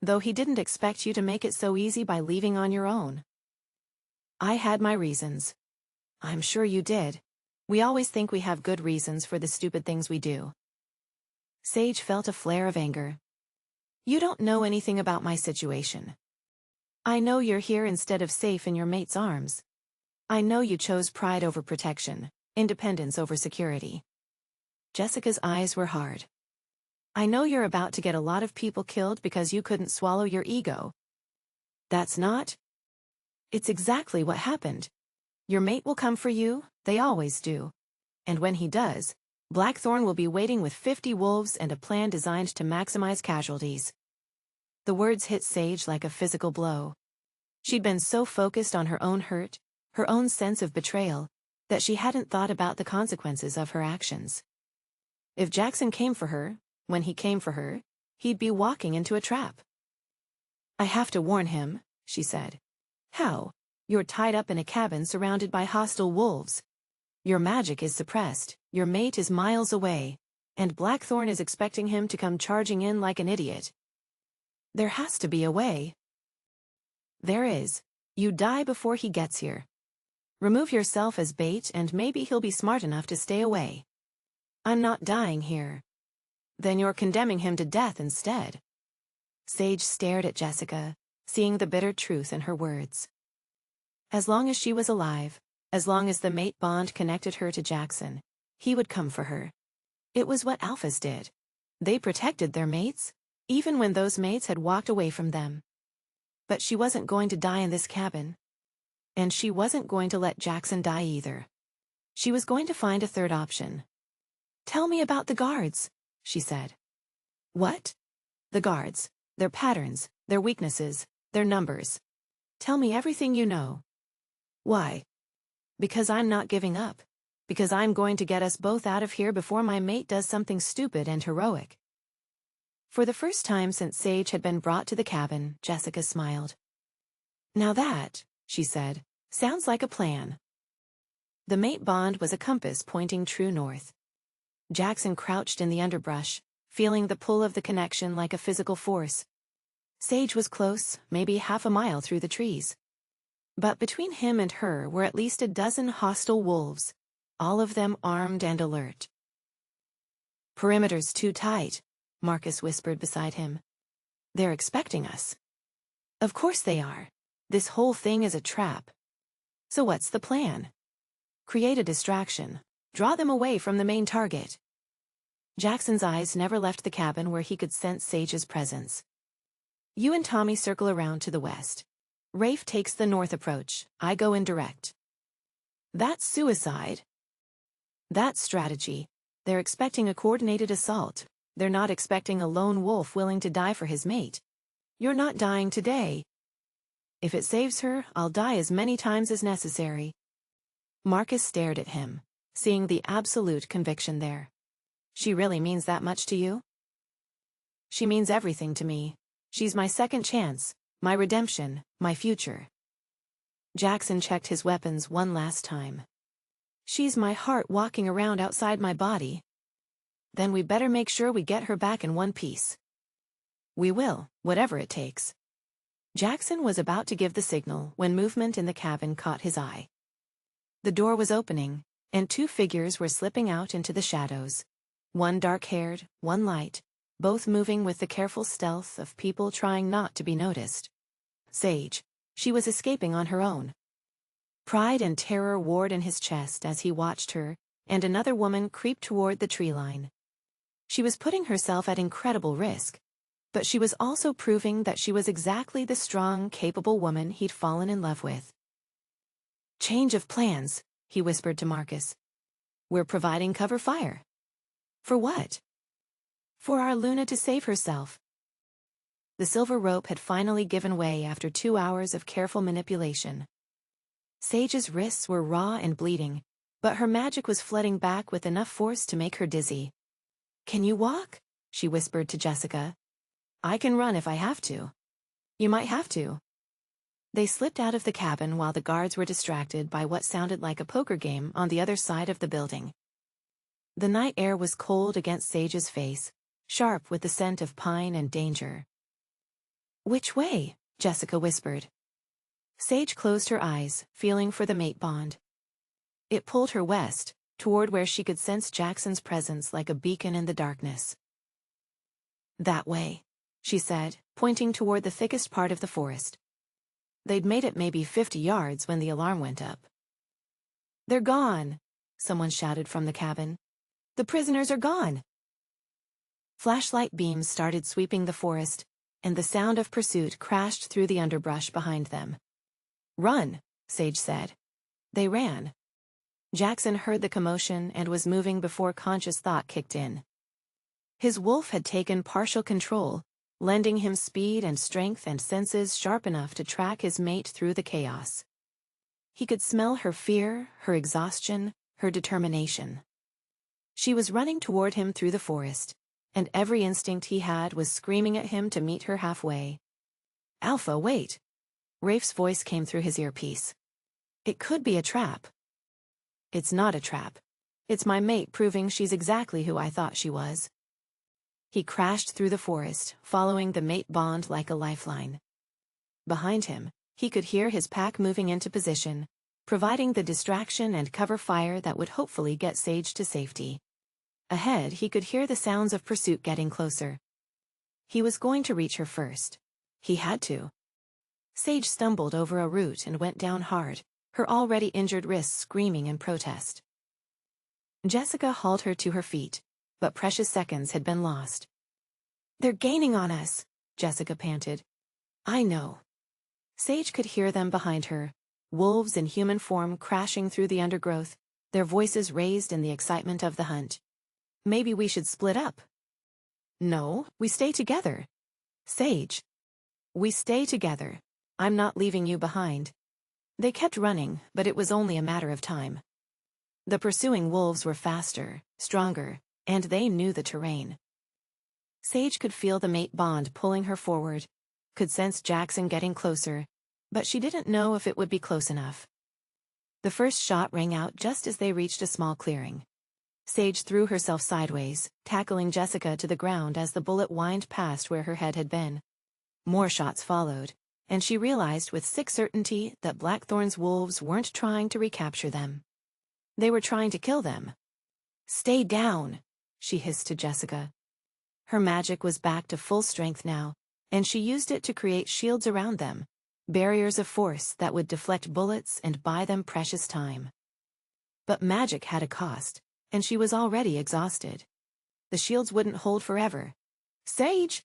Though he didn't expect you to make it so easy by leaving on your own. I had my reasons. I'm sure you did. We always think we have good reasons for the stupid things we do. Sage felt a flare of anger. You don't know anything about my situation. I know you're here instead of safe in your mate's arms. I know you chose pride over protection, independence over security. Jessica's eyes were hard. I know you're about to get a lot of people killed because you couldn't swallow your ego. That's not. It's exactly what happened. Your mate will come for you, they always do. And when he does, Blackthorn will be waiting with 50 wolves and a plan designed to maximize casualties. The words hit Sage like a physical blow. She'd been so focused on her own hurt, her own sense of betrayal, that she hadn't thought about the consequences of her actions. If Jaxon came for her, when he came for her, he'd be walking into a trap. I have to warn him, she said. How? You're tied up in a cabin surrounded by hostile wolves. Your magic is suppressed, your mate is miles away, and Blackthorn is expecting him to come charging in like an idiot. There has to be a way. There is. You die before he gets here. Remove yourself as bait and maybe he'll be smart enough to stay away. I'm not dying here. Then you're condemning him to death instead. Sage stared at Jessica, seeing the bitter truth in her words. As long as she was alive, as long as the mate bond connected her to Jaxon, he would come for her. It was what alphas did. They protected their mates, even when those mates had walked away from them. But she wasn't going to die in this cabin. And she wasn't going to let Jaxon die either. She was going to find a third option. "Tell me about the guards," she said. "What?" "The guards, their patterns, their weaknesses, their numbers. Tell me everything you know." "Why?" "Because I'm not giving up. Because I'm going to get us both out of here before my mate does something stupid and heroic." For the first time since Sage had been brought to the cabin, Jessica smiled. "Now that," she said, "sounds like a plan." The mate bond was a compass pointing true north. Jaxon crouched in the underbrush, feeling the pull of the connection like a physical force. Sage was close, maybe half a mile through the trees. But between him and her were at least a dozen hostile wolves, all of them armed and alert. "Perimeter's too tight," Marcus whispered beside him. "They're expecting us." "Of course they are. This whole thing is a trap." "So what's the plan?" "Create a distraction. Draw them away from the main target." Jackson's eyes never left the cabin where he could sense Sage's presence. "You and Tommy circle around to the west. Rafe takes the north approach. I go in direct." "That's suicide." "That's strategy. They're expecting a coordinated assault. They're not expecting a lone wolf willing to die for his mate. You're not dying today. If it saves her, I'll die as many times as necessary." Marcus stared at him, seeing the absolute conviction there. "She really means that much to you?" "She means everything to me. She's my second chance, my redemption, my future." Jaxon checked his weapons one last time. "She's my heart walking around outside my body." "Then we better make sure we get her back in one piece." "We will, whatever it takes." Jaxon was about to give the signal when movement in the cabin caught his eye. The door was opening, and two figures were slipping out into the shadows. One dark-haired, one light, both moving with the careful stealth of people trying not to be noticed. Sage. She was escaping on her own. Pride and terror warred in his chest as he watched her, and another woman creep toward the tree line. She was putting herself at incredible risk, but she was also proving that she was exactly the strong, capable woman he'd fallen in love with. "Change of plans," he whispered to Marcus. "We're providing cover fire." "For what?" "For our Luna to save herself." The silver rope had finally given way after 2 hours of careful manipulation. Sage's wrists were raw and bleeding, but her magic was flooding back with enough force to make her dizzy. "Can you walk?" she whispered to Jessica. "I can run if I have to." "You might have to." They slipped out of the cabin while the guards were distracted by what sounded like a poker game on the other side of the building. The night air was cold against Sage's face, sharp with the scent of pine and danger. "Which way?" Jessica whispered. Sage closed her eyes, feeling for the mate bond. It pulled her west, toward where she could sense Jaxon's presence like a beacon in the darkness. "That way," she said, pointing toward the thickest part of the forest. They'd made it maybe 50 yards when the alarm went up. "They're gone!" someone shouted from the cabin. "The prisoners are gone!" Flashlight beams started sweeping the forest, and the sound of pursuit crashed through the underbrush behind them. "Run," Sage said. They ran. Jaxon heard the commotion and was moving before conscious thought kicked in. His wolf had taken partial control, lending him speed and strength and senses sharp enough to track his mate through the chaos. He could smell her fear, her exhaustion, her determination. She was running toward him through the forest, and every instinct he had was screaming at him to meet her halfway. "Alpha, wait!" Rafe's voice came through his earpiece. "It could be a trap." "It's not a trap. It's my mate proving she's exactly who I thought she was." He crashed through the forest, following the mate bond like a lifeline. Behind him, he could hear his pack moving into position, providing the distraction and cover fire that would hopefully get Sage to safety. Ahead, he could hear the sounds of pursuit getting closer. He was going to reach her first. He had to. Sage stumbled over a root and went down hard, her already injured wrists screaming in protest. Jessica hauled her to her feet, but precious seconds had been lost. "They're gaining on us," Jessica panted. "I know." Sage could hear them behind her, wolves in human form crashing through the undergrowth, their voices raised in the excitement of the hunt. "Maybe we should split up." "No, we stay together." "Sage." "We stay together. I'm not leaving you behind." They kept running, but it was only a matter of time. The pursuing wolves were faster, stronger, and they knew the terrain. Sage could feel the mate bond pulling her forward, could sense Jaxon getting closer, but she didn't know if it would be close enough. The first shot rang out just as they reached a small clearing. Sage threw herself sideways, tackling Jessica to the ground as the bullet whined past where her head had been. More shots followed, and she realized with sick certainty that Blackthorn's wolves weren't trying to recapture them. They were trying to kill them. "Stay down," she hissed to Jessica. Her magic was back to full strength now, and she used it to create shields around them, barriers of force that would deflect bullets and buy them precious time. But magic had a cost, and she was already exhausted. The shields wouldn't hold forever. "Sage!"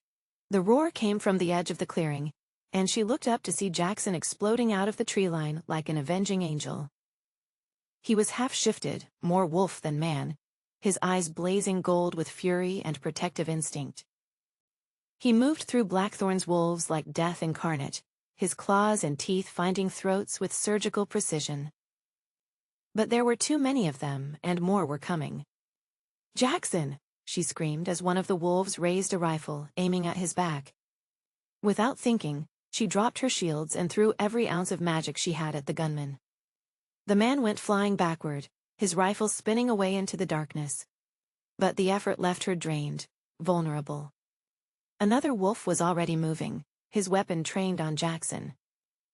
The roar came from the edge of the clearing, and she looked up to see Jaxon exploding out of the tree line like an avenging angel. He was half-shifted, more wolf than man, his eyes blazing gold with fury and protective instinct. He moved through Blackthorn's wolves like death incarnate, his claws and teeth finding throats with surgical precision. But there were too many of them, and more were coming. "Jaxon!" she screamed as one of the wolves raised a rifle, aiming at his back. Without thinking, she dropped her shields and threw every ounce of magic she had at the gunman. The man went flying backward, his rifle spinning away into the darkness. But the effort left her drained, vulnerable. Another wolf was already moving, his weapon trained on Jaxon.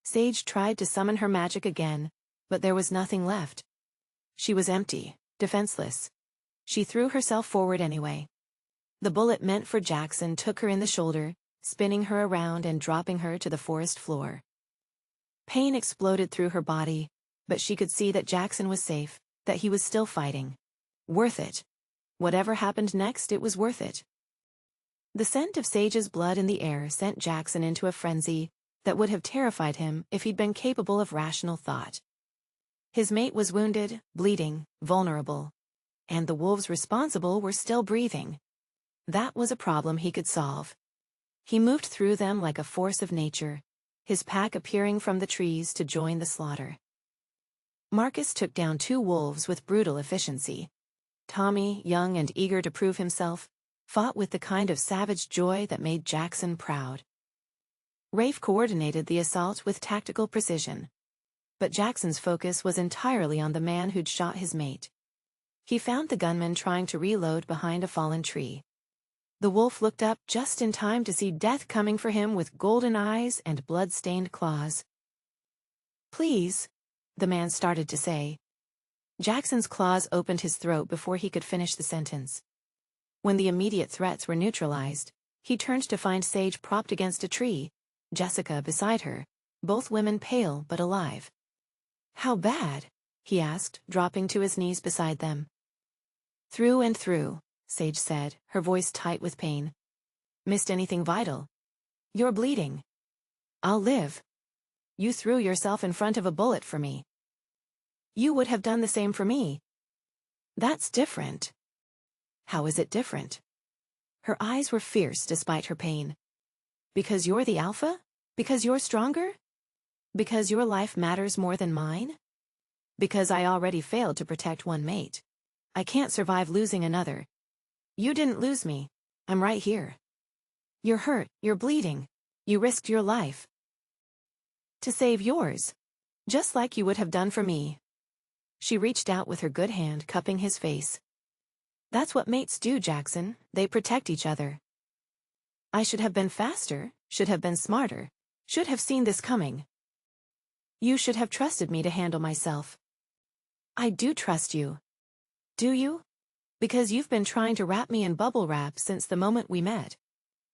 Sage tried to summon her magic again, but there was nothing left. She was empty, defenseless. She threw herself forward anyway. The bullet meant for Jaxon took her in the shoulder, spinning her around and dropping her to the forest floor. Pain exploded through her body, but she could see that Jaxon was safe, that he was still fighting. Worth it. Whatever happened next, it was worth it. The scent of Sage's blood in the air sent Jaxon into a frenzy that would have terrified him if he'd been capable of rational thought. His mate was wounded, bleeding, vulnerable, and the wolves responsible were still breathing. That was a problem he could solve. He moved through them like a force of nature, his pack appearing from the trees to join the slaughter. Marcus took down 2 wolves with brutal efficiency. Tommy, young and eager to prove himself, fought with the kind of savage joy that made Jaxon proud. Rafe coordinated the assault with tactical precision. But Jackson's focus was entirely on the man who'd shot his mate. He found the gunman trying to reload behind a fallen tree. The wolf looked up just in time to see death coming for him with golden eyes and blood-stained claws. "Please," the man started to say. Jackson's claws opened his throat before he could finish the sentence. When the immediate threats were neutralized, he turned to find Sage propped against a tree, Jessica beside her, both women pale but alive. "How bad?" he asked, dropping to his knees beside them. "Through and through," Sage said, her voice tight with pain. "Missed anything vital?" "You're bleeding." "I'll live." "You threw yourself in front of a bullet for me." "You would have done the same for me." "That's different." "How is it different?" Her eyes were fierce despite her pain. "Because you're the alpha? Because you're stronger? Because your life matters more than mine? Because I already failed to protect one mate. I can't survive losing another. You didn't lose me. I'm right here. You're hurt, you're bleeding. You risked your life. To save yours. Just like you would have done for me." She reached out with her good hand cupping his face. "That's what mates do, Jaxon. They protect each other." "I should have been faster, should have been smarter, should have seen this coming." "You should have trusted me to handle myself." "I do trust you." "Do you?" "Because you've been trying to wrap me in bubble wrap since the moment we met."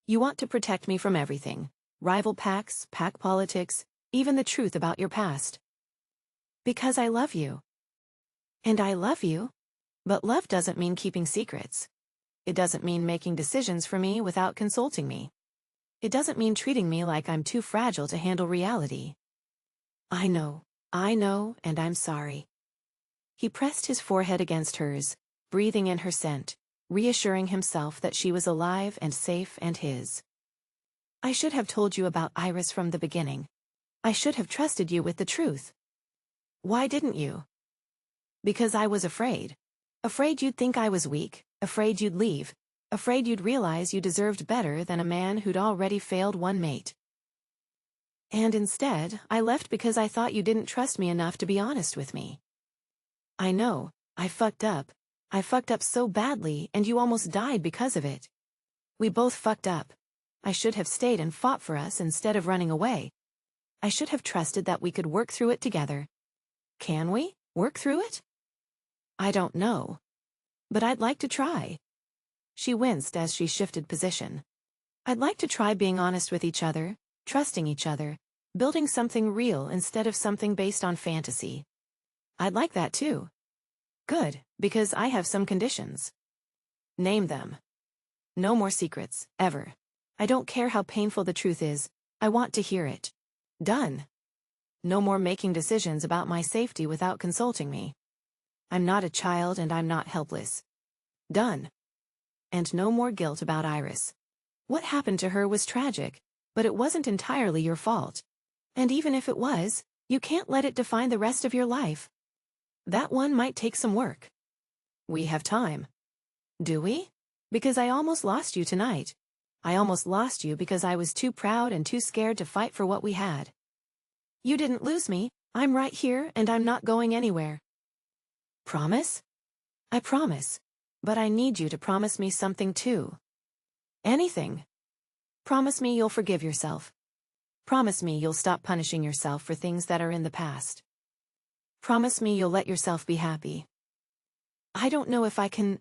You want to protect me from everything. Rival packs, pack politics, even the truth about your past. Because I love you. And I love you. But love doesn't mean keeping secrets. It doesn't mean making decisions for me without consulting me. It doesn't mean treating me like I'm too fragile to handle reality. I know, and I'm sorry. He pressed his forehead against hers, breathing in her scent, reassuring himself that she was alive and safe and his. I should have told you about Iris from the beginning. I should have trusted you with the truth. Why didn't you? Because I was afraid. Afraid you'd think I was weak, afraid you'd leave, afraid you'd realize you deserved better than a man who'd already failed one mate. And instead, I left because I thought you didn't trust me enough to be honest with me. I know, I fucked up. I fucked up so badly and you almost died because of it. We both fucked up. I should have stayed and fought for us instead of running away. I should have trusted that we could work through it together. Can we work through it? I don't know. But I'd like to try. She winced as she shifted position. I'd like to try being honest with each other, trusting each other, building something real instead of something based on fantasy. I'd like that too. Good, because I have some conditions. Name them. No more secrets, ever. I don't care how painful the truth is, I want to hear it. Done. No more making decisions about my safety without consulting me. I'm not a child and I'm not helpless. Done. And no more guilt about Iris. What happened to her was tragic, but it wasn't entirely your fault. And even if it was, you can't let it define the rest of your life. That one might take some work. We have time. Do we? Because I almost lost you tonight. I almost lost you because I was too proud and too scared to fight for what we had. You didn't lose me, I'm right here and I'm not going anywhere. Promise? I promise. But I need you to promise me something too. Anything. Promise me you'll forgive yourself. Promise me you'll stop punishing yourself for things that are in the past. Promise me you'll let yourself be happy. I don't know if I can.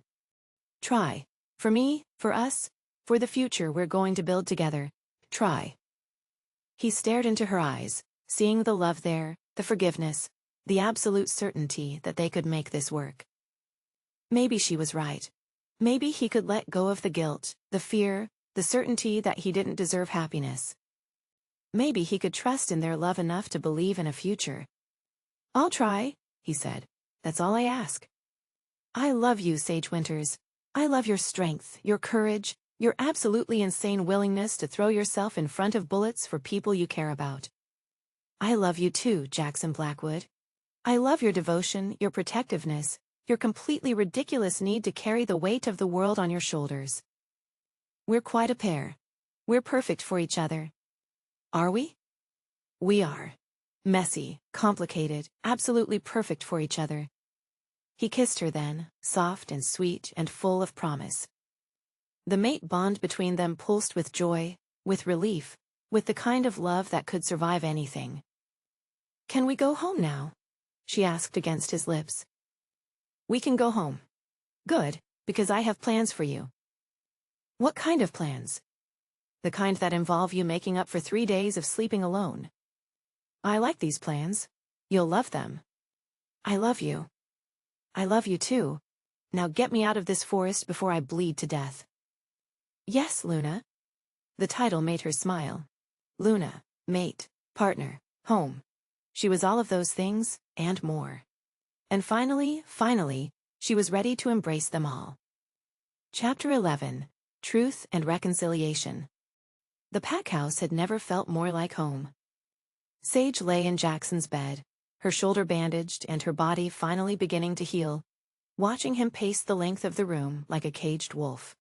Try. For me, for us, for the future we're going to build together. Try. He stared into her eyes, seeing the love there, the forgiveness, the absolute certainty that they could make this work. Maybe she was right. Maybe he could let go of the guilt, the fear, the certainty that he didn't deserve happiness. Maybe he could trust in their love enough to believe in a future. I'll try, he said. That's all I ask. I love you, Sage Winters. I love your strength, your courage, your absolutely insane willingness to throw yourself in front of bullets for people you care about. I love you too, Jaxon Blackwood. I love your devotion, your protectiveness, your completely ridiculous need to carry the weight of the world on your shoulders. We're quite a pair. We're perfect for each other. Are we? We are. Messy, complicated, absolutely perfect for each other. He kissed her then, soft and sweet and full of promise. The mate bond between them pulsed with joy, with relief, with the kind of love that could survive anything. Can we go home now? She asked against his lips. We can go home. Good, because I have plans for you. What kind of plans? The kind that involve you making up for 3 days of sleeping alone. I like these plans. You'll love them. I love you. I love you too. Now get me out of this forest before I bleed to death. Yes, Luna. The title made her smile. Luna, mate, partner, home. She was all of those things, and more. And finally, she was ready to embrace them all. Chapter 11. Truth and Reconciliation. The pack house had never felt more like home. Sage lay in Jackson's bed, her shoulder bandaged and her body finally beginning to heal, watching him pace the length of the room like a caged wolf.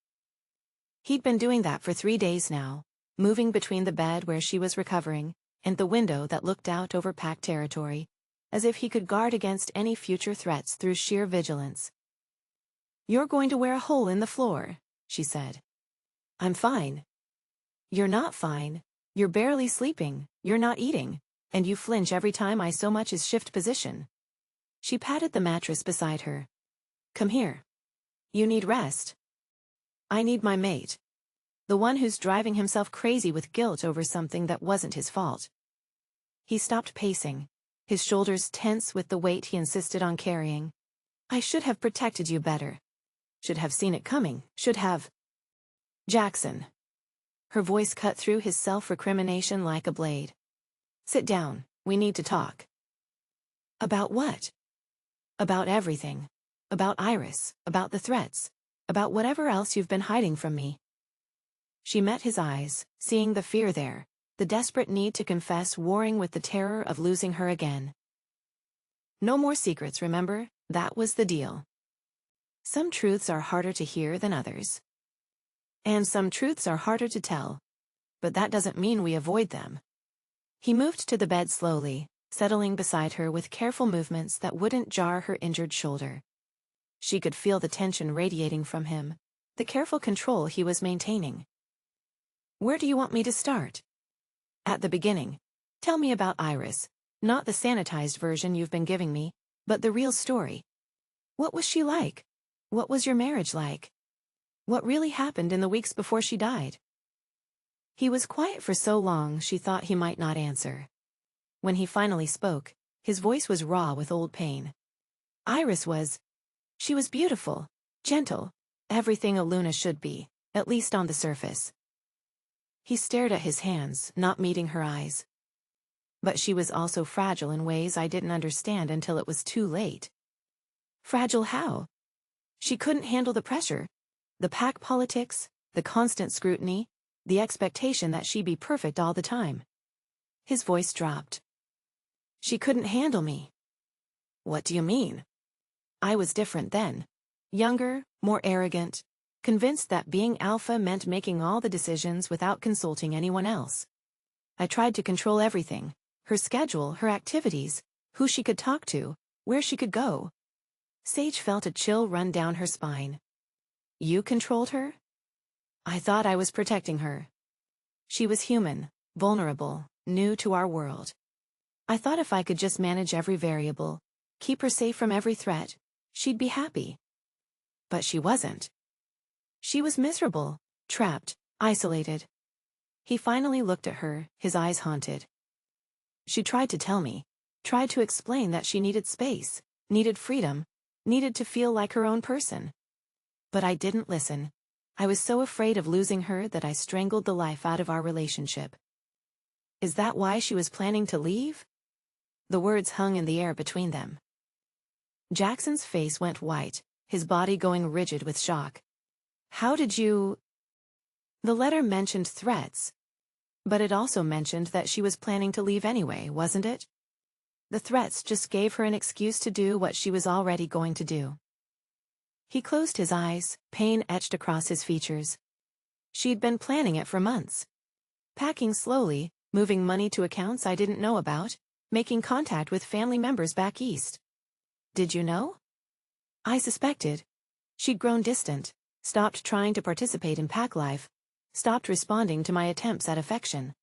He'd been doing that for 3 days now, moving between the bed where she was recovering and the window that looked out over pack territory, as if he could guard against any future threats through sheer vigilance. You're going to wear a hole in the floor, she said. I'm fine. You're not fine. You're barely sleeping, you're not eating, and you flinch every time I so much as shift position. She patted the mattress beside her. Come here. You need rest. I need my mate. The one who's driving himself crazy with guilt over something that wasn't his fault. He stopped pacing, his shoulders tense with the weight he insisted on carrying. I should have protected you better. Should have seen it coming, should have. Jaxon. Her voice cut through his self-recrimination like a blade. Sit down, we need to talk. About what? About everything. About Iris, about the threats, about whatever else you've been hiding from me. She met his eyes, seeing the fear there, the desperate need to confess warring with the terror of losing her again. No more secrets, remember? That was the deal. Some truths are harder to hear than others. And some truths are harder to tell. But that doesn't mean we avoid them. He moved to the bed slowly, settling beside her with careful movements that wouldn't jar her injured shoulder. She could feel the tension radiating from him, the careful control he was maintaining. Where do you want me to start? At the beginning. Tell me about Iris, not the sanitized version you've been giving me, but the real story. What was she like? What was your marriage like? What really happened in the weeks before she died? He was quiet for so long she thought he might not answer. When he finally spoke, his voice was raw with old pain. Iris was... She was beautiful, gentle, everything a Luna should be, at least on the surface. He stared at his hands, not meeting her eyes. But she was also fragile in ways I didn't understand until it was too late. Fragile how? She couldn't handle the pressure, the pack politics, the constant scrutiny, the expectation that she be perfect all the time. His voice dropped. She couldn't handle me. What do you mean? I was different then. Younger, more arrogant, convinced that being alpha meant making all the decisions without consulting anyone else. I tried to control everything, her schedule, her activities, who she could talk to, where she could go. Sage felt a chill run down her spine. You controlled her? I thought I was protecting her. She was human, vulnerable, new to our world. I thought if I could just manage every variable, keep her safe from every threat, she'd be happy. But she wasn't. She was miserable, trapped, isolated. He finally looked at her, his eyes haunted. She tried to tell me, tried to explain that she needed space, needed freedom, needed to feel like her own person. But I didn't listen. I was so afraid of losing her that I strangled the life out of our relationship. Is that why she was planning to leave? The words hung in the air between them. Jackson's face went white, his body going rigid with shock. How did you... The letter mentioned threats. But it also mentioned that she was planning to leave anyway, wasn't it? The threats just gave her an excuse to do what she was already going to do. He closed his eyes, pain etched across his features. She'd been planning it for months. Packing slowly, moving money to accounts I didn't know about, making contact with family members back east. Did you know? I suspected. She'd grown distant, stopped trying to participate in pack life, stopped responding to my attempts at affection.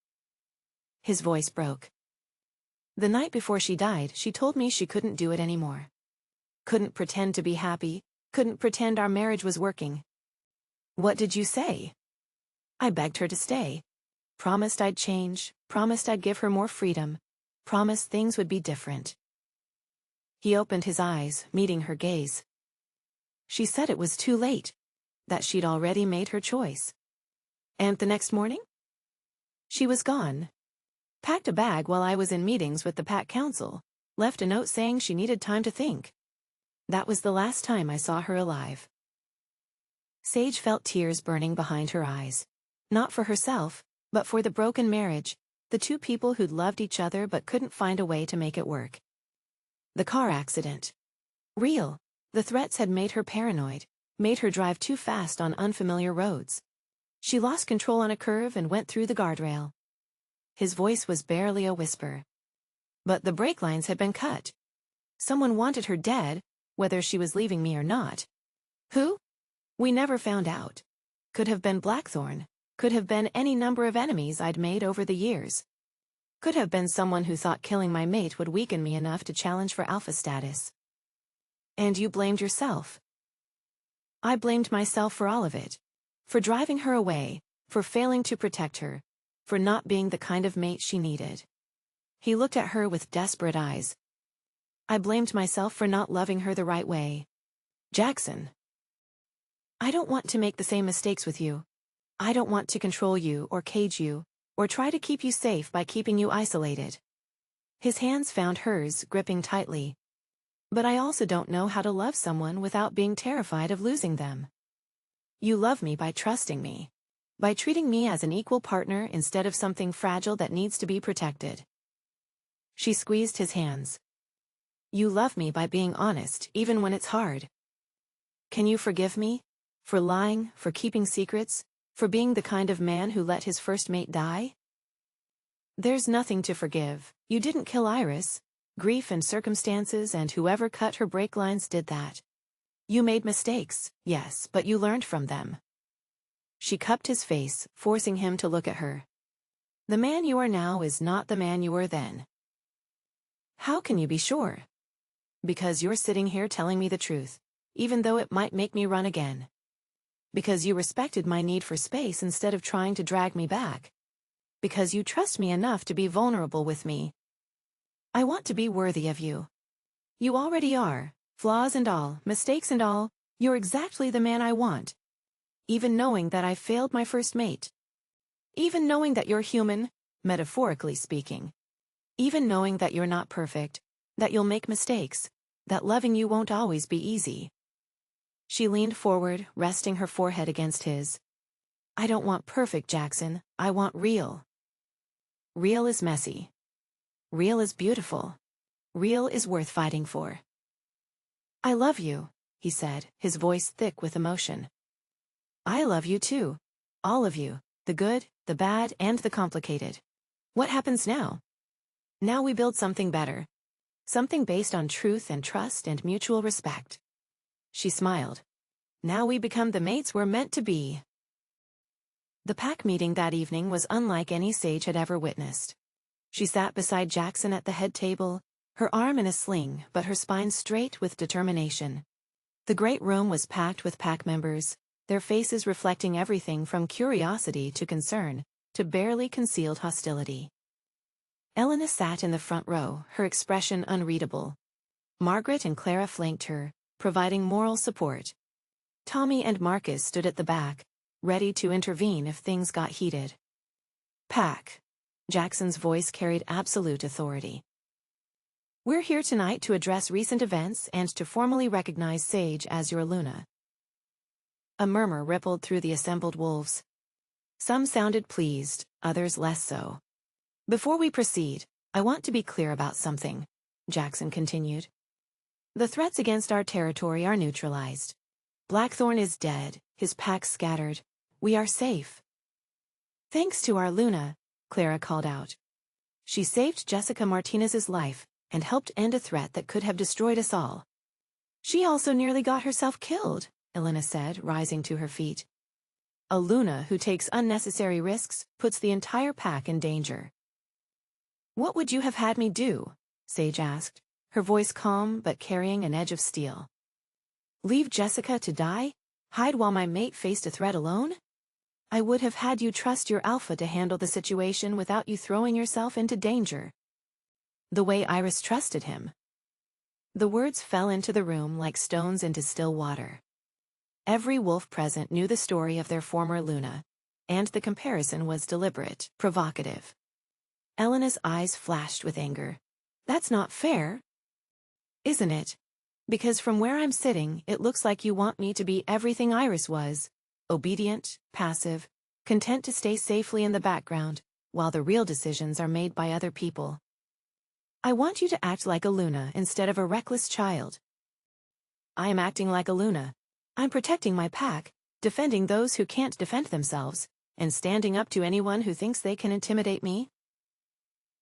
His voice broke. The night before she died, she told me she couldn't do it anymore. Couldn't pretend to be happy, couldn't pretend our marriage was working. What did you say? I begged her to stay. Promised I'd change, promised I'd give her more freedom, promised things would be different. He opened his eyes, meeting her gaze. She said it was too late, that she'd already made her choice. And the next morning? She was gone. Packed a bag while I was in meetings with the pack council, left a note saying she needed time to think. That was the last time I saw her alive. Sage felt tears burning behind her eyes. Not for herself, but for the broken marriage, the two people who'd loved each other but couldn't find a way to make it work. The car accident. Real. The threats had made her paranoid, made her drive too fast on unfamiliar roads. She lost control on a curve and went through the guardrail. His voice was barely a whisper. But the brake lines had been cut. Someone wanted her dead, whether she was leaving me or not. Who? We never found out. Could have been Blackthorn. Could have been any number of enemies I'd made over the years. Could have been someone who thought killing my mate would weaken me enough to challenge for alpha status. And you blamed yourself. I blamed myself for all of it. For driving her away, for failing to protect her, for not being the kind of mate she needed. He looked at her with desperate eyes. I blamed myself for not loving her the right way. Jaxon. I don't want to make the same mistakes with you. I don't want to control you or cage you, or try to keep you safe by keeping you isolated. His hands found hers, gripping tightly. But I also don't know how to love someone without being terrified of losing them. You love me by trusting me. By treating me as an equal partner instead of something fragile that needs to be protected. She squeezed his hands. You love me by being honest, even when it's hard. Can you forgive me? For lying, for keeping secrets, for being the kind of man who let his first mate die? There's nothing to forgive. You didn't kill Iris. Grief and circumstances and whoever cut her brake lines did that. You made mistakes, yes, but you learned from them. She cupped his face, forcing him to look at her. The man you are now is not the man you were then. How can you be sure? Because you're sitting here telling me the truth, even though it might make me run again. Because you respected my need for space instead of trying to drag me back. Because you trust me enough to be vulnerable with me. I want to be worthy of you. You already are, flaws and all, mistakes and all, you're exactly the man I want. Even knowing that I failed my first mate. Even knowing that you're human, metaphorically speaking. Even knowing that you're not perfect, that you'll make mistakes, that loving you won't always be easy. She leaned forward, resting her forehead against his. I don't want perfect, Jaxon, I want real. Real is messy. Real is beautiful. Real is worth fighting for. I love you, he said, his voice thick with emotion. I love you too. All of you, the good, the bad, and the complicated. What happens now? Now we build something better. Something based on truth and trust and mutual respect. She smiled. Now we become the mates we're meant to be. The pack meeting that evening was unlike any Sage had ever witnessed. She sat beside Jaxon at the head table, her arm in a sling but her spine straight with determination. The great room was packed with pack members, their faces reflecting everything from curiosity to concern, to barely concealed hostility. Elena sat in the front row, her expression unreadable. Margaret and Clara flanked her, providing moral support. Tommy and Marcus stood at the back, ready to intervene if things got heated. Pack. Jackson's voice carried absolute authority. We're here tonight to address recent events and to formally recognize Sage as your Luna. A murmur rippled through the assembled wolves. Some sounded pleased, others less so. Before we proceed, I want to be clear about something, Jaxon continued. The threats against our territory are neutralized. Blackthorn is dead, his pack scattered. We are safe. Thanks to our Luna, Clara called out. She saved Jessica Martinez's life and helped end a threat that could have destroyed us all. She also nearly got herself killed, Elena said, rising to her feet. A Luna who takes unnecessary risks puts the entire pack in danger. What would you have had me do? Sage asked, her voice calm but carrying an edge of steel. Leave Jessica to die? Hide while my mate faced a threat alone? I would have had you trust your alpha to handle the situation without you throwing yourself into danger. The way Iris trusted him. The words fell into the room like stones into still water. Every wolf present knew the story of their former Luna, and the comparison was deliberate, provocative. Elena's eyes flashed with anger. That's not fair. Isn't it? Because from where I'm sitting, it looks like you want me to be everything Iris was. Obedient, passive, content to stay safely in the background, while the real decisions are made by other people. I want you to act like a Luna instead of a reckless child. I am acting like a Luna. I'm protecting my pack, defending those who can't defend themselves, and standing up to anyone who thinks they can intimidate me.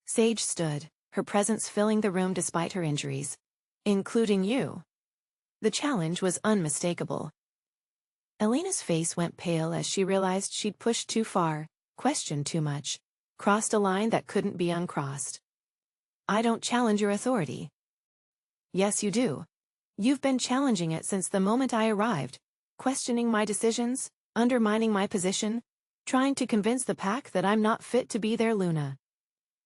Sage stood, her presence filling the room despite her injuries. Including you. The challenge was unmistakable. Elena's face went pale as she realized she'd pushed too far, questioned too much, crossed a line that couldn't be uncrossed. I don't challenge your authority. Yes, you do. You've been challenging it since the moment I arrived, questioning my decisions, undermining my position, Trying to convince the pack that I'm not fit to be their Luna.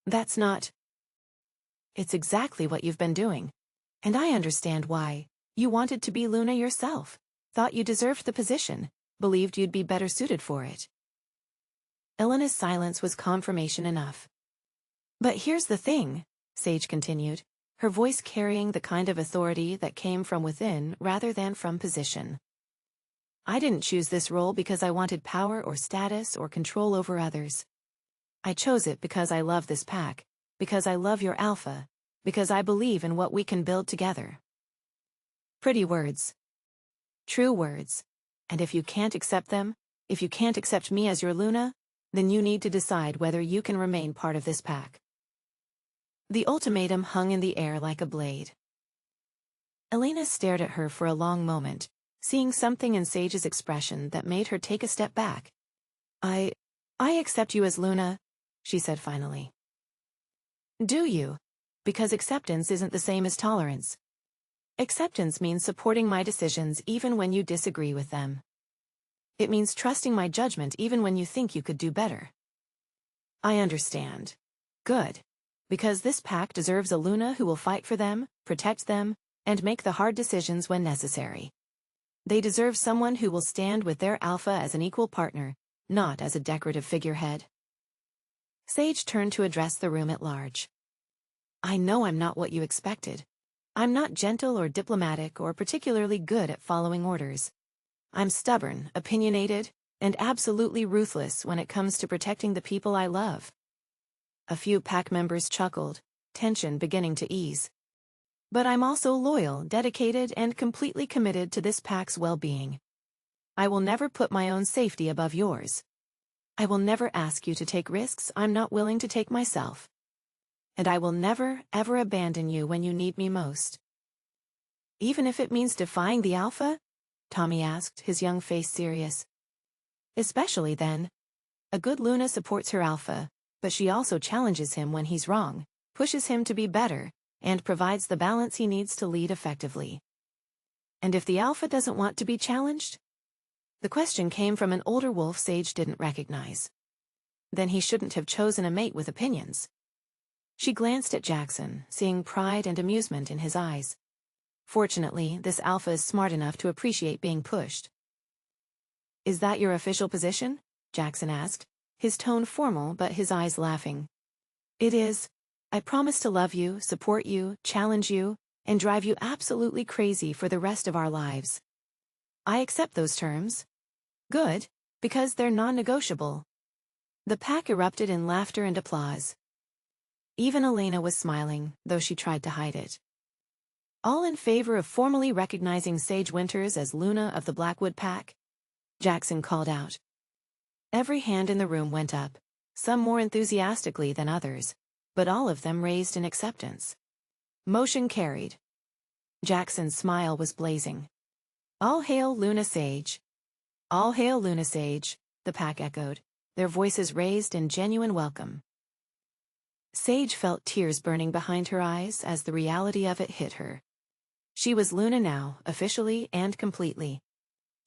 That's not... It's exactly what you've been doing. And I understand why. You wanted to be Luna yourself. Thought you deserved the position. Believed you'd be better suited for it. Elena's silence was confirmation enough. But here's the thing, Sage continued, her voice carrying the kind of authority that came from within rather than from position. I didn't choose this role because I wanted power or status or control over others. I chose it because I love this pack, because I love your alpha, because I believe in what we can build together. Pretty words. True words. And if you can't accept them, if you can't accept me as your Luna, then you need to decide whether you can remain part of this pack. The ultimatum hung in the air like a blade. Elena stared at her for a long moment, seeing something in Sage's expression that made her take a step back. I accept you as Luna, she said finally. Do you? Because acceptance isn't the same as tolerance. Acceptance means supporting my decisions even when you disagree with them. It means trusting my judgment even when you think you could do better. I understand. Good. Because this pack deserves a Luna who will fight for them, protect them, and make the hard decisions when necessary. They deserve someone who will stand with their alpha as an equal partner, not as a decorative figurehead. Sage turned to address the room at large. I know I'm not what you expected. I'm not gentle or diplomatic or particularly good at following orders. I'm stubborn, opinionated, and absolutely ruthless when it comes to protecting the people I love. A few pack members chuckled, tension beginning to ease. But I'm also loyal, dedicated, and completely committed to this pack's well-being. I will never put my own safety above yours. I will never ask you to take risks I'm not willing to take myself. And I will never, ever abandon you when you need me most. Even if it means defying the alpha? Tommy asked, his young face serious. Especially then. A good Luna supports her alpha, but she also challenges him when he's wrong, pushes him to be better, and provides the balance he needs to lead effectively. And if the alpha doesn't want to be challenged? The question came from an older wolf Sage didn't recognize. Then he shouldn't have chosen a mate with opinions. She glanced at Jaxon, seeing pride and amusement in his eyes. Fortunately, this alpha is smart enough to appreciate being pushed. Is that your official position? Jaxon asked, his tone formal but his eyes laughing. It is. I promise to love you, support you, challenge you, and drive you absolutely crazy for the rest of our lives. I accept those terms. Good, because they're non-negotiable. The pack erupted in laughter and applause. Even Elena was smiling, though she tried to hide it. All in favor of formally recognizing Sage Winters as Luna of the Blackwood Pack? Jaxon called out. Every hand in the room went up, some more enthusiastically than others, but all of them raised in acceptance. Motion carried. Jaxon's smile was blazing. All hail Luna Sage. All hail Luna Sage, the pack echoed, their voices raised in genuine welcome. Sage felt tears burning behind her eyes as the reality of it hit her. She was Luna now, officially and completely.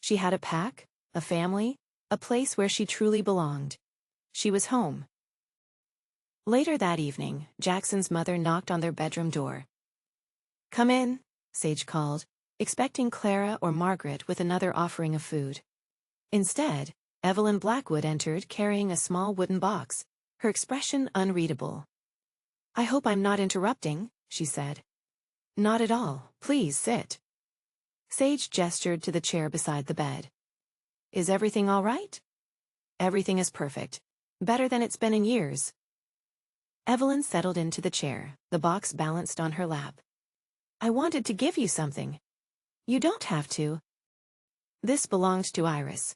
She had a pack, a family, a place where she truly belonged. She was home. Later that evening, Jaxon's mother knocked on their bedroom door. Come in, Sage called, expecting Clara or Margaret with another offering of food. Instead, Evelyn Blackwood entered carrying a small wooden box, her expression unreadable. I hope I'm not interrupting, she said. Not at all, please sit. Sage gestured to the chair beside the bed. Is everything all right? Everything is perfect. Better than it's been in years. Evelyn settled into the chair, the box balanced on her lap. I wanted to give you something. You don't have to. This belonged to Iris.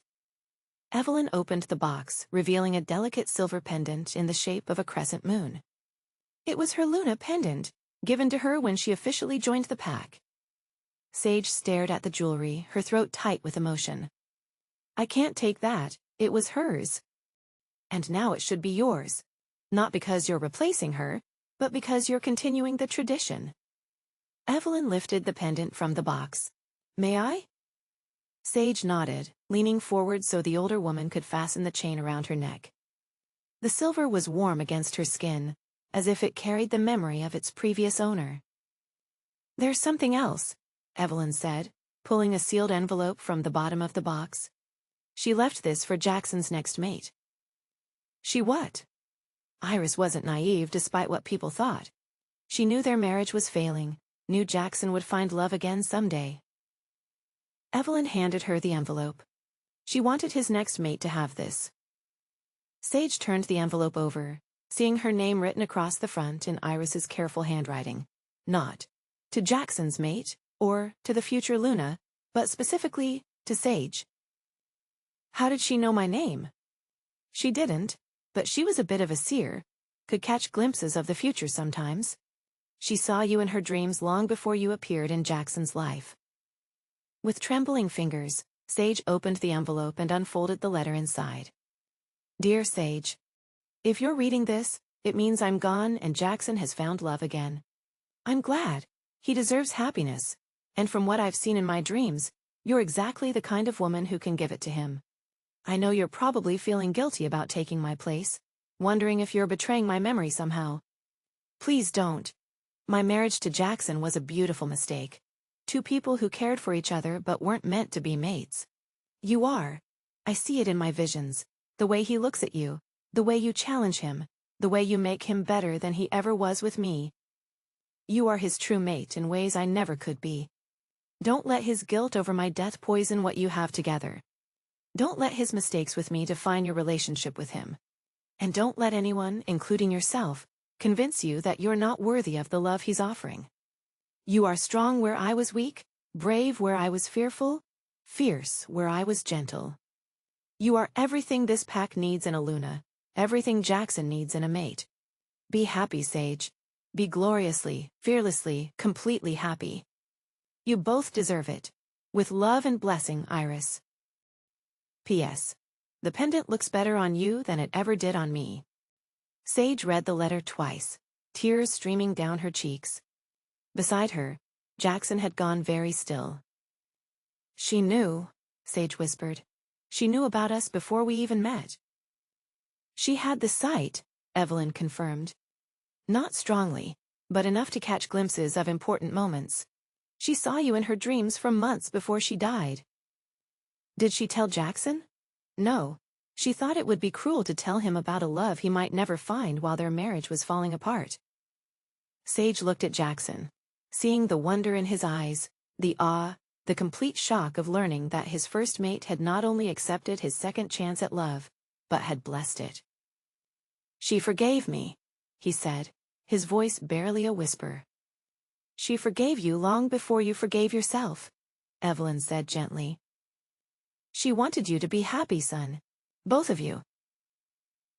Evelyn opened the box, revealing a delicate silver pendant in the shape of a crescent moon. It was her Luna pendant, given to her when she officially joined the pack. Sage stared at the jewelry, her throat tight with emotion. I can't take that, it was hers. And now it should be yours. Not because you're replacing her, but because you're continuing the tradition. Evelyn lifted the pendant from the box. May I? Sage nodded, leaning forward so the older woman could fasten the chain around her neck. The silver was warm against her skin, as if it carried the memory of its previous owner. "There's something else," Evelyn said, pulling a sealed envelope from the bottom of the box. "She left this for Jackson's next mate." "She what?" Iris wasn't naive despite what people thought. She knew their marriage was failing, knew Jaxon would find love again someday. Evelyn handed her the envelope. She wanted his next mate to have this. Sage turned the envelope over, seeing her name written across the front in Iris's careful handwriting. Not to Jackson's mate, or to the future Luna, but specifically to Sage. How did she know my name? She didn't, but she was a bit of a seer, could catch glimpses of the future sometimes. She saw you in her dreams long before you appeared in Jackson's life. With trembling fingers, Sage opened the envelope and unfolded the letter inside. "Dear Sage, if you're reading this, it means I'm gone and Jaxon has found love again. I'm glad. He deserves happiness, and from what I've seen in my dreams, you're exactly the kind of woman who can give it to him. I know you're probably feeling guilty about taking my place, wondering if you're betraying my memory somehow. Please don't. My marriage to Jaxon was a beautiful mistake. Two people who cared for each other but weren't meant to be mates. You are. I see it in my visions, the way he looks at you, the way you challenge him, the way you make him better than he ever was with me. You are his true mate in ways I never could be. Don't let his guilt over my death poison what you have together. Don't let his mistakes with me define your relationship with him. And don't let anyone, including yourself, convince you that you're not worthy of the love he's offering. You are strong where I was weak, brave where I was fearful, fierce where I was gentle. You are everything this pack needs in a Luna, everything Jaxon needs in a mate. Be happy, Sage. Be gloriously, fearlessly, completely happy. You both deserve it. With love and blessing, Iris. P.S. The pendant looks better on you than it ever did on me." Sage read the letter twice, tears streaming down her cheeks. Beside her, Jaxon had gone very still. "She knew," Sage whispered. "She knew about us before we even met." "She had the sight," Evelyn confirmed. "Not strongly, but enough to catch glimpses of important moments. She saw you in her dreams for months before she died." "Did she tell Jaxon?" "No. She thought it would be cruel to tell him about a love he might never find while their marriage was falling apart." Sage looked at Jaxon, seeing the wonder in his eyes, the awe, the complete shock of learning that his first mate had not only accepted his second chance at love, but had blessed it. "She forgave me," he said, his voice barely a whisper. "She forgave you long before you forgave yourself," Evelyn said gently. "She wanted you to be happy, son. Both of you."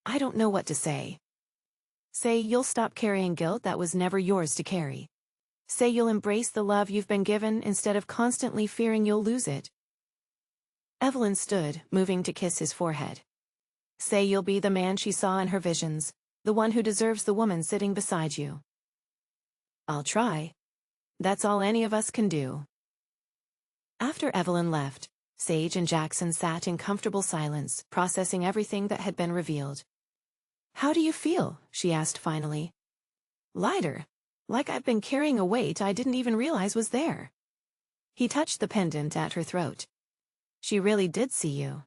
"I don't know what to say." "Say you'll stop carrying guilt that was never yours to carry. Say you'll embrace the love you've been given instead of constantly fearing you'll lose it." Evelyn stood, moving to kiss his forehead. "Say you'll be the man she saw in her visions, the one who deserves the woman sitting beside you." "I'll try. That's all any of us can do." After Evelyn left, Sage and Jaxon sat in comfortable silence, processing everything that had been revealed. "How do you feel?" she asked finally. "Lighter. Like I've been carrying a weight I didn't even realize was there." He touched the pendant at her throat. "She really did see you.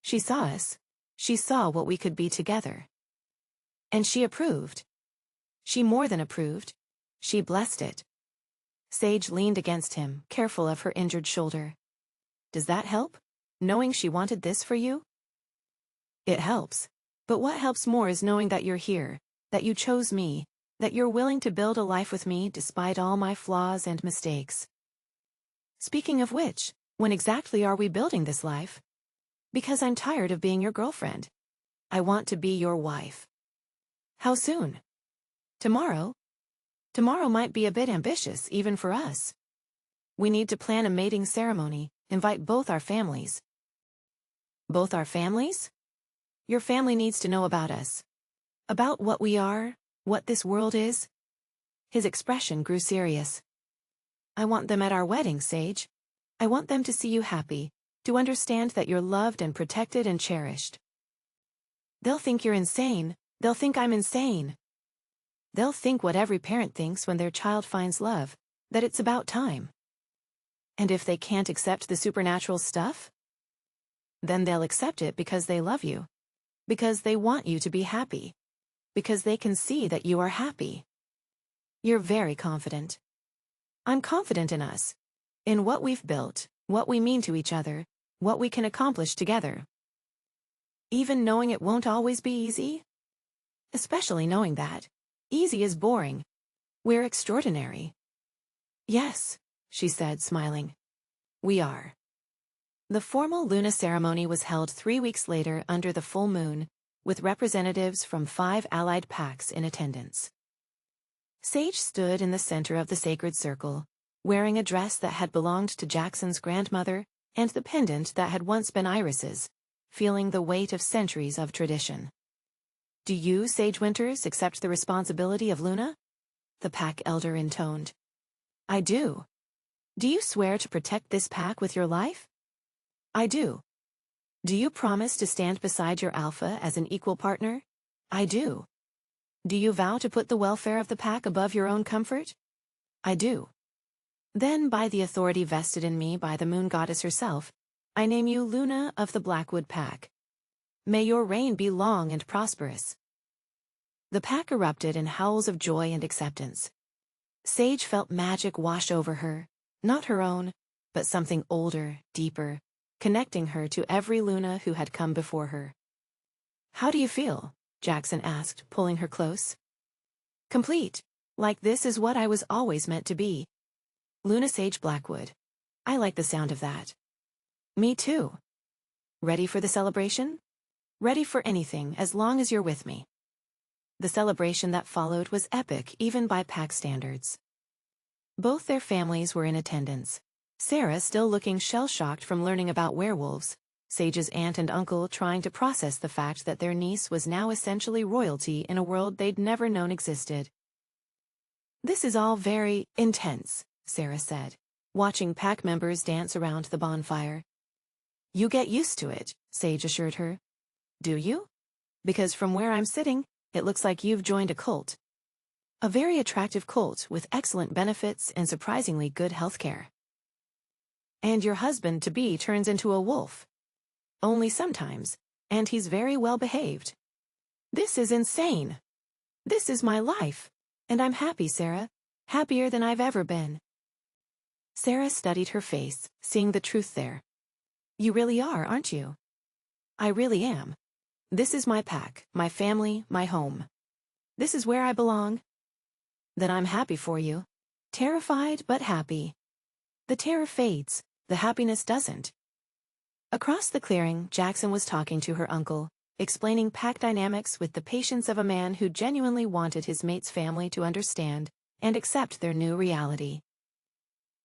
She saw us. She saw what we could be together. And she approved. She more than approved. She blessed it." Sage leaned against him, careful of her injured shoulder. "Does that help? Knowing she wanted this for you?" "It helps. But what helps more is knowing that you're here, that you chose me, that you're willing to build a life with me despite all my flaws and mistakes." "Speaking of which, when exactly are we building this life?" "Because I'm tired of being your girlfriend. I want to be your wife." "How soon?" "Tomorrow." "Tomorrow might be a bit ambitious, even for us. We need to plan a mating ceremony, invite both our families." "Both our families?" "Your family needs to know about us. About what we are, what this world is." His expression grew serious. "I want them at our wedding, Sage. I want them to see you happy, to understand that you're loved and protected and cherished. They'll think you're insane. They'll think I'm insane. They'll think what every parent thinks when their child finds love, that it's about time. And if they can't accept the supernatural stuff, then they'll accept it because they love you, because they want you to be happy, because they can see that you are happy. You're very confident. I'm confident in us, in what we've built, what we mean to each other, what we can accomplish together. Even knowing it won't always be easy? Especially knowing that easy is boring. We're extraordinary. Yes, she said, smiling. We are. The formal Luna ceremony was held 3 weeks later under the full moon, with representatives from 5 allied packs in attendance. Sage stood in the center of the sacred circle, wearing a dress that had belonged to Jaxon's grandmother and the pendant that had once been Iris's, feeling the weight of centuries of tradition. Do you, Sage Winters, accept the responsibility of Luna? The pack elder intoned. I do. Do you swear to protect this pack with your life? I do. Do you promise to stand beside your alpha as an equal partner? I do. Do you vow to put the welfare of the pack above your own comfort? I do. Then, by the authority vested in me by the moon goddess herself, I name you Luna of the Blackwood pack. May your reign be long and prosperous. The pack erupted in howls of joy and acceptance. Sage felt magic wash over her, not her own, but something older, deeper, connecting her to every Luna who had come before her. How do you feel? Jaxon asked, pulling her close. Complete. Like this is what I was always meant to be. Luna Sage Blackwood. I like the sound of that. Me too. Ready for the celebration? Ready for anything as long as you're with me. The celebration that followed was epic even by pack standards. Both their families were in attendance. Sarah still looking shell-shocked from learning about werewolves, Sage's aunt and uncle trying to process the fact that their niece was now essentially royalty in a world they'd never known existed. This is all very intense, Sarah said, watching pack members dance around the bonfire. You get used to it, Sage assured her. Do you? Because from where I'm sitting, it looks like you've joined a cult. A very attractive cult with excellent benefits and surprisingly good healthcare. And your husband-to-be turns into a wolf. Only sometimes, and he's very well behaved. This is insane. This is my life, and I'm happy, Sarah, happier than I've ever been. Sarah studied her face, seeing the truth there. You really are, aren't you? I really am. This is my pack, my family, my home. This is where I belong. Then I'm happy for you. Terrified but happy. The terror fades, the happiness doesn't. Across the clearing, Jaxon was talking to her uncle, explaining pack dynamics with the patience of a man who genuinely wanted his mate's family to understand and accept their new reality.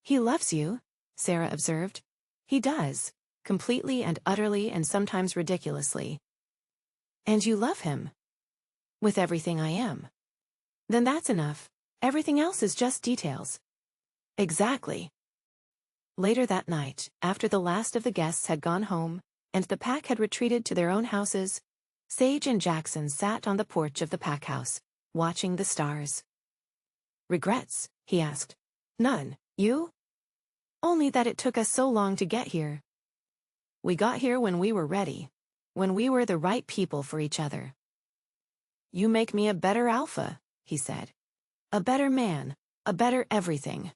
He loves you, Sarah observed. He does, completely and utterly and sometimes ridiculously. And you love him. With everything I am. Then that's enough. Everything else is just details. Exactly. Later that night, after the last of the guests had gone home, and the pack had retreated to their own houses, Sage and Jaxon sat on the porch of the pack house, watching the stars. Regrets? He asked. None. You? Only that it took us so long to get here. We got here when we were ready. When we were the right people for each other. You make me a better alpha, he said. A better man, a better everything.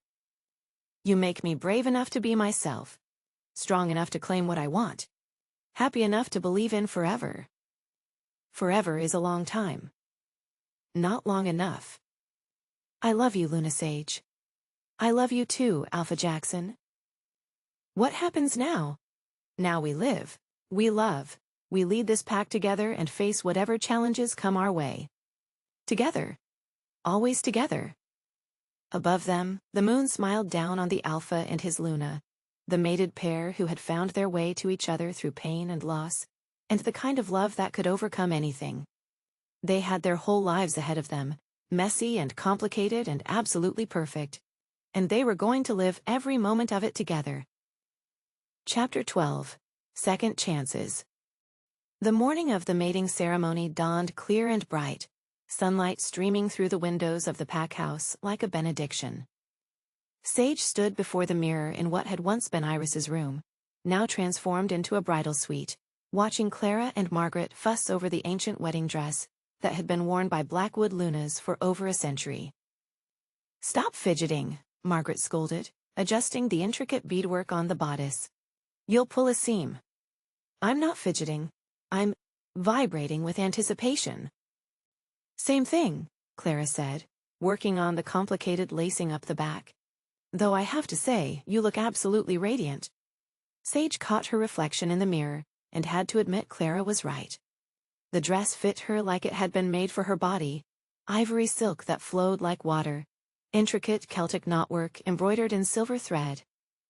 You make me brave enough to be myself, strong enough to claim what I want, happy enough to believe in forever. Forever is a long time. Not long enough. I love you, Luna Sage. I love you too, Alpha Jaxon. What happens now? Now we live, we love. We lead this pack together and face whatever challenges come our way. Together. Always together. Above them, the moon smiled down on the Alpha and his Luna, the mated pair who had found their way to each other through pain and loss, and the kind of love that could overcome anything. They had their whole lives ahead of them, messy and complicated and absolutely perfect, and they were going to live every moment of it together. Chapter 12. Second Chances. The morning of the mating ceremony dawned clear and bright, sunlight streaming through the windows of the pack house like a benediction. Sage stood before the mirror in what had once been Iris's room, now transformed into a bridal suite, watching Clara and Margaret fuss over the ancient wedding dress that had been worn by Blackwood Lunas for over a century. "Stop fidgeting," Margaret scolded, adjusting the intricate beadwork on the bodice. "You'll pull a seam." "I'm not fidgeting. I'm vibrating with anticipation." "Same thing," Clara said, working on the complicated lacing up the back. "Though I have to say, you look absolutely radiant." Sage caught her reflection in the mirror and had to admit Clara was right. The dress fit her like it had been made for her body, ivory silk that flowed like water, intricate Celtic knotwork embroidered in silver thread,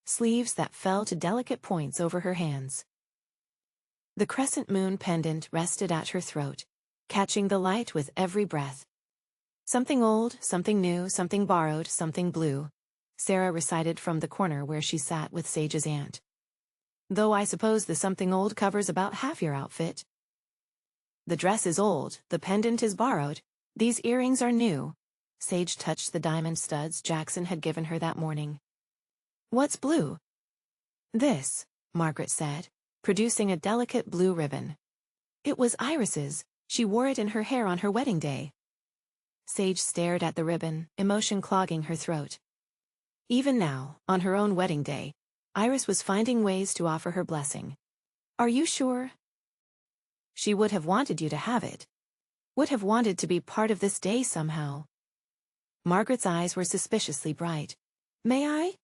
sleeves that fell to delicate points over her hands. The crescent moon pendant rested at her throat, catching the light with every breath. "Something old, something new, something borrowed, something blue," Sarah recited from the corner where she sat with Sage's aunt. "Though I suppose the something old covers about half your outfit." "The dress is old, the pendant is borrowed, these earrings are new." Sage touched the diamond studs Jaxon had given her that morning. "What's blue?" "This," Margaret said, producing a delicate blue ribbon. "It was Iris's. She wore it in her hair on her wedding day." Sage stared at the ribbon, emotion clogging her throat. Even now, on her own wedding day, Iris was finding ways to offer her blessing. "Are you sure?" "She would have wanted you to have it. Would have wanted to be part of this day somehow." Margaret's eyes were suspiciously bright. "May I?"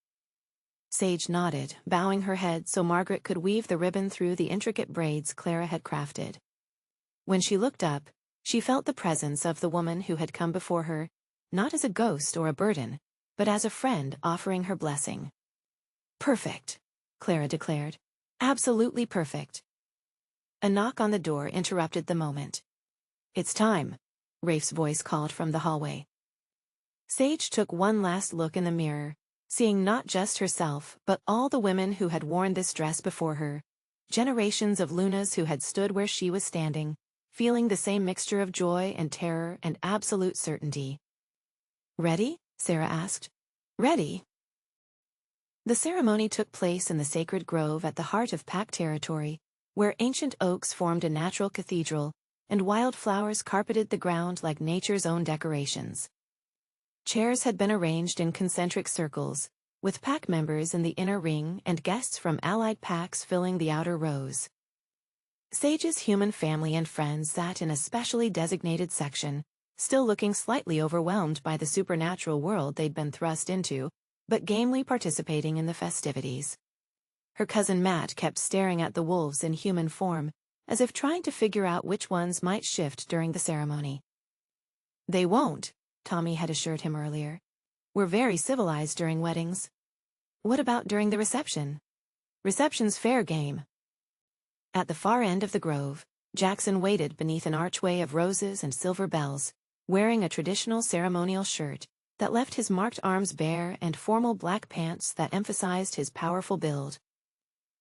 Sage nodded, bowing her head so Margaret could weave the ribbon through the intricate braids Clara had crafted. When she looked up, she felt the presence of the woman who had come before her, not as a ghost or a burden, but as a friend offering her blessing. "Perfect," Clara declared. "Absolutely perfect." A knock on the door interrupted the moment. "It's time," Rafe's voice called from the hallway. Sage took one last look in the mirror, seeing not just herself but all the women who had worn this dress before her, generations of Lunas who had stood where she was standing, feeling the same mixture of joy and terror and absolute certainty. "Ready?" Sarah asked. "Ready." The ceremony took place in the sacred grove at the heart of Pack territory, where ancient oaks formed a natural cathedral, and wildflowers carpeted the ground like nature's own decorations. Chairs had been arranged in concentric circles, with pack members in the inner ring and guests from allied packs filling the outer rows. Sage's human family and friends sat in a specially designated section, still looking slightly overwhelmed by the supernatural world they'd been thrust into, but gamely participating in the festivities. Her cousin Matt kept staring at the wolves in human form, as if trying to figure out which ones might shift during the ceremony. "They won't," Tommy had assured him earlier. "We're very civilized during weddings." "What about during the reception?" "Reception's fair game." At the far end of the grove, Jaxon waited beneath an archway of roses and silver bells, wearing a traditional ceremonial shirt that left his marked arms bare and formal black pants that emphasized his powerful build.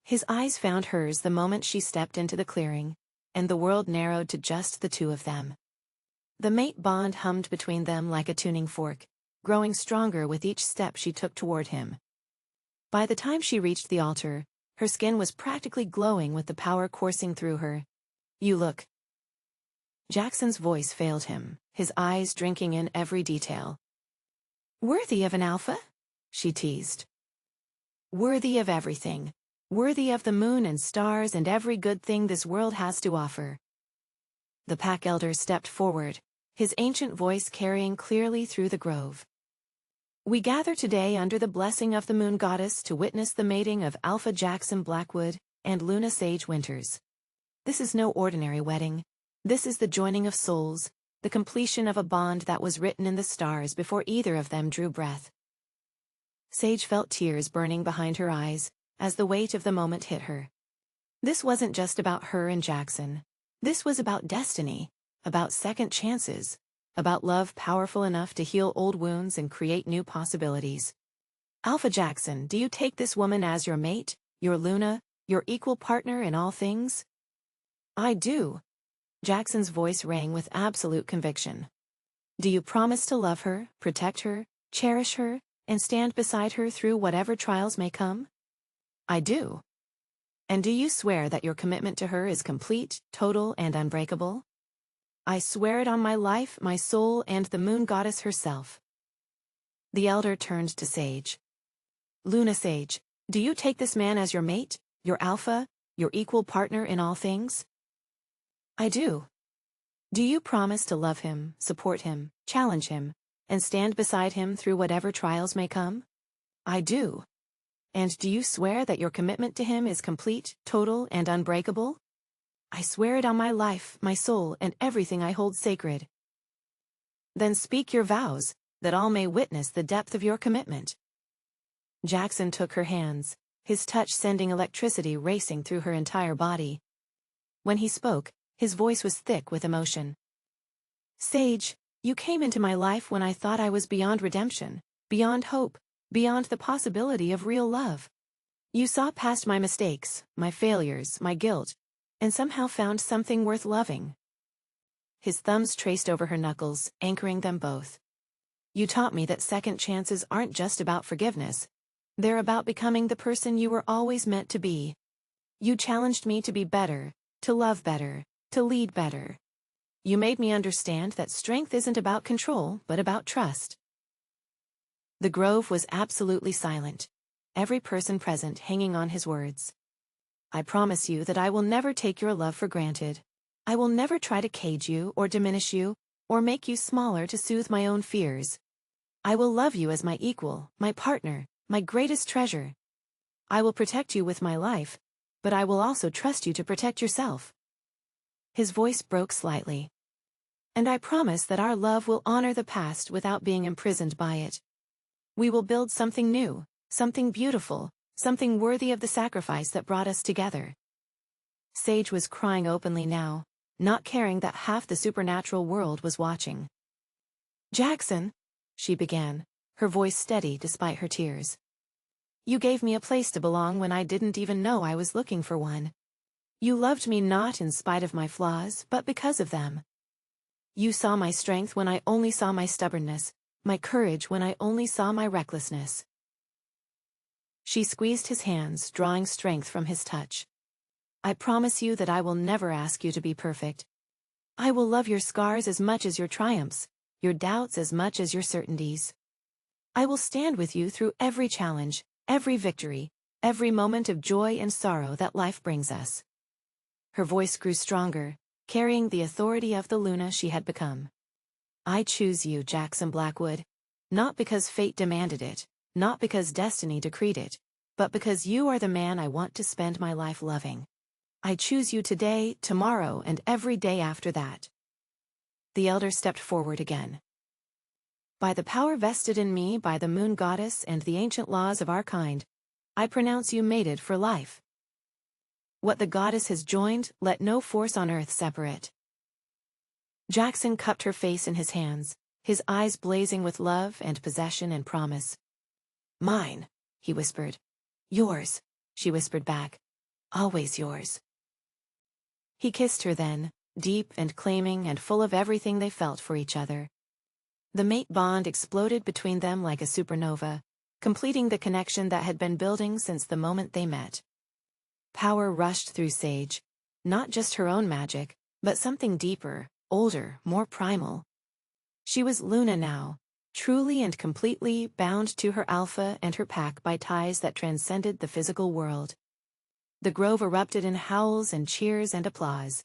His eyes found hers the moment she stepped into the clearing, and the world narrowed to just the two of them. The mate bond hummed between them like a tuning fork, growing stronger with each step she took toward him. By the time she reached the altar, her skin was practically glowing with the power coursing through her. "You look..." Jackson's voice failed him, his eyes drinking in every detail. "Worthy of an alpha?" she teased. "Worthy of everything. Worthy of the moon and stars and every good thing this world has to offer." The pack elder stepped forward, his ancient voice carrying clearly through the grove. "We gather today under the blessing of the moon goddess to witness the mating of Alpha Jaxon Blackwood and Luna Sage Winters. This is no ordinary wedding. This is the joining of souls, the completion of a bond that was written in the stars before either of them drew breath." Sage felt tears burning behind her eyes as the weight of the moment hit her. This wasn't just about her and Jaxon. This was about destiny, about second chances, about love powerful enough to heal old wounds and create new possibilities. "Alpha Jaxon, do you take this woman as your mate, your Luna, your equal partner in all things? I do. Jaxon's voice rang with absolute conviction. Do you promise to love her, protect her, cherish her, and stand beside her through whatever trials may come? I do. And do you swear that your commitment to her is complete, total, and unbreakable? I swear it on my life, my soul, and the moon goddess herself. The elder turned to Sage. Luna Sage, do you take this man as your mate, your alpha, your equal partner in all things? I do. Do you promise to love him, support him, challenge him, and stand beside him through whatever trials may come? I do. And do you swear that your commitment to him is complete, total, and unbreakable? I swear it on my life, my soul, and everything I hold sacred. Then speak your vows, that all may witness the depth of your commitment. Jaxon took her hands, his touch sending electricity racing through her entire body. When he spoke, his voice was thick with emotion. Sage, you came into my life when I thought I was beyond redemption, beyond hope, beyond the possibility of real love. You saw past my mistakes, my failures, my guilt, and somehow found something worth loving. His thumbs traced over her knuckles, anchoring them both. You taught me that second chances aren't just about forgiveness. They're about becoming the person you were always meant to be. You challenged me to be better, to love better, to lead better. You made me understand that strength isn't about control, but about trust. The grove was absolutely silent, every person present hanging on his words. I promise you that I will never take your love for granted. I will never try to cage you or diminish you, or make you smaller to soothe my own fears. I will love you as my equal, my partner, my greatest treasure. I will protect you with my life, but I will also trust you to protect yourself. His voice broke slightly. And I promise that our love will honor the past without being imprisoned by it. We will build something new, something beautiful, something worthy of the sacrifice that brought us together. Sage was crying openly now, not caring that half the supernatural world was watching. Jaxon, she began, her voice steady despite her tears. You gave me a place to belong when I didn't even know I was looking for one. You loved me not in spite of my flaws, but because of them. You saw my strength when I only saw my stubbornness, my courage when I only saw my recklessness. She squeezed his hands, drawing strength from his touch. I promise you that I will never ask you to be perfect. I will love your scars as much as your triumphs, your doubts as much as your certainties. I will stand with you through every challenge, every victory, every moment of joy and sorrow that life brings us. Her voice grew stronger, carrying the authority of the Luna she had become. I choose you, Jaxon Blackwood. Not because fate demanded it, not because destiny decreed it, but because you are the man I want to spend my life loving. I choose you today, tomorrow, and every day after that. The elder stepped forward again. By the power vested in me by the moon goddess and the ancient laws of our kind, I pronounce you mated for life. What the goddess has joined, let no force on earth separate. Jaxon cupped her face in his hands, his eyes blazing with love and possession and promise. Mine, he whispered. Yours, she whispered back. Always yours. He kissed her then, deep and claiming and full of everything they felt for each other. The mate bond exploded between them like a supernova, completing the connection that had been building since the moment they met. Power rushed through Sage, not just her own magic, but something deeper, older, more primal. She was Luna now, truly and completely bound to her alpha and her pack by ties that transcended the physical world. The grove erupted in howls and cheers and applause.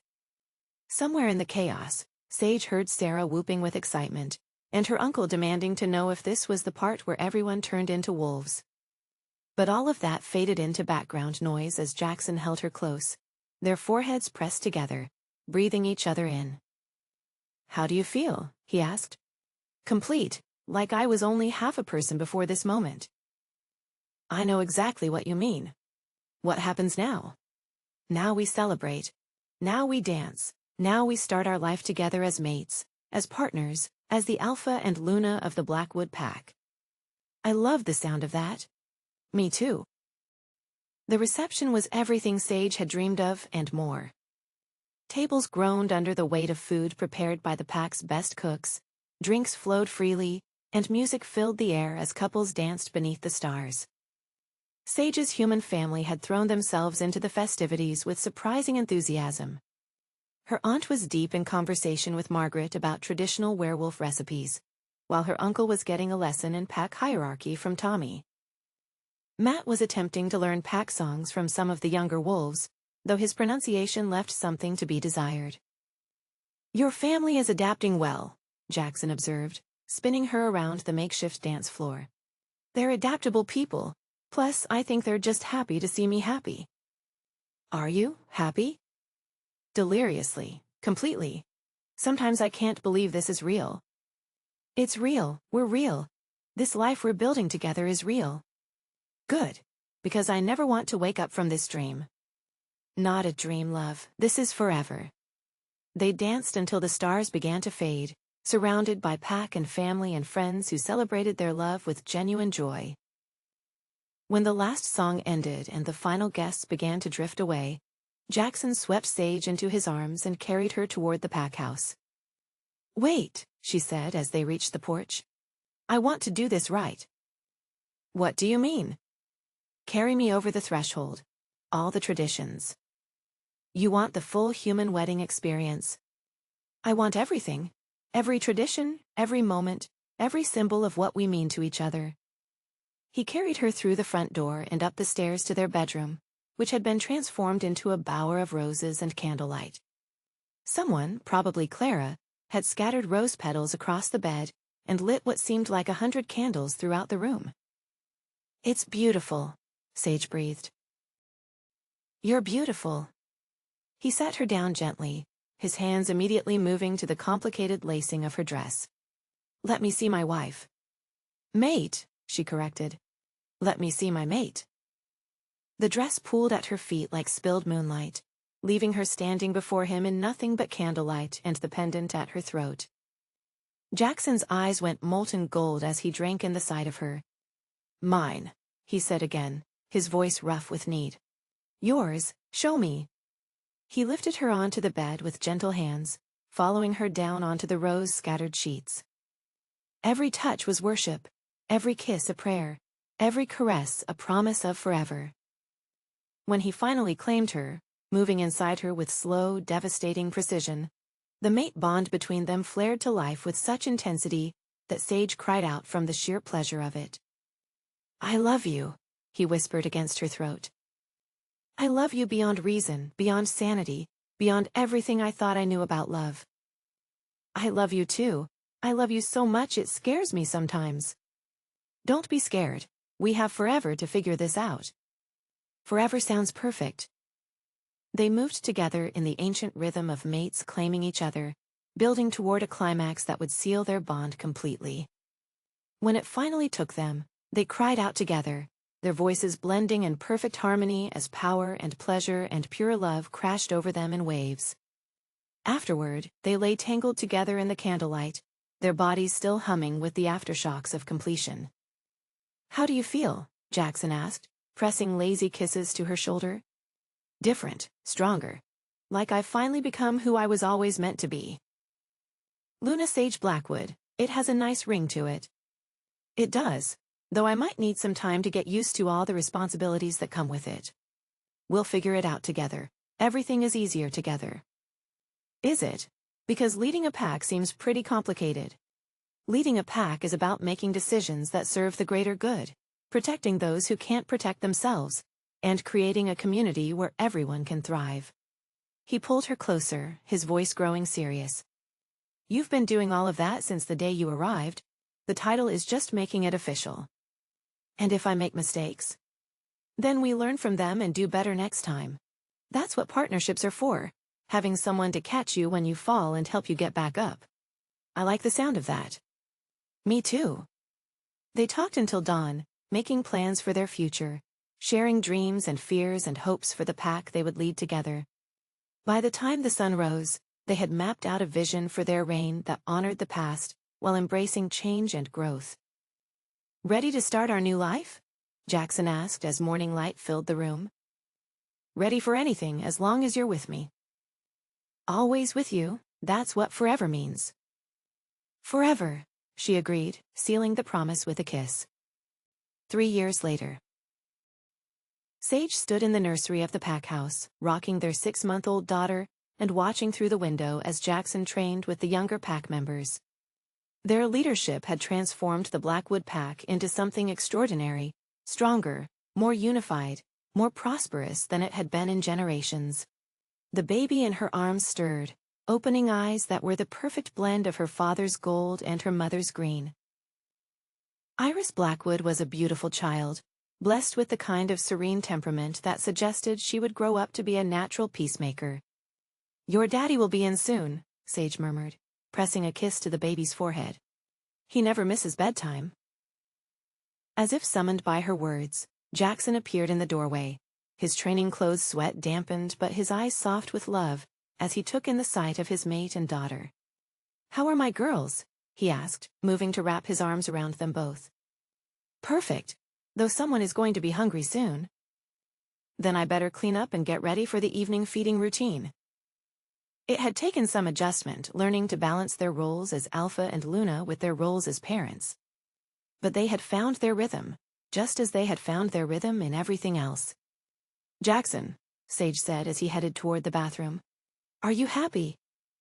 Somewhere in the chaos, Sage heard Sarah whooping with excitement, and her uncle demanding to know if this was the part where everyone turned into wolves. But all of that faded into background noise as Jaxon held her close, their foreheads pressed together, breathing each other in. How do you feel? He asked. Complete, like I was only half a person before this moment. I know exactly what you mean. What happens now? Now we celebrate. Now we dance. Now we start our life together as mates, as partners, as the Alpha and Luna of the Blackwood pack. I love the sound of that. Me too. The reception was everything Sage had dreamed of and more. Tables groaned under the weight of food prepared by the pack's best cooks, drinks flowed freely, and music filled the air as couples danced beneath the stars. Sage's human family had thrown themselves into the festivities with surprising enthusiasm. Her aunt was deep in conversation with Margaret about traditional werewolf recipes, while her uncle was getting a lesson in pack hierarchy from Tommy. Matt was attempting to learn pack songs from some of the younger wolves, though his pronunciation left something to be desired. "Your family is adapting well," Jaxon observed, spinning her around the makeshift dance floor. "They're adaptable people, plus I think they're just happy to see me happy." "Are you happy?" "Deliriously, completely. Sometimes I can't believe this is real." "It's real, we're real. This life we're building together is real." "Good, because I never want to wake up from this dream." "Not a dream, love, this is forever." They danced until the stars began to fade, surrounded by pack and family and friends who celebrated their love with genuine joy. When the last song ended and the final guests began to drift away, Jaxon swept Sage into his arms and carried her toward the pack house. "Wait," she said as they reached the porch. "I want to do this right." "What do you mean?" "Carry me over the threshold. All the traditions." "You want the full human wedding experience." "I want everything. Every tradition, every moment, every symbol of what we mean to each other." He carried her through the front door and up the stairs to their bedroom, which had been transformed into a bower of roses and candlelight. Someone, probably Clara, had scattered rose petals across the bed and lit what seemed like 100 candles throughout the room. "It's beautiful," Sage breathed. "You're beautiful." He sat her down gently, his hands immediately moving to the complicated lacing of her dress. "Let me see my wife." "Mate," she corrected. "Let me see my mate." The dress pooled at her feet like spilled moonlight, leaving her standing before him in nothing but candlelight and the pendant at her throat. Jackson's eyes went molten gold as he drank in the sight of her. "Mine," he said again, his voice rough with need. "Yours, show me." He lifted her onto the bed with gentle hands, following her down onto the rose-scattered sheets. Every touch was worship, every kiss a prayer, every caress a promise of forever. When he finally claimed her, moving inside her with slow, devastating precision, the mate bond between them flared to life with such intensity that Sage cried out from the sheer pleasure of it. "I love you," he whispered against her throat. "I love you beyond reason, beyond sanity, beyond everything I thought I knew about love." "I love you too. I love you so much it scares me sometimes." "Don't be scared. We have forever to figure this out." "Forever sounds perfect." They moved together in the ancient rhythm of mates claiming each other, building toward a climax that would seal their bond completely. When it finally took them, they cried out together, their voices blending in perfect harmony as power and pleasure and pure love crashed over them in waves. Afterward, they lay tangled together in the candlelight, their bodies still humming with the aftershocks of completion. "How do you feel?" Jaxon asked, pressing lazy kisses to her shoulder. "Different, stronger. Like I've finally become who I was always meant to be." "Luna Sage Blackwood, it has a nice ring to it." "It does, though I might need some time to get used to all the responsibilities that come with it." "We'll figure it out together. Everything is easier together." "Is it? Because leading a pack seems pretty complicated." "Leading a pack is about making decisions that serve the greater good, protecting those who can't protect themselves, and creating a community where everyone can thrive." He pulled her closer, his voice growing serious. "You've been doing all of that since the day you arrived. The title is just making it official." "And if I make mistakes?" "Then we learn from them and do better next time. That's what partnerships are for, having someone to catch you when you fall and help you get back up." "I like the sound of that." "Me too." They talked until dawn, making plans for their future, sharing dreams and fears and hopes for the pack they would lead together. By the time the sun rose, they had mapped out a vision for their reign that honored the past while embracing change and growth. "Ready to start our new life?" Jaxon asked as morning light filled the room. Ready for anything as long as you're with me. Always with you, that's what forever means. Forever, she agreed, sealing the promise with a kiss. 3 years later. Sage stood in the nursery of the pack house, rocking their 6-month-old daughter and watching through the window as Jaxon trained with the younger pack members. Their leadership had transformed the Blackwood pack into something extraordinary, stronger, more unified, more prosperous than it had been in generations. The baby in her arms stirred, opening eyes that were the perfect blend of her father's gold and her mother's green. Iris Blackwood was a beautiful child, blessed with the kind of serene temperament that suggested she would grow up to be a natural peacemaker. Your daddy will be in soon, Sage murmured, pressing a kiss to the baby's forehead. He never misses bedtime. As if summoned by her words, Jaxon appeared in the doorway, his training clothes sweat dampened but his eyes soft with love, as he took in the sight of his mate and daughter. How are my girls? He asked, moving to wrap his arms around them both. Perfect, though someone is going to be hungry soon. Then I better clean up and get ready for the evening feeding routine. It had taken some adjustment, learning to balance their roles as Alpha and Luna with their roles as parents. But they had found their rhythm, just as they had found their rhythm in everything else. Jaxon, Sage said as he headed toward the bathroom. Are you happy?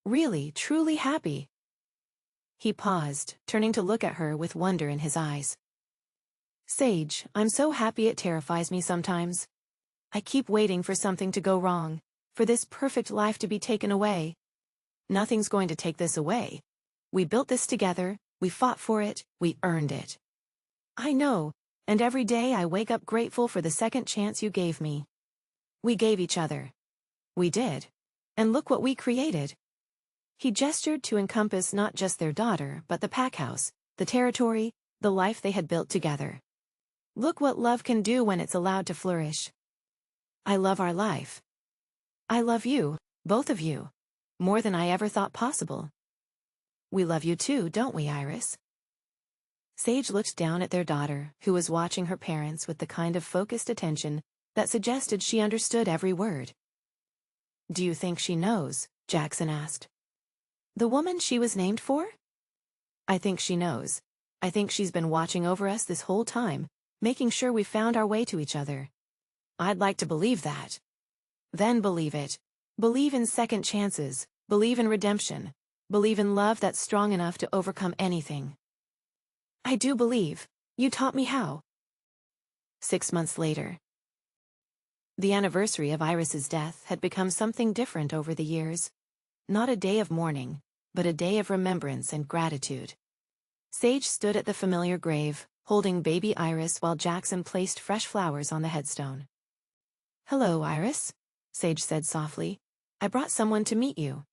Really, truly happy? He paused, turning to look at her with wonder in his eyes. Sage, I'm so happy it terrifies me sometimes. I keep waiting for something to go wrong, for this perfect life to be taken away. Nothing's going to take this away. We built this together, we fought for it, we earned it. I know, and every day I wake up grateful for the second chance you gave me. We gave each other. We did. And look what we created. He gestured to encompass not just their daughter, but the pack house, the territory, the life they had built together. Look what love can do when it's allowed to flourish. I love our life. I love you, both of you, more than I ever thought possible. We love you too, don't we, Iris? Sage looked down at their daughter, who was watching her parents with the kind of focused attention that suggested she understood every word. Do you think she knows? Jaxon asked. The woman she was named for? I think she knows. I think she's been watching over us this whole time, making sure we found our way to each other. I'd like to believe that. Then believe it. Believe in second chances, believe in redemption, believe in love that's strong enough to overcome anything. I do believe. You taught me how. 6 months later. The anniversary of Iris's death had become something different over the years. Not a day of mourning, but a day of remembrance and gratitude. Sage stood at the familiar grave, holding baby Iris while Jaxon placed fresh flowers on the headstone. Hello, Iris, Sage said softly. I brought someone to meet you.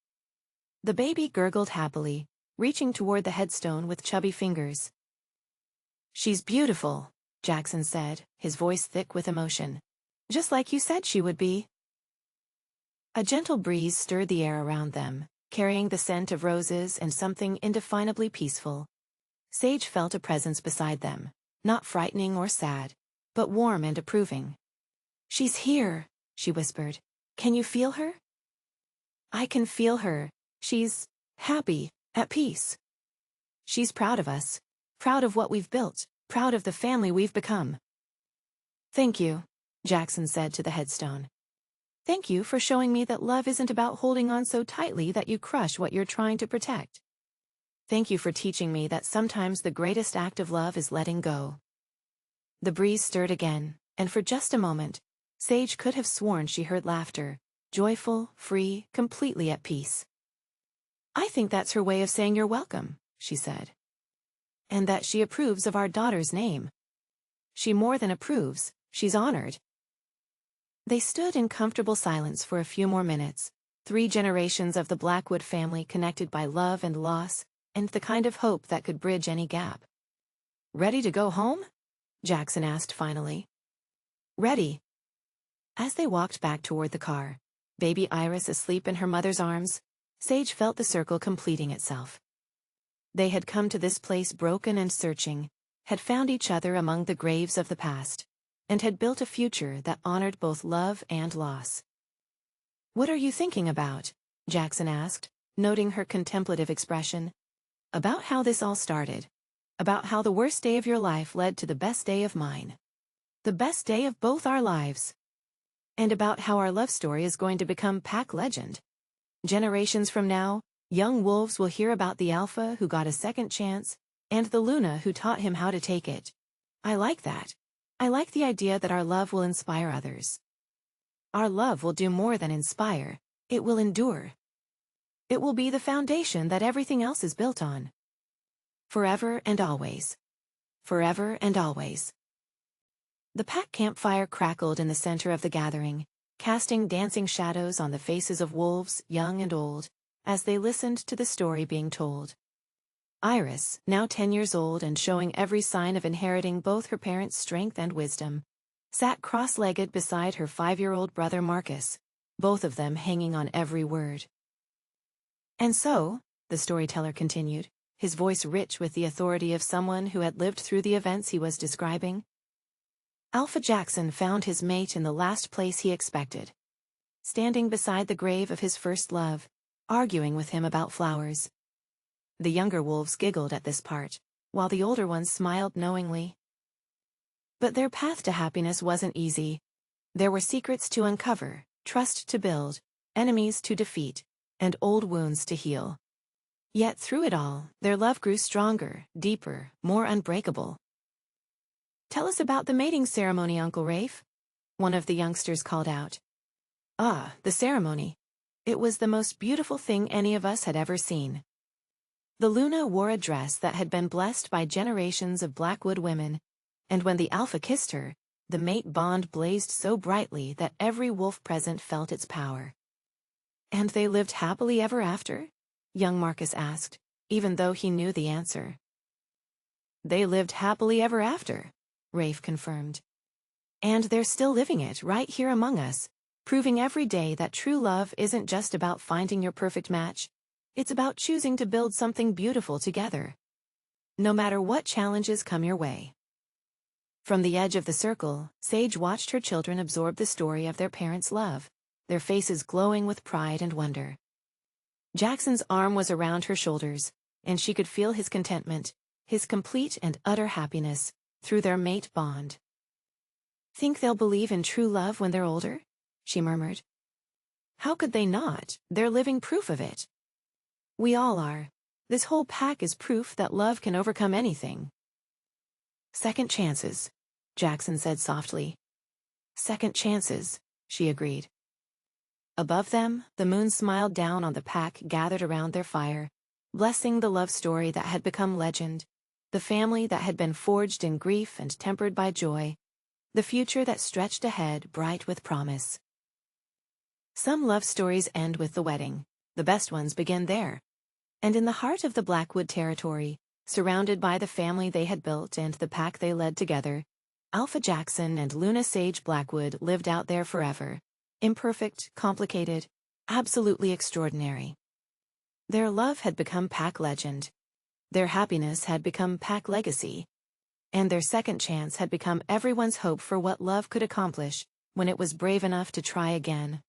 The baby gurgled happily, reaching toward the headstone with chubby fingers. She's beautiful, Jaxon said, his voice thick with emotion. Just like you said she would be. A gentle breeze stirred the air around them, carrying the scent of roses and something indefinably peaceful. Sage felt a presence beside them, not frightening or sad, but warm and approving. She's here, she whispered. Can you feel her? I can feel her. She's happy, at peace. She's proud of us, proud of what we've built, proud of the family we've become. Thank you, Jaxon said to the headstone. Thank you for showing me that love isn't about holding on so tightly that you crush what you're trying to protect. Thank you for teaching me that sometimes the greatest act of love is letting go. The breeze stirred again, and for just a moment, Sage could have sworn she heard laughter, joyful, free, completely at peace. I think that's her way of saying you're welcome, she said. And that she approves of our daughter's name. She more than approves, she's honored. They stood in comfortable silence for a few more minutes, 3 generations of the Blackwood family connected by love and loss, and the kind of hope that could bridge any gap. Ready to go home? Jaxon asked finally. Ready. As they walked back toward the car, baby Iris asleep in her mother's arms, Sage felt the circle completing itself. They had come to this place broken and searching, had found each other among the graves of the past, and had built a future that honored both love and loss. "What are you thinking about?" Jaxon asked, noting her contemplative expression. "About how this all started. About how the worst day of your life led to the best day of mine. The best day of both our lives. And about how our love story is going to become pack legend. Generations from now, young wolves will hear about the alpha who got a second chance, and the Luna who taught him how to take it. I like that. I like the idea that our love will inspire others. Our love will do more than inspire, it will endure. It will be the foundation that everything else is built on. Forever and always. Forever and always." The pack campfire crackled in the center of the gathering, casting dancing shadows on the faces of wolves, young and old, as they listened to the story being told. Iris, now 10 years old and showing every sign of inheriting both her parents' strength and wisdom, sat cross-legged beside her 5-year-old brother Marcus, both of them hanging on every word. "And so," the storyteller continued, his voice rich with the authority of someone who had lived through the events he was describing, "Alpha Jaxon found his mate in the last place he expected. Standing beside the grave of his first love, arguing with him about flowers." The younger wolves giggled at this part, while the older ones smiled knowingly. But their path to happiness wasn't easy. There were secrets to uncover, trust to build, enemies to defeat, and old wounds to heal. Yet through it all, their love grew stronger, deeper, more unbreakable. "Tell us about the mating ceremony, Uncle Rafe," one of the youngsters called out. "Ah, the ceremony. It was the most beautiful thing any of us had ever seen. The Luna wore a dress that had been blessed by generations of Blackwood women, and when the alpha kissed her, the mate bond blazed so brightly that every wolf present felt its power." "And they lived happily ever after?" young Marcus asked, even though he knew the answer. "They lived happily ever after," Rafe confirmed. "And they're still living it right here among us, proving every day that true love isn't just about finding your perfect match. It's about choosing to build something beautiful together. No matter what challenges come your way." From the edge of the circle, Sage watched her children absorb the story of their parents' love, their faces glowing with pride and wonder. Jaxon's arm was around her shoulders, and she could feel his contentment, his complete and utter happiness, through their mate bond. "Think they'll believe in true love when they're older?" she murmured. "How could they not? They're living proof of it." "We all are. This whole pack is proof that love can overcome anything." "Second chances," Jaxon said softly. "Second chances," she agreed. Above them, the moon smiled down on the pack gathered around their fire, blessing the love story that had become legend, the family that had been forged in grief and tempered by joy, the future that stretched ahead bright with promise. Some love stories end with the wedding. The best ones begin there. And in the heart of the Blackwood territory, surrounded by the family they had built and the pack they led together, Alpha Jaxon and Luna Sage Blackwood lived out there forever. Imperfect, complicated, absolutely extraordinary. Their love had become pack legend. Their happiness had become pack legacy. And their second chance had become everyone's hope for what love could accomplish when it was brave enough to try again.